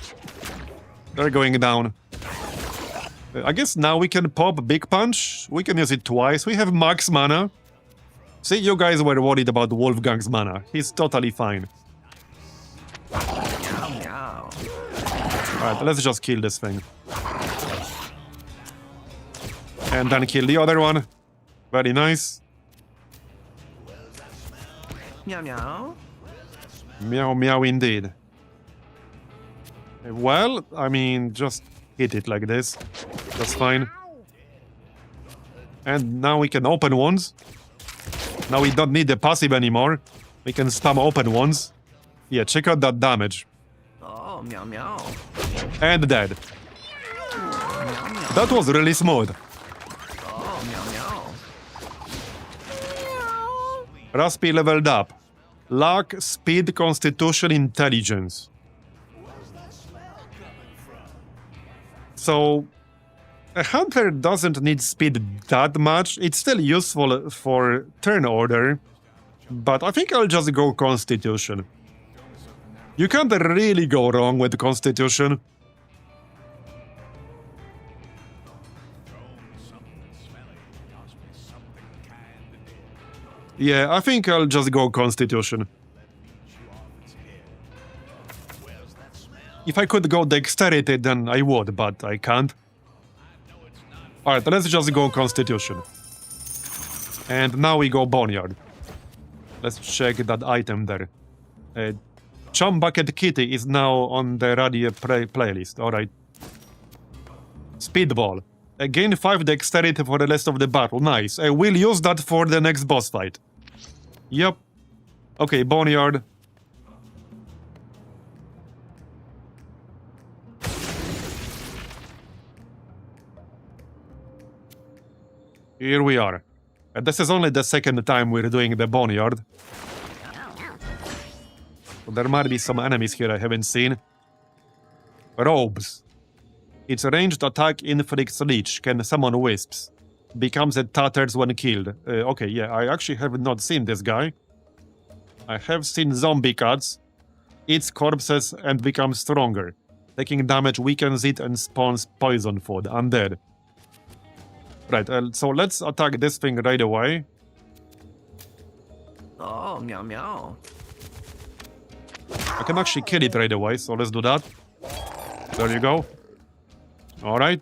They're going down. I guess now we can pop Big Punch. We can use it twice. We have max mana. See, you guys were worried about Wolfgang's mana. He's totally fine. Meow, meow. Alright, let's just kill this thing. And then kill the other one. Very nice. Meow, meow. Meow meow indeed. Well, I mean, just hit it like this. That's fine. And now we can open ones. Now we don't need the passive anymore. We can spam open ones. Yeah, check out that damage. Oh, meow, meow. And dead. Meow, meow. That was really smooth. Oh, meow, meow. Raspi leveled up. Luck, speed, constitution, intelligence. So, a hunter doesn't need speed that much. It's still useful for turn order, but I think I'll just go constitution. You can't really go wrong with constitution. Yeah, I think I'll just go constitution. If I could go dexterity, then I would, but I can't. Alright, let's just go constitution. And now we go boneyard. Let's check that item there. Chum Bucket Kitty is now on the radio playlist. Alright. Speedball. Gain 5 dexterity for the rest of the battle. Nice. We'll use that for the next boss fight. Yep. Okay, boneyard. Here we are. This is only the second time we're doing the boneyard. So there might be some enemies here I haven't seen. Robes. Its ranged attack inflicts leech, can summon wisps. Becomes a tatters when killed. Okay, yeah, I actually have not seen this guy. I have seen zombie cats. Eats corpses and becomes stronger. Taking damage weakens it and spawns poison food. Undead. Right, so let's attack this thing right away. Oh, meow meow. I can actually kill it right away, so let's do that. There you go. Alright.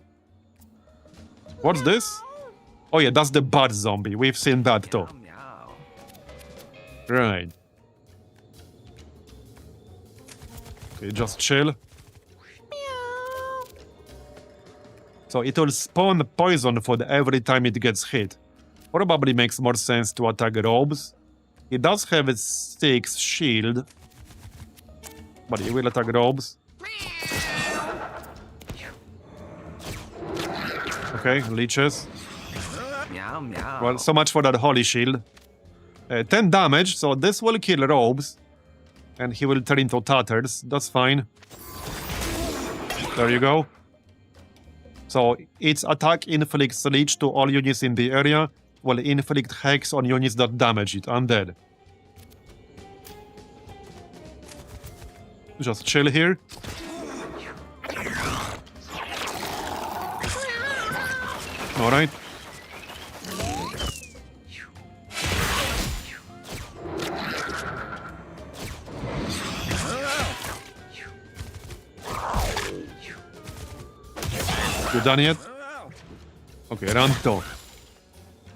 What's this? Oh yeah, that's the bad zombie. We've seen that too. Meow. Right. Okay, just chill. So it will spawn poison food every time it gets hit. Probably makes more sense to attack robes. It does have a 6 shield. But it will attack robes. Okay, leeches. Meow meow. Well, so much for that holy shield. 10 damage, so this will kill robes. And he will turn into tatters. That's fine. There you go. So its attack inflicts leech to all units in the area, while inflict hex on units that damage it. Undead. Just chill here. Alright. You done yet? Okay, round 2.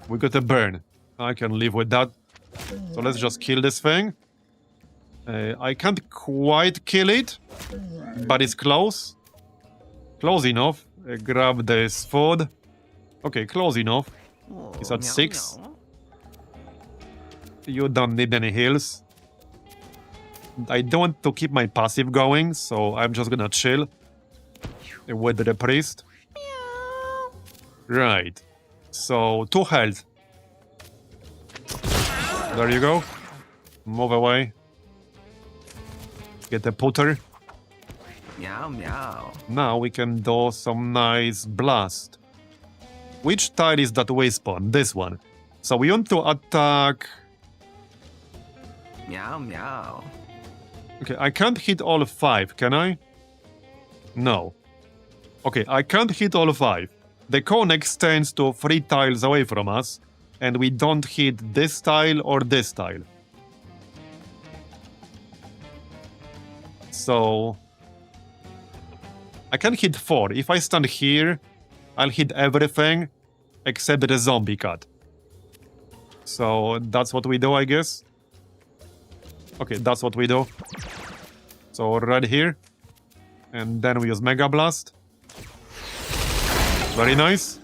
We got a burn. I can live with that. So let's just kill this thing. I can't quite kill it, but it's close. Close enough. Grab this food. Okay, close enough. It's at Meow, 6. meow. You don't need any heals. I don't want to keep my passive going, so I'm just gonna chill with the priest. Right. So, 2 health. There you go. Move away. Get the putter. Meow meow. Now we can do some nice blast. Which tile is that wisp on? This one. So we want to attack... Meow meow. Okay, I can't hit all 5, can I? No. Okay, I can't hit all 5. The cone extends to 3 tiles away from us, and we don't hit this tile or this tile. So... I can hit 4. If I stand here, I'll hit everything except the zombie cat. So that's what we do, I guess. Okay, that's what we do. So right here. And then we use Mega Blast. Very nice.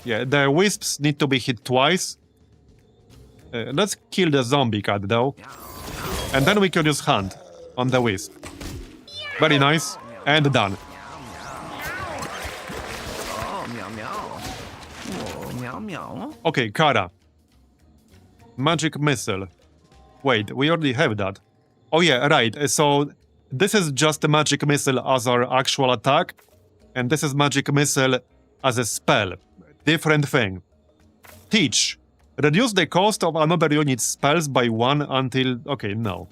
Yeah, the wisps need to be hit twice. Let's kill the zombie cat though. And then we can use Hunt on the wisp. Very nice. And done. Oh, meow meow. Oh, meow meow. Okay, Kara. Magic Missile. Wait, we already have that. Oh yeah, right. So this is just a Magic Missile as our actual attack. And this is Magic Missile as a spell. Different thing. Teach. Reduce the cost of another unit's spells by 1 until... Okay, no.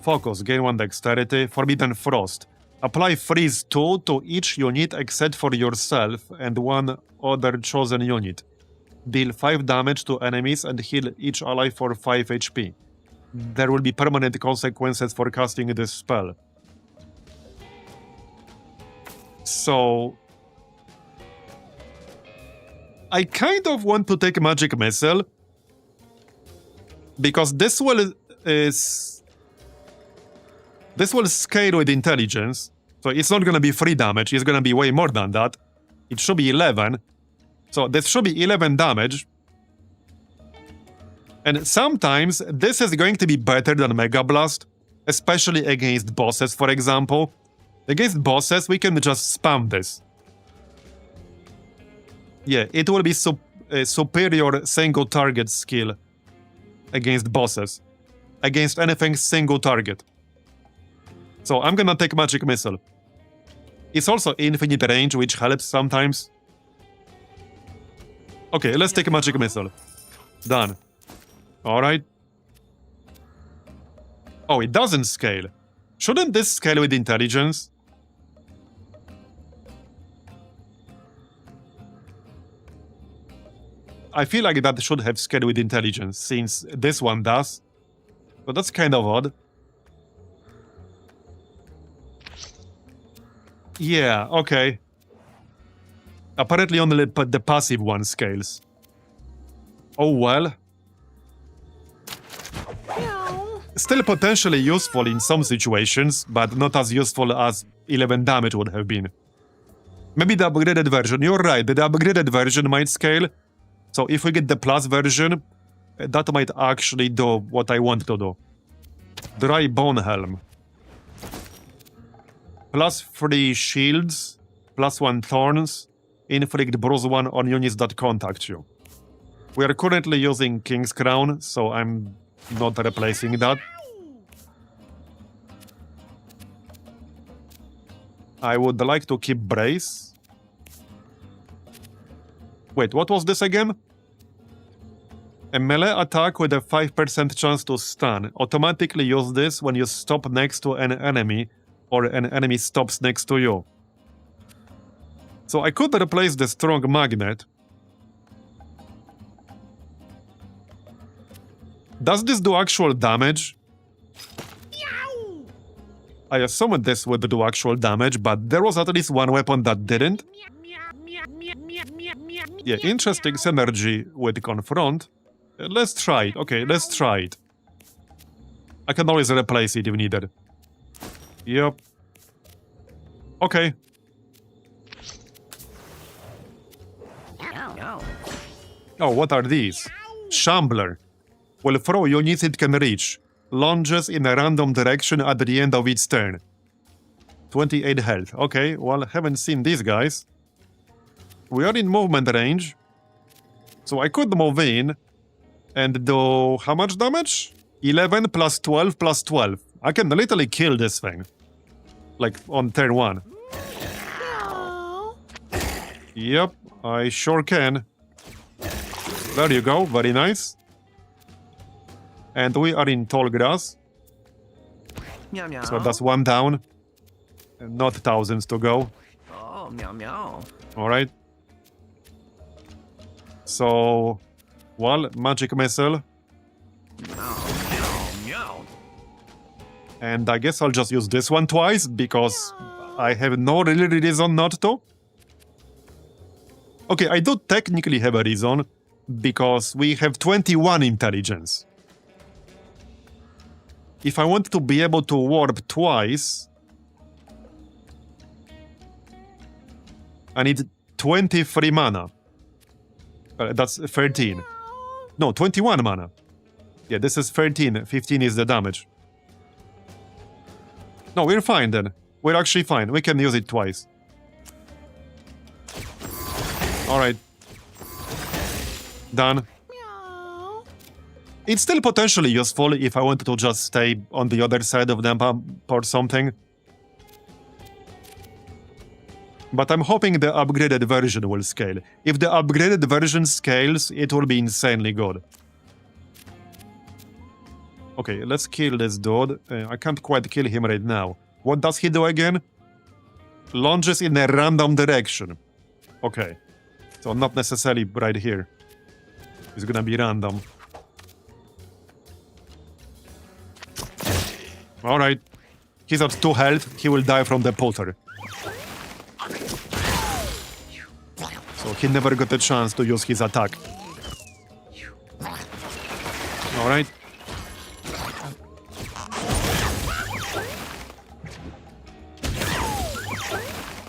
Focus. Gain 1 dexterity. Forbidden Frost. Apply Freeze 2 to each unit except for yourself and 1 other chosen unit. Deal 5 damage to enemies and heal each ally for 5 HP. There will be permanent consequences for casting this spell. So... I kind of want to take Magic Missile. Because this will scale with intelligence. So it's not gonna be 3 damage, it's gonna be way more than that. It should be 11. So this should be 11 damage. And sometimes this is going to be better than Mega Blast. Especially against bosses, for example. Against bosses, we can just spam this. Yeah, it will be superior single target skill against bosses. Against anything single target. So I'm gonna take Magic Missile. It's also infinite range, which helps sometimes. Okay, let's take a Magic Missile. Done. Alright. Oh, it doesn't scale. Shouldn't this scale with intelligence? I feel like that should have scaled with intelligence, since this one does. So that's kind of odd. Yeah, okay. Apparently only the passive one scales. Oh well. Still potentially useful in some situations, but not as useful as 11 damage would have been. Maybe the upgraded version, you're right, the upgraded version might scale. So if we get the plus version, that might actually do what I want to do. Dry Bone Helm. +3 shields, +1 thorns, inflict bruise 1 on units that contact you. We are currently using King's Crown, so I'm not replacing that. I would like to keep Brace. Wait, what was this again? A melee attack with a 5% chance to stun. Automatically use this when you stop next to an enemy or an enemy stops next to you. So I could replace the strong magnet. Does this do actual damage? I assumed this would do actual damage, but there was at least one weapon that didn't. Yeah, interesting synergy with Confront. Let's try it. Okay, let's try it. I can always replace it if needed. Yep. Okay. Oh, what are these? Shambler. Will throw units it can reach. Lunges in a random direction at the end of its turn. 28 health. Okay, well, haven't seen these guys. We are in movement range. So I could move in and do how much damage? 11 plus 12 plus 12. I can literally kill this thing. Like on turn 1. Yep, I sure can. There you go, very nice. And we are in tall grass. Meow meow. So that's 1 down. And not thousands to go. Oh, meow meow. Alright. So, well, magic missile. Meow meow meow. And I guess I'll just use this one twice, because I have no really reason not to. Okay, I do technically have a reason, because we have 21 intelligence. If I want to be able to warp twice, I need 23 mana. That's 13. No, 21 mana. Yeah, this is 13. 15 is the damage. No, we're fine then. We're actually fine. We can use it twice. Alright. Done. It's still potentially useful if I wanted to just stay on the other side of the map or something. But I'm hoping the upgraded version will scale. If the upgraded version scales, it will be insanely good. Okay, let's kill this dude. I can't quite kill him right now. What does he do again? Lunges in a random direction. Okay. So not necessarily right here. It's gonna be random. Alright. He's at 2 health. He will die from the polter. So he never got a chance to use his attack. Alright.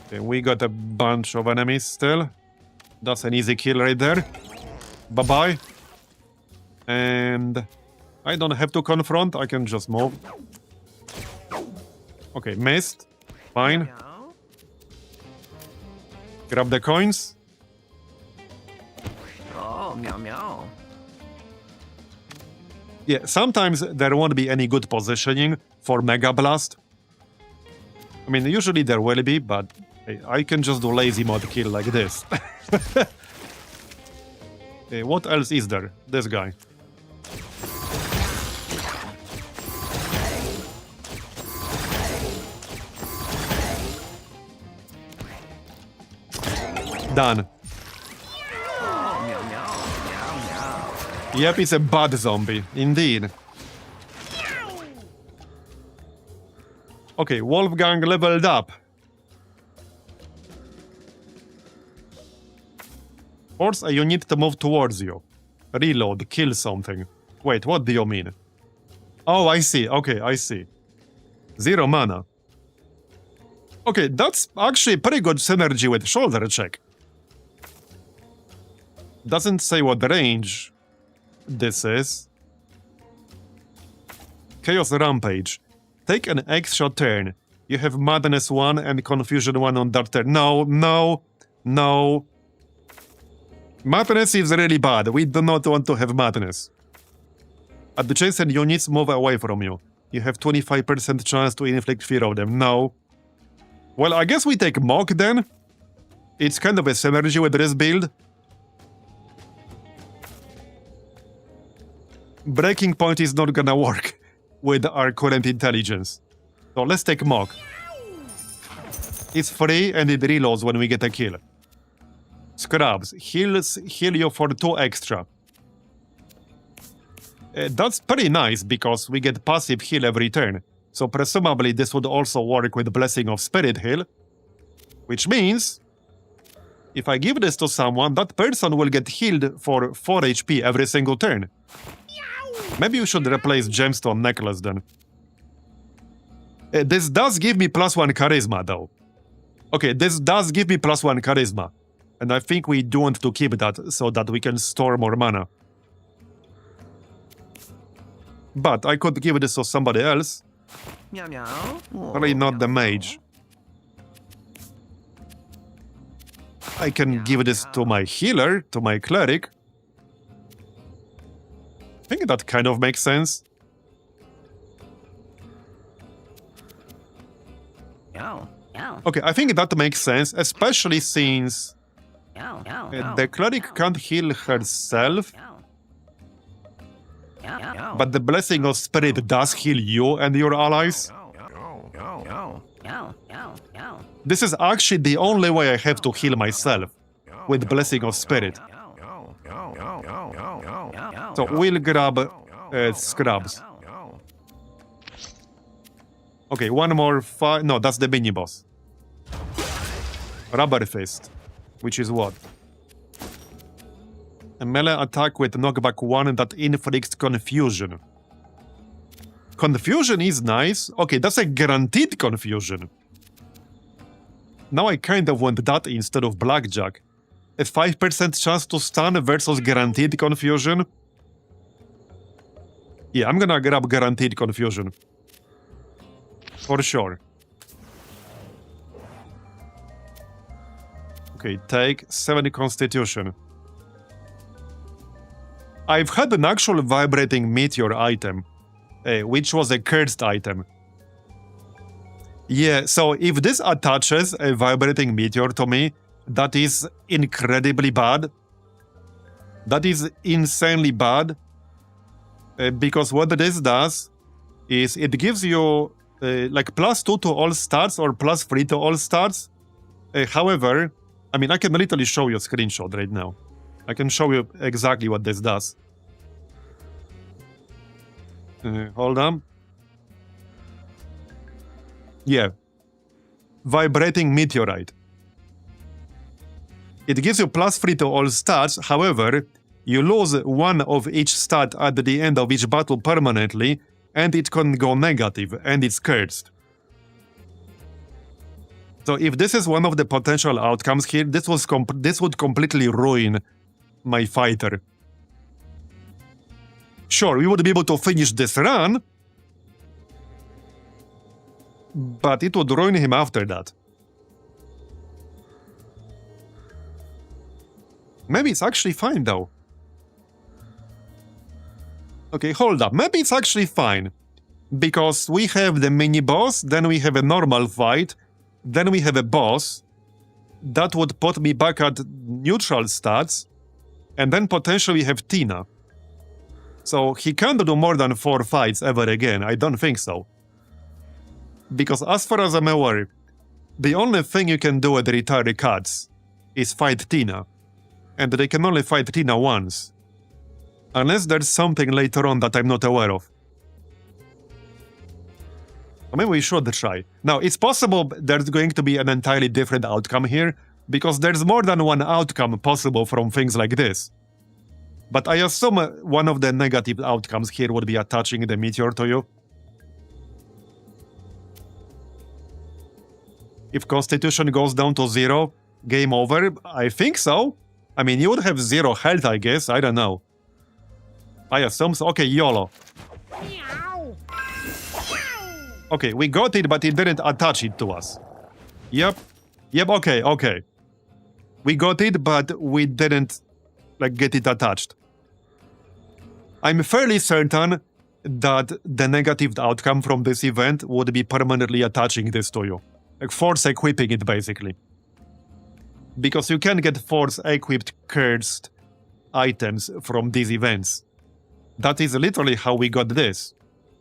Okay, we got a bunch of enemies still. That's an easy kill right there. Bye-bye. And I don't have to confront. I can just move. Okay, missed. Fine. Meow. Grab the coins. Oh, meow meow. Yeah, sometimes there won't be any good positioning for Mega Blast. I mean, usually there will be, but hey, I can just do lazy mod kill like this. Okay, what else is there? This guy. Done. Oh, meow meow Yep, it's a bad zombie, indeed. Okay, Wolfgang leveled up. Force a unit to move towards you. Reload, kill something. Wait, what do you mean? Oh, I see. Okay, I see. 0 mana. Okay, that's actually pretty good synergy with shoulder check. Doesn't say what range this is. Chaos Rampage. Take an extra turn. You have Madness 1 and Confusion 1 on that turn. No, no, no. Madness is really bad. We do not want to have Madness. Adjacent units move away from you. You have 25% chance to inflict fear of them. No. Well, I guess we take Mock then. It's kind of a synergy with this build. Breaking Point is not gonna work with our current intelligence. So let's take Mock. It's free and it reloads when we get a kill. Scrubs. Heal you for 2 extra. That's pretty nice because we get passive heal every turn. So presumably this would also work with Blessing of Spirit heal. Which means, if I give this to someone, that person will get healed for 4 HP every single turn. Maybe you should replace Gemstone Necklace then. This does give me +1 Charisma though. Okay, this does give me +1 Charisma. And I think we do want to keep that so that we can store more mana. But I could give this to somebody else. Meow meow. Probably not the mage. I can give this to my healer, to my cleric. I think that kind of makes sense. Meow. Meow. Okay, I think that makes sense, especially since Meow. the cleric can't heal herself, Meow. but the Blessing of Spirit does heal you and your allies. This is actually the only way I have to heal myself, with Blessing of Spirit. So we'll grab Scrubs. Okay, one more fight. No, that's the mini-boss. Rubber Fist, which is what? A melee attack with knockback 1 that inflicts confusion. Confusion is nice. Okay, that's a guaranteed confusion. Now I kind of want that instead of Blackjack. A 5% chance to stun versus guaranteed confusion. Yeah, I'm gonna grab guaranteed confusion. For sure. Okay, take 7 constitution. I've had an actual vibrating meteor item, which was a cursed item. Yeah, so if this attaches a vibrating meteor to me, that is incredibly bad. That is insanely bad. Because what this does is it gives you like +2 to all stats or +3 to all stats. However, I mean, I can literally show you a screenshot right now. I can show you exactly what this does. Hold on. Yeah. Vibrating meteorite. It gives you +3 to all stats, however, you lose 1 of each stat at the end of each battle permanently, and it can go negative, and it's cursed. So if this is one of the potential outcomes here, this would completely ruin my fighter. Sure, we would be able to finish this run, but it would ruin him after that. Maybe it's actually fine, though. Okay, hold up. Maybe it's actually fine. Because we have the mini-boss, then we have a normal fight, then we have a boss. That would put me back at neutral stats, and then potentially we have Tina. So he can't do more than 4 fights ever again. I don't think so. Because as far as I'm aware, the only thing you can do with retired cats is fight Tina. And they can only fight Tina once. Unless there's something later on that I'm not aware of. I mean, we should try. Now, it's possible there's going to be an entirely different outcome here, because there's more than one outcome possible from things like this. But I assume one of the negative outcomes here would be attaching the meteor to you. If Constitution goes down to 0, game over? I think so. I mean, you would have 0 health, I guess. I don't know. I assume so. Okay, YOLO. Okay, we got it, but it didn't attach it to us. Yep. Yep, okay. We got it, but we didn't, get it attached. I'm fairly certain that the negative outcome from this event would be permanently attaching this to you. Force equipping it, basically. Because you can get force-equipped cursed items from these events. That is literally how we got this.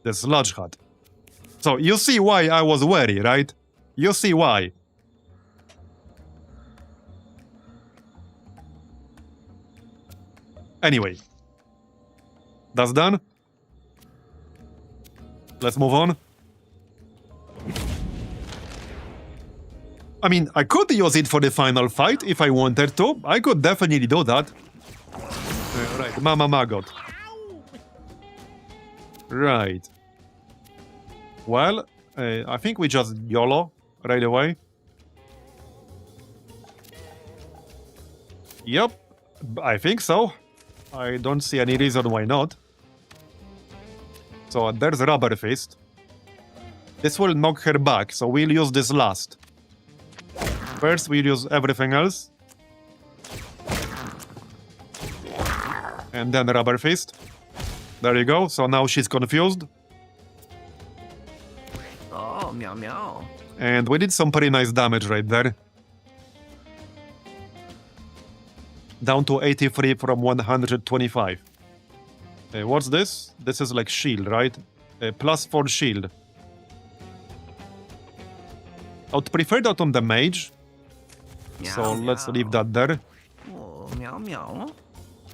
The Sludge Hat. So, you see why I was wary, right? You see why. Anyway. That's done. Let's move on. I mean, I could use it for the final fight if I wanted to. I could definitely do that. Right, Mama Maggot. Right. Well, I think we just YOLO right away. Yep, I think so. I don't see any reason why not. So there's Rubber Fist. This will knock her back, so we'll use this last. First, we'll use everything else. And then Rubber Fist. There you go, so now she's confused. Oh, meow meow. And we did some pretty nice damage right there. Down to 83 from 125. What's this? This is like shield, right? +4 shield. I would prefer that on the mage. So let's leave that there. Oh, meow meow.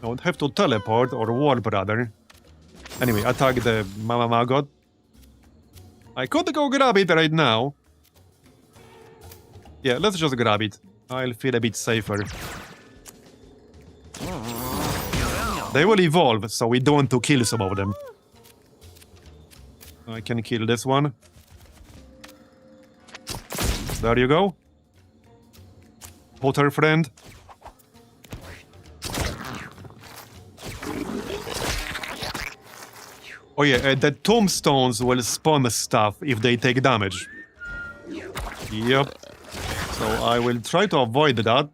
I would have to teleport or warp rather. Anyway, attack the Mama Maggot. I could go grab it right now. Yeah, let's just grab it. I'll feel a bit safer. They will evolve, so we don't want to kill some of them. I can kill this one. There you go. Potter friend. Oh yeah, the tombstones will spawn stuff if they take damage. Yep. So I will try to avoid that.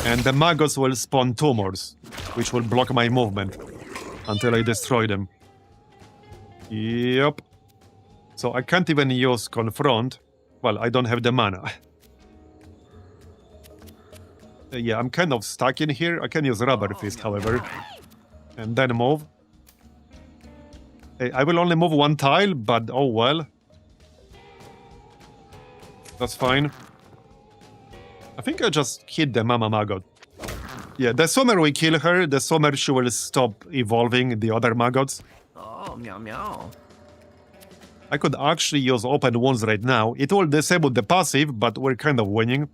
And the maggots will spawn tumors, which will block my movement until I destroy them. Yep. So I can't even use Confront. Well, I don't have the mana. Yeah, I'm kind of stuck in here. I can use Rubber Fist, however. And then move. I will only move one tile, but oh well. That's fine. I think I just hit the Mama Maggot. Yeah, the sooner we kill her, the sooner she will stop evolving the other maggots. Oh, meow meow. I could actually use Open Wounds right now. It will disable the passive, but we're kind of winning.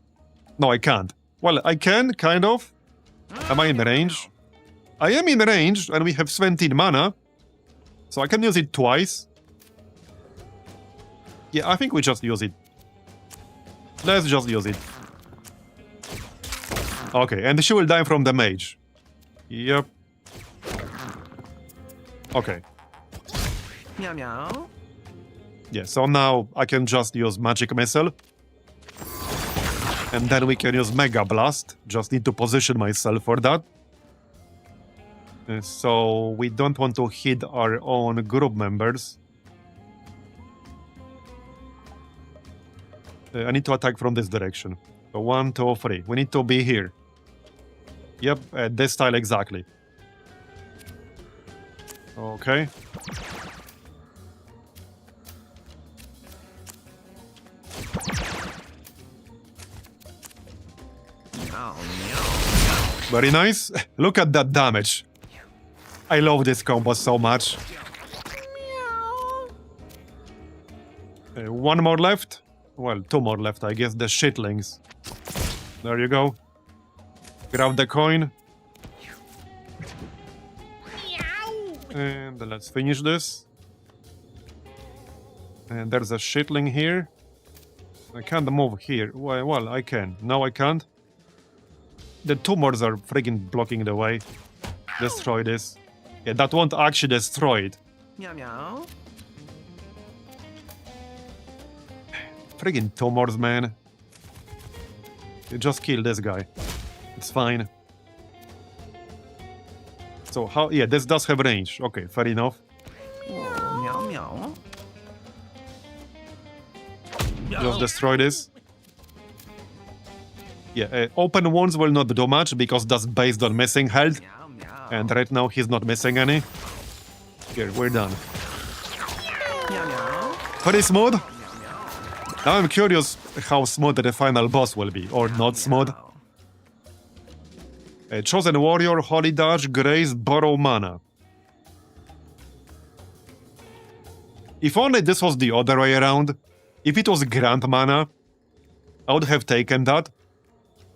No, I can't. Well, I can, kind of. Am I in range? I am in range, and we have 17 mana. So I can use it twice. Yeah, I think we just use it. Let's just use it. Okay, and she will die from the mage. Yep. Okay. Meow meow. Yeah, so now I can just use Magic Missile. And then we can use Mega Blast. Just need to position myself for that. So we don't want to hit our own group members. I need to attack from this direction. So 1, 2, 3. We need to be here. Yep, this tile exactly. Okay. Meow meow. Very nice. Look at that damage. I love this combo so much. One more left. Well, two more left, I guess. The shitlings. There you go. Grab the coin. And let's finish this. And there's a shitling here. I can't move here. Well, I can. No, I can't. The tumors are freaking blocking the way. Destroy this. Yeah, that won't actually destroy it. Meow meow. Friggin' tumors, man. You just kill this guy. It's fine. So how? Yeah, this does have range. Okay, fair enough. Meow meow. Just destroy this. Yeah, open wounds will not do much because that's based on missing health. Meow meow. And right now he's not missing any. Here, we're done. Meow meow. Pretty smooth. Meow meow. Now I'm curious how smooth the final boss will be, or not smooth. Chosen Warrior, Holy Dash, Grace, Borrow Mana. If only this was the other way around. If it was Grant Mana, I would have taken that.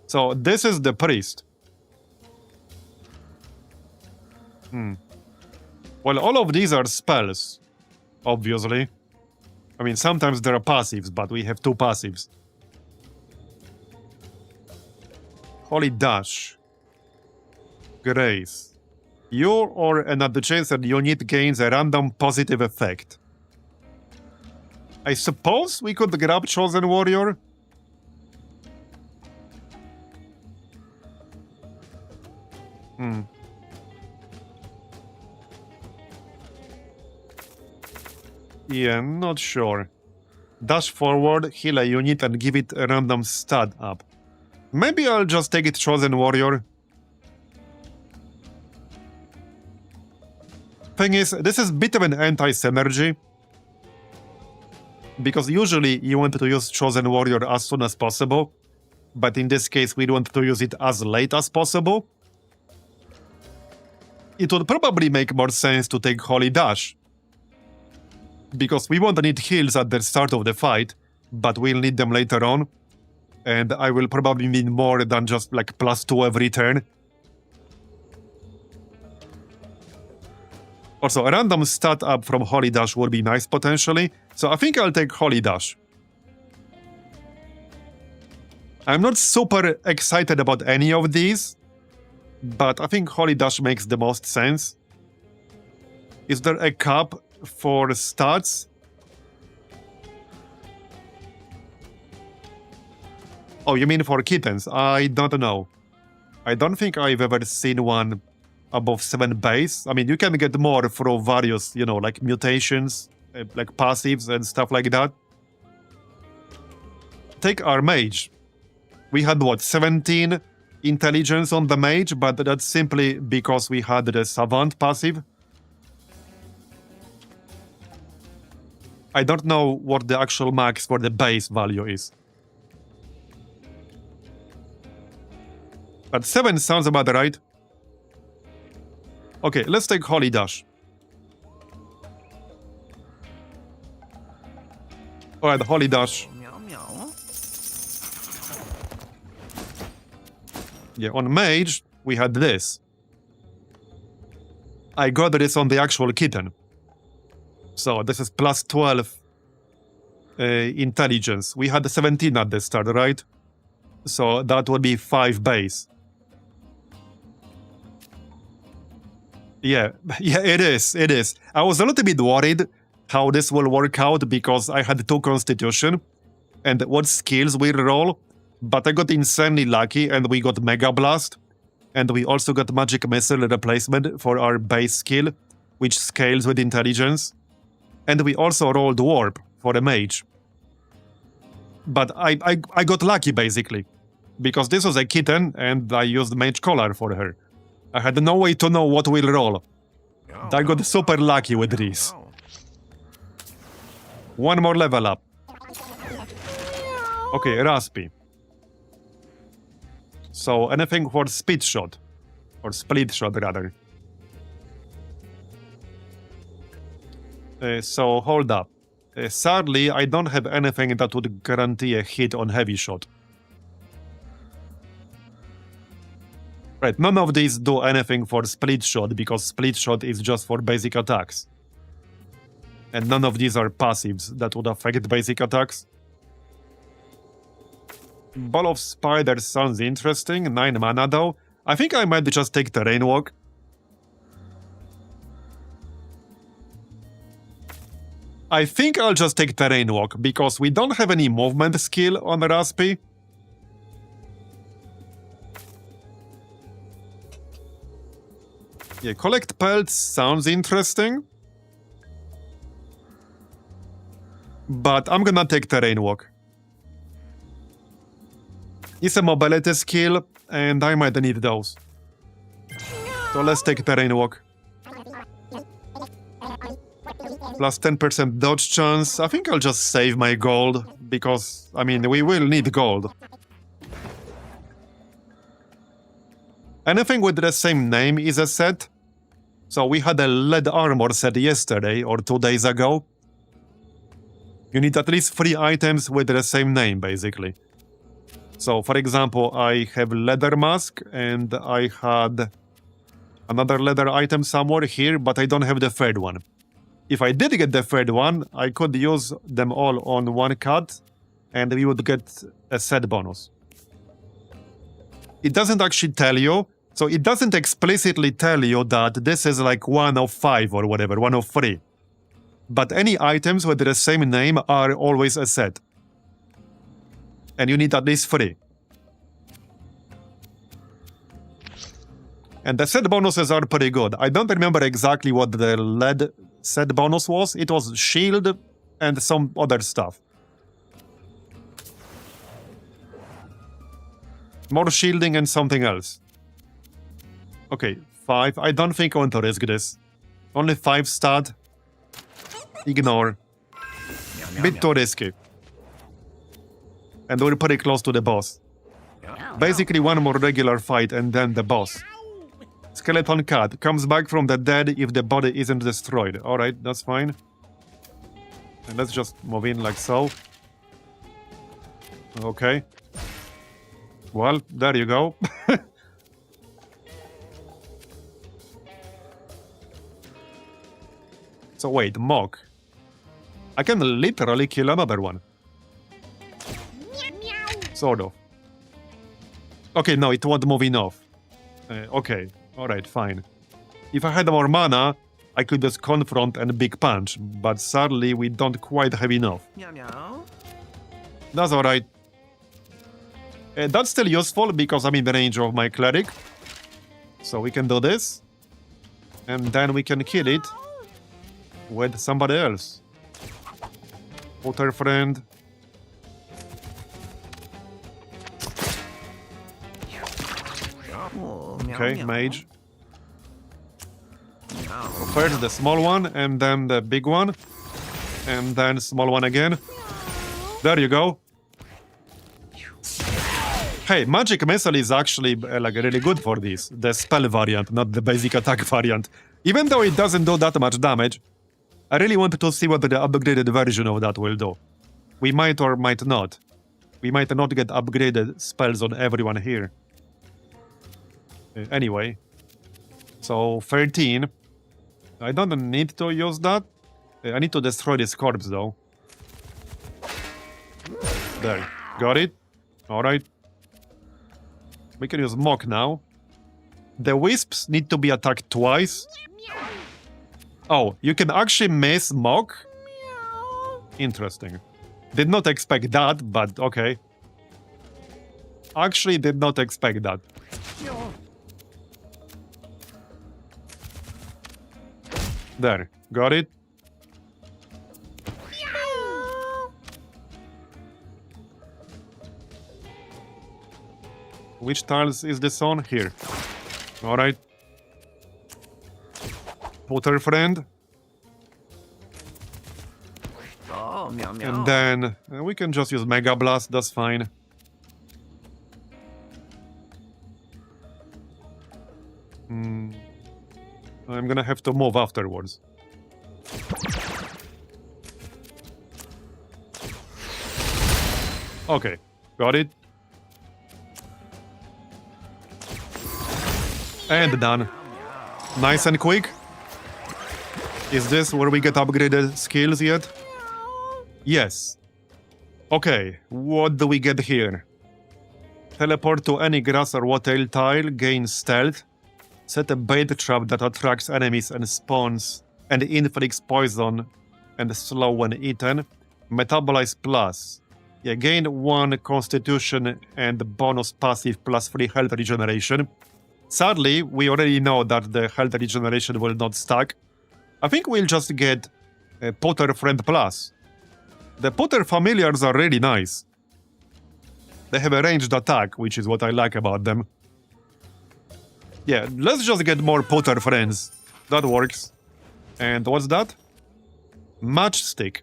So this is the Priest. Well, all of these are spells, obviously. I mean, sometimes there are passives, but we have two passives. Holy Dash. Grace. You or an adjacent unit gains a random positive effect. I suppose we could grab Chosen Warrior? Yeah, not sure. Dash forward, heal a unit and give it a random stat up. Maybe I'll just take it Chosen Warrior. Thing is, this is a bit of an anti-synergy. Because usually you want to use Chosen Warrior as soon as possible. But in this case, we want to use it as late as possible. It would probably make more sense to take Holy Dash. Because we won't need heals at the start of the fight, but we'll need them later on. And I will probably need more than just like +2 every turn. Also, a random stat up from Holy Dash would be nice potentially, so I think I'll take Holy Dash. I'm not super excited about any of these, but I think Holy Dash makes the most sense. Is there a cap for stats? Oh, you mean for kittens? I don't know. I don't think I've ever seen one above 7 base. I mean, you can get more through various, you know, like mutations, like passives and stuff like that. Take our Mage. We had, what, 17 intelligence on the Mage, but that's simply because we had the Savant passive. I don't know what the actual max for the base value is. But 7 sounds about right. Okay, let's take Holy Dash. Alright, Holy Dash. Meow meow. Yeah, on Mage, we had this. I got this on the actual kitten. So this is +12 intelligence. We had 17 at the start, right? So that would be 5 base. Yeah, it is. I was a little bit worried how this will work out because I had 2 Constitution and what skills we roll, but I got insanely lucky and we got Mega Blast, and we also got Magic Missile replacement for our base skill, which scales with intelligence, and we also rolled Warp for a Mage. But I got lucky basically, because this was a kitten and I used Mage Collar for her. I had no way to know what will roll. I got super lucky with this. One more level up. Okay, Raspy. So anything for speed shot. Or split shot rather. So hold up. Sadly, I don't have anything that would guarantee a hit on heavy shot. Right, none of these do anything for split shot because split shot is just for basic attacks. And none of these are passives that would affect basic attacks. Ball of Spiders sounds interesting, 9 mana though. I think I might just take Terrain Walk. I think I'll just take Terrain Walk because we don't have any movement skill on Raspi. Yeah, Collect Pelts sounds interesting. But I'm gonna take Terrain Walk. It's a mobility skill, and I might need those. So let's take Terrain Walk. Plus 10% dodge chance. I think I'll just save my gold, because, I mean, we will need gold. Anything with the same name is a set. So we had a lead armor set yesterday, or 2 days ago. You need at least 3 items with the same name, basically. So, for example, I have leather mask, and I had another leather item somewhere here, but I don't have the third one. If I did get the third one, I could use them all on one cut, and we would get a set bonus. It doesn't actually tell you, so it doesn't explicitly tell you that this is like 1 of 5 or whatever, 1 of 3. But any items with the same name are always a set. And you need at least 3. And the set bonuses are pretty good. I don't remember exactly what the lead set bonus was. It was shield and some other stuff. More shielding and something else. Okay, 5. I don't think I want to risk this. Only 5 stat. Ignore. Bit too risky. And we're pretty close to the boss. Basically one more regular fight and then the boss. Skeleton Cat comes back from the dead if the body isn't destroyed. Alright, that's fine. And let's just move in like so. Okay. Well, there you go. So wait, Mock. I can literally kill another one. Sort of. Okay, no, it won't move enough. Okay, alright, fine. If I had more mana, I could just confront and big punch, but sadly we don't quite have enough. Meow meow. That's alright. That's still useful because I'm in the range of my cleric. So we can do this. And then we can kill it with somebody else. Water friend. Oh, meow, Okay, meow. Mage. Meow. First the small one, and then the big one. And then small one again. There you go. Hey, Magic Missile is actually like really good for this. The spell variant, not the basic attack variant. Even though it doesn't do that much damage, I really want to see what the upgraded version of that will do. We might or might not. We might not get upgraded spells on everyone here. Anyway. So, 13. I don't need to use that. I need to destroy this corpse, though. There. Got it? Alright. We can use Mock now. The Wisps need to be attacked twice. Oh, you can actually miss Mock? Interesting. Did not expect that, but okay. Actually did not expect that. There, got it? Which tiles is this on? Here. Alright. Water friend. Oh, meow meow. And then we can just use Mega Blast, that's fine. I'm gonna have to move afterwards. Okay, got it. And done. Nice and quick. Is this where we get upgraded skills yet? Yes. Okay, what do we get here? Teleport to any grass or water tile, gain stealth. Set a bait trap that attracts enemies and spawns and inflicts poison and slow when eaten. Metabolize plus. Yeah, gain 1 constitution and bonus passive plus 3 health regeneration. Sadly, we already know that the health regeneration will not stack. I think we'll just get Potter Friend Plus. The Potter familiars are really nice. They have a ranged attack, which is what I like about them. Yeah, let's just get more Potter friends. That works. And what's that? Matchstick.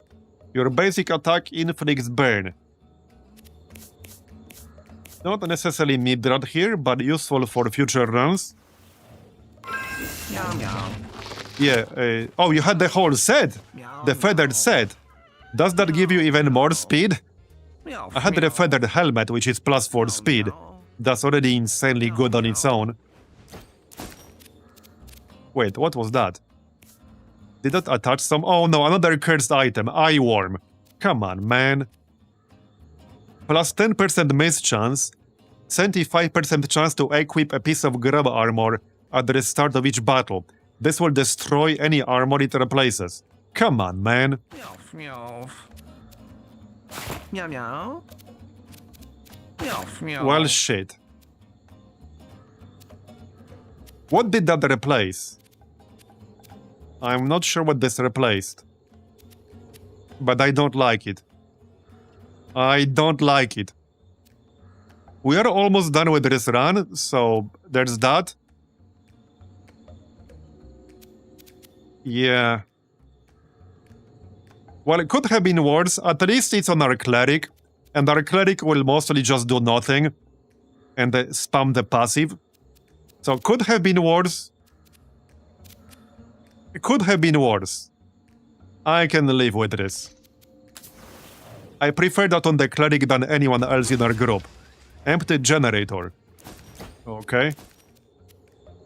Your basic attack inflicts burn. Not necessarily mid-run here, but useful for future runs. Meow meow. Yeah, oh, you had the whole set. The feathered set. Does that give you even more speed? Meow. I had the feathered helmet, which is plus 4 speed. That's already insanely good on its own. Wait, what was that? Did that attach some? Oh no, another cursed item, Eye Worm. Come on, man. Plus 10% miss chance, 75% chance to equip a piece of grab armor at the start of each battle. This will destroy any armor it replaces. Come on, man. Meow meow. Meow meow. Meow meow. Well, shit. What did that replace? I'm not sure what this replaced. But I don't like it. I don't like it. We are almost done with this run, so there's that. Yeah. Well, it could have been worse. At least it's on our cleric, and our cleric will mostly just do nothing and spam the passive. So could have been worse. It could have been worse. I can live with this. I prefer that on the cleric than anyone else in our group. Empty generator. Okay.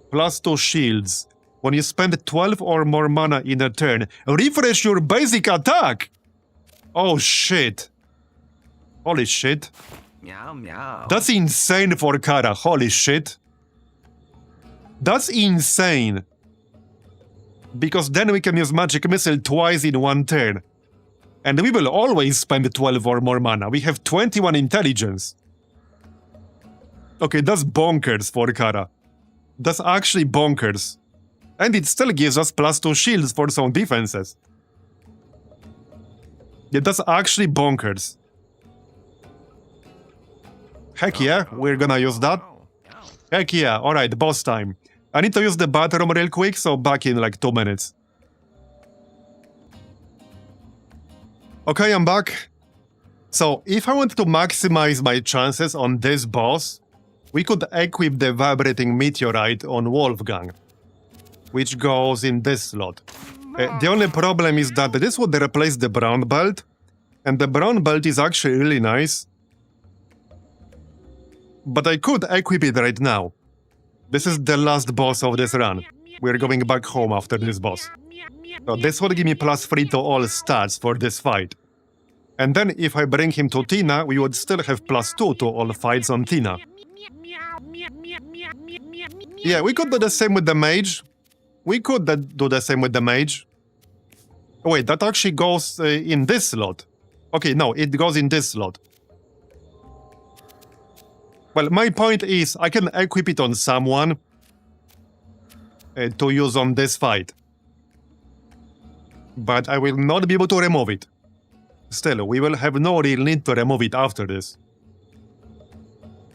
Plus 2 shields. When you spend 12 or more mana in a turn, refresh your basic attack! Oh shit. Holy shit. Meow meow. That's insane for Kara, holy shit. That's insane. Because then we can use Magic Missile twice in one turn. And we will always spend 12 or more mana. We have 21 intelligence. Okay, that's bonkers for Kara. That's actually bonkers. And it still gives us plus 2 shields for some defenses. Yeah, that's actually bonkers. Heck yeah, we're gonna use that. Heck yeah, alright, boss time. I need to use the bathroom real quick, so back in like 2 minutes. Okay, I'm back. So, if I want to maximize my chances on this boss, we could equip the Vibrating Meteorite on Wolfgang, which goes in this slot. The only problem is that this would replace the Brown Belt, and the Brown Belt is actually really nice. But I could equip it right now. This is the last boss of this run. We're going back home after this boss. So this would give me plus 3 to all stats for this fight. And then if I bring him to Tina, we would still have plus 2 to all fights on Tina. Yeah, we could do the same with the Mage. We could do the same with the Mage. Wait, that actually goes in this slot. Okay, no, it goes in this slot. Well, my point is, I can equip it on someone to use on this fight. But I will not be able to remove it. Still, we will have no real need to remove it after this.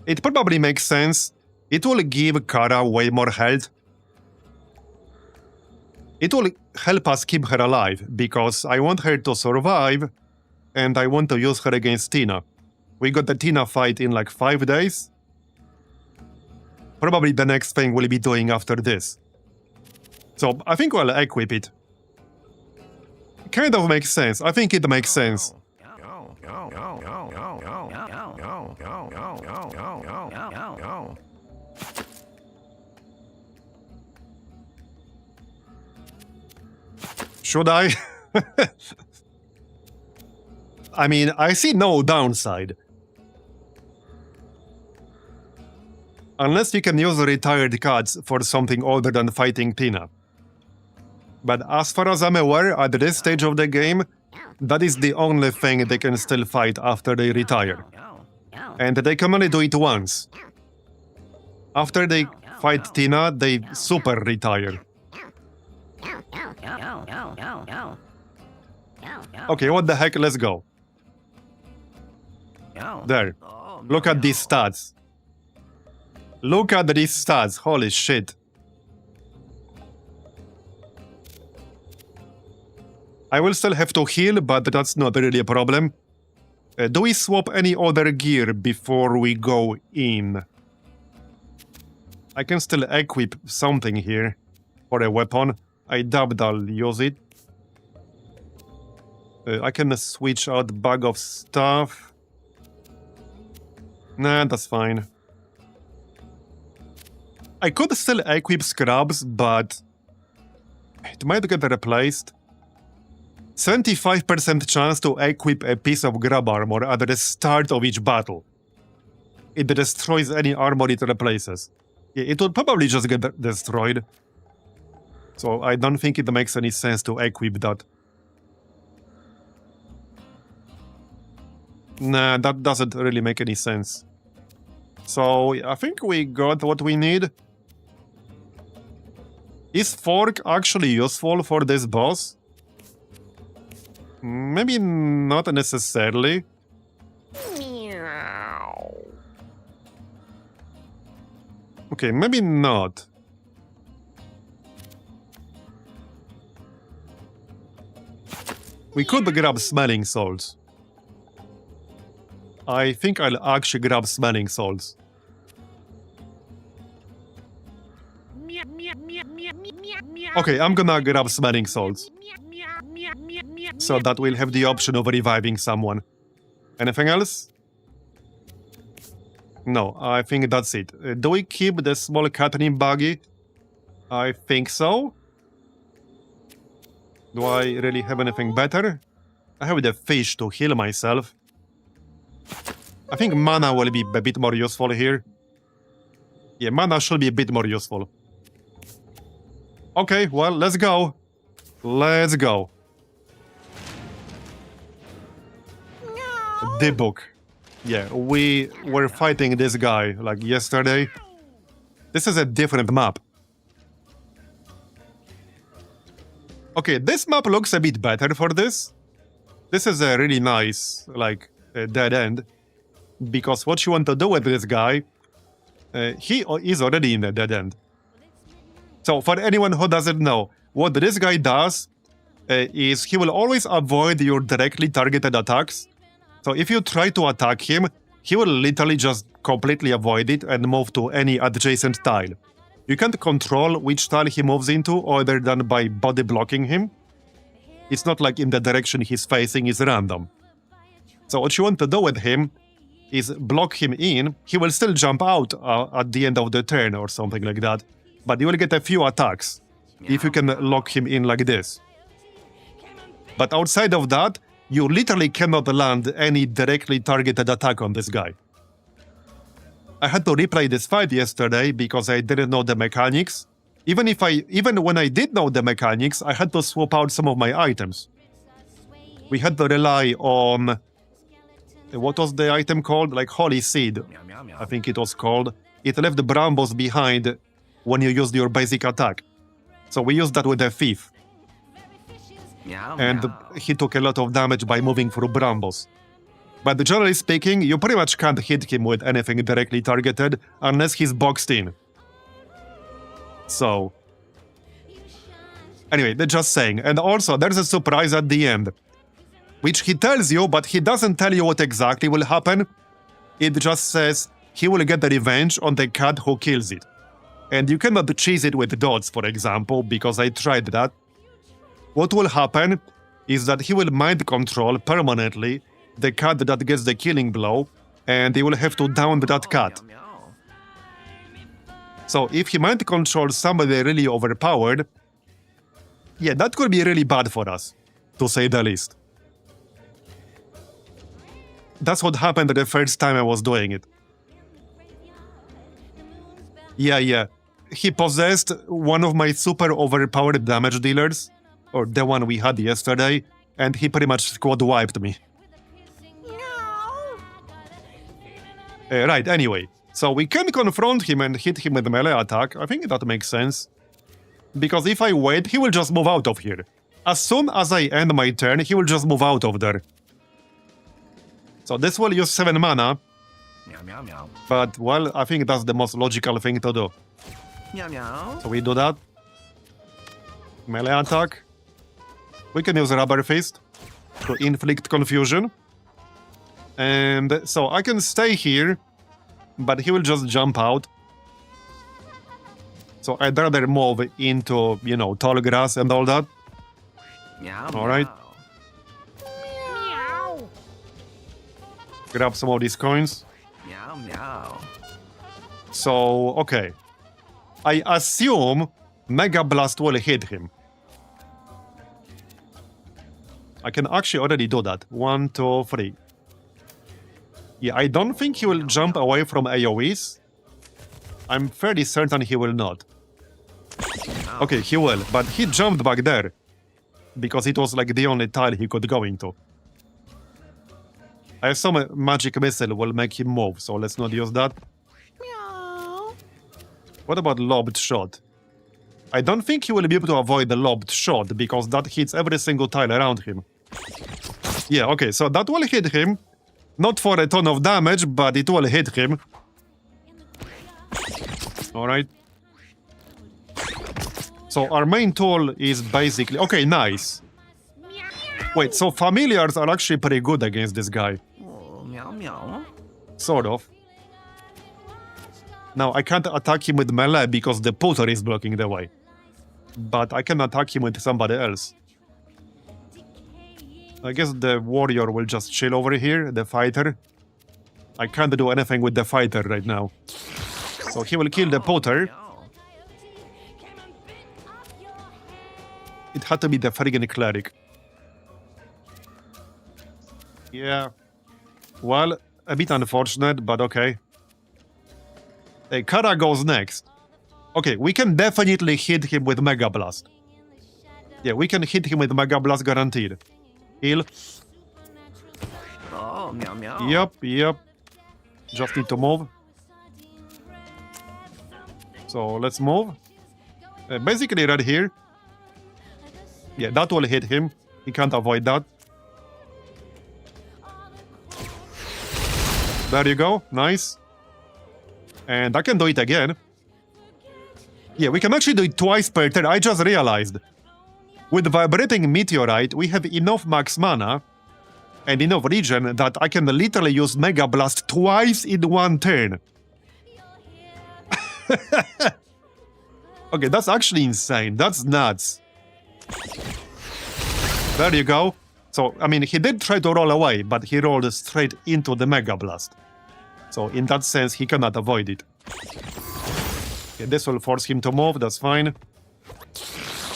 It probably makes sense. It will give Kara way more health. It will help us keep her alive, because I want her to survive, and I want to use her against Tina. We got the Tina fight in like 5 days. Probably the next thing we'll be doing after this. So I think we'll equip it. Kind of makes sense. I think it makes sense. Should I? I mean, I see no downside. Unless you can use retired cards for something other than fighting Tina. But as far as I'm aware, at this stage of the game, that is the only thing they can still fight after they retire. And they can only do it once. After they fight Tina, they super retire. Okay, what the heck, let's go. There. Look at these stats. Look at these stats, holy shit. I will still have to heal, but that's not really a problem. Do we swap any other gear before we go in? I can still equip something here for a weapon. I doubt I'll use it. I can switch out bag of stuff. Nah, that's fine. I could still equip scrubs, but it might get replaced. 75% chance to equip a piece of grab armor at the start of each battle. It destroys any armor it replaces. It would probably just get destroyed. So I don't think it makes any sense to equip that. Nah, that doesn't really make any sense. So I think we got what we need. Is Fork actually useful for this boss? Maybe not necessarily. Okay, maybe not. We could grab smelling salts. I think I'll actually grab smelling salts. Okay, I'm gonna grab smelling salts. So that we'll have the option of reviving someone. Anything else? No, I think that's it. Do we keep the small catnip buggy? I think so. Do I really have anything better? I have the fish to heal myself. I think mana will be a bit more useful here. Yeah, mana should be a bit more useful. Okay, well, let's go. Let's go. The book. Yeah, we were fighting this guy, like, yesterday. This is a different map. Okay, this map looks a bit better for this. This is a really nice, like, dead end. Because what you want to do with this guy, he is already in a dead end. So, for anyone who doesn't know, what this guy does is he will always avoid your directly targeted attacks. So if you try to attack him, he will literally just completely avoid it and move to any adjacent tile. You can't control which tile he moves into other than by body blocking him. It's not like in the direction he's facing is random. So what you want to do with him is block him in. He will still jump out at the end of the turn or something like that. But you will get a few attacks if you can lock him in like this. But outside of that, you literally cannot land any directly targeted attack on this guy. I had to replay this fight yesterday because I didn't know the mechanics. Even when I did know the mechanics, I had to swap out some of my items. We had to rely on... What was the item called? Like Holy Seed, I think it was called. It left the brambles behind when you used your basic attack. So we used that with the thief. And he took a lot of damage by moving through brambles. But generally speaking, you pretty much can't hit him with anything directly targeted unless he's boxed in. So... Anyway, they're just saying. And also, there's a surprise at the end. Which he tells you, but he doesn't tell you what exactly will happen. It just says he will get the revenge on the cat who kills it. And you cannot cheese it with dots, for example, because I tried that. What will happen is that he will mind control permanently the cat that gets the killing blow, and he will have to down that cat. Meow, meow. So if he might control somebody really overpowered, yeah, that could be really bad for us, to say the least. That's what happened the first time I was doing it. Yeah. He possessed one of my super overpowered damage dealers, or the one we had yesterday, and he pretty much squad wiped me. Right, anyway. So we can confront him and hit him with a melee attack. I think that makes sense. Because if I wait, he will just move out of here. As soon as I end my turn, he will just move out of there. So this will use 7 mana, Meow, meow, meow. but, well, I think that's the most logical thing to do. Meow, meow. So we do that. Melee attack. We can use Rubber Fist to inflict confusion. And so I can stay here, but he will just jump out. So I'd rather move into, you know, tall grass and all that. Meow, All right. meow. Grab some of these coins. Meow, meow. So, okay. I assume Mega Blast will hit him. I can actually already do that. 1, 2, 3. Yeah, I don't think he will jump away from AoEs. I'm fairly certain he will not. Okay, he will, but he jumped back there. Because it was like the only tile he could go into. I assume a magic missile will make him move, so let's not use that. What about lobbed shot? I don't think he will be able to avoid the lobbed shot, because that hits every single tile around him. Yeah, okay, so that will hit him. Not for a ton of damage, but it will hit him. Alright. So our main tool is basically... Okay, nice. Wait, so familiars are actually pretty good against this guy. Oh, meow, meow. Sort of. Now, I can't attack him with melee because the putter is blocking the way. But I can attack him with somebody else. I guess the warrior will just chill over here, the fighter. I can't do anything with the fighter right now. So he will kill the putter. Meow. It had to be the friggin' cleric. Yeah. Well, a bit unfortunate, but okay. Kara goes next. Okay, we can definitely hit him with Mega Blast. Yeah, we can hit him with Mega Blast guaranteed. Heal. Oh, meow, meow. Yep. Just need to move. So let's move. Basically right here. Yeah, that will hit him. He can't avoid that. There you go. Nice. And I can do it again. Yeah, we can actually do it twice per turn. I just realized. With Vibrating Meteorite, we have enough max mana and enough regen that I can literally use Mega Blast twice in one turn. Okay, that's actually insane. That's nuts. There you go. So, I mean, he did try to roll away, but he rolled straight into the Mega Blast. So, in that sense, he cannot avoid it. Okay, this will force him to move, that's fine.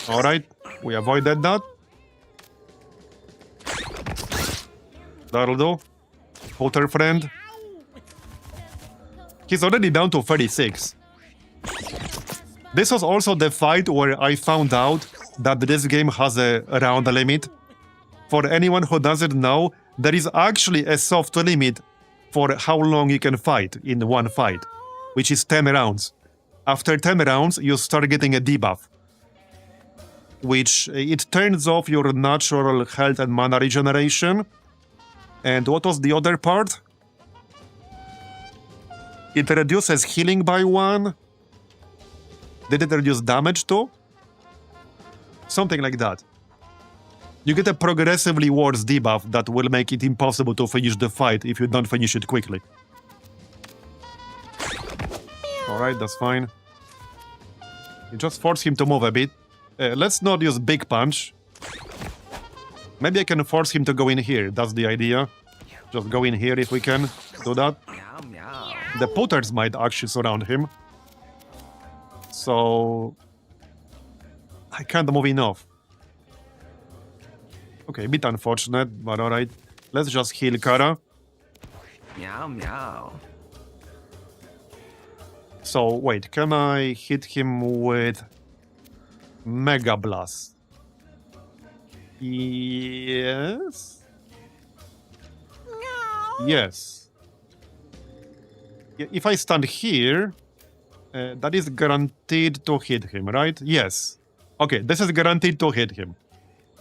Alright, we avoided that. That'll do. Potter friend. He's already down to 36. This was also the fight where I found out that this game has a round limit. For anyone who doesn't know, there is actually a soft limit for how long you can fight in one fight, which is 10 rounds. After 10 rounds, you start getting a debuff, which it turns off your natural health and mana regeneration. And what was the other part? It reduces healing by 1. Did it reduce damage too? Something like that. You get a progressively worse debuff that will make it impossible to finish the fight if you don't finish it quickly. Alright, that's fine. You just force him to move a bit. Let's not use Big Punch. Maybe I can force him to go in here, that's the idea. Just go in here if we can. do that. Meow, meow. The Potters might actually surround him. So... I can't move enough. Okay, a bit unfortunate, but alright. Let's just heal Kara. Meow, meow. So, wait, can I hit him with Mega Blast? Yes? Yes. Yeah, if I stand here, that is guaranteed to hit him, right? Yes. Okay, this is guaranteed to hit him.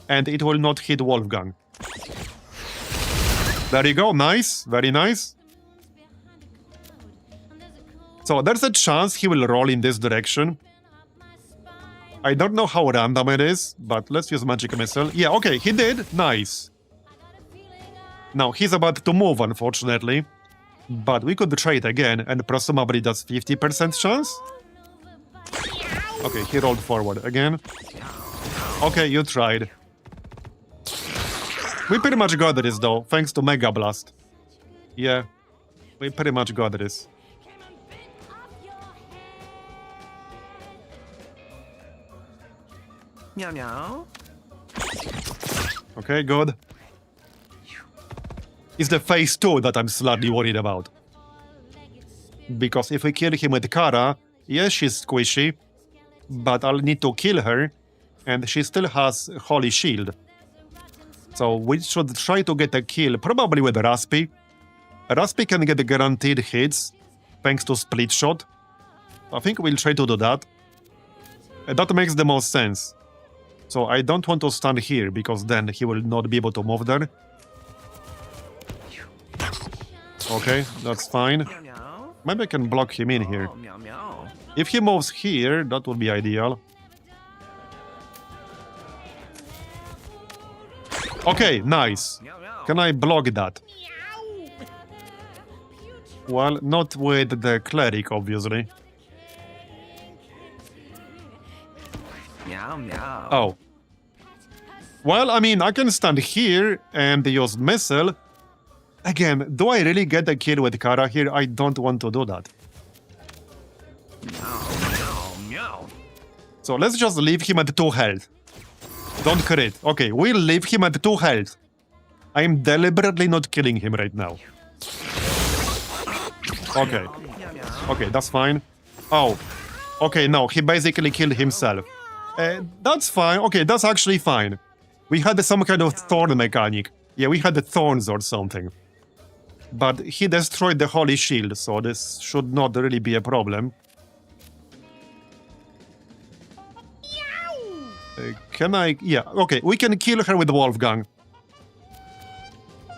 And it will not hit Wolfgang. There you go, nice, very nice. So there's a chance he will roll in this direction. I don't know how random it is, but let's use Magic Missile. Yeah, okay, he did, nice. Now, he's about to move, unfortunately. But we could try it again, and presumably that's 50% chance? Okay, he rolled forward again. Okay, you tried. We pretty much got this, though, thanks to Mega Blast. Yeah, we pretty much got this. Meow, meow. Okay, good. It's the phase 2 that I'm slightly worried about. Because if we kill him with Kara, yes, she's squishy, but I'll need to kill her, and she still has Holy Shield. So we should try to get a kill, probably with Raspy. Raspy can get guaranteed hits, thanks to Split Shot. I think we'll try to do that. That makes the most sense. So I don't want to stand here, because then he will not be able to move there. Okay, that's fine. Meow, meow. Maybe I can block him in here. Oh, meow, meow. If he moves here, that would be ideal. Okay, nice. Meow, meow. Can I block that? Well, not with the cleric, obviously. Meow, meow. Oh. Well, I mean, I can stand here and use missile. Again, do I really get a kill with Kara here? I don't want to do that. Meow, meow, meow. So let's just leave him at 2 health. Don't crit. Okay, we'll leave him at 2 health. I'm deliberately not killing him right now. Okay. Meow, meow. Okay, that's fine. Oh. Okay, no, he basically killed himself. That's fine. Okay, that's actually fine. We had some kind of thorn mechanic. Yeah, we had the thorns or something. But he destroyed the Holy Shield, so this should not really be a problem. Can I... Yeah, okay, we can kill her with Wolfgang.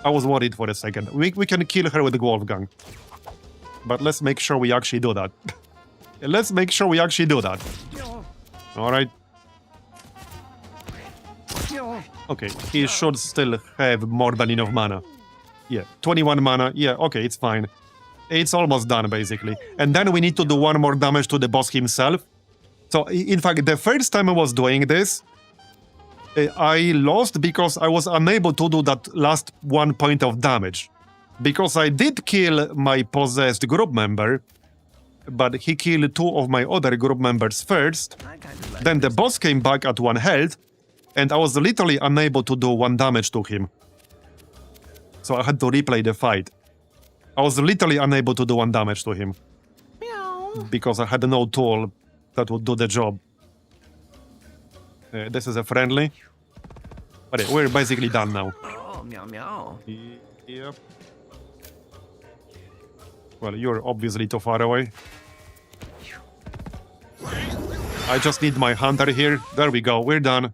I was worried for a second. We can kill her with Wolfgang. But let's make sure we actually do that. Let's make sure we actually do that. Alright. Okay, he should still have more than enough mana. Yeah, 21 mana. Yeah, okay, it's fine. It's almost done, basically. And then we need to do 1 more damage to the boss himself. So, in fact, the first time I was doing this, I lost because I was unable to do that last 1 point of damage. Because I did kill my possessed group member, but he killed 2 of my other group members first. I kind of like Then the boss came back at 1 health, and I was literally unable to do 1 damage to him. So I had to replay the fight. I was literally unable to do 1 damage to him. meow. Because I had no tool that would do the job. This is a friendly. Okay, we're basically done now. Oh, meow, meow. Yep. Well, you're obviously too far away. I just need my hunter here. There we go, we're done.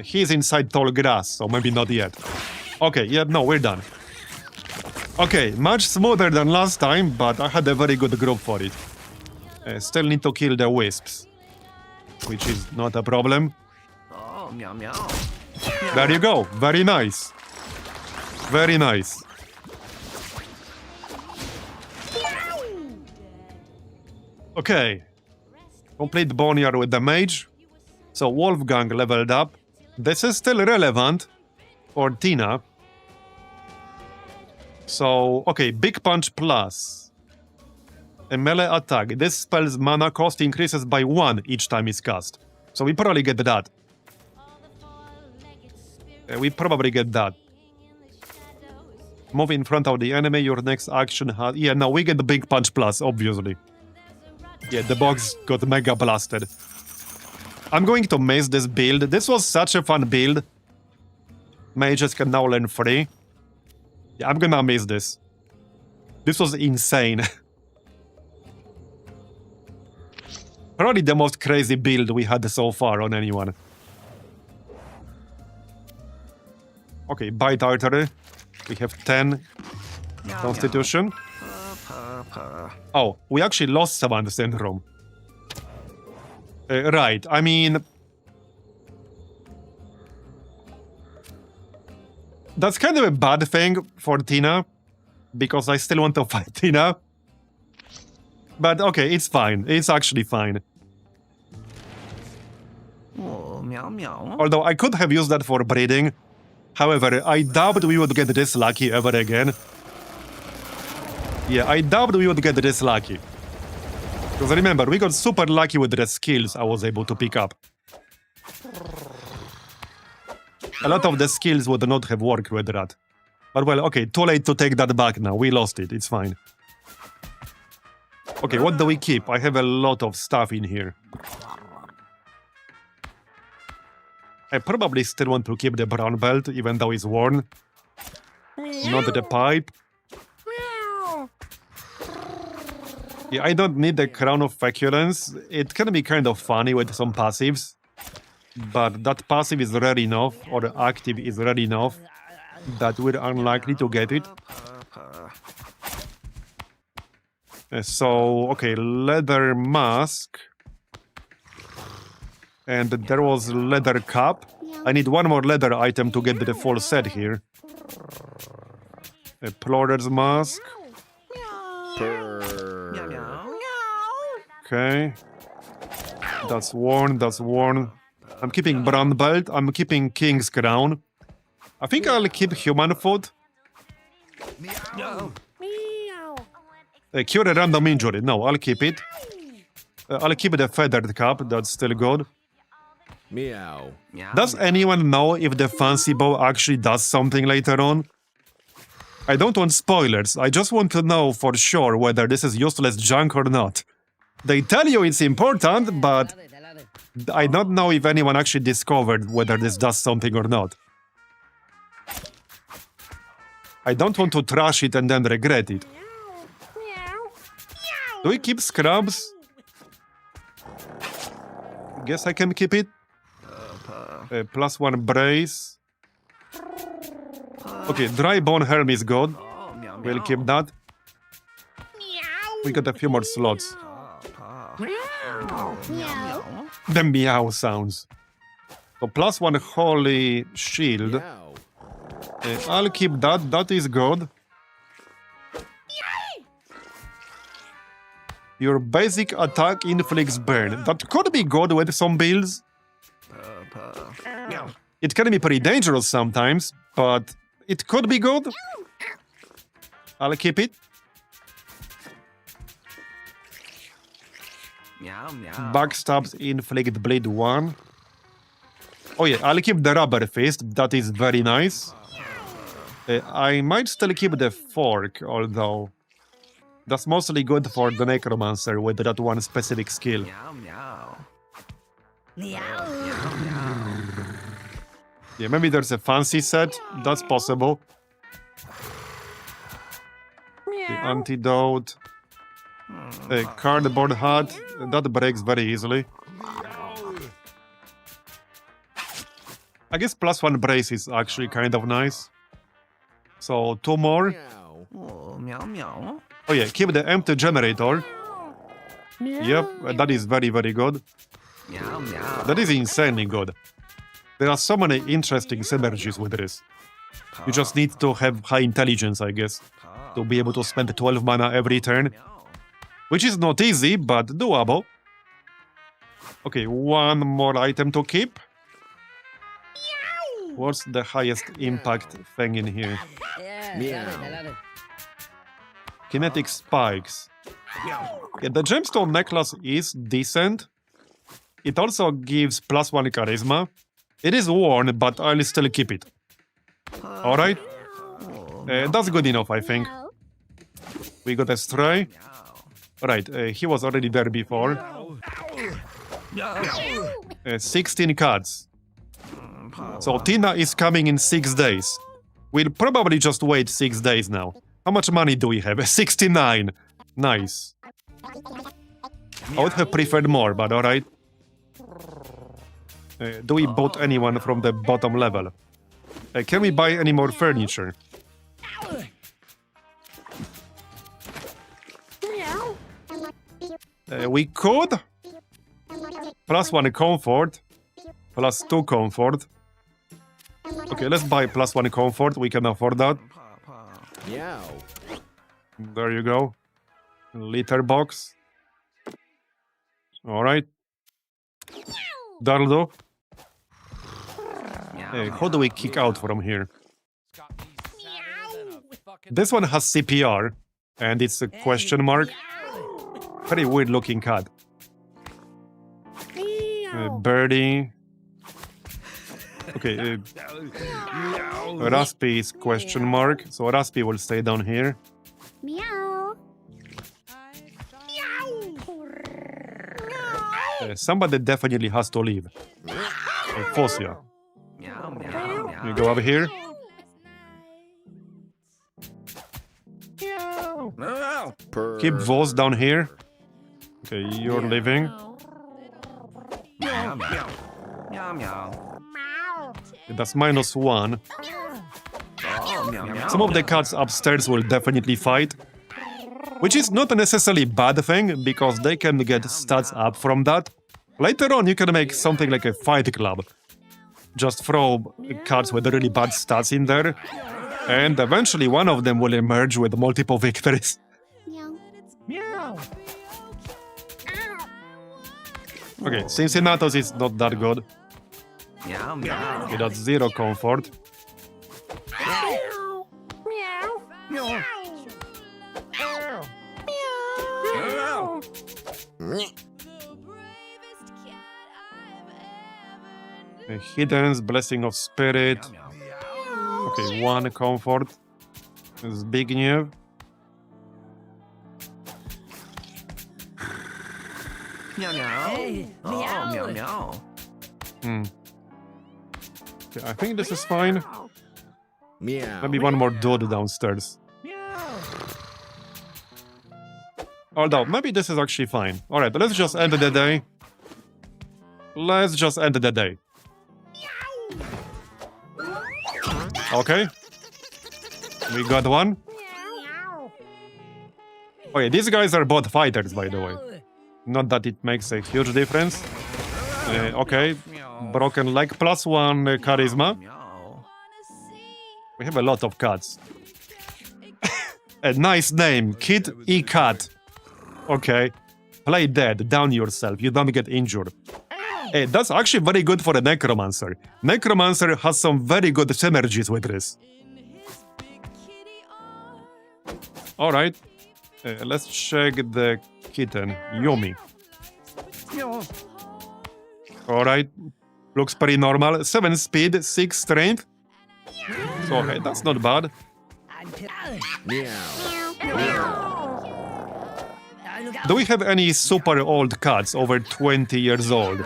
He's inside tall grass, so maybe not yet. Okay, yeah, no, we're done. Okay, much smoother than last time, but I had a very good group for it. Still need to kill the wisps, which is not a problem. Oh, meow, meow. There you go, very nice. Very nice. Okay. Complete Boneyard with the Mage. So Wolfgang leveled up. This is still relevant for Tina. So, okay, Big Punch Plus. A melee attack. This spell's mana cost increases by 1 each time it's cast. So we probably get that. We probably get that. Move in front of the enemy, your next action has... Yeah, no, we get the Big Punch Plus, obviously. Yeah, the box got mega blasted. I'm going to miss this build. This was such a fun build. Mages can now learn free. Yeah, I'm gonna miss this. This was insane. Probably the most crazy build we had so far on anyone. Okay, Bite Artery. We have 10 Constitution. Oh, we actually lost Savant Syndrome. Right, I mean... That's kind of a bad thing for Tina, because I still want to fight Tina. But okay, it's fine. It's actually fine. Oh, meow meow. Although I could have used that for breeding. However, I doubt we would get this lucky ever again. Yeah, I doubt we would get this lucky. Because remember, we got super lucky with the skills I was able to pick up. A lot of the skills would not have worked with that. But well, okay, too late to take that back now. We lost it, it's fine. Okay, what do we keep? I have a lot of stuff in here. I probably still want to keep the brown belt, even though it's worn. Not the pipe. Yeah, I don't need the Crown of Feculence. It can be kind of funny with some passives. But that passive is rare enough, or active is rare enough, that we're unlikely to get it. So, okay, leather mask. And there was leather cap. I need one more leather item to get the full set here. A Plorer's mask. Okay. That's worn, that's worn. I'm keeping brown belt, I'm keeping King's crown. I think I'll keep human foot. Cure a random injury. No, I'll keep it. I'll keep the feathered cap, that's still good. Meow. Does anyone know if the fancy bow actually does something later on? I don't want spoilers, I just want to know for sure whether this is useless junk or not. They tell you it's important, but I don't know if anyone actually discovered whether this does something or not. I don't want to trash it and then regret it. Do we keep scrubs? Guess I can keep it. +1 brace. Okay, dry bone helm is good. We'll keep that. We got a few more slots. The meow sounds. So +1 holy shield. Meow. I'll keep that. That is good. Your basic attack inflicts burn. That could be good with some builds. It can be pretty dangerous sometimes, but it could be good. I'll keep it. Meow meow. Backstabs inflict bleed 1. Oh yeah, I'll keep the rubber fist. That is very nice. I might still keep the fork, although that's mostly good for the necromancer with that one specific skill. Meow meow. Meow. Yeah, maybe there's a fancy set. That's possible. The antidote. A cardboard hat. That breaks very easily. I guess +1 brace is actually kind of nice. So 2 more. Meow. Oh, meow meow. Oh yeah, keep the empty generator. Yep, that is very, very good. Meow meow. That is insanely good. There are so many interesting synergies with this. You just need to have high intelligence, I guess, to be able to spend 12 mana every turn. Which is not easy, but doable. Okay, one more item to keep. What's the highest impact thing in here? Meow. Kinetic spikes. Yeah, the gemstone necklace is decent. It also gives +1 charisma. It is worn, but I'll still keep it. Alright? That's good enough, I think. We got a stray. Right, he was already there before. 16 cards. So Tina is coming in 6 days. We'll probably just wait 6 days now. How much money do we have? 69. Nice. I would have preferred more, but alright. Do we bot anyone from the bottom level? Can we buy any more furniture? We could. +1 comfort. +2 comfort. Okay, let's buy +1 comfort. We can afford that. Meow. There you go. Litter box. Alright. That'll do. How do we kick out from here? This one has CPR, and it's a question mark. Very weird looking cat. Birdie. Okay. Raspy is question mark, so Raspy will stay down here. Meow. Somebody definitely has to leave. Fosia. You go over here. Keep Vos down here. Okay, you're leaving. That's -1. Some of the cats upstairs will definitely fight. Which is not a necessarily bad thing, because they can get stats up from that. Later on, you can make something like a fight club. Just throw cards with really bad stats in there, and eventually one of them will emerge with multiple victories. Okay, Cincinnatus is not that good. Okay, that's 0 comfort. Hidden's Blessing of Spirit. Okay, 1 comfort. Zbigniew. Okay, I think this is fine. Meow. Maybe one more dude downstairs. Although, maybe this is actually fine. Alright, let's just end the day. Let's just end the day. Okay. We got one. Oh yeah, these guys are both fighters, by the way. Not that it makes a huge difference. Okay. Broken leg +1 charisma. We have a lot of cats. A nice name. Kid E Cat. Okay. Play dead. Down yourself. You don't get injured. Hey, that's actually very good for a Necromancer. Necromancer has some very good synergies with this. Alright. Let's check the kitten. Yumi. Alright. Looks pretty normal. 7 speed, 6 strength. So, okay, that's not bad. Do we have any super old cats over 20 years old?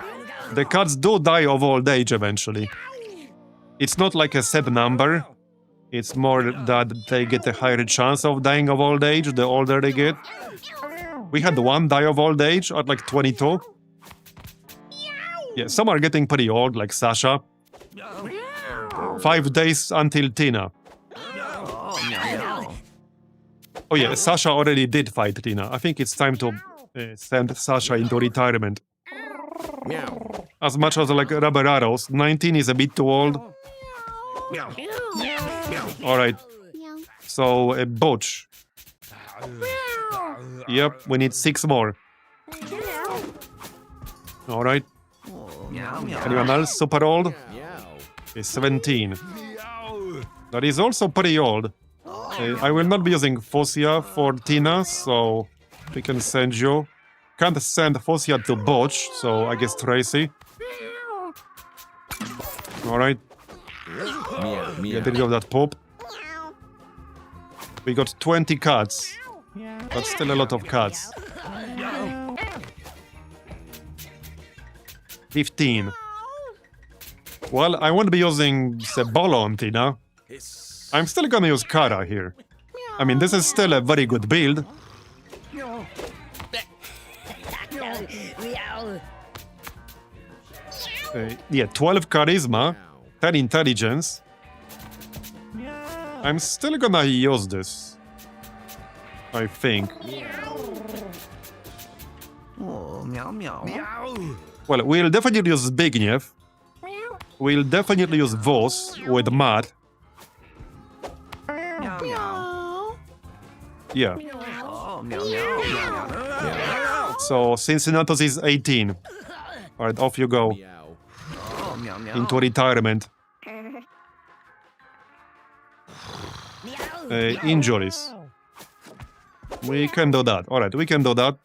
The cats do die of old age eventually. It's not like a set number. It's more that they get a higher chance of dying of old age the older they get. We had one die of old age at like 22. Yeah, some are getting pretty old, like Sasha. 5 days until Tina. Oh yeah, Sasha already did fight Tina. I think it's time to send Sasha into retirement. Meow. As much as like rubber arrows, 19 is a bit too old. Alright, so a Butch. Yep, we need 6 more. Alright. Anyone else super old? Meow. Okay, 17. That is also pretty old. I will not be using Fosia for Tina, so we can send you. Can't send Fosia to Botch, so I guess Tracy. Alright, Meow. Meow. get rid of that poop. We got 20 cats. That's still a lot of cats. 15. Well, I won't be using Cebolo on Tina. I'm still gonna use Kara here. I mean, this is still a very good build. Yeah, 12 charisma, 10 intelligence. I'm still gonna use this, I think. Oh, meow, meow. Well, we'll definitely use Zbigniew. We'll definitely use Vos with Matt. Meow, meow. Yeah. Oh, meow, meow, meow. So Cincinnatus is 18. Alright, off you go. Meow. Oh, meow, meow. Into retirement. Injuries. We can do that. Alright, we can do that.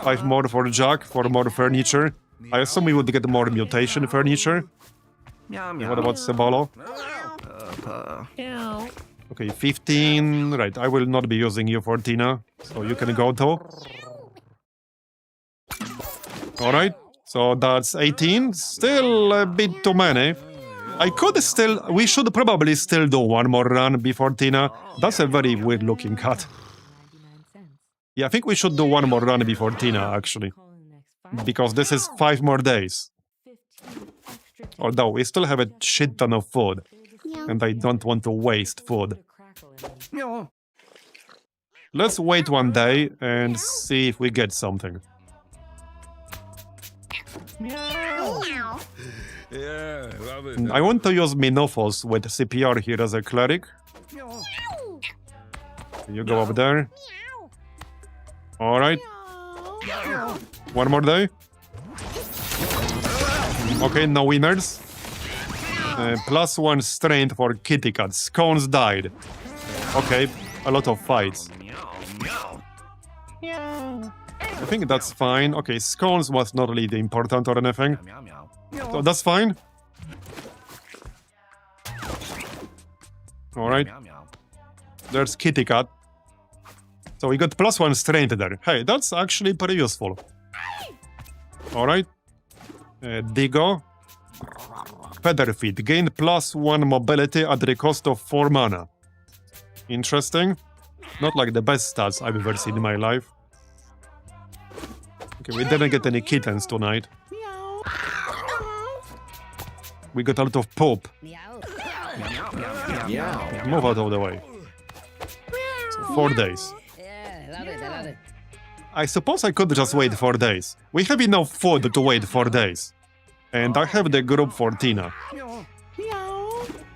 5 more for Jack, for more furniture. I assume we would get more mutation furniture. Meow, meow. What about Cebolo? Okay, 15. Right, I will not be using you for Tina, so you can go too. Alright, so that's 18. Still a bit too many. We should probably still do one more run before Tina. That's a very weird looking cat. Yeah, I think we should do one more run before Tina, actually. Because this is 5 more days. Although we still have a shit ton of food. And I don't want to waste food. Let's wait one day and see if we get something. Yeah, love it. I want to use Minofos with CPR here as a cleric. You go up there. Alright. One more day. Okay, no winners. +1 strength for kitty cat. Scones died. Okay, a lot of fights. I think that's fine. Okay, Scones was not really important or anything. Meow, meow. So that's fine. Alright, Meow, meow. there's kitty cat. So we got +1 strength there. Hey, that's actually pretty useful. Alright. Digo. Featherfeet. Gain +1 mobility at the cost of 4 mana. Interesting. Not like the best stats I've ever seen in my life. Okay, we didn't get any kittens tonight. We got a lot of poop. Meow. Move out of the way. So 4 days. I suppose I could just wait 4 days. We have enough food to wait 4 days. And I have the group for Tina.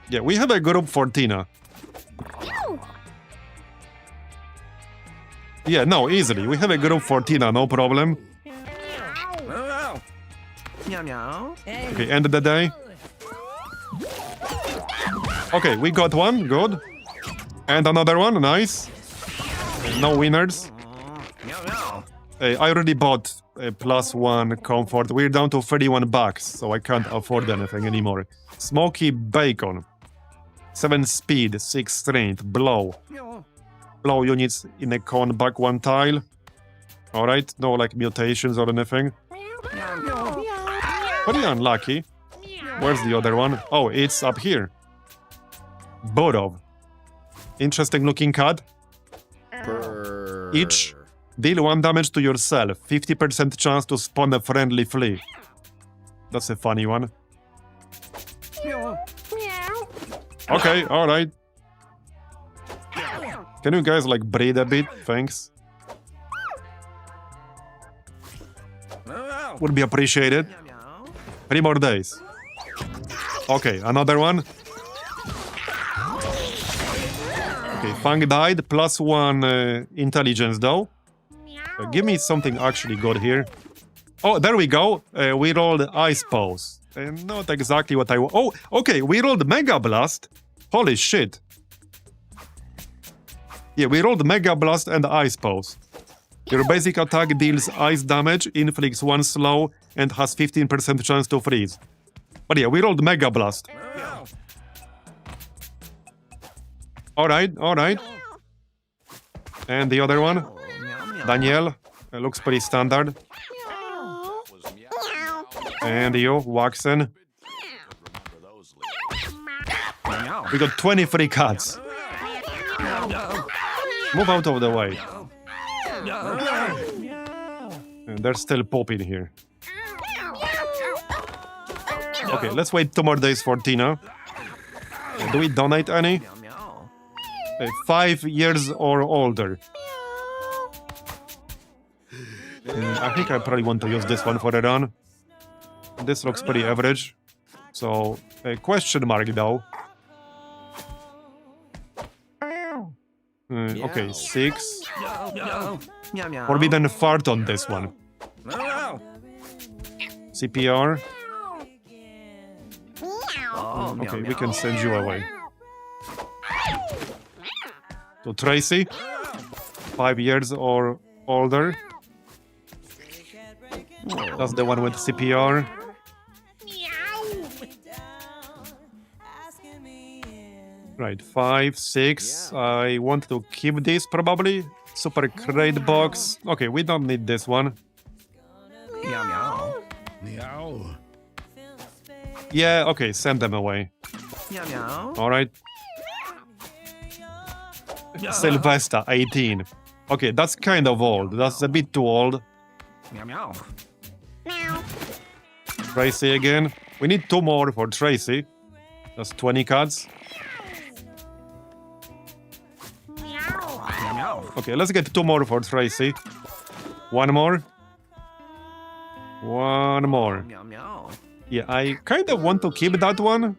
Yeah, we have a group for Tina. Yeah, no, easily. We have a group for Tina, no problem. Meow, meow. Okay, end of the day. Okay, we got one, good. And another one, nice. No winners. Meow, meow. I already bought a +1 comfort. We're down to 31 bucks, so I can't afford anything anymore. Smoky bacon. 7 speed, 6 strength, blow. Blow units in a cone back 1 tile. Alright, no like mutations or anything. Pretty unlucky. Where's the other one? Oh, it's up here. Borov. Interesting looking cat. Purr. Each. Deal 1 damage to yourself. 50% chance to spawn a friendly flea. That's a funny one. Okay, alright. Can you guys like breathe a bit? Thanks. Would be appreciated. 3 more days. Okay, another one. Okay, Fang died. +1 intelligence though. Give me something actually good here. Oh, there we go. We rolled Ice Pose. Not exactly what I want. Oh, okay, we rolled Mega Blast. Holy shit. Yeah, we rolled Mega Blast and Ice Pulse. Your basic attack deals ice damage, inflicts 1 slow, and has 15% chance to freeze. But yeah, we rolled Mega Blast. Alright, alright. And the other one? Daniel. Looks pretty standard. And you, Waxen. We got 23 cats. Move out of the way. And they're still popping here. Okay, let's wait 2 more days for Tina. Do we donate any? 5 years or older. I think I probably want to use this one for a run. This looks pretty average. So, a question mark though. Okay, 6. Forbidden fart on this one. CPR. Okay, we can send you away. To Tracy. 5 years or older. That's the one with CPR. Right, 5, 6. I want to keep this probably. Super crate box. Okay, we don't need this one. Meow. Yeah, okay, send them away. Alright. Sylvester, 18. Okay, that's kind of old. That's a bit too old. Tracy again. We need 2 more for Tracy. That's 20 cards. Okay, let's get 2 more for Tracy. 1 more. 1 more. Yeah, I kind of want to keep that one.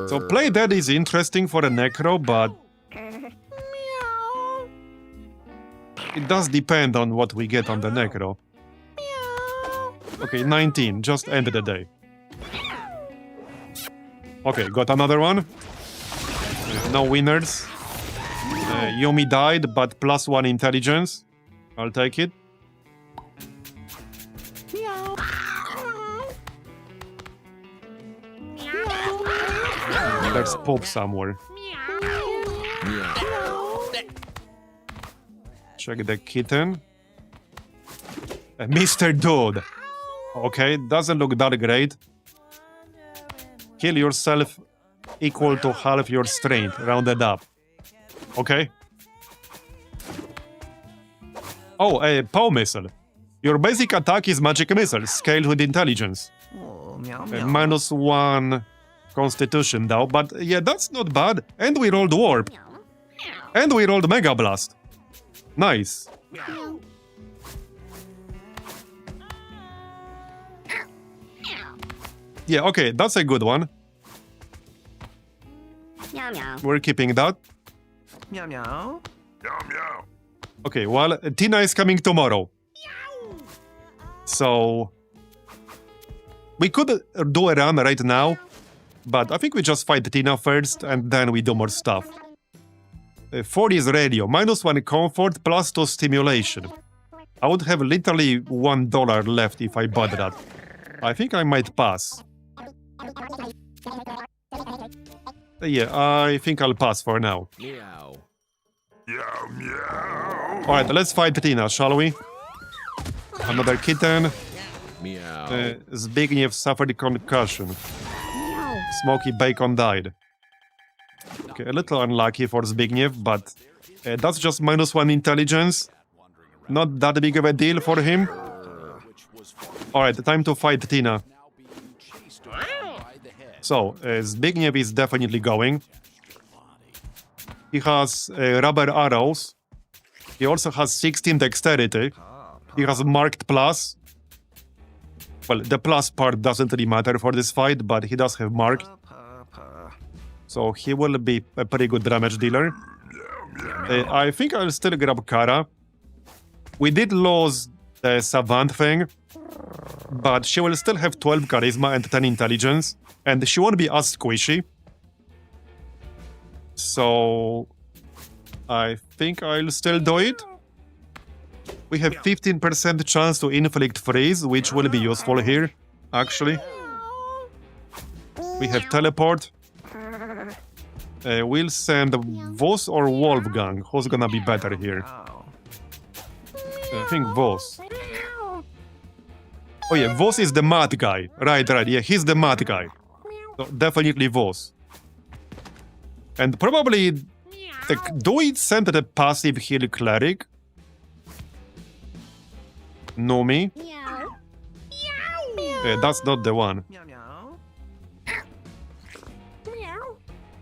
So play dead is interesting for a Necro, but it does depend on what we get on the Necro. Okay, 19. Just end the day. Okay, got another one. No winners. Yomi died, but +1 intelligence. I'll take it. Let's pop somewhere. Check the kitten. Mr. Dude. Okay, doesn't look that great. Kill yourself equal to half your strength, rounded up. Okay. Oh, a POW missile. Your basic attack is magic missile, scaled with intelligence. -1 constitution though, but yeah, that's not bad. And we rolled warp. And we rolled Mega Blast. Nice. Yeah, okay, that's a good one. We're keeping that. Okay, well, Tina is coming tomorrow. So we could do a run right now, but I think we just fight Tina first and then we do more stuff. 40 is radio, -1 comfort, +2 stimulation. I would have literally $1 left if I bought that. I think I might pass. Yeah, I think I'll pass for now. Meow. Alright, let's fight Tina, shall we? Another kitten. Meow. Zbigniew suffered concussion. Smoky Bacon died. Okay, a little unlucky for Zbigniew, but that's just -1 intelligence. Not that big of a deal for him. Alright, time to fight Tina. So, Zbigniew is definitely going. He has rubber arrows. He also has 16 dexterity. He has marked plus. Well, the plus part doesn't really matter for this fight, but he does have marked. So he will be a pretty good damage dealer. I think I'll still grab Kara. We did lose the Savant thing, but she will still have 12 charisma and 10 intelligence, and she won't be as squishy. So I think I'll still do it. We have 15% chance to inflict freeze, which will be useful here, actually. We have teleport. We'll send Vos or Wolfgang. Who's gonna be better here? I think Vos. Oh yeah, Vos is the mad guy. Right, yeah, he's the mad guy. So definitely Vos. And probably... do we send the passive heal cleric? Numi? That's not the one.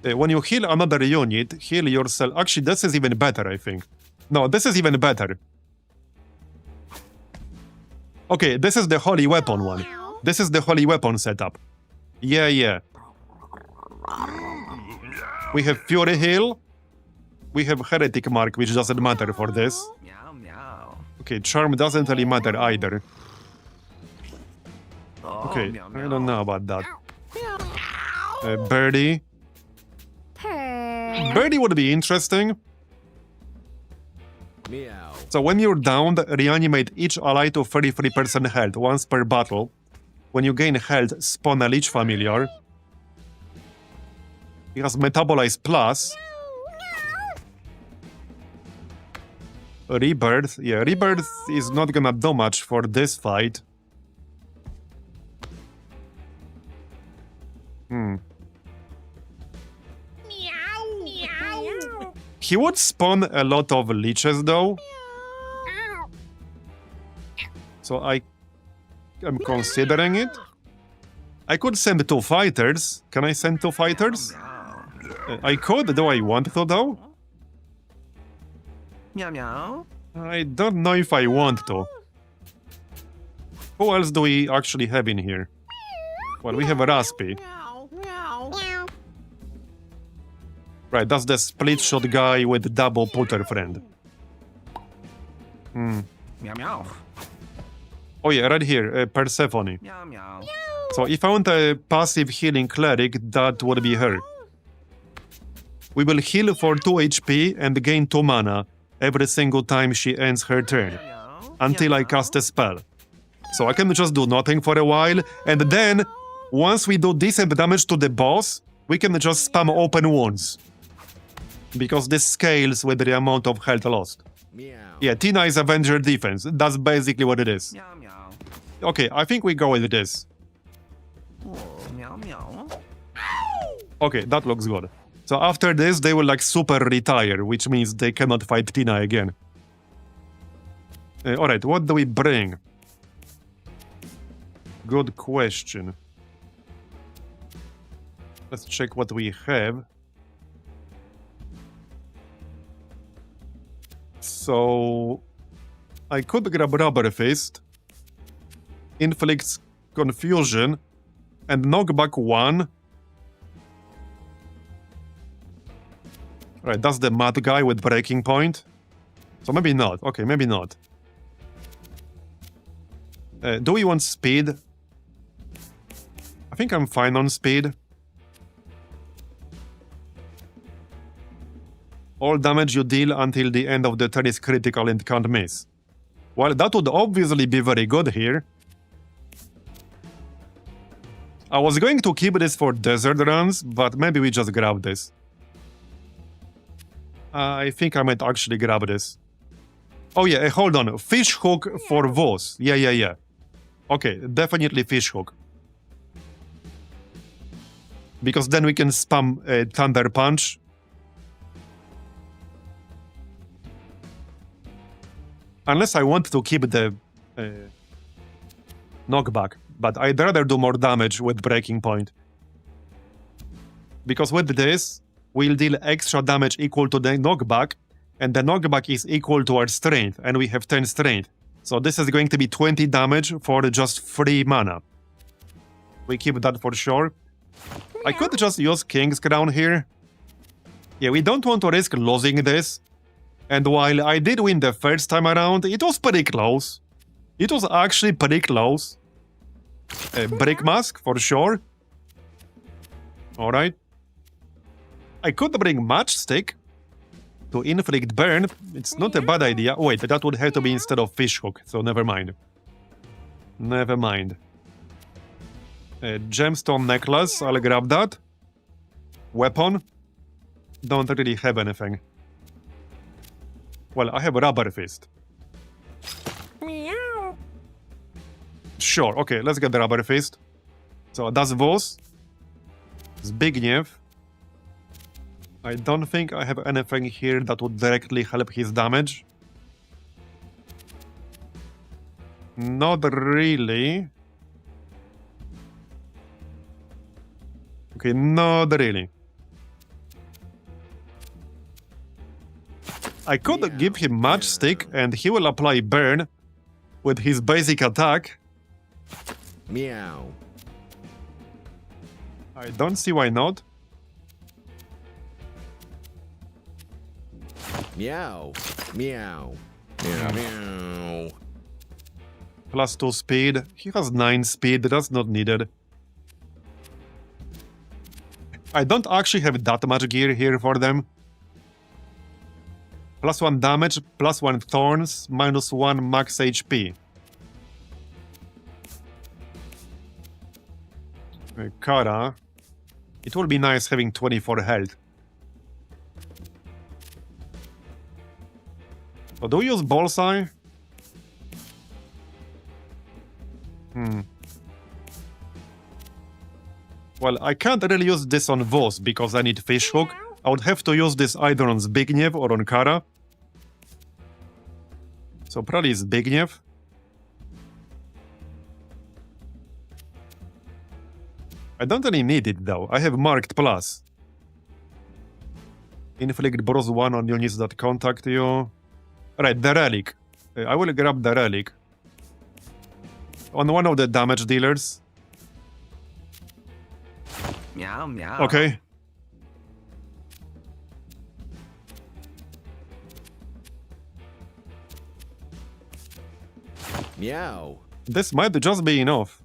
When you heal another unit, heal yourself. Actually, this is even better, I think. No, this is even better. Okay, this is the holy weapon one. This is the holy weapon setup. Yeah, yeah. We have Fury Heal. We have Heretic Mark, which doesn't matter for this. Okay, Charm doesn't really matter either. Okay, I don't know about that. Birdie. Birdie would be interesting. Meow. So when you're downed, reanimate each ally to 33% health once per battle. When you gain health, spawn a Lich Familiar. He has Metabolize Plus. Rebirth. Yeah, Rebirth is not gonna do much for this fight. He would spawn a lot of leeches though. So I am considering it. I could send 2 fighters. Can I send 2 fighters? I could, do I want to though? Meow meow. I don't know if I want to. Who else do we actually have in here? Well, we have a Raspy. Right, that's the split shot guy with double putter friend. Meow meow. Oh yeah, right here, Persephone. Meow meow. So if I want a passive healing cleric, that would be her. We will heal for 2 HP and gain 2 mana every single time she ends her turn, until I cast a spell. So I can just do nothing for a while, and then, once we do decent damage to the boss, we can just spam open wounds. Because this scales with the amount of health lost. Meow. Yeah, Tina is Avenger defense. That's basically what it is. Meow meow. Okay, I think we go with this. Meow meow. Okay, that looks good. So after this, they will like super retire, which means they cannot fight Tina again. Alright, what do we bring? Good question. Let's check what we have. So I could grab Rubber Fist, Inflicts Confusion, and Knockback 1. Right, that's the mad guy with Breaking Point. So maybe not. Okay, maybe not. Do we want speed? I think I'm fine on speed. All damage you deal until the end of the turn is critical and can't miss. Well, that would obviously be very good here. I was going to keep this for desert runs, but maybe we just grab this. I think I might actually grab this. Oh yeah, hold on. Fish hook for Vos. Yeah. Okay, definitely fish hook. Because then we can spam Thunder Punch. Unless I want to keep the knockback. But I'd rather do more damage with Breaking Point. Because with this, we'll deal extra damage equal to the knockback, and the knockback is equal to our strength, and we have 10 strength. So this is going to be 20 damage for just 3 mana. We keep that for sure. I could just use King's Crown here. Yeah, we don't want to risk losing this. And while I did win the first time around, it was pretty close. It was actually pretty close. Brick Mask, for sure. Alright. I could bring Matchstick to inflict burn. It's not a bad idea. Wait, that would have to be instead of Fishhook, so never mind. Never mind. Gemstone Necklace, I'll grab that. Weapon. Don't really have anything. Well, I have a Rubber Fist. Sure, okay, let's get the Rubber Fist. So that's Vos. Zbigniew. I don't think I have anything here that would directly help his damage. Not really. Okay, not really. I could give him Matchstick and he will apply burn with his basic attack. Meow. I don't see why not. Meow. Meow. Meow. Meow. +2 speed. He has 9 speed, that's not needed. I don't actually have that much gear here for them. +1 damage, +1 thorns, -1 max HP. Kara. It would be nice having 24 health. So do we use Bullseye? Well, I can't really use this on Vos because I need Fishhook. I would have to use this either on Zbigniew or on Kara. So probably Zbigniew. I don't really need it though. I have marked plus. Inflict Bros 1 on units that contact you. Right, the Relic. I will grab the Relic. On one of the damage dealers. Meow, meow. Okay. Meow. This might just be enough.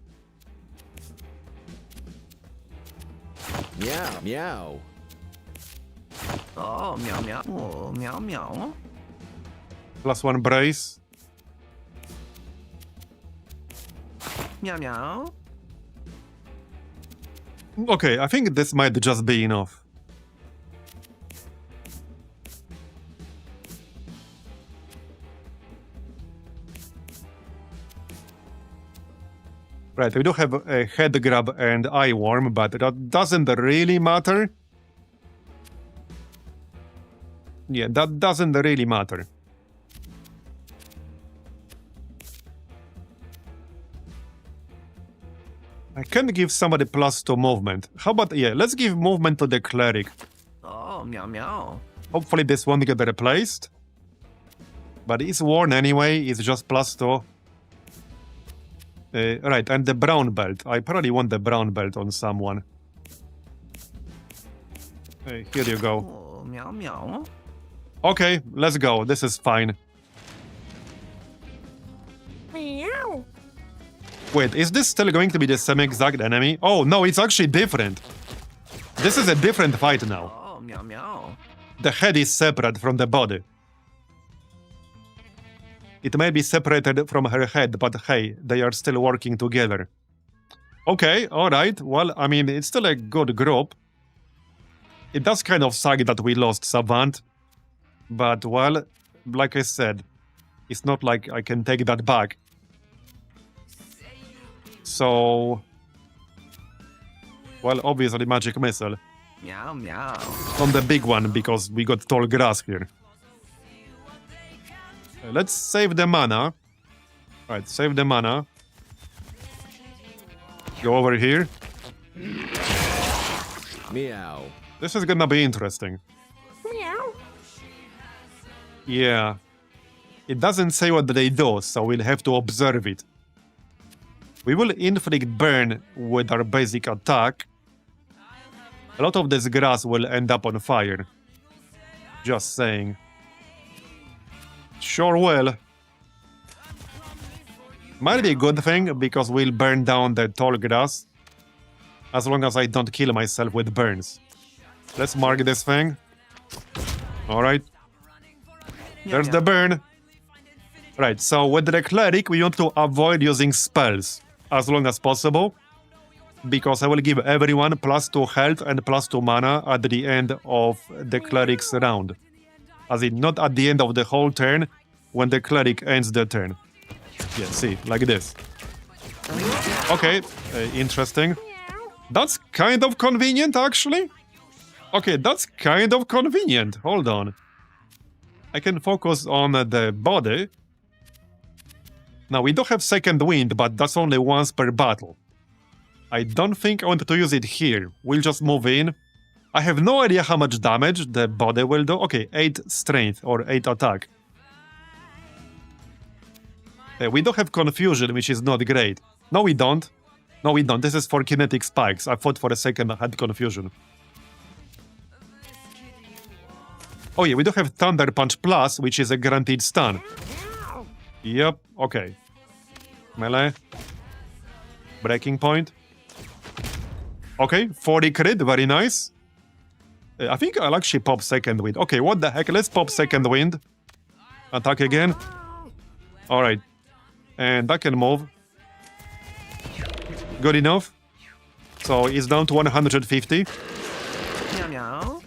Meow. Meow. Oh, meow, meow. Oh, meow, meow. +1 brace. Meow, meow. Okay, I think this might just be enough. Right, we do have a head grab and eye worm, but that doesn't really matter. Yeah, that doesn't really matter. I can give somebody +2 movement. How about, yeah, let's give movement to the cleric. Oh, meow, meow. Hopefully this won't get replaced. But it's worn anyway, it's just +2. Right, and the brown belt. I probably want the brown belt on someone. Here you go. Oh, meow, meow. Okay, let's go. This is fine. Meow. Wait, is this still going to be the same exact enemy? Oh, no, it's actually different. This is a different fight now. Oh, meow, meow. The head is separate from the body. It may be separated from her head, but hey, they are still working together. Okay, alright. Well, I mean, it's still a good group. It does kind of suck that we lost Savant. But, well, like I said, it's not like I can take that back. So... Well, obviously Magic Missile. Meow, meow. On the big one, because we got tall grass here. Let's save the mana. Right, save the mana. Go over here. Meow. This is gonna be interesting. Meow. Yeah. It doesn't say what they do, so we'll have to observe it. We will inflict burn with our basic attack. A lot of this grass will end up on fire. Just saying. Sure will. Might be a good thing, because we'll burn down the tall grass. As long as I don't kill myself with burns. Let's mark this thing. Alright. There's the burn. Right, so with the cleric, we want to avoid using spells as long as possible. Because I will give everyone +2 health and +2 mana at the end of the cleric's round. As in, not at the end of the whole turn, when the cleric ends the turn. Yeah, see, like this. Okay, interesting. That's kind of convenient, actually. Okay, that's kind of convenient. Hold on. I can focus on the body. Now, we do have second wind, but that's only once per battle. I don't think I want to use it here. We'll just move in. I have no idea how much damage the body will do. Okay, 8 strength or 8 attack. We do have confusion, which is not great. No, we don't. No, we don't. This is for kinetic spikes. I thought for a second I had confusion. Oh yeah, we do have Thunder Punch Plus, which is a guaranteed stun. Yep, okay. Melee. Breaking point. Okay, 40 crit, very nice. I think I'll actually pop second wind. Okay, what the heck? Let's pop second wind. Attack again. Alright. And I can move. Good enough. So it's down to 150. Meow meow.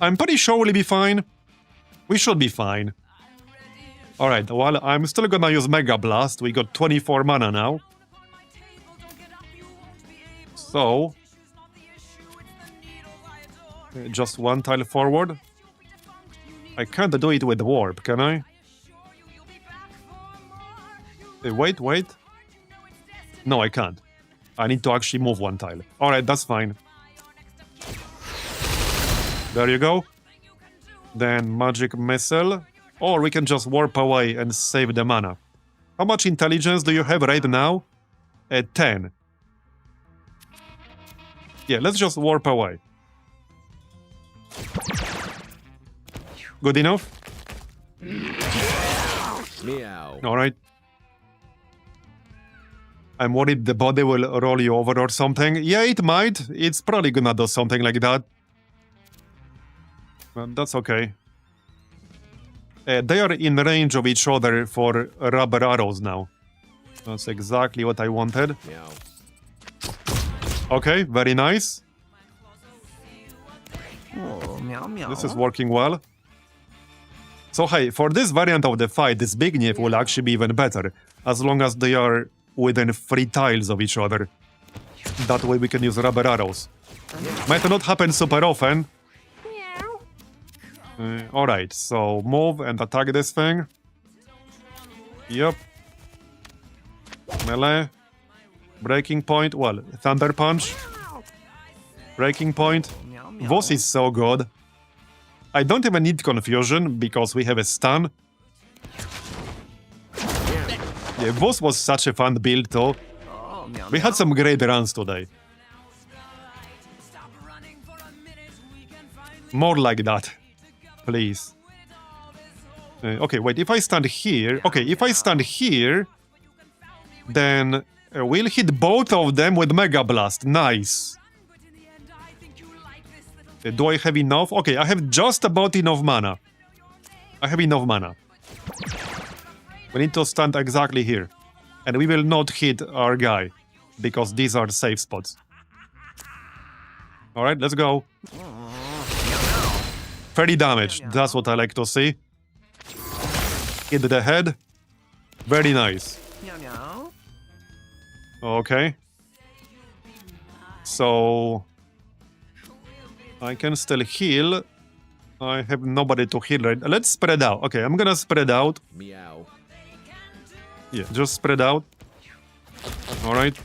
I'm pretty sure we'll be fine. We should be fine. Alright, well, I'm still gonna use Mega Blast. We got 24 mana now. So... just one tile forward. I can't do it with Warp, can I? Wait. No, I can't. I need to actually move one tile. Alright, that's fine. There you go. Then Magic Missile. Or we can just warp away and save the mana. How much intelligence do you have right now? 10. Yeah, let's just warp away. Good enough? Meow. Alright. I'm worried the body will roll you over or something. Yeah, it might. It's probably gonna do something like that. But that's okay. They are in range of each other for rubber arrows now. That's exactly what I wanted. Meow. Okay, very nice. Oh, meow meow. This is working well. So hey, for this variant of the fight, this Big Knife will actually be even better. As long as they are within 3 tiles of each other. That way we can use rubber arrows. Might not happen super often. Alright, so move and attack this thing. Yep. Melee. Breaking point. Well, Thunder Punch. Breaking point. Meow meow. Voss is so good. I don't even need confusion because we have a stun. Yeah, Voss was such a fun build though. Oh, meow We had some great runs today. More like that. Please. Okay, wait, if I stand here... Okay, if I stand here... Then we'll hit both of them with Mega Blast. Nice. Do I have enough? Okay, I have just about enough mana. I have enough mana. We need to stand exactly here. And we will not hit our guy. Because these are safe spots. Alright, let's go. 30 damage. That's what I like to see. Hit the head. Very nice. Meow meow. Okay. So... I can still heal. I have nobody to heal right. Let's spread out. Okay, I'm gonna spread out. Meow. Yeah, just spread out. Alright.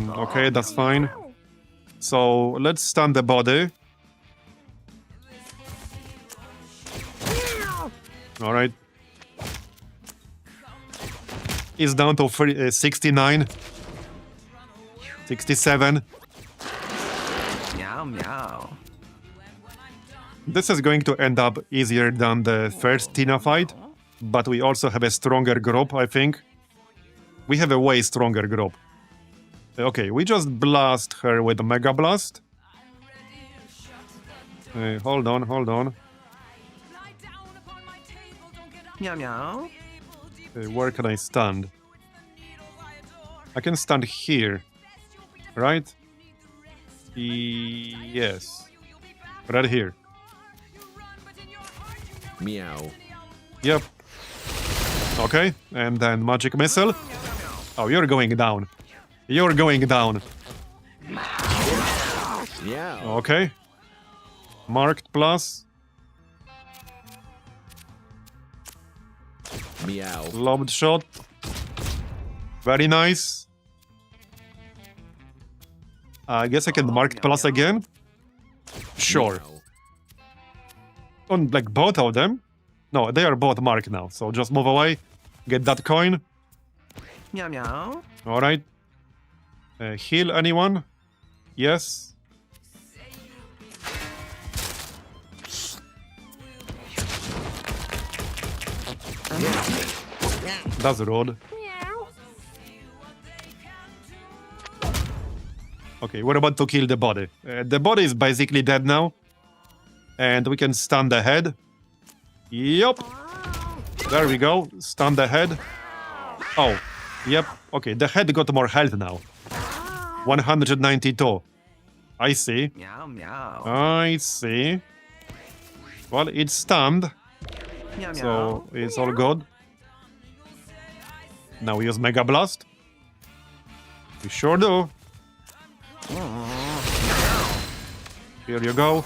Okay, that's fine. So, let's stun the body. Alright. It's down to 69. 67. Meow meow. This is going to end up easier than the first Tina fight. but we also have a stronger group, I think. We have a way stronger group. Okay, we just blast her with Mega Blast. Hold on, hold on. Meow meow. Where can I stand? I can stand here, right? Yes. Right here. Meow. Yep. Okay, and then Magic Missile. Oh, you're going down. You're going down. Meow. Okay. Marked plus. Meow. Lobbed shot. Very nice. I guess I can mark plus again. Sure. Meow. On like both of them. No, they are both marked now. So just move away. Get that coin. Meow meow. All right. Heal anyone? Yes. That's rude. Meow. Okay, we're about to kill the body. The body is basically dead now. And we can stun the head. Yup. There we go. Stun the head. Oh, yep. Okay, the head got more health now. 192. I see. Meow meow. I see. Well, it's stunned, Meow meow. so it's all good. Now we use Mega Blast. We sure do. Here you go.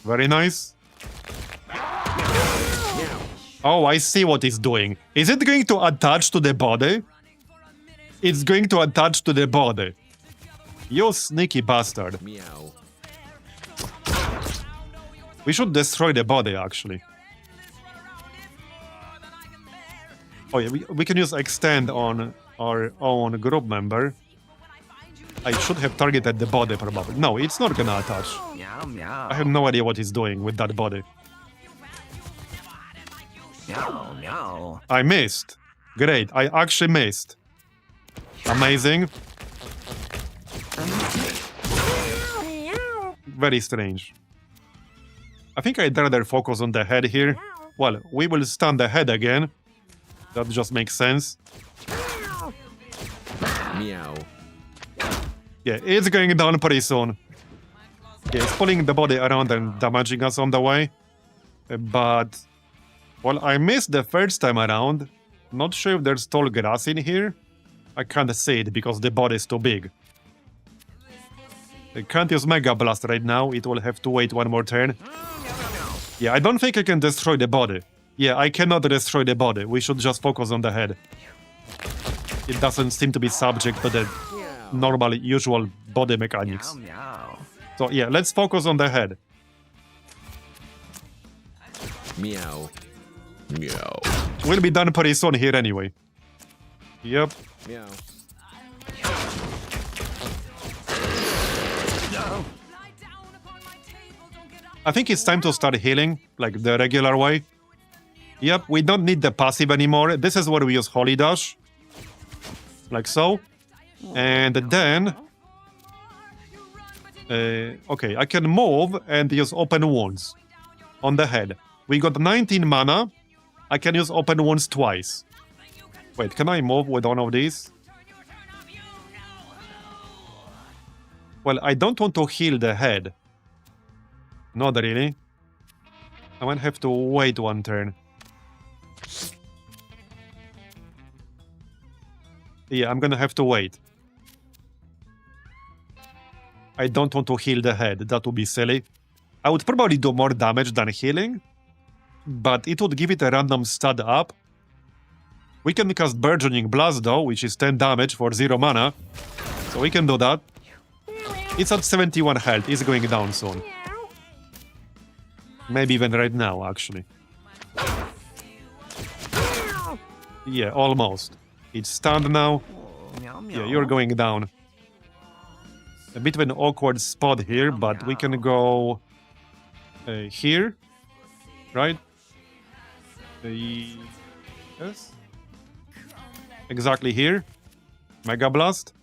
Very nice. Oh, I see what it's doing. Is it going to attach to the body? It's going to attach to the body. You sneaky bastard. Meow. We should destroy the body, actually. Oh yeah, we can use extend on our own group member. I should have targeted the body, probably. No, it's not gonna attach. Meow meow. I have no idea what he's doing with that body. Meow meow. I missed. Great, I actually missed. Amazing. Meow. Very strange. I think I'd rather focus on the head here. Well, we will stun the head again. That just makes sense. Meow. Yeah, it's going down pretty soon. Yeah, it's pulling the body around and damaging us on the way. But, well, I missed the first time around. Not sure if there's tall grass in here. I can't see it because the body is too big. I can't use Mega Blast right now. It will have to wait one more turn. Yeah, I don't think I can destroy the body. Yeah, I cannot destroy the body. We should just focus on the head. It doesn't seem to be subject to the normal, usual body mechanics. Meow meow. So yeah, let's focus on the head. Meow. Meow. We'll be done pretty soon here anyway. Yep. Meow. I think it's time to start healing, like the regular way. Yep, we don't need the passive anymore. This is where we use Holy Dash. Like so. And then... okay, I can move and use Open Wounds on the head. We got 19 mana. I can use Open Wounds twice. Wait, can I move with one of these? Well, I don't want to heal the head. Not really. I might have to wait one turn. Yeah, I'm gonna have to wait. I don't want to heal the head. That would be silly. I would probably do more damage than healing, but it would give it a random stat up. We can cast Burgeoning Blast though, which is 10 damage for 0 mana. So we can do that. It's at 71 health. It's going down soon. Maybe even right now, actually. Yeah, almost. It's stunned now. Meow meow. Yeah, you're going down. A bit of an awkward spot here, but we can go here, right? Yes. Exactly here. Mega Blast.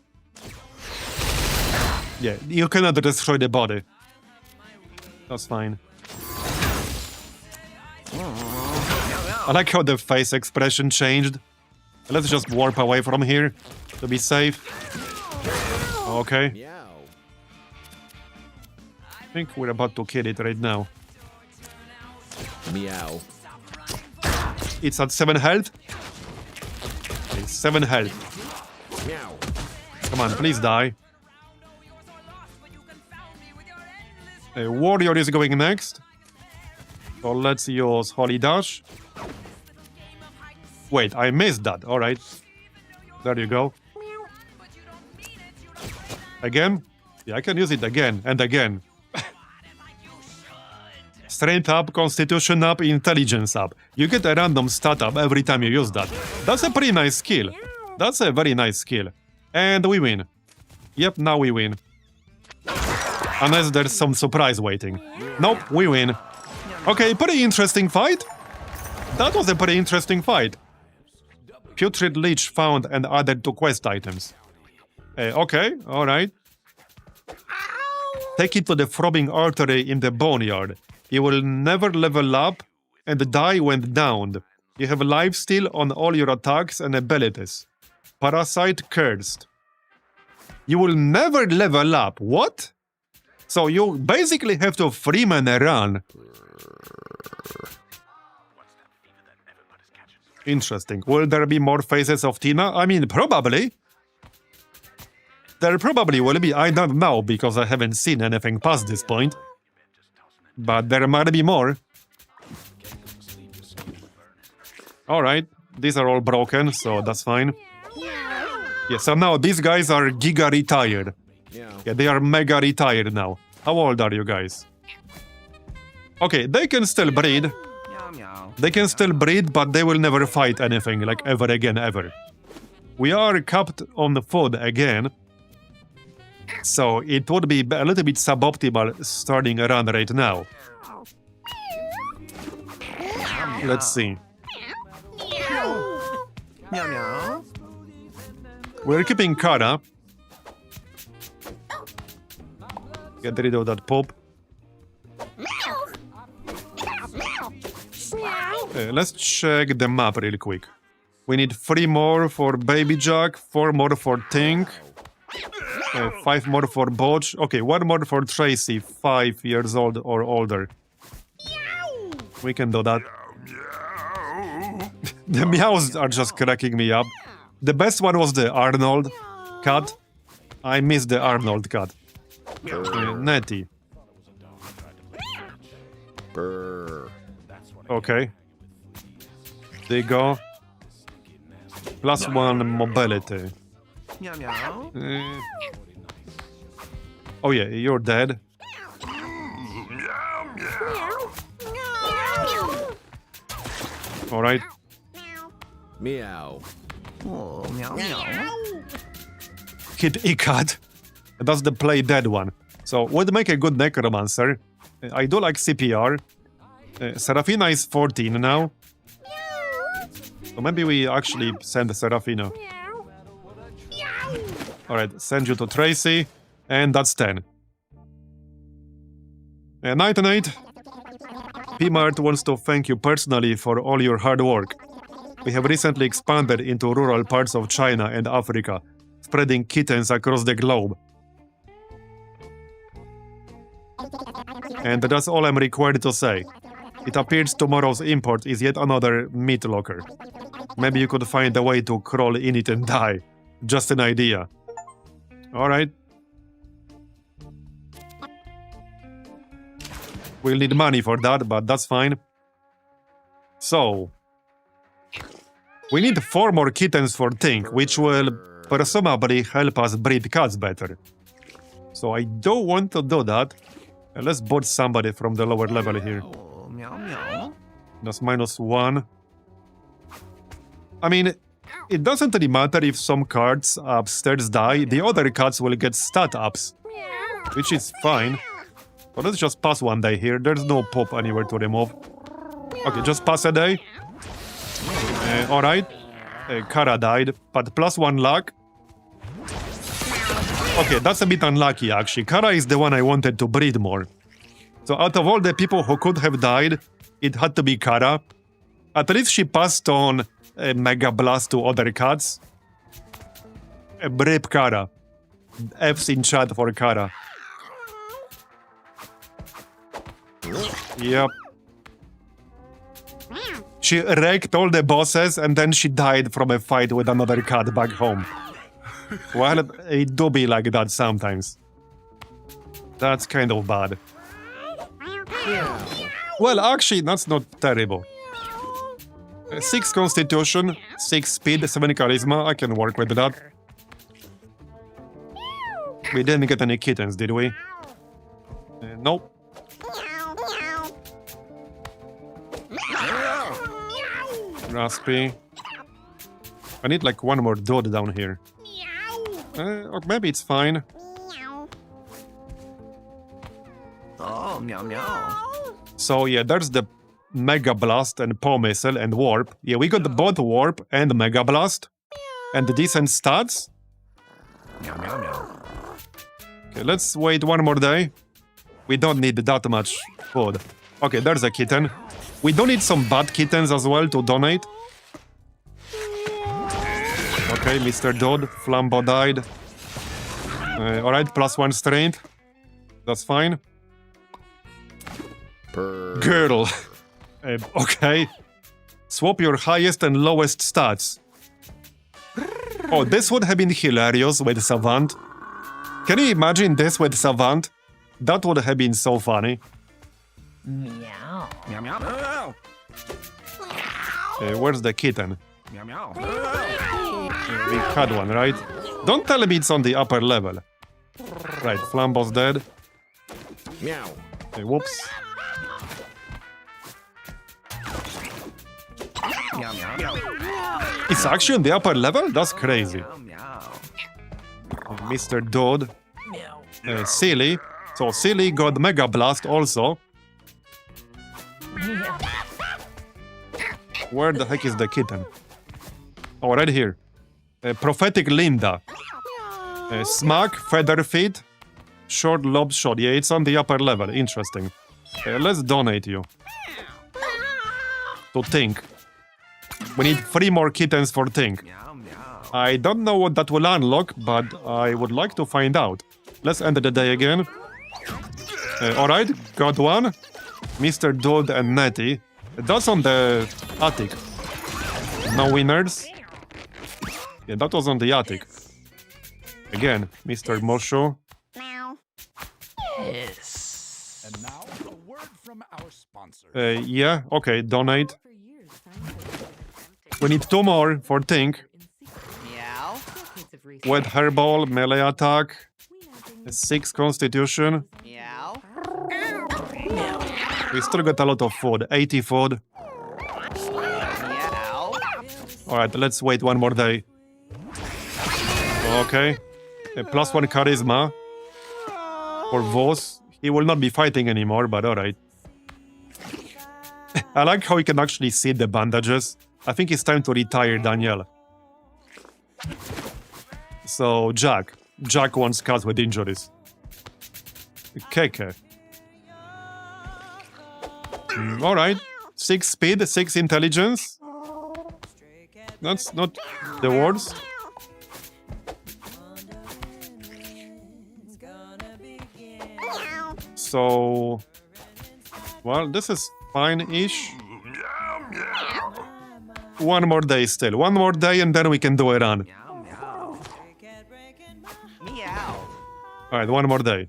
Yeah, you cannot destroy the body. That's fine. I like how the face expression changed. Let's just warp away from here to be safe. Okay. Meow. I think we're about to kill it right now. Meow. It's at 7 health. Okay, 7 health. Meow. Come on, please die. Warrior is going next. So let's use Holy Dash. Wait, I missed that. Alright. There you go. Again? Yeah, I can use it again and again. Strength up, Constitution up, Intelligence up. You get a random stat up every time you use that. That's a pretty nice skill. That's a very nice skill. And we win. Yep, now we win. Unless there's some surprise waiting. Nope, we win. Okay, pretty interesting fight. That was a pretty interesting fight. Putrid Leech found and added to quest items. Okay, alright. Take it to the throbbing artery in the boneyard. You will never level up and die when downed. You have lifesteal on all your attacks and abilities. Parasite cursed. You will never level up. What? So you basically have to Freeman run. Interesting. Will there be more phases of Tina? I mean, probably. There probably will be. I don't know because I haven't seen anything past this point. But there might be more. Alright. These are all broken, so that's fine. Yeah, so now these guys are giga retired. Yeah, they are mega retired now. How old are you guys? Okay, they can still breed. Meow meow. They can still breed, but they will never fight anything, like ever again, ever. We are capped on the food again. So it would be a little bit suboptimal starting a run right now. Let's see. Meow meow. We're keeping Kara. Get rid of that pop. Let's check the map real quick. We need 3 more for Baby Jack, 4 more for Tink, 5 more for Botch. Okay, 1 more for Tracy, 5 years old or older. We can do that. The meows are just cracking me up. The best one was the Arnold cat. I missed the Arnold cat. Nettie. Brr. Okay. There you go. +1 mobility. Meow meow. Oh yeah, you're dead. Alright. Meow. Oh, meow meow. Hit Ikat. That's the play dead one. So would make a good necromancer. I do like CPR. Serafina is 14 now. So maybe we actually send Serafina. Alright, send you to Tracy. And that's 10. Night night. P-Mart wants to thank you personally for all your hard work. We have recently expanded into rural parts of China and Africa, spreading kittens across the globe. And that's all I'm required to say. It appears tomorrow's import is yet another meat locker. Maybe you could find a way to crawl in it and die. Just an idea. Alright. We'll need money for that, but that's fine. So, we need 4 more kittens for Tink, which will presumably help us breed cats better. So I don't want to do that. Let's bot somebody from the lower level here. Oh, meow meow. That's -1. I mean, it doesn't really matter if some cards upstairs die. The other cards will get stat ups, which is fine. But let's just pass 1 day here. There's no pop anywhere to remove. Okay, just pass a day. Alright. Kara died, but +1 luck. Okay, that's a bit unlucky actually. Kara is the one I wanted to breed more. So out of all the people who could have died, it had to be Kara. At least she passed on a Mega Blast to other cats. Brip Kara. F's in chat for Kara. Yep. She wrecked all the bosses and then she died from a fight with another cat back home. Well, it do be like that sometimes. That's kind of bad. Well, actually, that's not terrible. 6 constitution, 6 speed, 7 charisma. I can work with that. We didn't get any kittens, did we? Nope. Raspy. I need like one more dot down here. Or maybe it's fine. Oh, meow meow. So yeah, there's the Mega Blast and Paw Missile and Warp. Yeah, we got both Warp and Mega Blast. And decent stats. Meow meow meow. Okay, let's wait one more day. We don't need that much food. Okay, there's a kitten. We don't need some bad kittens as well to donate. Okay, Mr. Dodd, Flambo died. Alright, +1 strength. That's fine. Purr. Girl. Okay. Swap your highest and lowest stats. Oh, this would have been hilarious with Savant. Can you imagine this with Savant? That would have been so funny. Meow. Meow meow. Meow Where's the kitten? meow. Meow. We had one, right? Don't tell me it's on the upper level. Right, Flambo's dead. Meow. Whoops. Meow meow. It's actually on the upper level? That's crazy. Meow meow. Mr. Dodd. Meow. Silly. So Silly got Mega Blast also. Meow. Where the heck is the kitten? Oh, right here. Prophetic Linda. Smack, Feather Feet, Short Lob Shot. Yeah, it's on the upper level. Interesting. Let's donate you. To Tink. We need 3 more kittens for Tink. Meow meow. I don't know what that will unlock, but I would like to find out. Let's end the day again. Alright, got one. Mr. Dodd and Nettie. That's on the attic. No winners. Yeah, that was on the attic. Again, Mr. Mosho. Hiss. And now, a word from our sponsor. Yeah, okay, donate. We need 2 more for Tink. Meow. Wet Hairball, melee attack. 6 constitution. Meow. We still got a lot of food. 80 food. Meow. Alright, let's wait one more day. Okay. +1 charisma. For Vos. He will not be fighting anymore, but alright. I like how he can actually see the bandages. I think it's time to retire Danielle. So, Jack. Jack wants cats with injuries. Keke. Alright. 6 speed, 6 intelligence. That's not the words. So, well, this is fine-ish. One more day still. One more day and then we can do a run. Meow meow. Meow. Alright, one more day.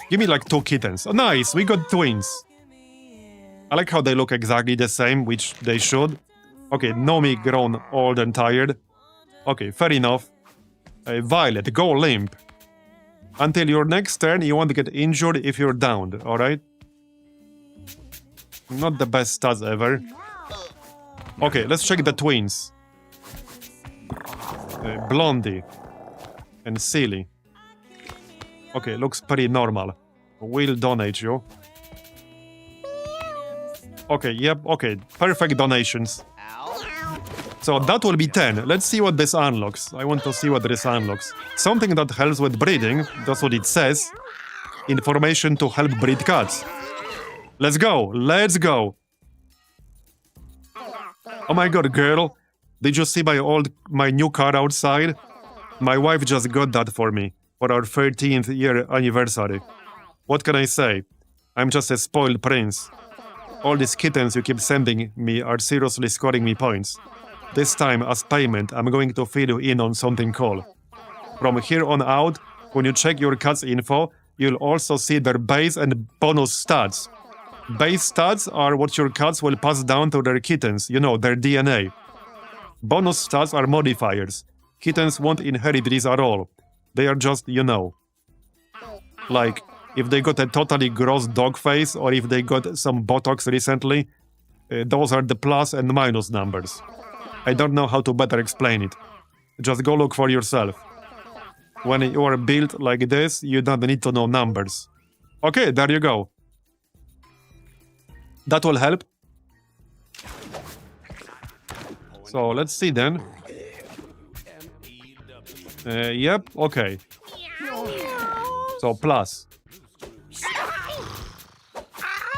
Give me like 2 kittens. Oh, nice, we got twins. I like how they look exactly the same, which they should. Okay, Nomi grown old and tired. Okay, fair enough. Violet, go limp. Until your next turn, you won't get injured if you're downed, alright? Not the best stats ever. Okay, let's check the twins. Blondie and Silly. Okay, looks pretty normal. We'll donate you. Okay, yep, okay. Perfect donations. Ow. So that will be 10. Let's see what this unlocks. I want to see what this unlocks. Something that helps with breeding. That's what it says. Information to help breed cats. Let's go. Let's go. Oh my god, girl. Did you see my new car outside? My wife just got that for me for our 13th year anniversary. What can I say? I'm just a spoiled prince. All these kittens you keep sending me are seriously scoring me points. This time, as payment, I'm going to fill you in on something cool. From here on out, when you check your cat's info, you'll also see their base and bonus stats. Base stats are what your cats will pass down to their kittens, you know, their DNA. Bonus stats are modifiers. Kittens won't inherit these at all. They are just, you know. Like, if they got a totally gross dog face, or if they got some Botox recently, those are the plus and minus numbers. I don't know how to better explain it. Just go look for yourself. When you are built like this, you don't need to know numbers. Okay, there you go. That will help. So, let's see then. Yep, okay. So, plus.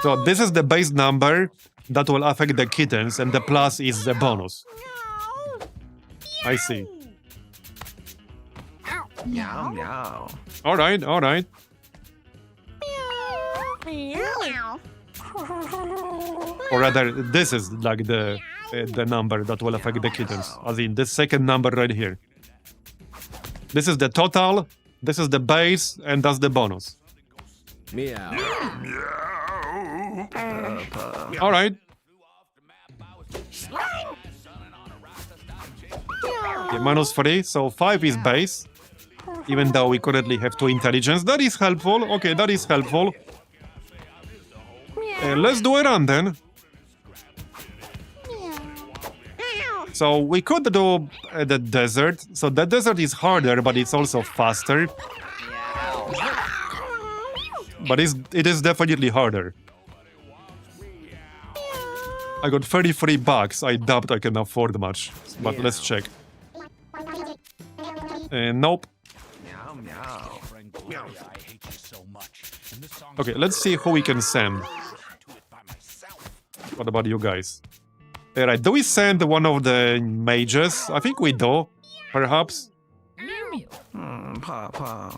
So, this is the base number that will affect the kittens, and the plus is the bonus. I see. Meow, meow. Alright, alright. Or rather, this is like the number that will affect the kittens. As in, this second number right here. This is the total, this is the base, and that's the bonus. Meow. Alright. Okay, -3, so 5 is base. Even though we currently have 2 intelligence. That is helpful. Okay, that is helpful. Let's do a run then. So we could do the desert. So the desert is harder, but it's also faster. But it is definitely harder. I got 33 bucks. I doubt I can afford much. But let's check. Nope. Meow, meow. Okay, let's see who we can send. What about you guys? Alright, do we send one of the mages? I think we do. Perhaps. Paw, paw.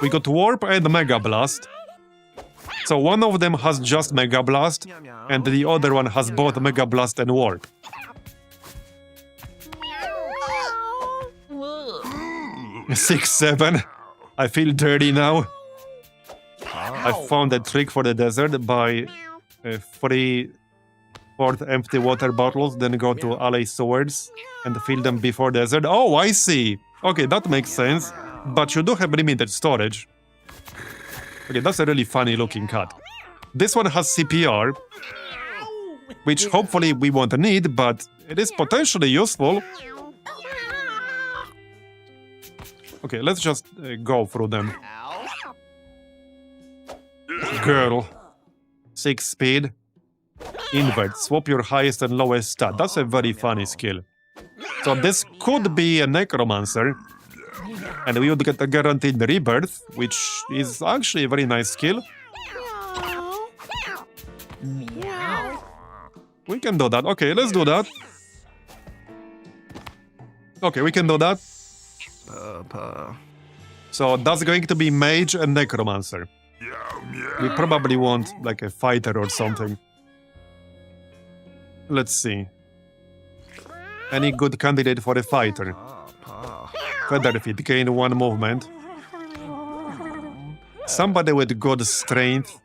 We got Warp and Mega Blast. So one of them has just Mega Blast, and the other one has both Mega Blast and Warp. 6, 7. I feel dirty now. I found a trick for the desert by 3 4th empty water bottles, then go to alley swords and fill them before desert. Oh, I see. Okay, that makes sense. But you do have limited storage. Okay, that's a really funny looking cat. This one has CPR, which hopefully we won't need, but it is potentially useful. Okay, let's just go through them. Girl. 6 speed. Invert. Swap your highest and lowest stat. That's a very funny skill. So this could be a necromancer. And we would get a guaranteed rebirth, which is actually a very nice skill. We can do that. Okay, let's do that. Okay, we can do that. So that's going to be Mage and Necromancer. We probably want like a fighter or something. Let's see. Any good candidate for a fighter? Featherfit, gain 1 movement. Somebody with good strength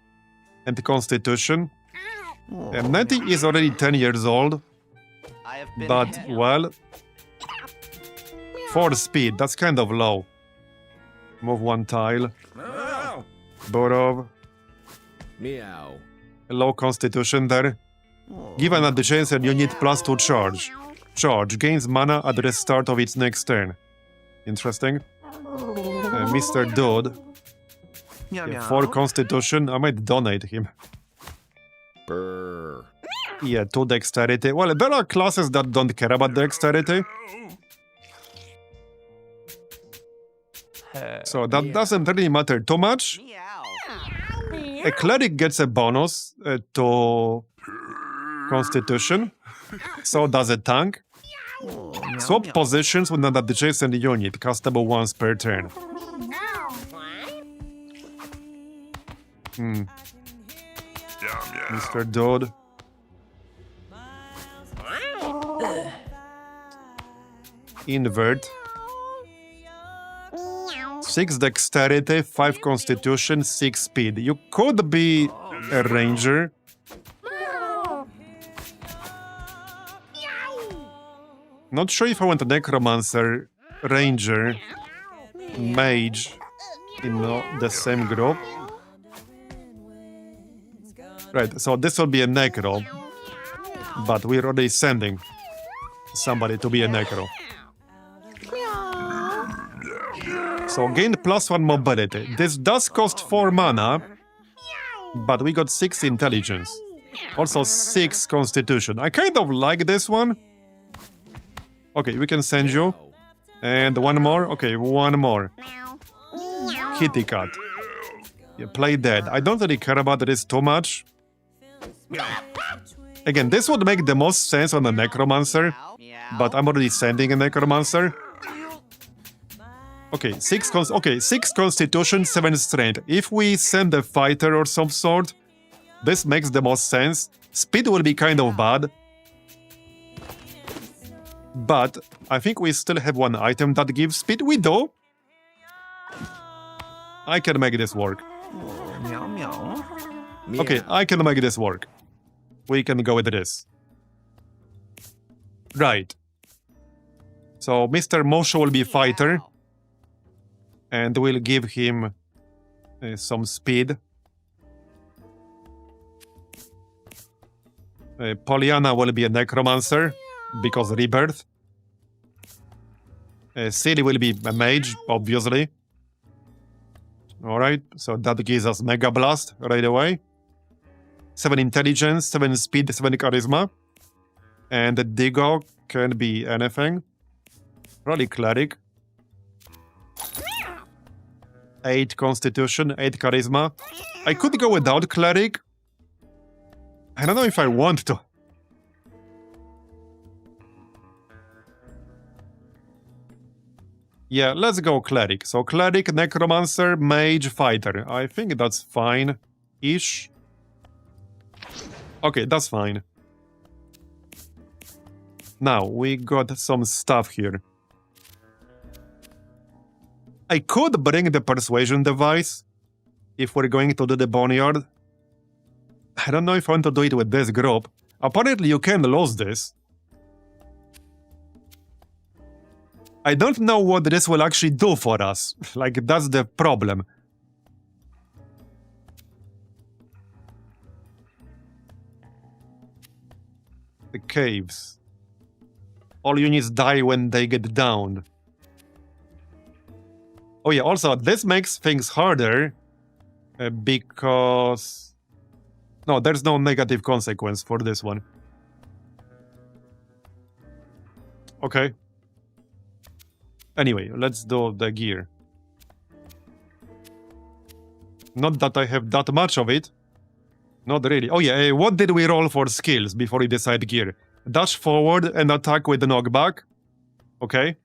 and constitution. Nettie is already 10 years old. But, well... 4 speed, that's kind of low. Move 1 tile. Borov. Meow. Low constitution there. Given at the chance and you need +2 charge. Charge gains mana at the start of its next turn. Interesting. Mr. Dude. 4 constitution. I might donate him. Brr. Yeah, 2 dexterity. Well, there are classes that don't care about dexterity. So that doesn't really matter too much. Meow. A cleric gets a bonus to constitution. So does a tank. Swap positions with an adjacent unit, castable once per turn. Mr. Dodd. Invert. 6 dexterity, 5 constitution, 6 speed. You could be a ranger. Not sure if I want a necromancer, ranger, mage in the same group. Right, so this will be a necro, but we're already sending somebody to be a necro. So gain +1 mobility. This does cost 4 mana, but we got 6 intelligence. Also 6 constitution. I kind of like this one. Okay, we can send you. And one more. Okay, one more. Kitty cat. Yeah, play dead. I don't really care about this too much. Again, this would make the most sense on a necromancer, Meow. but I'm already sending a necromancer. Okay, 6 constitution, 7 strength. If we send a fighter or some sort, this makes the most sense. Speed will be kind of bad. But I think we still have one item that gives speed. We do. I can make this work. Meow meow. Okay, I can make this work. We can go with this. Right. So Mr. Mosho will be fighter. And we'll give him some speed. Pollyanna will be a necromancer because rebirth. City will be a mage, obviously. Alright, so that gives us Mega Blast right away. 7 intelligence, 7 speed, 7 charisma. And the Digo can be anything. Probably cleric. 8 constitution, 8 charisma. I could go without cleric. I don't know if I want to. Yeah, let's go cleric. So cleric, necromancer, mage, fighter. I think that's fine-ish. Okay, that's fine. Now, we got some stuff here. I could bring the persuasion device if we're going to do the boneyard. I don't know if I want to do it with this group. Apparently you can lose this. I don't know what this will actually do for us. Like, that's the problem. The caves. All units die when they get downed. Oh yeah, also, this makes things harder because... No, there's no negative consequence for this one. Okay. Anyway, let's do the gear. Not that I have that much of it. Not really. Oh yeah, what did we roll for skills before we decide gear? Dash forward and attack with the knockback. Okay.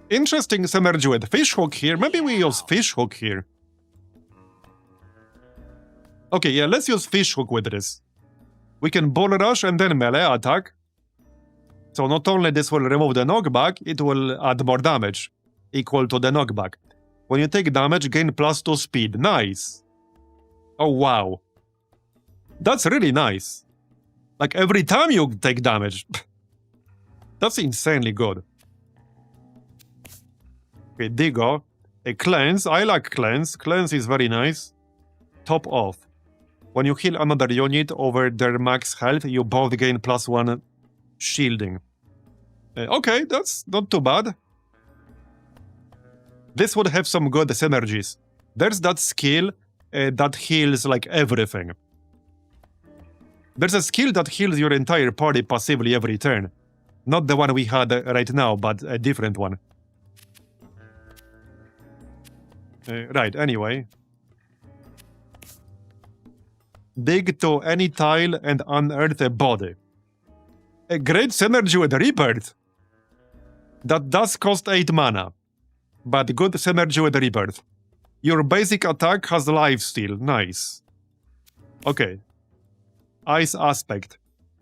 Interesting synergy with fishhook here. Maybe we use fishhook here. Okay, yeah, let's use fishhook with this. We can bull rush and then melee attack. So not only this will remove the knockback, it will add more damage, equal to the knockback. When you take damage, gain +2 speed. Nice. Oh, wow. That's really nice. Like, every time you take damage. That's insanely good. Okay, Digo. A cleanse. I like cleanse. Cleanse is very nice. Top off. When you heal another unit over their max health, you both gain +1 shielding. Okay, that's not too bad. This would have some good synergies. There's that skill that heals like everything. There's a skill that heals your entire party passively every turn. Not the one we had right now, but a different one. Right, anyway. Dig to any tile and unearth a body. A great synergy with Rebirth. That does cost 8 mana. But good synergy with Rebirth. Your basic attack has lifesteal. Nice. Okay. Ice aspect.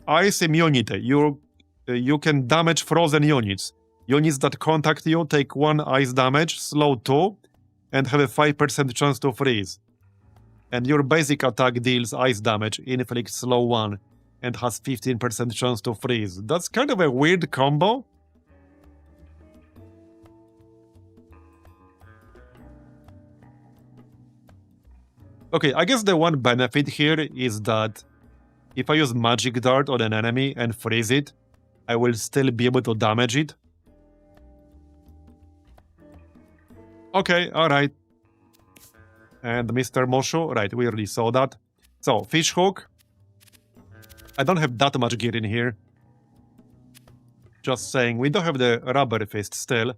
Ice immunity. You can damage frozen units. Units that contact you take 1 ice damage, slow 2, and have a 5% chance to freeze. And your basic attack deals ice damage, inflicts slow 1, and has 15% chance to freeze. That's kind of a weird combo. Okay, I guess the one benefit here is that if I use Magic Dart on an enemy and freeze it, I will still be able to damage it. Okay, alright. And Mr. Mosho, right, we already saw that. So, Fish Hook. I don't have that much gear in here. Just saying, we don't have the Rubber Fist still.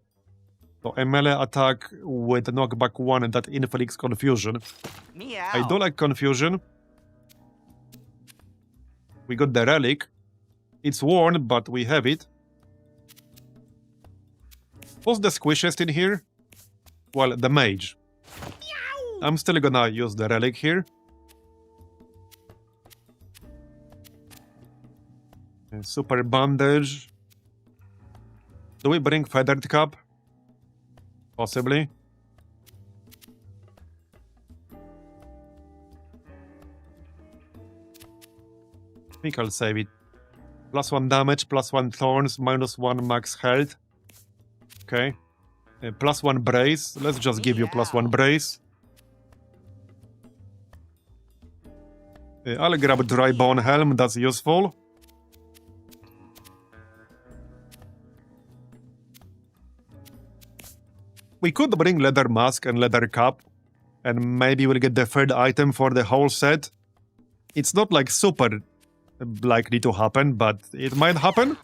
So, a melee attack with knockback 1 that inflicts confusion. Meow. I do like confusion. We got the relic. It's worn, but we have it. What's the squishiest in here? Well, the Mage. I'm still gonna use the relic here. Super bandage. Do we bring feathered cap? Possibly. I think I'll save it. +1 damage, +1 thorns, -1 max health. Okay. +1 brace. Let's just give you +1 brace. I'll grab Dry Bone Helm, that's useful. We could bring Leather Mask and Leather Cap, and maybe we'll get the third item for the whole set. It's not like super likely to happen, but it might happen.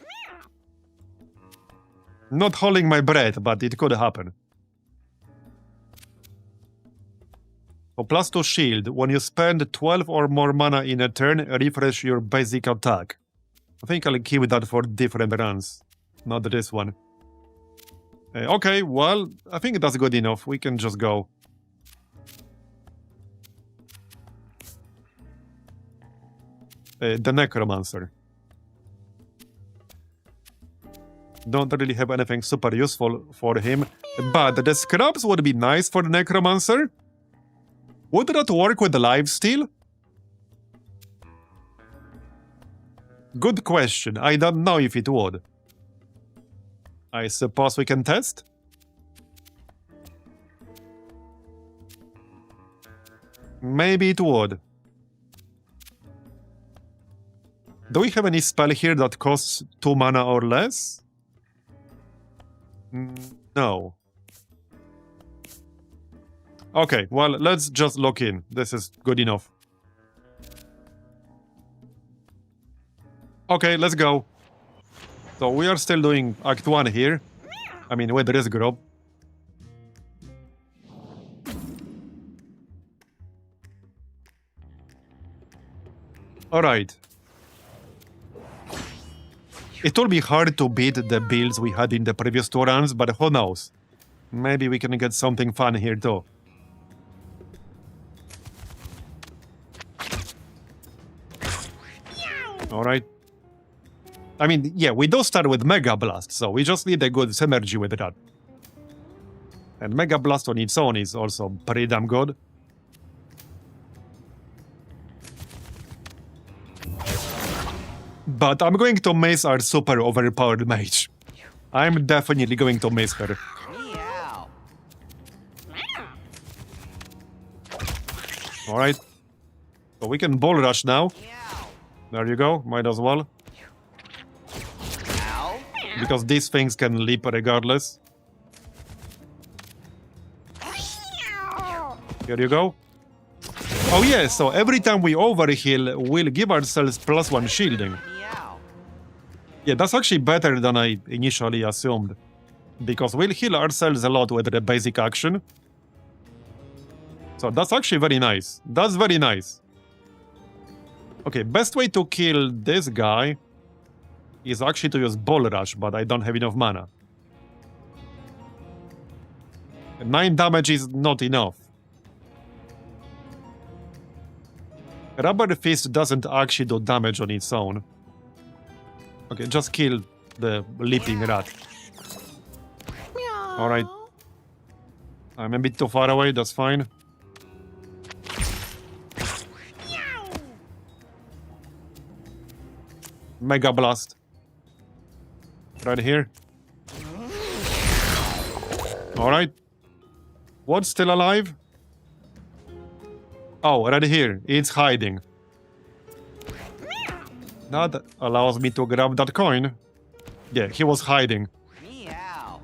Not holding my breath, but it could happen. So +2 shield. When you spend 12 or more mana in a turn, refresh your basic attack. I think I'll keep that for different runs, not this one. Okay, well, I think that's good enough. We can just go. The Necromancer. Don't really have anything super useful for him, but the scraps would be nice for the Necromancer. Would that work with the lifesteal? Good question. I don't know if it would. I suppose we can test? Maybe it would. Do we have any spell here that costs 2 mana or less? No. Okay, well, let's just lock in. This is good enough. Okay, let's go. So we are still doing Act 1 here. I mean, with this group. Alright. It will be hard to beat the builds we had in the previous 2 runs, but who knows? Maybe we can get something fun here too. Alright. I mean, yeah, we do start with Mega Blast, so we just need a good synergy with that. And Mega Blast on its own is also pretty damn good. But I'm going to mace our super overpowered mage. I'm definitely going to mace her. Meow. Alright. So we can ball rush now. Meow. There you go, might as well. Ow. Because these things can leap regardless. Here you go. Oh yeah, so every time we overheal, we'll give ourselves +1 shielding. Meow. Yeah, that's actually better than I initially assumed. Because we'll heal ourselves a lot with the basic action. So that's actually very nice. That's very nice. Okay, best way to kill this guy is actually to use Ball Rush, but I don't have enough mana. 9 damage is not enough. Rubber Fist doesn't actually do damage on its own. Okay, just kill the leaping rat. Alright. I'm a bit too far away, that's fine. Mega Blast. Right here. Alright. What's still alive? Oh, right here. It's hiding. That allows me to grab that coin. Yeah, he was hiding. Meow.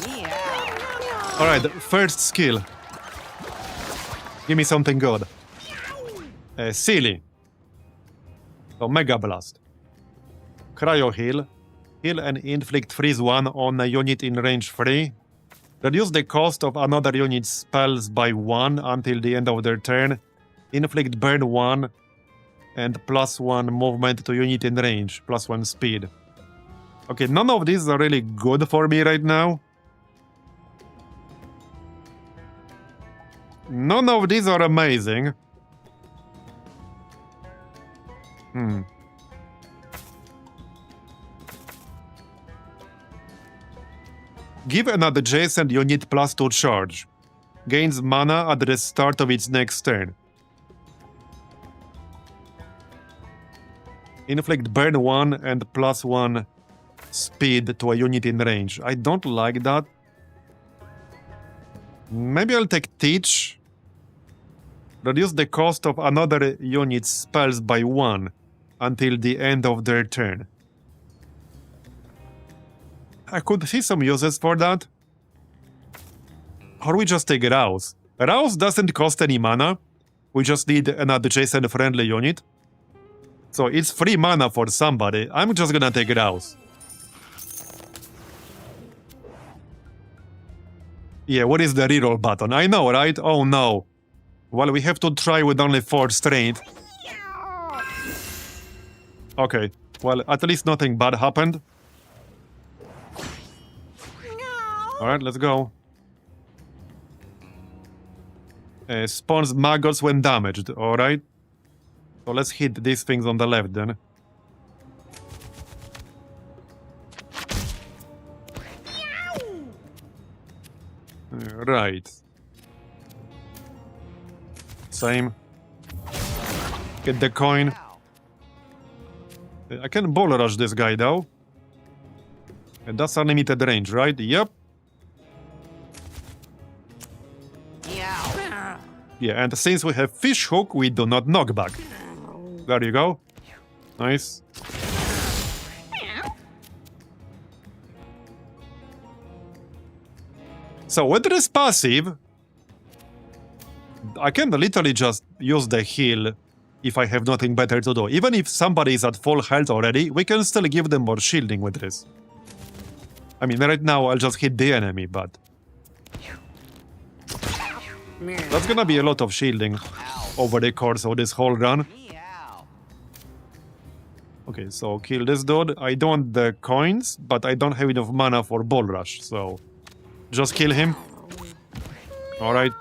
Meow. Alright, first skill. Give me something good. Silly. So, Mega Blast. Cryo Heal. Heal and inflict freeze 1 on a unit in range 3. Reduce the cost of another unit's spells by 1 until the end of their turn. Inflict burn 1 and +1 movement to unit in range, +1 speed. Okay, none of these are really good for me right now. None of these are amazing. Give an adjacent unit +2 charge. Gains mana at the start of its next turn. Inflict burn 1 and +1 speed to a unit in range. I don't like that. Maybe I'll take Teach. Reduce the cost of another unit's spells by 1 until the end of their turn. I could see some uses for that. Or we just take Rouse. Rouse doesn't cost any mana. We just need an adjacent friendly unit. So it's free mana for somebody. I'm just gonna take Rouse. Yeah, what is the reroll button? I know, right? Oh no. Well, we have to try with only 4 strength. Okay, well, at least nothing bad happened. Alright, let's go. Spawns maggots when damaged, alright. So let's hit these things on the left then. Right. Same. Get the coin. I can Ball Rush this guy though. And that's unlimited range, right? Yep. Meow. Yeah, and since we have Fish Hook, we do not knock back. There you go. Nice. So with this passive, I can literally just use the heal if I have nothing better to do. Even if somebody is at full health already, we can still give them more shielding with this. I mean, right now I'll just hit the enemy, but... that's gonna be a lot of shielding over the course of this whole run. Meow. Okay, so kill this dude. I don't want the coins, but I don't have enough mana for Ball Rush, so... just kill him. Alright.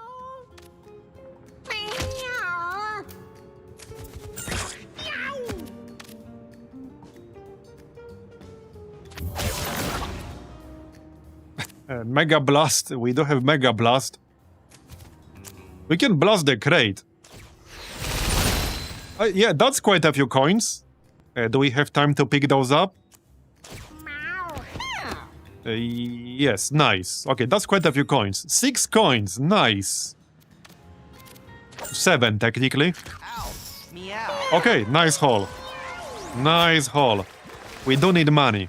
Mega Blast. We do have Mega Blast. We can blast the crate. Yeah, that's quite a few coins. Do we have time to pick those up? Yes, nice. Okay, that's quite a few coins. 6 coins, nice. 7, technically. Ow. Meow. Okay, nice haul. Nice haul. We do need money.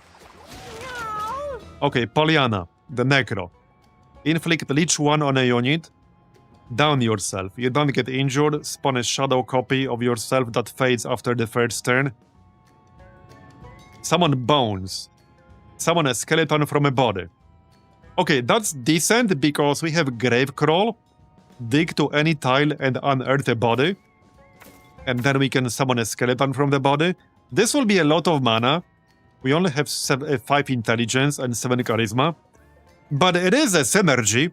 Okay, Pollyanna, the Necro. Inflict Leech 1 on a unit. Down yourself. You don't get injured. Spawn a shadow copy of yourself that fades after the first turn. Summon bones. Summon a skeleton from a body. Okay, that's decent because we have Grave Crawl. Dig to any tile and unearth a body. And then we can summon a skeleton from the body. This will be a lot of mana. We only have 5 intelligence and 7 charisma. But it is a synergy.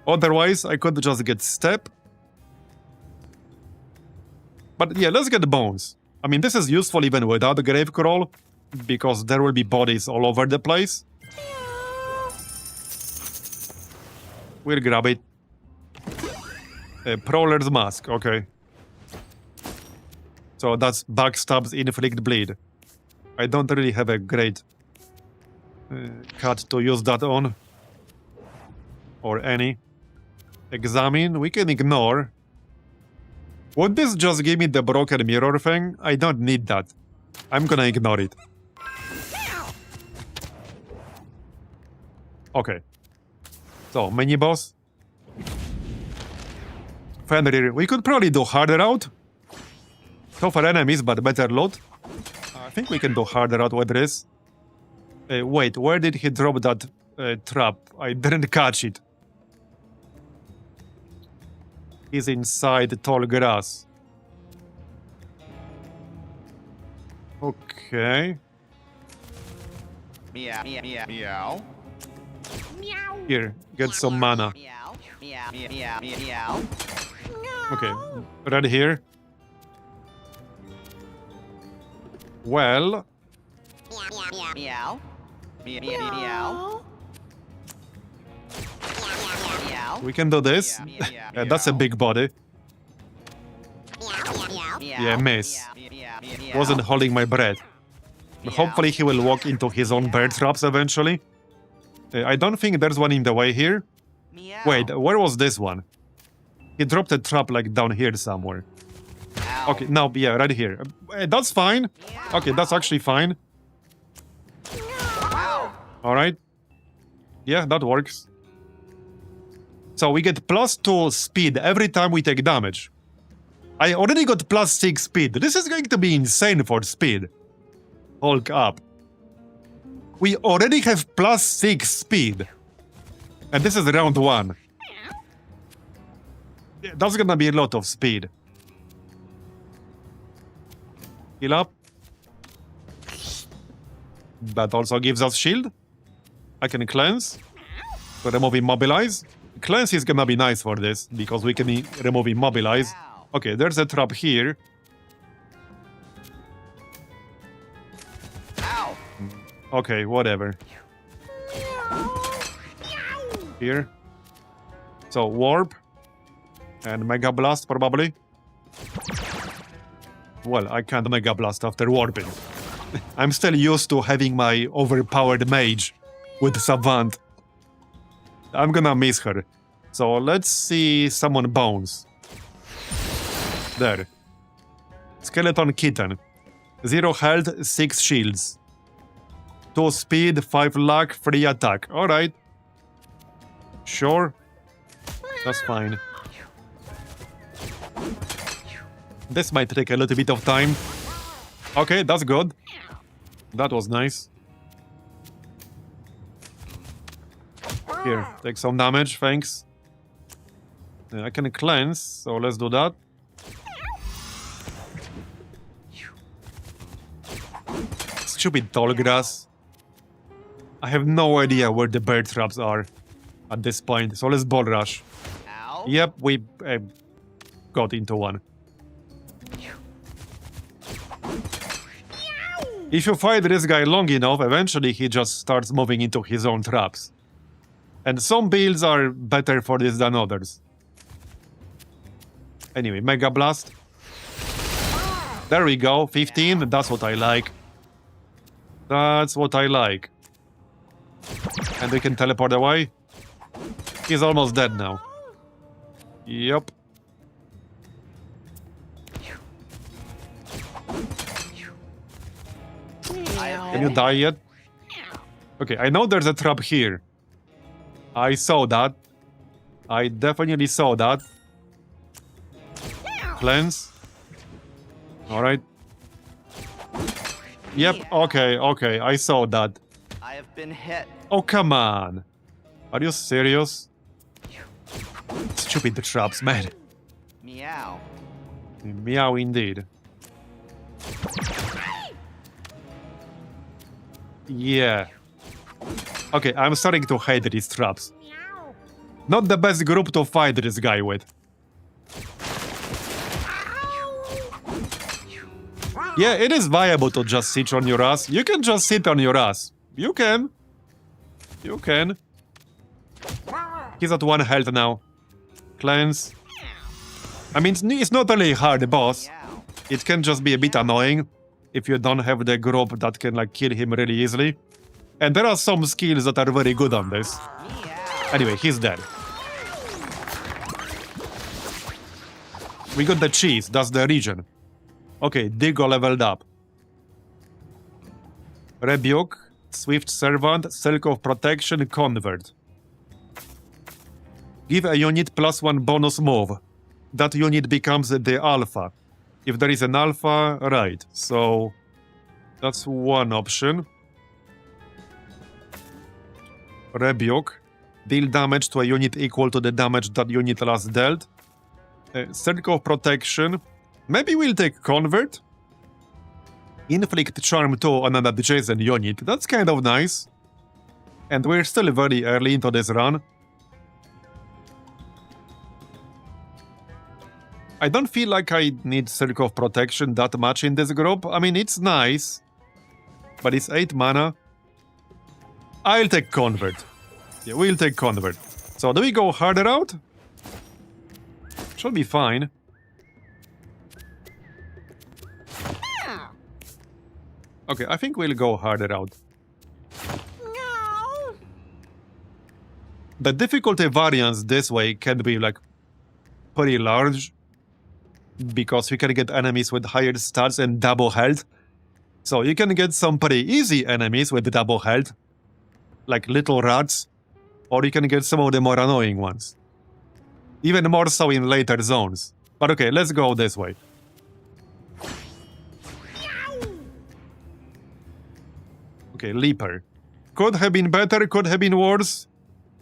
Otherwise, I could just get step. But yeah, let's get bones. I mean, this is useful even without the Grave Crawl, because there will be bodies all over the place. We'll grab it. Prowler's Mask, okay. So that's backstabs, inflict bleed. I don't really have a great cut to use that on. Or any. Examine, we can ignore. Would this just give me the broken mirror thing? I don't need that. I'm gonna ignore it. Okay. So, mini boss. Fenrir, we could probably do harder out. Tougher enemies, but better loot. I think we can do harder out with this. Wait, where did he drop that trap? I didn't catch it. He's inside tall grass. Okay. Meow, meow, meow. Here, get some mana. Meow, meow, meow, meow. Okay, right here. Well, Meow, meow, meow. we can do this. That's a big body. Yeah, miss. Wasn't holding my breath. Hopefully he will walk into his own bear traps eventually. I don't think there's one in the way here. Wait, where was this one? He dropped a trap like down here somewhere. Okay, now, yeah, right here. That's fine. Okay, that's actually fine. Alright. Yeah, that works. So we get +2 speed every time we take damage. I already got +6 speed. This is going to be insane for speed. Hulk up. We already have +6 speed. And this is round 1. Yeah, that's gonna be a lot of speed. Heal up. That also gives us shield. I can cleanse. To remove immobilize. Cleanse is gonna be nice for this, because we can remove immobilize. Okay, there's a trap here. Okay, whatever. Here. So, warp. And Mega Blast, probably. Well, I can't Mega Blast after warping. I'm still used to having my overpowered mage with Savant. I'm gonna miss her. So let's see summon bones. There. Skeleton Kitten. 0 health, 6 shields. 2 speed, 5 luck, 3 attack. Alright. Sure. That's fine. This might take a little bit of time. Okay, that's good. That was nice. Here, take some damage, thanks. I can cleanse, so let's do that. Stupid tall grass. I have no idea where the bear traps are at this point, so let's ball rush. Yep, we got into one. If you fight this guy long enough, eventually he just starts moving into his own traps. And some builds are better for this than others. Anyway, Mega Blast. There we go, 15, that's what I like. That's what I like. And we can teleport away. He's almost dead now. Yup. Can you die yet? Okay, I know there's a trap here. I saw that. I definitely saw that. Cleanse. Alright. Yep, okay, okay, I saw that. I have been hit. Oh, come on. Are you serious? Stupid traps, man. Meow. Meow indeed. Yeah. Okay, I'm starting to hate these traps. Not the best group to fight this guy with. Yeah, it is viable to just sit on your ass. You can just sit on your ass. You can. You can. He's at 1 health now. Cleanse. I mean, it's not really a hard boss. It can just be a bit annoying if you don't have the group that can like kill him really easily. And there are some skills that are very good on this. Anyway, he's dead. We got the cheese, that's the region. Okay, Digo leveled up. Rebuke, Swift Servant, Silk of Protection, Convert. Give a unit +1 bonus move. That unit becomes the alpha. If there is an alpha, right. So, that's one option. Rebuke. Deal damage to a unit equal to the damage that unit last dealt. Circle of Protection. Maybe we'll take Convert. Inflict Charm 2 on an adjacent unit. That's kind of nice. And we're still very early into this run. I don't feel like I need Circle of Protection that much in this group. I mean, it's nice. But it's 8 mana. I'll take Convert. Yeah, we'll take Convert. So do we go harder out? Should be fine. Okay, I think we'll go harder out. No. The difficulty variance this way can be like pretty large because you can get enemies with higher stats and double health. So you can get some pretty easy enemies with double health, like little rats, or you can get some of the more annoying ones. Even more so in later zones. But okay, let's go this way. Okay, Leaper. Could have been better, could have been worse.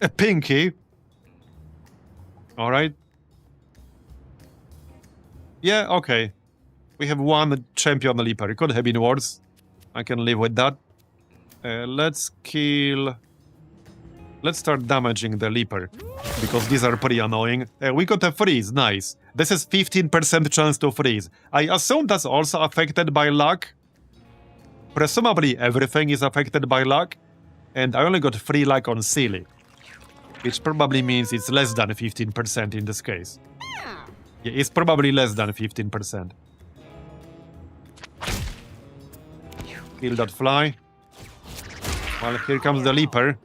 A Pinky. Alright. Yeah, okay. We have one champion Leaper. Could have been worse. I can live with that. Let's kill... Let's start damaging the Leaper. Because these are pretty annoying. We got a freeze, nice. This is 15% chance to freeze. I assume that's also affected by luck. Presumably everything is affected by luck. And I only got 3 luck on Silly. Which probably means it's less than 15% in this case. Yeah, it's probably less than 15%. Kill that fly. Well, here comes the Leaper.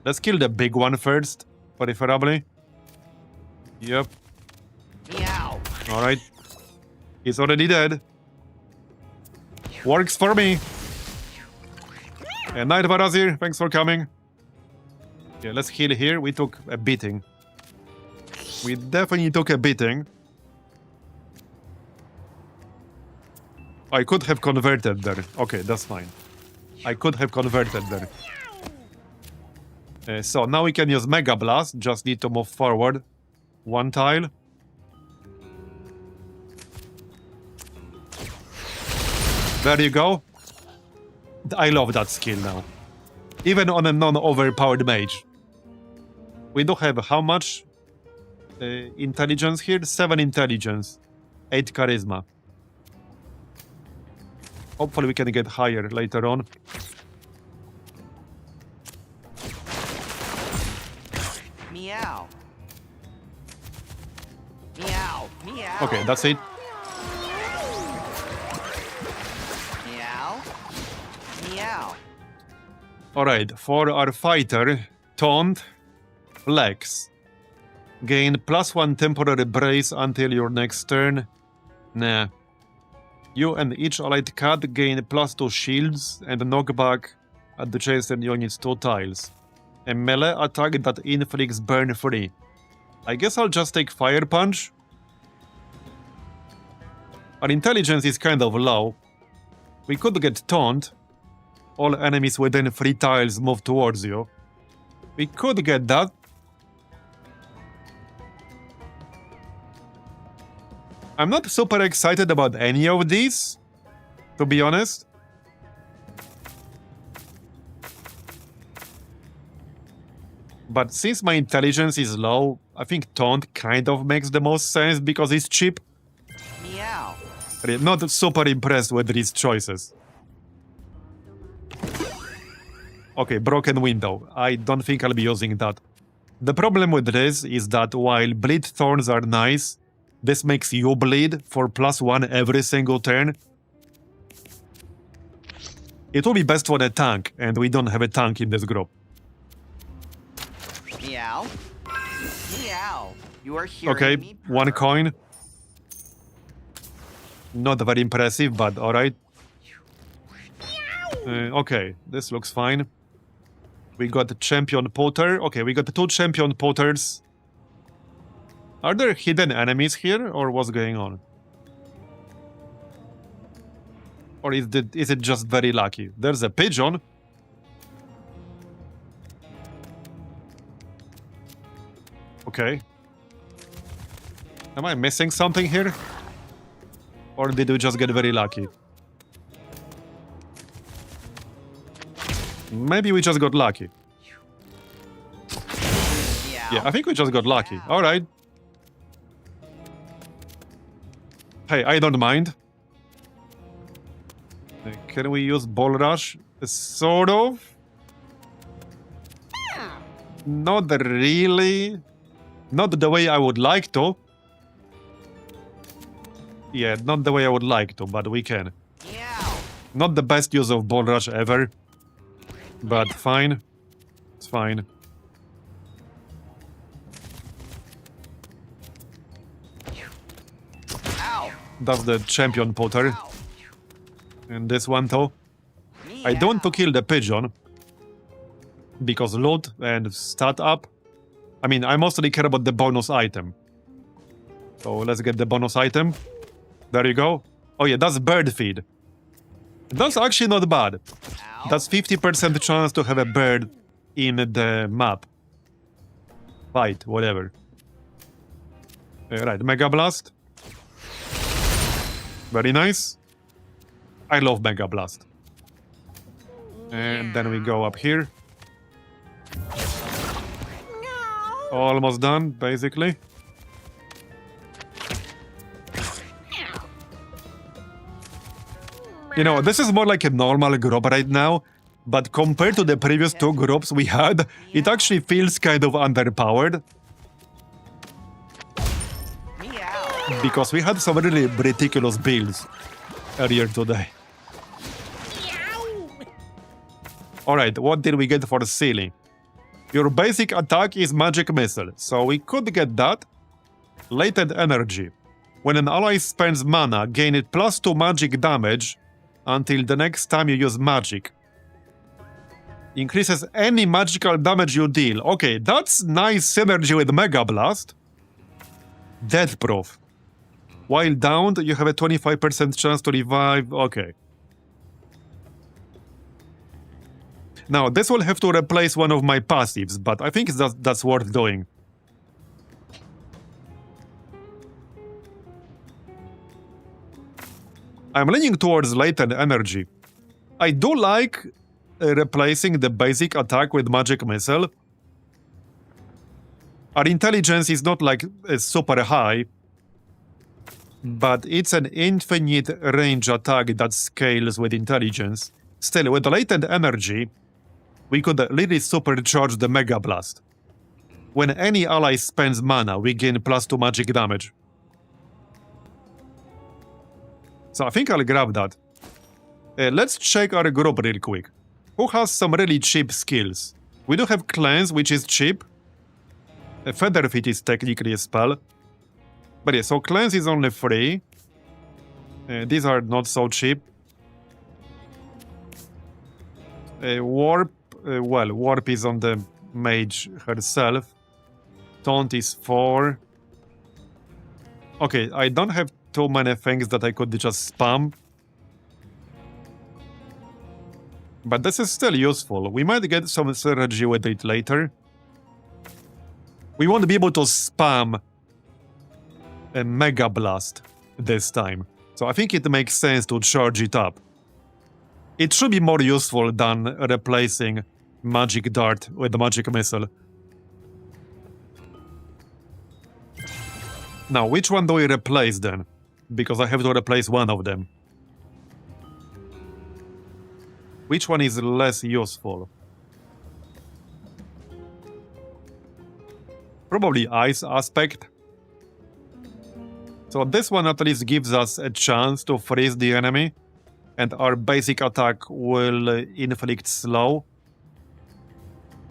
Let's kill the big one first, preferably. Yep. Meow. Alright. He's already dead. Works for me. And Night Marbozir, thanks for coming. Yeah, let's heal here. We took a beating. We definitely took a beating. I could have converted there. Okay, that's fine. I could have converted there. So now we can use Mega Blast. Just need to move forward 1 tile. There you go. I love that skill now. Even on a non-overpowered mage. We do have how much intelligence here? 7 intelligence. 8 charisma. Hopefully we can get higher later on. Meow. Meow. Meow. Okay, that's it. Meow. Meow. Alright, for our fighter, Taunt, Flex. Gain +1 temporary brace until your next turn. Nah. You and each allied cat gain +2 shields and knockback adjacent units 2 tiles. A melee attack that inflicts burn free. I guess I'll just take Fire Punch. Our intelligence is kind of low. We could get Taunt. All enemies within 3 tiles move towards you. We could get that. I'm not super excited about any of these, to be honest. But since my intelligence is low, I think Taunt kind of makes the most sense because it's cheap. Meow. Really, not super impressed with these choices. Okay, Broken Window. I don't think I'll be using that. The problem with this is that while Bleed Thorns are nice, this makes you bleed for +1 every single turn. It will be best for the tank, and we don't have a tank in this group. Meow. Meow. You are hearing Okay, me 1 coin. Not very impressive, but alright. Okay, this looks fine. We got the Champion Potter. Okay, we got the 2 Champion Potters. Are there hidden enemies here, or what's going on? Or is it just very lucky? There's a pigeon. Okay. Am I missing something here? Or did we just get very lucky? Maybe we just got lucky. Yeah, I think we just got lucky. Alright. Hey, I don't mind. Can we use Ball Rush? Sort of. Not really. Not the way I would like to. Yeah, not the way I would like to, but we can. Not the best use of Ball Rush ever. But fine. It's fine. That's the Champion Potter. And this one too. I don't want to kill the pigeon. Because loot and stat up. I mean, I mostly care about the bonus item. So let's get the bonus item. There you go. Oh yeah, that's bird feed. That's actually not bad. That's 50% chance to have a bird in the map. Fight, whatever. Right, Mega Blast. Very nice. I love Mega Blast. And then we go up here. Almost done, basically. You know, this is more like a normal group right now, but compared to the previous 2 groups we had, it actually feels kind of underpowered. Because we had some really ridiculous builds earlier today. Alright, what did we get for ceiling? Your basic attack is Magic Missile, so we could get that. Latent Energy. When an ally spends mana, gain it +2 magic damage until the next time you use magic. Increases any magical damage you deal. Okay, that's nice synergy with Mega Blast. Death Proof. While downed, you have a 25% chance to revive. Okay. Now, this will have to replace one of my passives, but I think that's worth doing. I'm leaning towards Latent Energy. I do like replacing the basic attack with Magic Missile. Our intelligence is not like super high, but it's an infinite range attack that scales with intelligence. Still, with Latent Energy, we could really supercharge the Mega Blast. When any ally spends mana, we gain +2 magic damage. So I think I'll grab that. Let's check our group real quick. Who has some really cheap skills? We do have Cleanse, which is cheap. Feather Fit is technically a spell. But yeah, so Cleanse is only free. These are not so cheap. Warp, well, Warp is on the Mage herself. Taunt is 4. Okay, I don't have too many things that I could just spam. But this is still useful. We might get some synergy with it later. We won't be able to spam a Mega Blast this time. So I think it makes sense to charge it up. It should be more useful than replacing Magic Dart with the Magic Missile. Now, which one do we replace then? Because I have to replace one of them. Which one is less useful? Probably Ice Aspect. So this one at least gives us a chance to freeze the enemy, and our basic attack will inflict slow.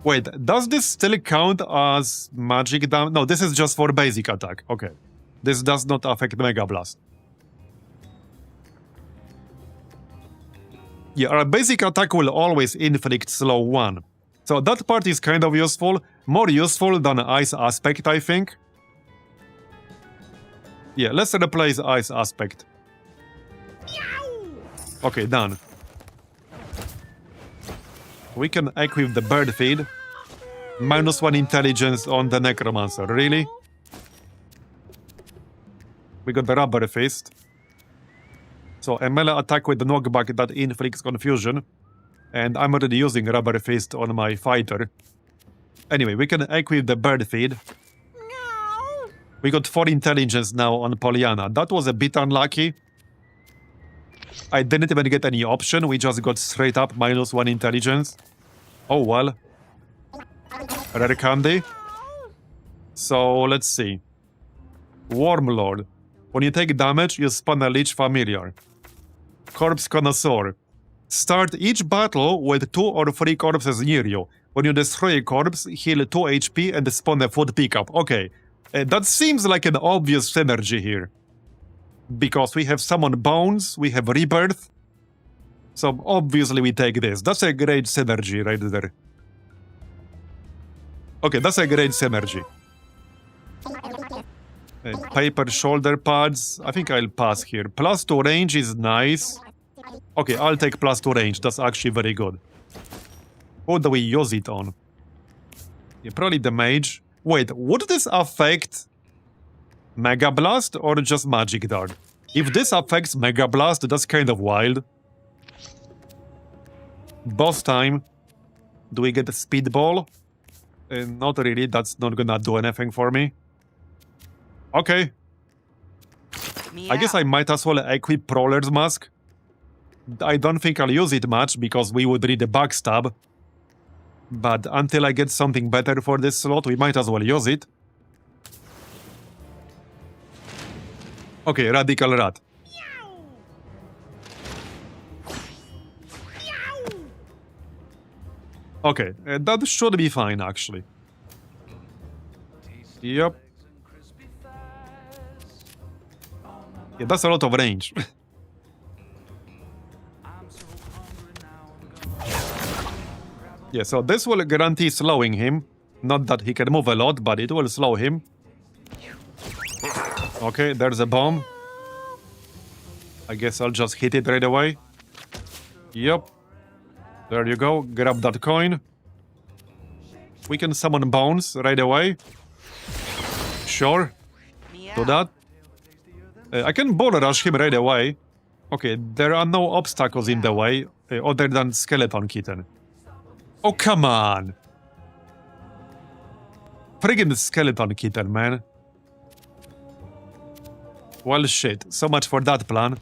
Wait, does this still count as magic damage? No, this is just for basic attack. Okay. This does not affect Mega Blast. Yeah, our basic attack will always inflict slow 1. So that part is kind of useful. More useful than Ice Aspect, I think. Yeah, let's replace Ice Aspect. Okay, done. We can equip the Bird Feed. -1 intelligence on the Necromancer. Really? We got the Rubber Fist. So a melee attack with the knockback that inflicts confusion. And I'm already using Rubber Fist on my fighter. Anyway, we can equip the Bird Feed. We got 4 intelligence now on Pollyanna. That was a bit unlucky. I didn't even get any option. We just got straight up -1 intelligence. Oh well. Rare candy. So let's see. Wormlord. When you take damage, you spawn a Lich Familiar. Corpse Connoisseur. Start each battle with 2 or 3 corpses near you. When you destroy a corpse, heal 2 HP and spawn a food pickup. Okay, that seems like an obvious synergy here. Because we have Summon Bones, we have Rebirth. So obviously we take this. That's a great synergy right there. Okay, that's a great synergy. Paper shoulder pads. I think I'll pass here. +2 range is nice. Okay, I'll take +2 range. That's actually very good. What do we use it on? Yeah, probably the Mage. Wait, would this affect Mega Blast or just Magic Dart? If this affects Mega Blast, that's kind of wild. Boss time. Do we get a Speedball? Not really. That's not gonna do anything for me. Okay. I guess I might as well equip Prowler's Mask. I don't think I'll use it much because we would need a backstab. But until I get something better for this slot, we might as well use it. Okay, Radical Rat. Okay, that should be fine actually. Yep. Yeah, that's a lot of range. Yeah, so this will guarantee slowing him. Not that he can move a lot, but it will slow him. Okay, there's a bomb. I guess I'll just hit it right away. Yep. There you go. Grab that coin. We can summon Bones right away. Sure. Do that. I can bull rush him right away. Okay, there are no obstacles in the way other than Skeleton Kitten. Oh, come on! Friggin' Skeleton Kitten, man. Well, shit. So much for that plan.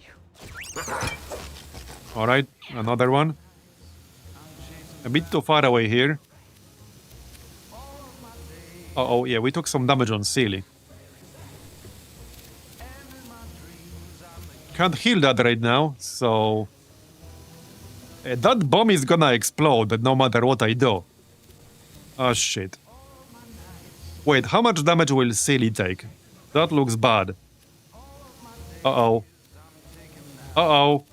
Alright, another one. A bit too far away here. Uh-oh, yeah, we took some damage on Sealy. Can't heal that right now, so... that bomb is gonna explode no matter what I do. Oh, shit. Wait, how much damage will Sealy take? That looks bad. Uh-oh. Uh-oh.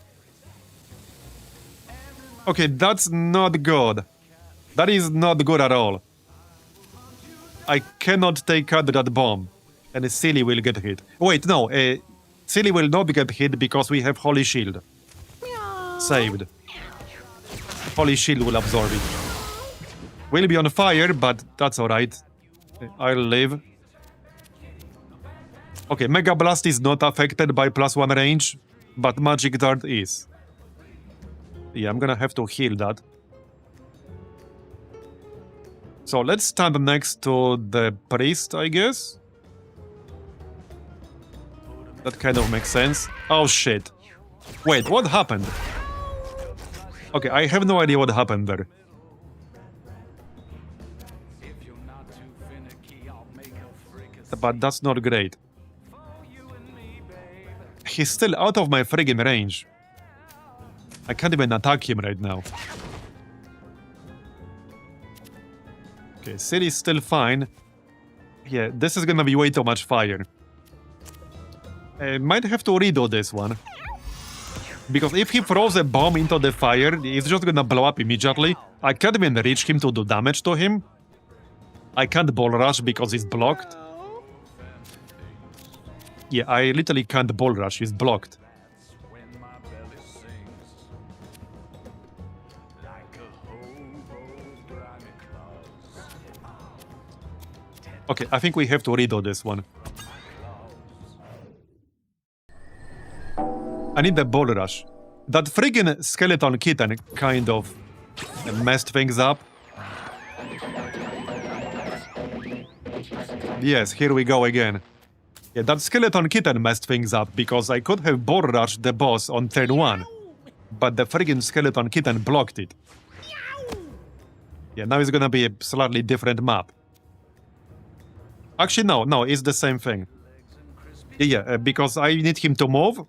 Okay, that's not good. That is not good at all. I cannot take out that bomb. And Silly will get hit. Wait, no. Silly will not get hit because we have Holy Shield. Saved. Holy Shield will absorb it. Will be on fire, but that's alright. I'll live. Okay, Mega Blast is not affected by +1 range, but Magic Dart is. Yeah, I'm gonna have to heal that. So let's stand next to the priest, I guess. That kind of makes sense. Oh shit. Wait, what happened? Okay, I have no idea what happened there. But that's not great. He's still out of my friggin' range. I can't even attack him right now. Okay, City's still fine. Yeah, this is gonna be way too much fire. I might have to redo this one. Because if he throws a bomb into the fire, it's just gonna blow up immediately. I can't even reach him to do damage to him. I can't ball rush because he's blocked. Yeah, I literally can't ball rush, he's blocked. Okay, I think we have to redo this one. I need the ball rush. That friggin' skeleton kitten kind of messed things up. Yes, here we go again. Yeah, that skeleton kitten messed things up because I could have ball rushed the boss on turn 1. But the friggin' skeleton kitten blocked it. Yeah, now it's gonna be a slightly different map. Actually, no, it's the same thing. Yeah, because I need him to move.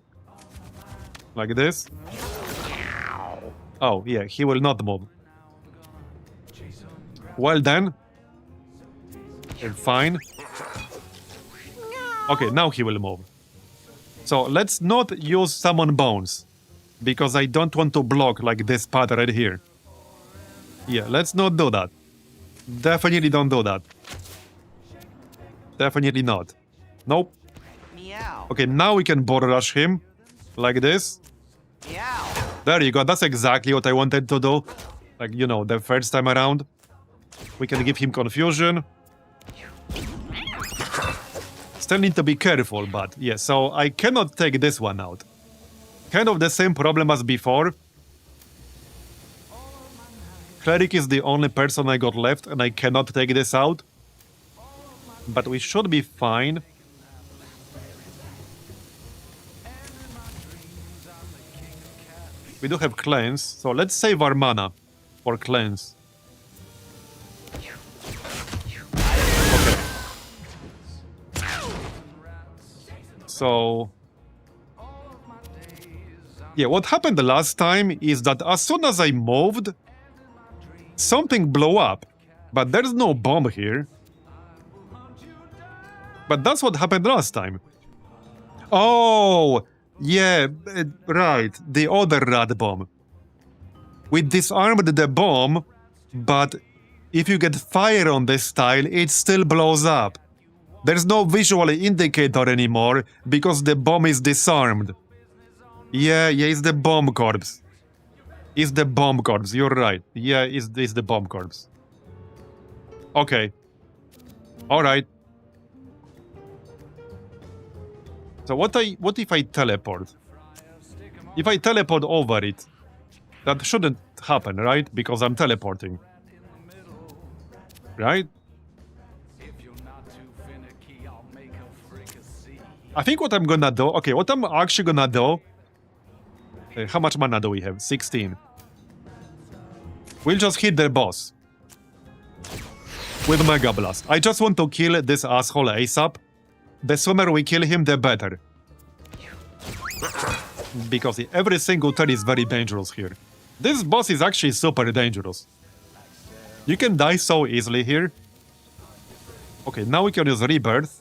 Like this. Oh, yeah, he will not move. Well then. Fine. Okay, now he will move. So let's not use summon bones. Because I don't want to block like this path right here. Yeah, let's not do that. Definitely don't do that. Definitely not. Nope. Okay, now we can ball rush him. Like this. There you go, that's exactly what I wanted to do. Like, you know, the first time around. We can give him confusion. Still need to be careful, but yeah, so I cannot take this one out. Kind of the same problem as before. Cleric is the only person I got left, and I cannot take this out. But we should be fine. We do have cleanse, so let's save our mana for cleanse. Okay. So... yeah, what happened the last time is that as soon as I moved, something blew up. But there's no bomb here. But that's what happened last time. Oh! Yeah, right, the other rat bomb. We disarmed the bomb, but if you get fire on this tile, it still blows up. There's no visual indicator anymore, because the bomb is disarmed. Yeah, it's the bomb corpse. It's the bomb corpse, you're right. Yeah, it's the bomb corpse. Okay. Alright. So what if I teleport? If I teleport over it, that shouldn't happen, right? Because I'm teleporting. Right? I think what I'm gonna do... okay, what I'm actually gonna do... how much mana do we have? 16. We'll just hit the boss. With Mega Blast. I just want to kill this asshole ASAP. The sooner we kill him, the better. Because every single turn is very dangerous here. This boss is actually super dangerous. You can die so easily here. Okay, now we can use Rebirth.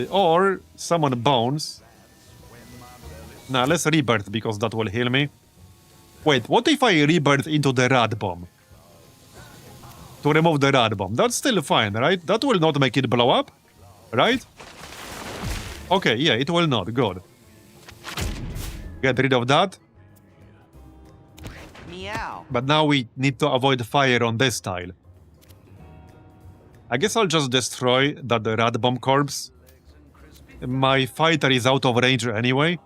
Or summon Bones. Nah, let's Rebirth because that will heal me. Wait, what if I Rebirth into the Rat Bomb? to remove the rat bomb. That's still fine, right? That will not make it blow up, right? Okay, yeah, it will not. Good. Get rid of that. Meow. But now we need to avoid fire on this tile. I guess I'll just destroy that rat bomb corpse. My fighter is out of range anyway.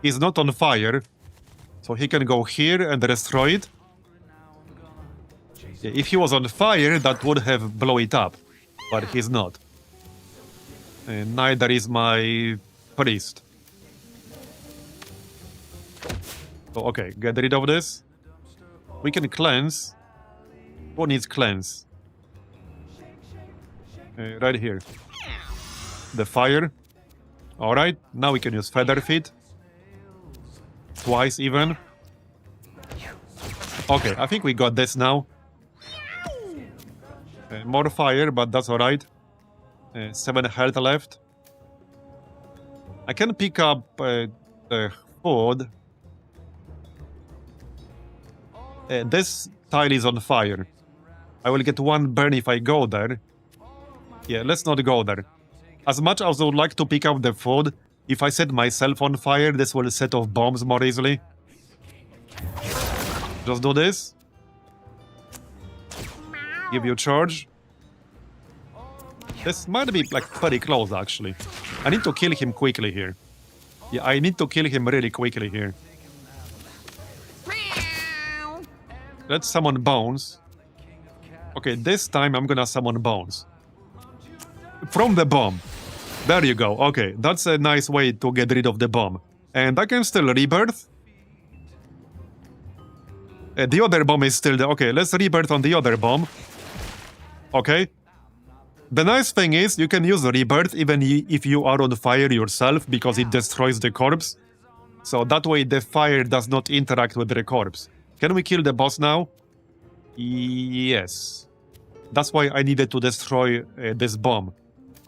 He's not on fire, so he can go here and destroy it. Yeah, if he was on fire, that would have blown it up, but he's not. And neither is my priest. So, okay, get rid of this. We can cleanse. Who needs cleanse? Right here. The fire. Alright, now we can use feather feet. Twice even. Okay, I think we got this now. More fire, but that's alright. 7 health left. I can pick up the food. This tile is on fire. I will get 1 burn if I go there. Yeah, let's not go there. As much as I would like to pick up the food, if I set myself on fire, this will set off bombs more easily. Just do this. Give you charge. This might be like pretty close actually. I need to kill him quickly here. Yeah, I need to kill him really quickly here. Let's summon Bones. Okay, this time I'm gonna summon Bones. From the bomb. There you go. Okay, that's a nice way to get rid of the bomb. And I can still rebirth. The other bomb is still there. Okay, let's rebirth on the other bomb. Okay. The nice thing is you can use rebirth even if you are on fire yourself because it destroys the corpse. So that way the fire does not interact with the corpse. Can we kill the boss now? Yes. That's why I needed to destroy this bomb.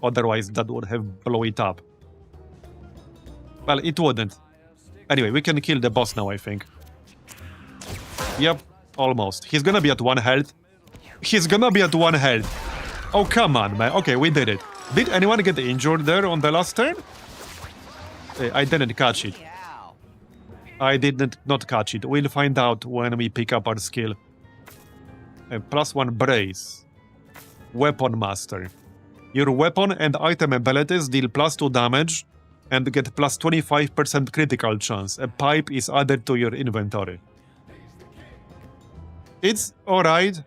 Otherwise that would have blown it up. Well, it wouldn't. Anyway, we can kill the boss now, I think. Yep, almost. He's gonna be at 1 health. He's gonna be at 1 health. Oh, come on, man. Okay, we did it. Did anyone get injured there on the last turn? I didn't catch it. I did not catch it. We'll find out when we pick up our skill. +1 brace. Weapon master. Your weapon and item abilities deal +2 damage and get +25% critical chance. A pipe is added to your inventory. It's alright.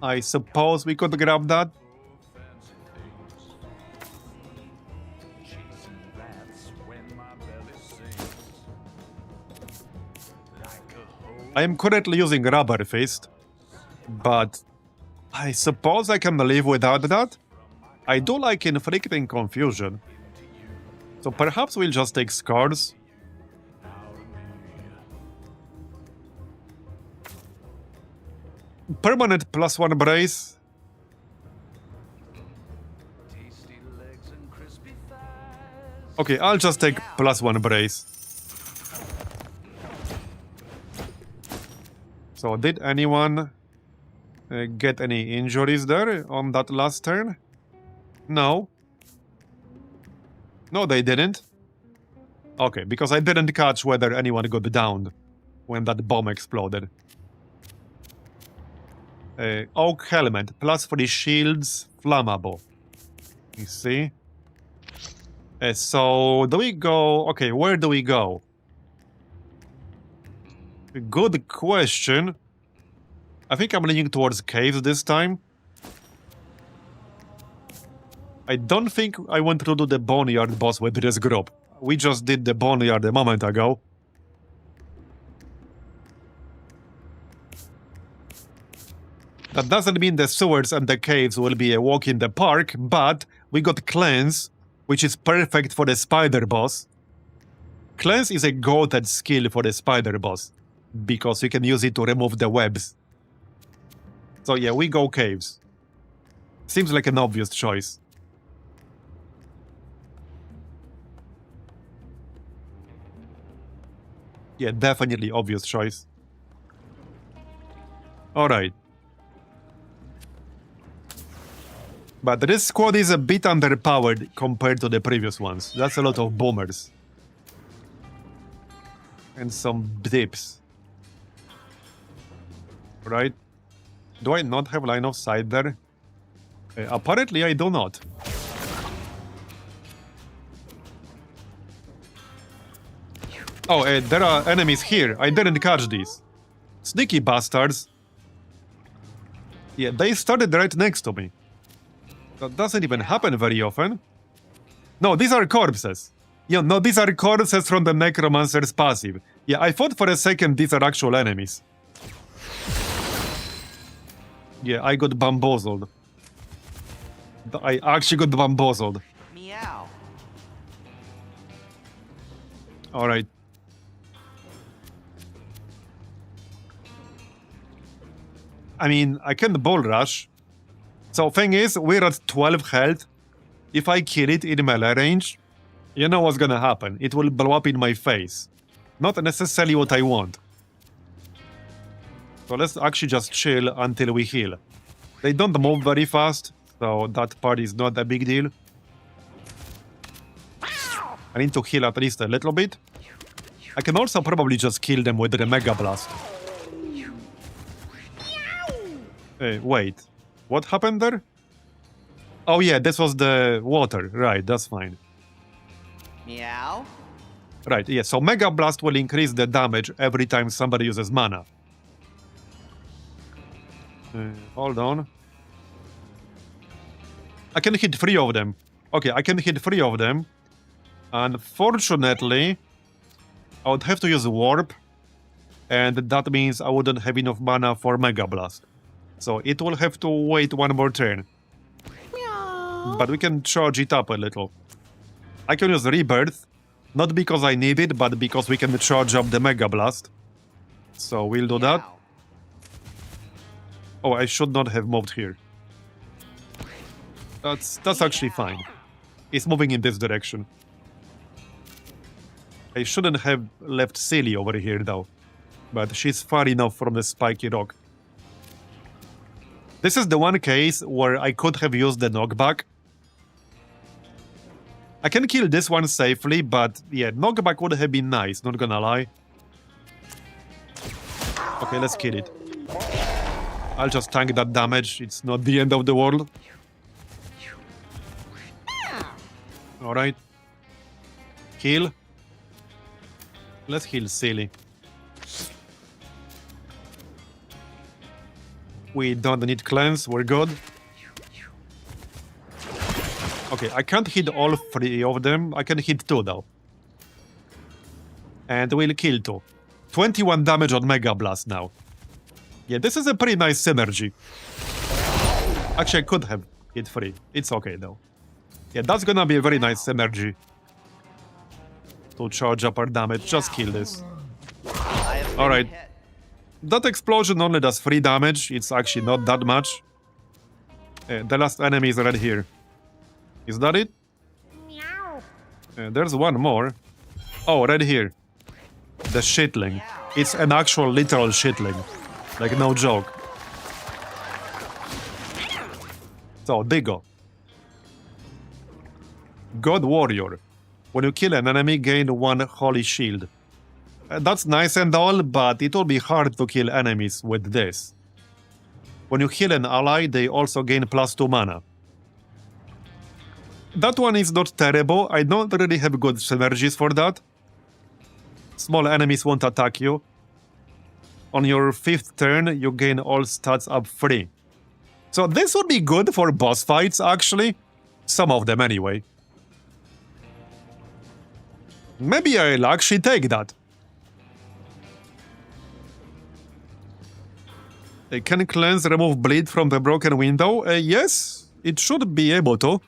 I suppose we could grab that. I am currently using Rubber Fist, but I suppose I can live without that. I do like inflicting confusion, so perhaps we'll just take Scars. Permanent +1 brace. Okay, I'll just take +1 brace. So, did anyone get any injuries there on that last turn? No. No, they didn't. Okay, because I didn't catch whether anyone got downed when that bomb exploded. Oak helmet, +3 shields, flammable. You see? So, do we go... Okay, where do we go? Good question. I think I'm leaning towards caves this time. I don't think I want to do the Boneyard boss with this group. We just did the Boneyard a moment ago. That doesn't mean the sewers and the caves will be a walk in the park, but we got Cleanse, which is perfect for the spider boss. Cleanse is a goated skill for the spider boss, because you can use it to remove the webs. So yeah, we go caves. Seems like an obvious choice. Yeah, definitely obvious choice. Alright. But this squad is a bit underpowered compared to the previous ones. That's a lot of boomers. And some dips. Right? Do I not have line of sight there? Apparently I do not. Oh, there are enemies here. I didn't catch these. Sneaky bastards. Yeah, they started right next to me. That doesn't even happen very often. No, these are corpses. Yeah, no, these are corpses from the Necromancer's passive. Yeah, I thought for a second these are actual enemies. Yeah, I got bamboozled. I actually got bamboozled. Meow. Alright. I mean, I can bull rush. So thing is, we're at 12 health. If I kill it in melee range, you know what's gonna happen. It will blow up in my face. Not necessarily what I want. So let's actually just chill until we heal. They don't move very fast, so that part is not a big deal. I need to heal at least a little bit. I can also probably just kill them with the Mega Blast. Hey, wait. What happened there? Oh yeah, this was the water. Right, that's fine. Meow. Right, yeah, so Mega Blast will increase the damage every time somebody uses mana. Hold on. I can hit 3 of them. Okay, I can hit 3 of them. Unfortunately, I would have to use Warp. And that means I wouldn't have enough mana for Mega Blast. So it will have to wait one more turn. But we can charge it up a little. I can use Rebirth. Not because I need it, but because we can charge up the Mega Blast. So we'll do that. Oh, I should not have moved here. That's actually fine. It's moving in this direction. I shouldn't have left Silly over here though. But she's far enough from the spiky rock. This is the one case where I could have used the knockback. I can kill this one safely, but yeah, knockback would have been nice, not gonna lie. Okay, let's kill it. I'll just tank that damage, it's not the end of the world. Alright. Heal. Let's heal Silly. We don't need cleanse, we're good. Okay, I can't hit all 3 of them. I can hit 2 though. And we'll kill 2. 21 damage on Mega Blast now. Yeah, this is a pretty nice synergy. Actually, I could have hit 3. It's okay though. Yeah, that's gonna be a very nice synergy. To charge up our damage, just kill this. Alright. That explosion only does 3 damage, it's actually not that much. The last enemy is right here. Is that it? There's one more. Oh, right here. The shitling. It's an actual literal shitling. Like, no joke. So, Digo. God Warrior. When you kill an enemy, gain 1 Holy Shield. That's nice and all, but it will be hard to kill enemies with this. When you heal an ally, they also gain +2 mana. That one is not terrible. I don't really have good synergies for that. Small enemies won't attack you. On your 5th turn, you gain all stats up 3. So this would be good for boss fights, actually. Some of them, anyway. Maybe I'll actually take that. Can cleanse remove bleed from the broken window? Yes, it should be able to.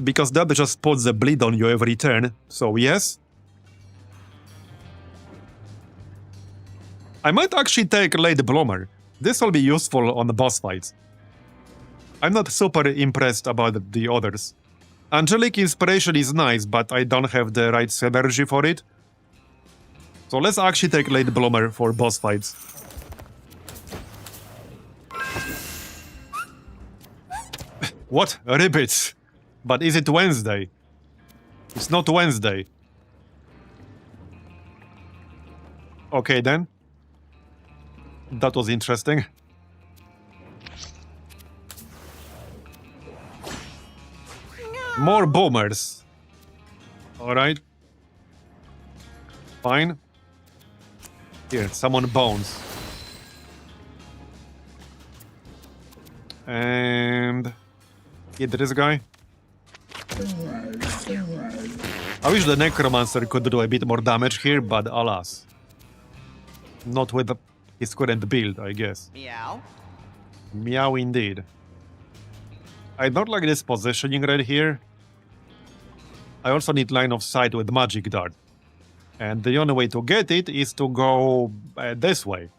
Because that just puts the bleed on you every turn, so yes. I might actually take Late Bloomer. This will be useful on the boss fights. I'm not super impressed about the others. Angelic Inspiration is nice, but I don't have the right synergy for it. So let's actually take Late Bloomer for boss fights. What? Ribbits! But is it Wednesday? It's not Wednesday. Okay then. That was interesting. More boomers. Alright. Fine. Here, summon bones. And hit this guy. I wish the Necromancer could do a bit more damage here, but alas. Not with his current build, I guess. Meow. Meow indeed. I don't like this positioning right here. I also need line of sight with Magic Dart. And the only way to get it is to go this way.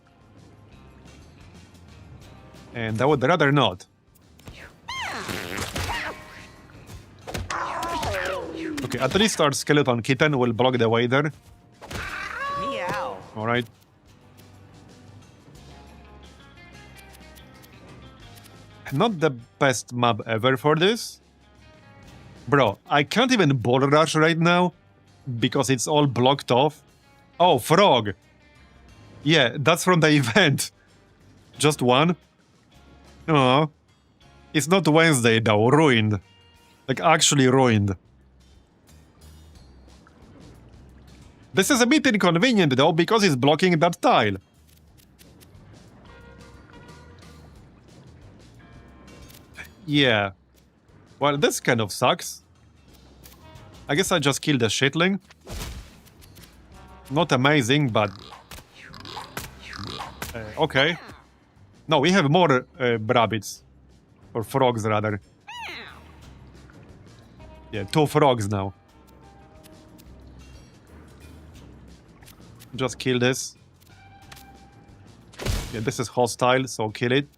And I would rather not. Okay, at least our Skeleton Kitten will block the way there. Meow. Alright. Not the best map ever for this. Bro, I can't even ball rush right now because it's all blocked off. Oh, frog. Yeah, that's from the event. Just one. Oh. It's not Wednesday though, ruined. Like actually ruined. This is a bit inconvenient though because it's blocking that tile. Yeah. Well, this kind of sucks. I guess I just killed a shitling. Not amazing, but... okay. No, we have more rabbits. Or frogs, rather. Yeah, 2 frogs now. Just kill this. Yeah, this is hostile, so kill it.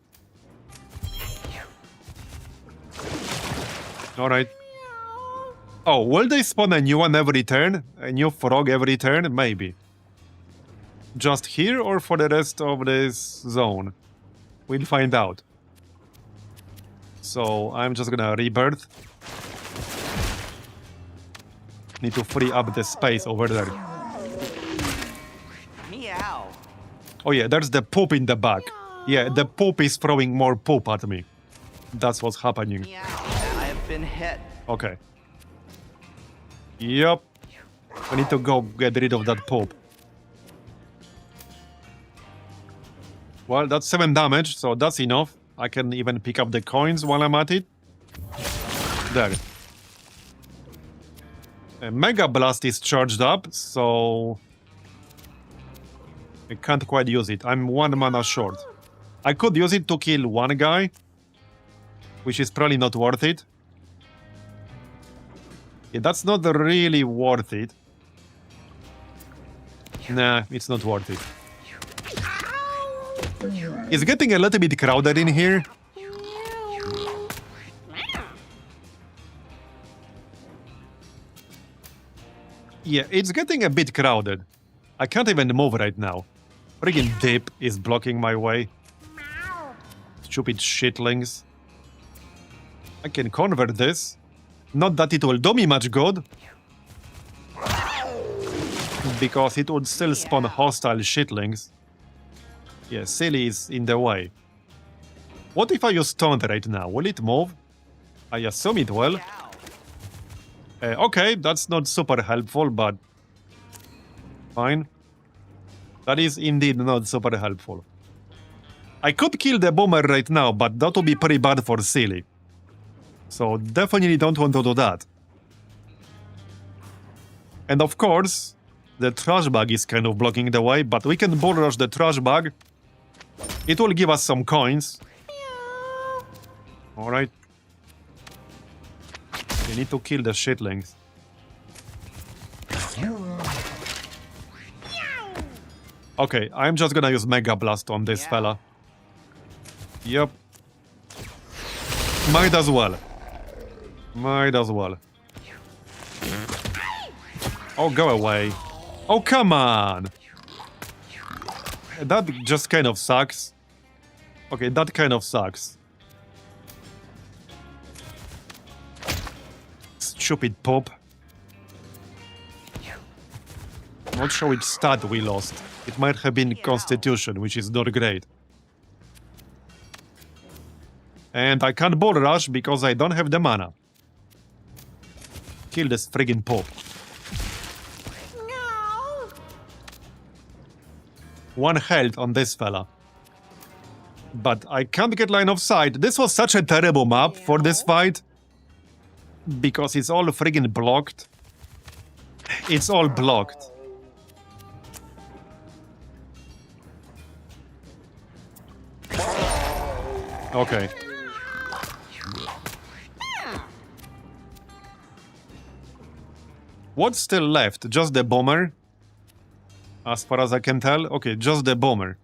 Alright. Oh, will they spawn a new one every turn? A new frog every turn? Maybe. Just here or for the rest of this zone? We'll find out. So, I'm just gonna rebirth. Need to free up the space over there. Meow. Oh yeah, there's the poop in the back. Yeah, the poop is throwing more poop at me. That's what's happening. Meow. I have been hit. Okay. Yup. I need to go get rid of that poop. Well, that's 7 damage, so that's enough. I can even pick up the coins while I'm at it. There. A Mega Blast is charged up, so... I can't quite use it. I'm 1 mana short. I could use it to kill one guy, which is probably not worth it. Yeah, that's not really worth it. Nah, it's not worth it. It's getting a little bit crowded in here. Yeah, it's getting a bit crowded. I can't even move right now. Friggin' dip is blocking my way. Stupid shitlings. I can convert this. Not that it will do me much good. Because it would still spawn hostile shitlings. Yeah, silly is in the way. What if I use taunt right now? Will it move? I assume it will. Okay, that's not super helpful, but... fine. That is indeed not super helpful. I could kill the boomer right now, but that would be pretty bad for silly. So definitely don't want to do that. And of course, the trash bag is kind of blocking the way, but we can bull rush the trash bag. It will give us some coins. Alright. We need to kill the shitlings. Okay, I'm just gonna use Mega Blast on this fella. Yep. Might as well. Might as well. Oh, go away. Oh, come on! That just kind of sucks. Okay, that kind of sucks. Stupid pop. Not sure which stat we lost. It might have been Constitution, which is not great. And I can't ball rush because I don't have the mana. Kill this friggin' pop. No. 1 health on this fella. But I can't get line of sight. This was such a terrible map for this fight. Because it's all friggin' blocked. It's all blocked. Okay. What's still left? Just the bomber? As far as I can tell? Okay, just the bomber.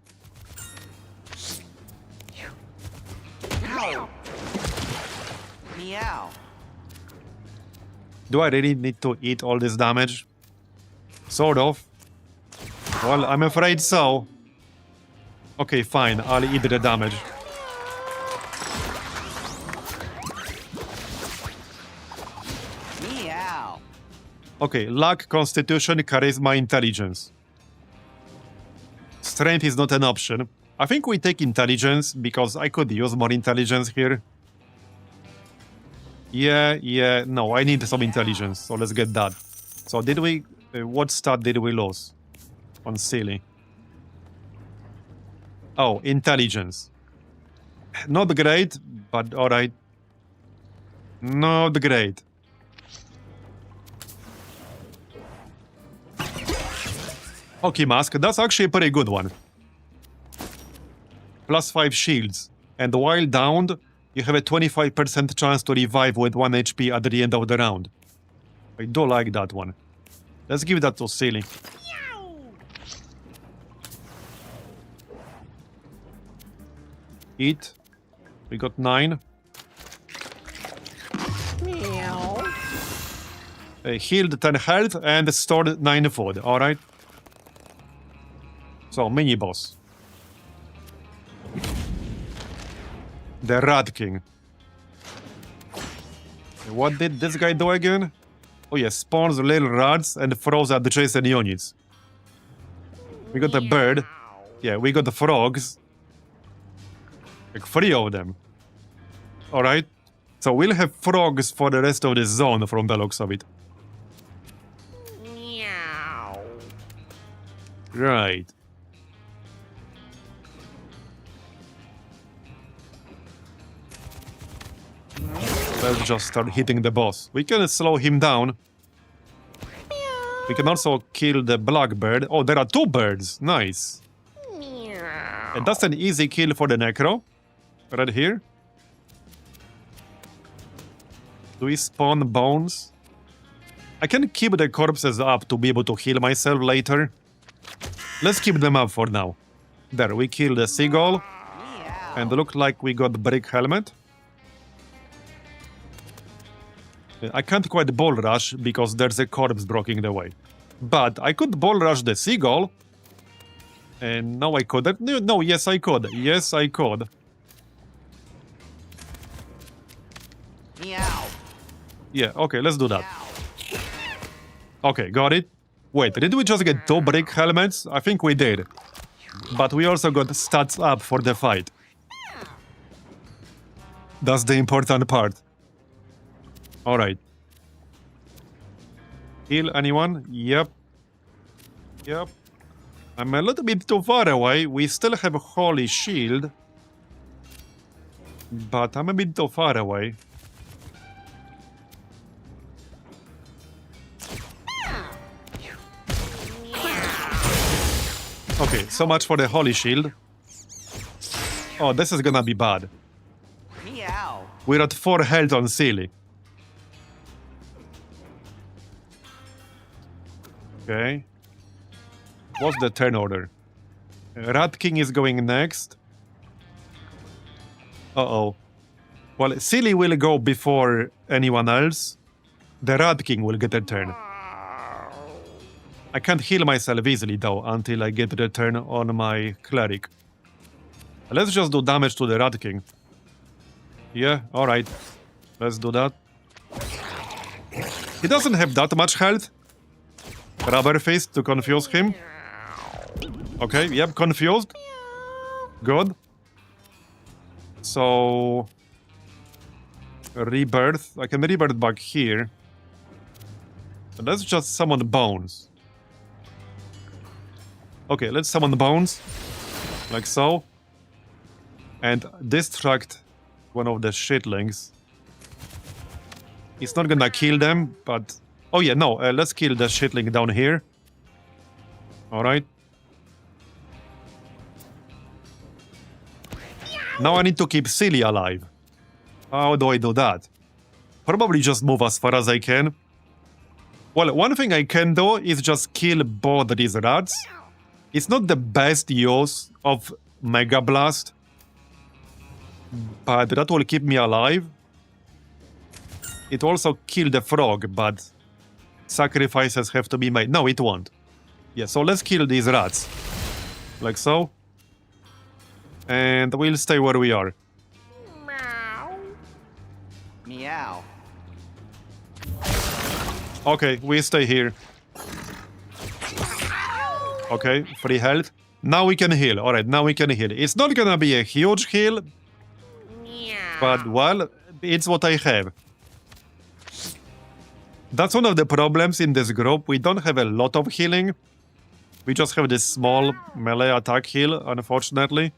Meow. Do I really need to eat all this damage? Sort of. Well, I'm afraid so. Okay, fine. I'll eat the damage. Meow. Okay, luck, constitution, charisma, intelligence. Strength is not an option. I think we take intelligence because I could use more intelligence here. Yeah, no, I need some intelligence, so let's get that. So did we... what stat did we lose? On silly. Oh, intelligence. Not great, but alright. Not great. Okay, Mask, that's actually a pretty good one. +5 shields. And while downed, you have a 25% chance to revive with 1 HP at the end of the round. I do like that one. Let's give that to Silly. Eat. We got 9. Meow. Healed 10 health and stored 9 food. Alright. So, mini boss. The Rat King. What did this guy do again? Oh yeah, spawns little rats and throws at adjacent units. We got the bird. Yeah, we got the frogs. Like 3 of them. Alright. So we'll have frogs for the rest of the zone from the looks of it. Meow. Right. Let's just start hitting the boss. We can slow him down. We can also kill the blackbird. Oh, there are 2 birds. Nice. Meow. And that's an easy kill for the necro. Right here. Do we spawn bones? I can keep the corpses up to be able to heal myself later. Let's keep them up for now. There, we killed the seagull. Meow. And look like we got the brick helmet. I can't quite ball rush because there's a corpse blocking the way. But I could ball rush the seagull. And no, I couldn't. No, yes, I could. Yes, I could. Meow. Yeah, okay, let's do that. Okay, got it. Wait, did we just get 2 brick helmets? I think we did. But we also got stats up for the fight. That's the important part. Alright. Heal anyone? Yep. Yep. I'm a little bit too far away. We still have a holy shield. But I'm a bit too far away. Okay, so much for the holy shield. Oh, this is gonna be bad. Meow. We're at 4 health on Silly. Okay. What's the turn order? Rat King is going next. Uh-oh. Well, Silly will go before anyone else. The Rat King will get a turn. I can't heal myself easily, though, until I get the turn on my Cleric. Let's just do damage to the Rat King. Yeah, alright. Let's do that. He doesn't have that much health. Rubber fist to confuse him. Okay, yep, confused. Good. So... Rebirth. I can rebirth back here. And let's just summon bones. Okay, let's summon bones. Like so. And distract one of the shitlings. It's not gonna kill them, but... Oh yeah, no, let's kill the shitling down here. Alright. Now I need to keep Silly alive. How do I do that? Probably just move as far as I can. Well, one thing I can do is just kill both these rats. It's not the best use of Mega Blast, but that will keep me alive. It also killed the frog, but sacrifices have to be made. No, it won't. Yeah, so let's kill these rats. Like so. And we'll stay where we are. Meow. Okay, we stay here. Okay, free health. Now we can heal. Alright, now we can heal. It's not gonna be a huge heal, but, well, it's what I have. That's one of the problems in this group. We don't have a lot of healing. We just have this small melee attack heal, unfortunately.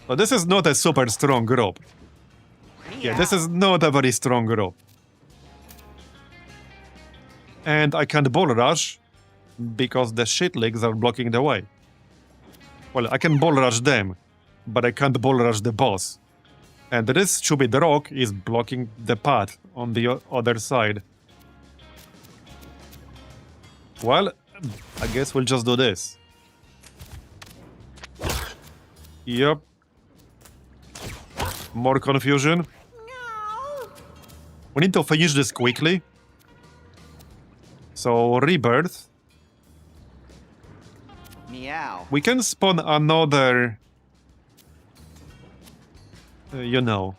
So this is not a super strong group. Yeah, this is not a very strong group. And I can't bull rush because the shitlings are blocking the way. Well, I can bull rush them, but I can't bull rush the boss. And this stupid rock is blocking the path on the other side. Well, I guess we'll just do this. Yep. More confusion. We need to finish this quickly. So, rebirth. Meow. We can spawn another... you know,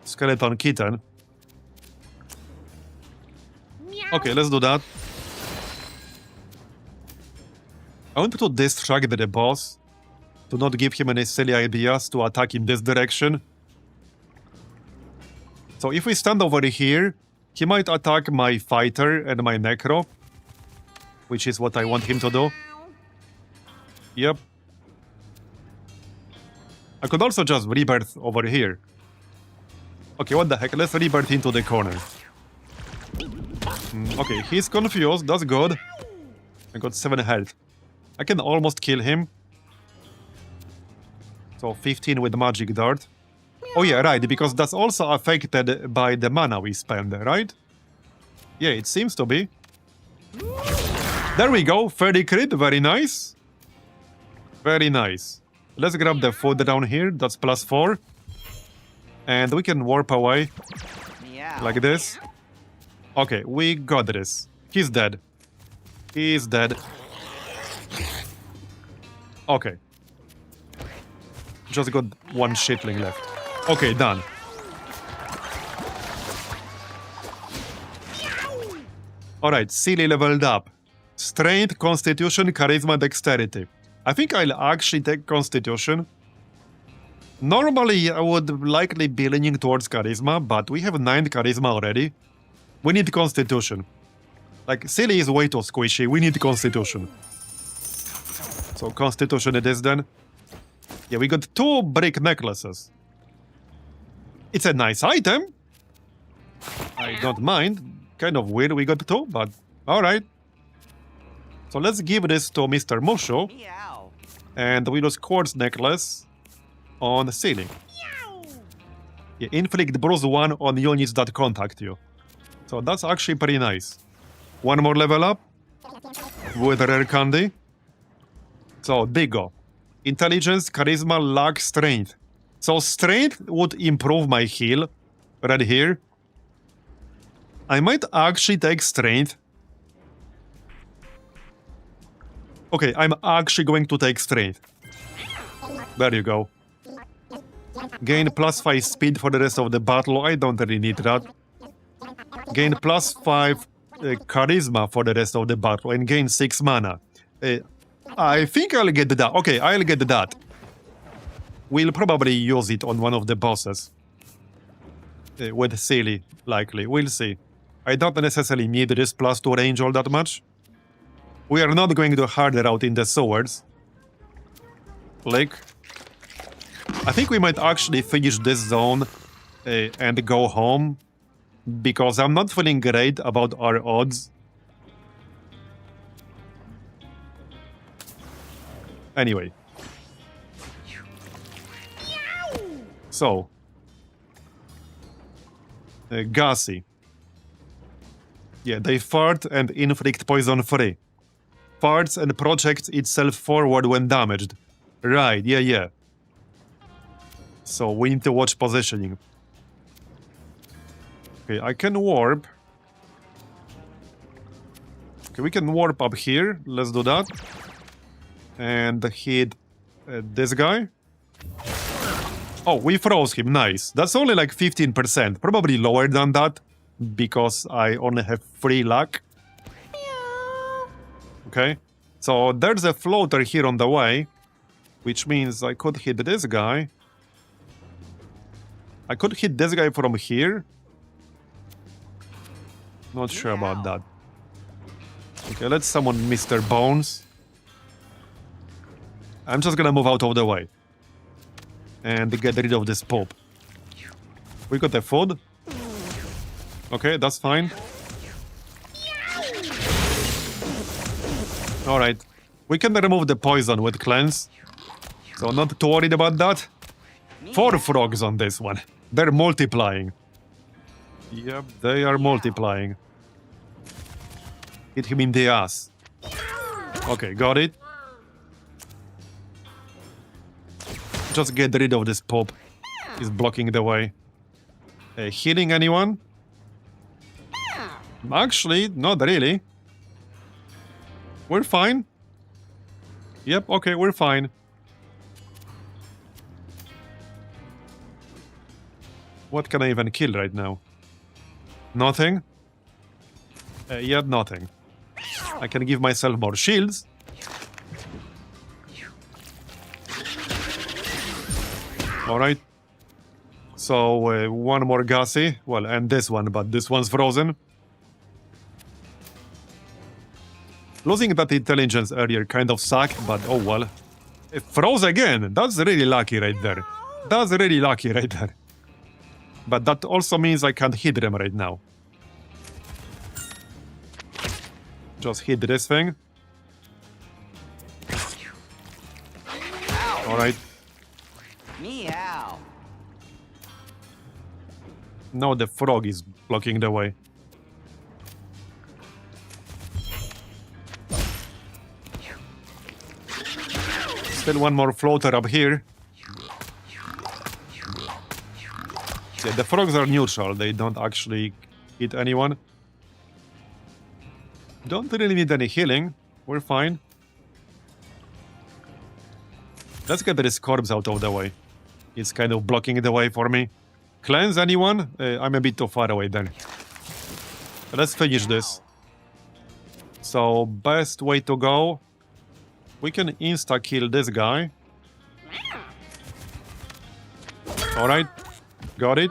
skeleton kitten. Okay, let's do that. I want to distract the boss, to not give him any silly ideas to attack in this direction. So if we stand over here, he might attack my fighter and my necro, which is what I want him to do. Yep. I could also just rebirth over here. Okay, what the heck? Let's rebirth into the corner. Okay, he's confused. That's good. I got 7 health. I can almost kill him. So 15 with magic dart. Oh yeah, right, because that's also affected by the mana we spend, right? Yeah, it seems to be. There we go, 30 crit, very nice. Very nice. Let's grab the food down here, that's +4. And we can warp away. Meow. Like this. Okay, we got this. He's dead. He's dead. Okay. Just got 1 shitling left. Okay, done. Alright, Silly leveled up. Strength, Constitution, Charisma, Dexterity. I think I'll actually take Constitution. Normally, I would likely be leaning towards Charisma, but we have 9 Charisma already. We need Constitution. Like, Silly is way too squishy, we need Constitution. So, Constitution it is then. Yeah, we got 2 brick necklaces. It's a nice item. I don't mind. Kind of weird we got 2, but alright. So let's give this to Mr. Mushu. Meow. And we lose quartz necklace on the ceiling. Yeah, inflict bruise 1 on units that contact you. So that's actually pretty nice. 1 more level up with rare candy. So Digo. Intelligence, Charisma, Luck, Strength. So Strength would improve my heal right here. I might actually take Strength. Okay, I'm actually going to take Strength. There you go. Gain +5 speed for the rest of the battle. I don't really need that. Gain +5 charisma for the rest of the battle and gain 6 mana. I think I'll get that. Okay, I'll get that. We'll probably use it on one of the bosses. With Silly, likely. We'll see. I don't necessarily need this +2 range all that much. We are not going to harder out in the sewers. Like, I think we might actually finish this zone and go home. Because I'm not feeling great about our odds. Anyway. So. Gassy. Yeah, they fart and inflict poison free. Farts and projects itself forward when damaged. Right, yeah. So we need to watch positioning. Okay, I can warp. Okay, we can warp up here. Let's do that. And hit this guy. Oh, we froze him. Nice. That's only like 15%. Probably lower than that. Because I only have 3 luck. Okay. So there's a floater here on the way. Which means I could hit this guy. I could hit this guy from here. Not sure about that. Okay, let's summon Mr. Bones. I'm just gonna move out of the way. And get rid of this poop. We got the food. Okay, that's fine. Alright. We can remove the poison with cleanse. So not too worried about that. 4 frogs on this one. They're multiplying. Yep, they are multiplying. Hit him in the ass. Okay, got it. Just get rid of this pop. He's blocking the way. Healing anyone? Actually, not really. We're fine. Yep, okay, we're fine. What can I even kill right now? Nothing? Yet nothing. I can give myself more shields. Alright. So, one more gassy. Well, and this one, but this one's frozen. Losing that intelligence earlier kind of sucked, but oh well. It froze again! That's really lucky right there. That's really lucky right there. But that also means I can't hit them right now. Just hit this thing. Alright. Meow. Now the frog is blocking the way. Still one more floater up here. Yeah, the frogs are neutral. They don't actually hit anyone. Don't really need any healing. We're fine. Let's get this corpse out of the way. It's kind of blocking the way for me. Cleanse anyone? I'm a bit too far away then. Let's finish this. So, best way to go. We can insta-kill this guy. Alright. Got it.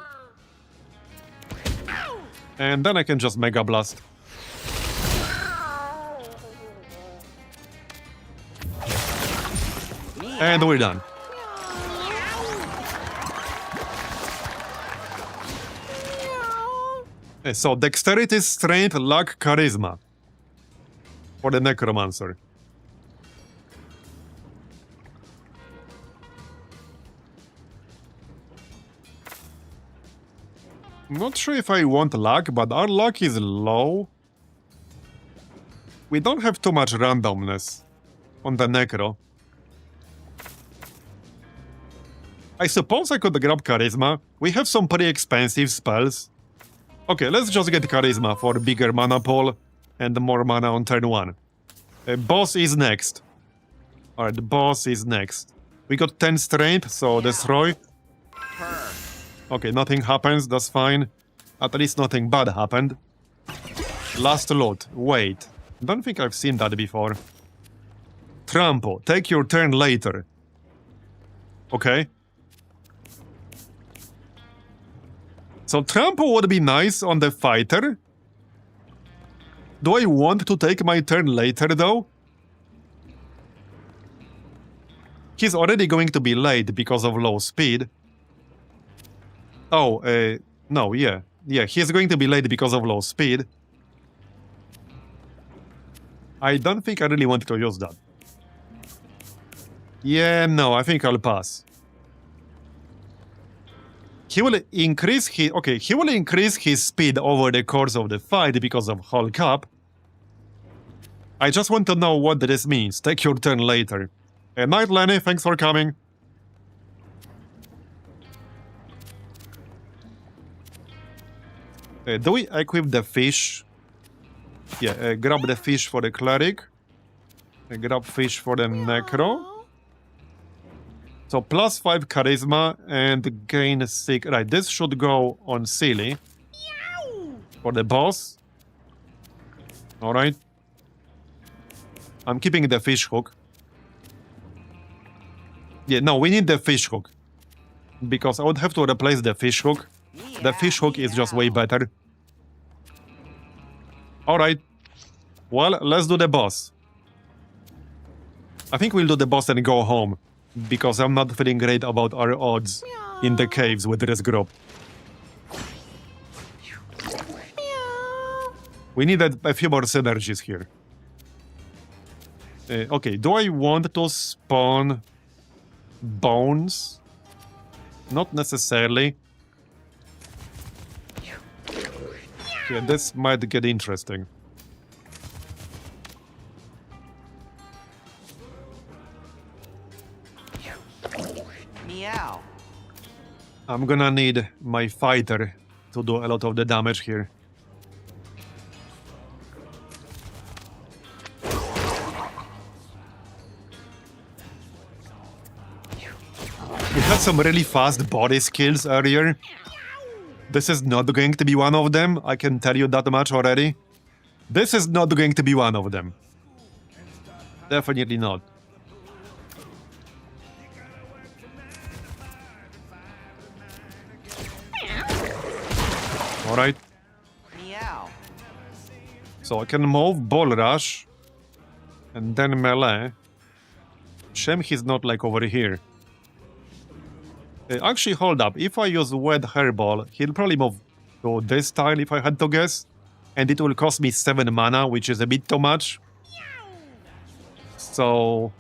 And then I can just Mega Blast. And we're done. So, Dexterity, Strength, Luck, Charisma. For the Necromancer. Not sure if I want luck, but our luck is low. We don't have too much randomness on the Necro. I suppose I could grab Charisma. We have some pretty expensive spells. Okay, let's just get Charisma for bigger mana pool and more mana on turn 1. Boss is next. Alright, the boss is next. We got 10 strength, so destroy. Okay, nothing happens, that's fine. At least nothing bad happened. Last lot. Wait. Don't think I've seen that before. Trampo. Take your turn later. Okay. So Trampo would be nice on the fighter. Do I want to take my turn later, though? He's already going to be late because of low speed. Oh, no, yeah. Yeah, he's going to be late because of low speed. I don't think I really want to use that. Yeah, no, I think I'll pass. He will increase his... Okay, he will increase his speed over the course of the fight because of Hulk up. I just want to know what this means. Take your turn later. Night, Lenny. Thanks for coming. Do we equip the fish? Yeah, grab the fish for the cleric. Grab fish for the necro. So +5 charisma and gain 6. Right, this should go on Silly. For the boss. Alright. I'm keeping the fish hook. Yeah, no, we need the fish hook. Because I would have to replace the fish hook. The fish hook is just way better. Alright. Well, let's do the boss. I think we'll do the boss and go home. Because I'm not feeling great about our odds in the caves with this group. We needed a few more synergies here. Okay, do I want to spawn bones? Not necessarily. Yeah, this might get interesting. Meow. I'm gonna need my fighter to do a lot of the damage here. We had some really fast body skills earlier. This is not going to be one of them, I can tell you that much already. This is not going to be one of them. Definitely not. Alright. Meow. So I can move Ball Rush. And then melee. Shame he's not like over here. Actually, hold up. If I use Wet Hairball, he'll probably move to this tile if I had to guess. And it will cost me 7 mana, which is a bit too much. So...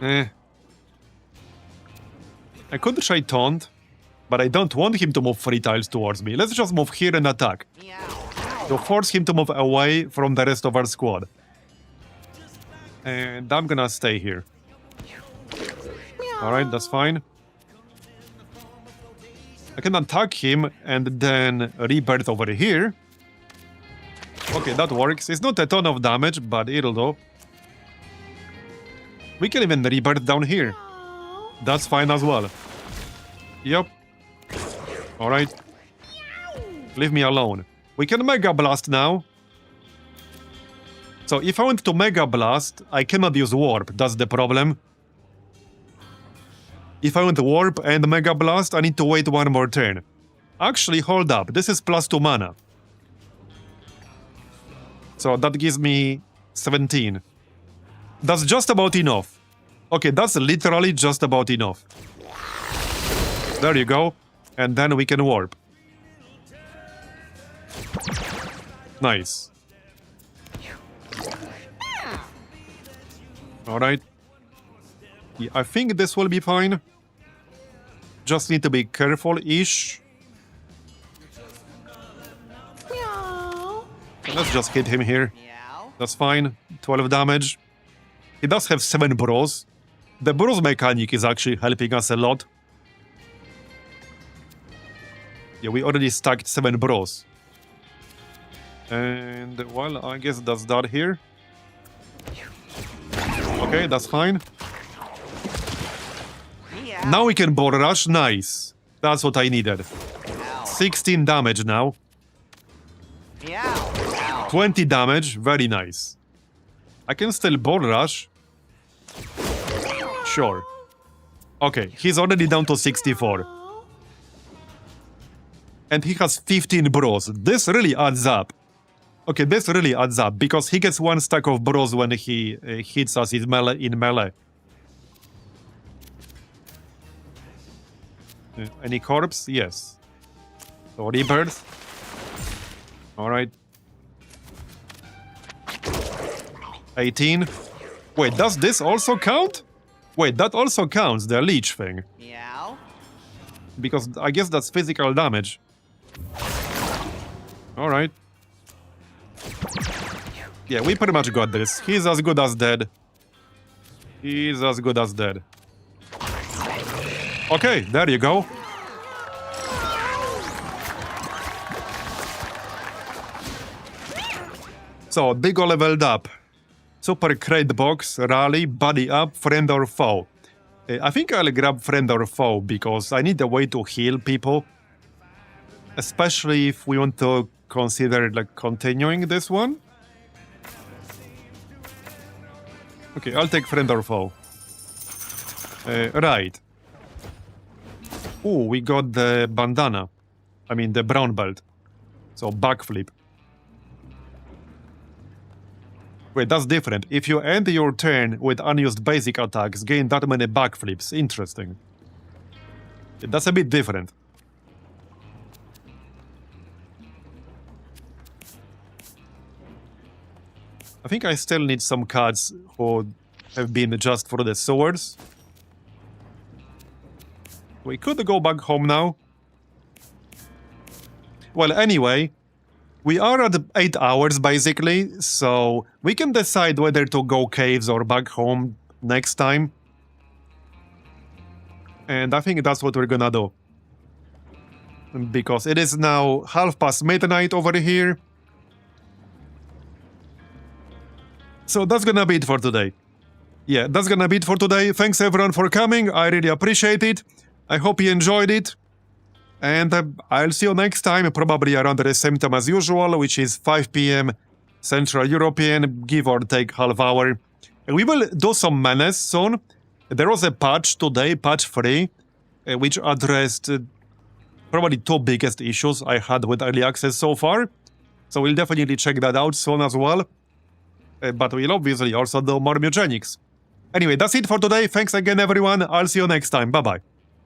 I could try Taunt, but I don't want him to move 3 tiles towards me. Let's just move here and attack. To force him to move away from the rest of our squad. And I'm gonna stay here. Alright, that's fine. I can attack him and then rebirth over here. Okay, that works. It's not a ton of damage, but it'll do. We can even rebirth down here. That's fine as well. Yep. Alright. Leave me alone. We can Mega Blast now. So if I want to Mega Blast, I cannot use Warp. That's the problem. If I want Warp and Mega Blast, I need to wait 1 more turn. Actually, hold up. This is +2 mana. So that gives me 17. That's just about enough. Okay, that's literally just about enough. There you go. And then we can Warp. Nice. Alright. Yeah, I think this will be fine. Just need to be careful-ish. Let's just hit him here. That's fine. 12 damage. He does have 7 bros. The bros mechanic is actually helping us a lot. Yeah, we already stacked 7 bros. And, well, I guess that's that here. Okay, that's fine. Now we can board rush. Nice. That's what I needed. 16 damage now. 20 damage. Very nice. I can still board rush. Sure. Okay, he's already down to 64. And he has 15 bros. This really adds up. Okay, this really adds up, because he gets 1 stack of bros when he hits us in melee. Any corpse? Yes. So rebirth. Alright. 18. Wait, does this also count? Wait, that also counts, the leech thing. Meow. Because I guess that's physical damage. Alright. Yeah, we pretty much got this. He's as good as dead. He's as good as dead. Okay, there you go. So, Digo leveled up. Super crate box, rally, buddy up, friend or foe. I think I'll grab friend or foe because I need a way to heal people. Especially if we want to consider like continuing this one. Okay, I'll take friend or foe. Right. Ooh, we got the bandana. I mean the brown belt. So backflip. Wait, that's different. If you end your turn with unused basic attacks, gain that many backflips. Interesting. That's a bit different. I think I still need some cards who have been just for the swords. We could go back home now. Well, anyway, we are at 8 hours basically, so we can decide whether to go caves or back home next time. And I think that's what we're gonna do. Because it is now midnight over here. So that's gonna be it for today. Yeah, that's gonna be it for today. Thanks everyone for coming. I really appreciate it. I hope you enjoyed it. And I'll see you next time, probably around the same time as usual, which is 5 p.m. Central European, give or take half hour. We will do some menace soon. There was a patch today, patch 3, which addressed probably 2 biggest issues I had with early access so far. So we'll definitely check that out soon as well. But we'll obviously also do more Mewgenics. Anyway, that's it for today. Thanks again, everyone. I'll see you next time. Bye-bye.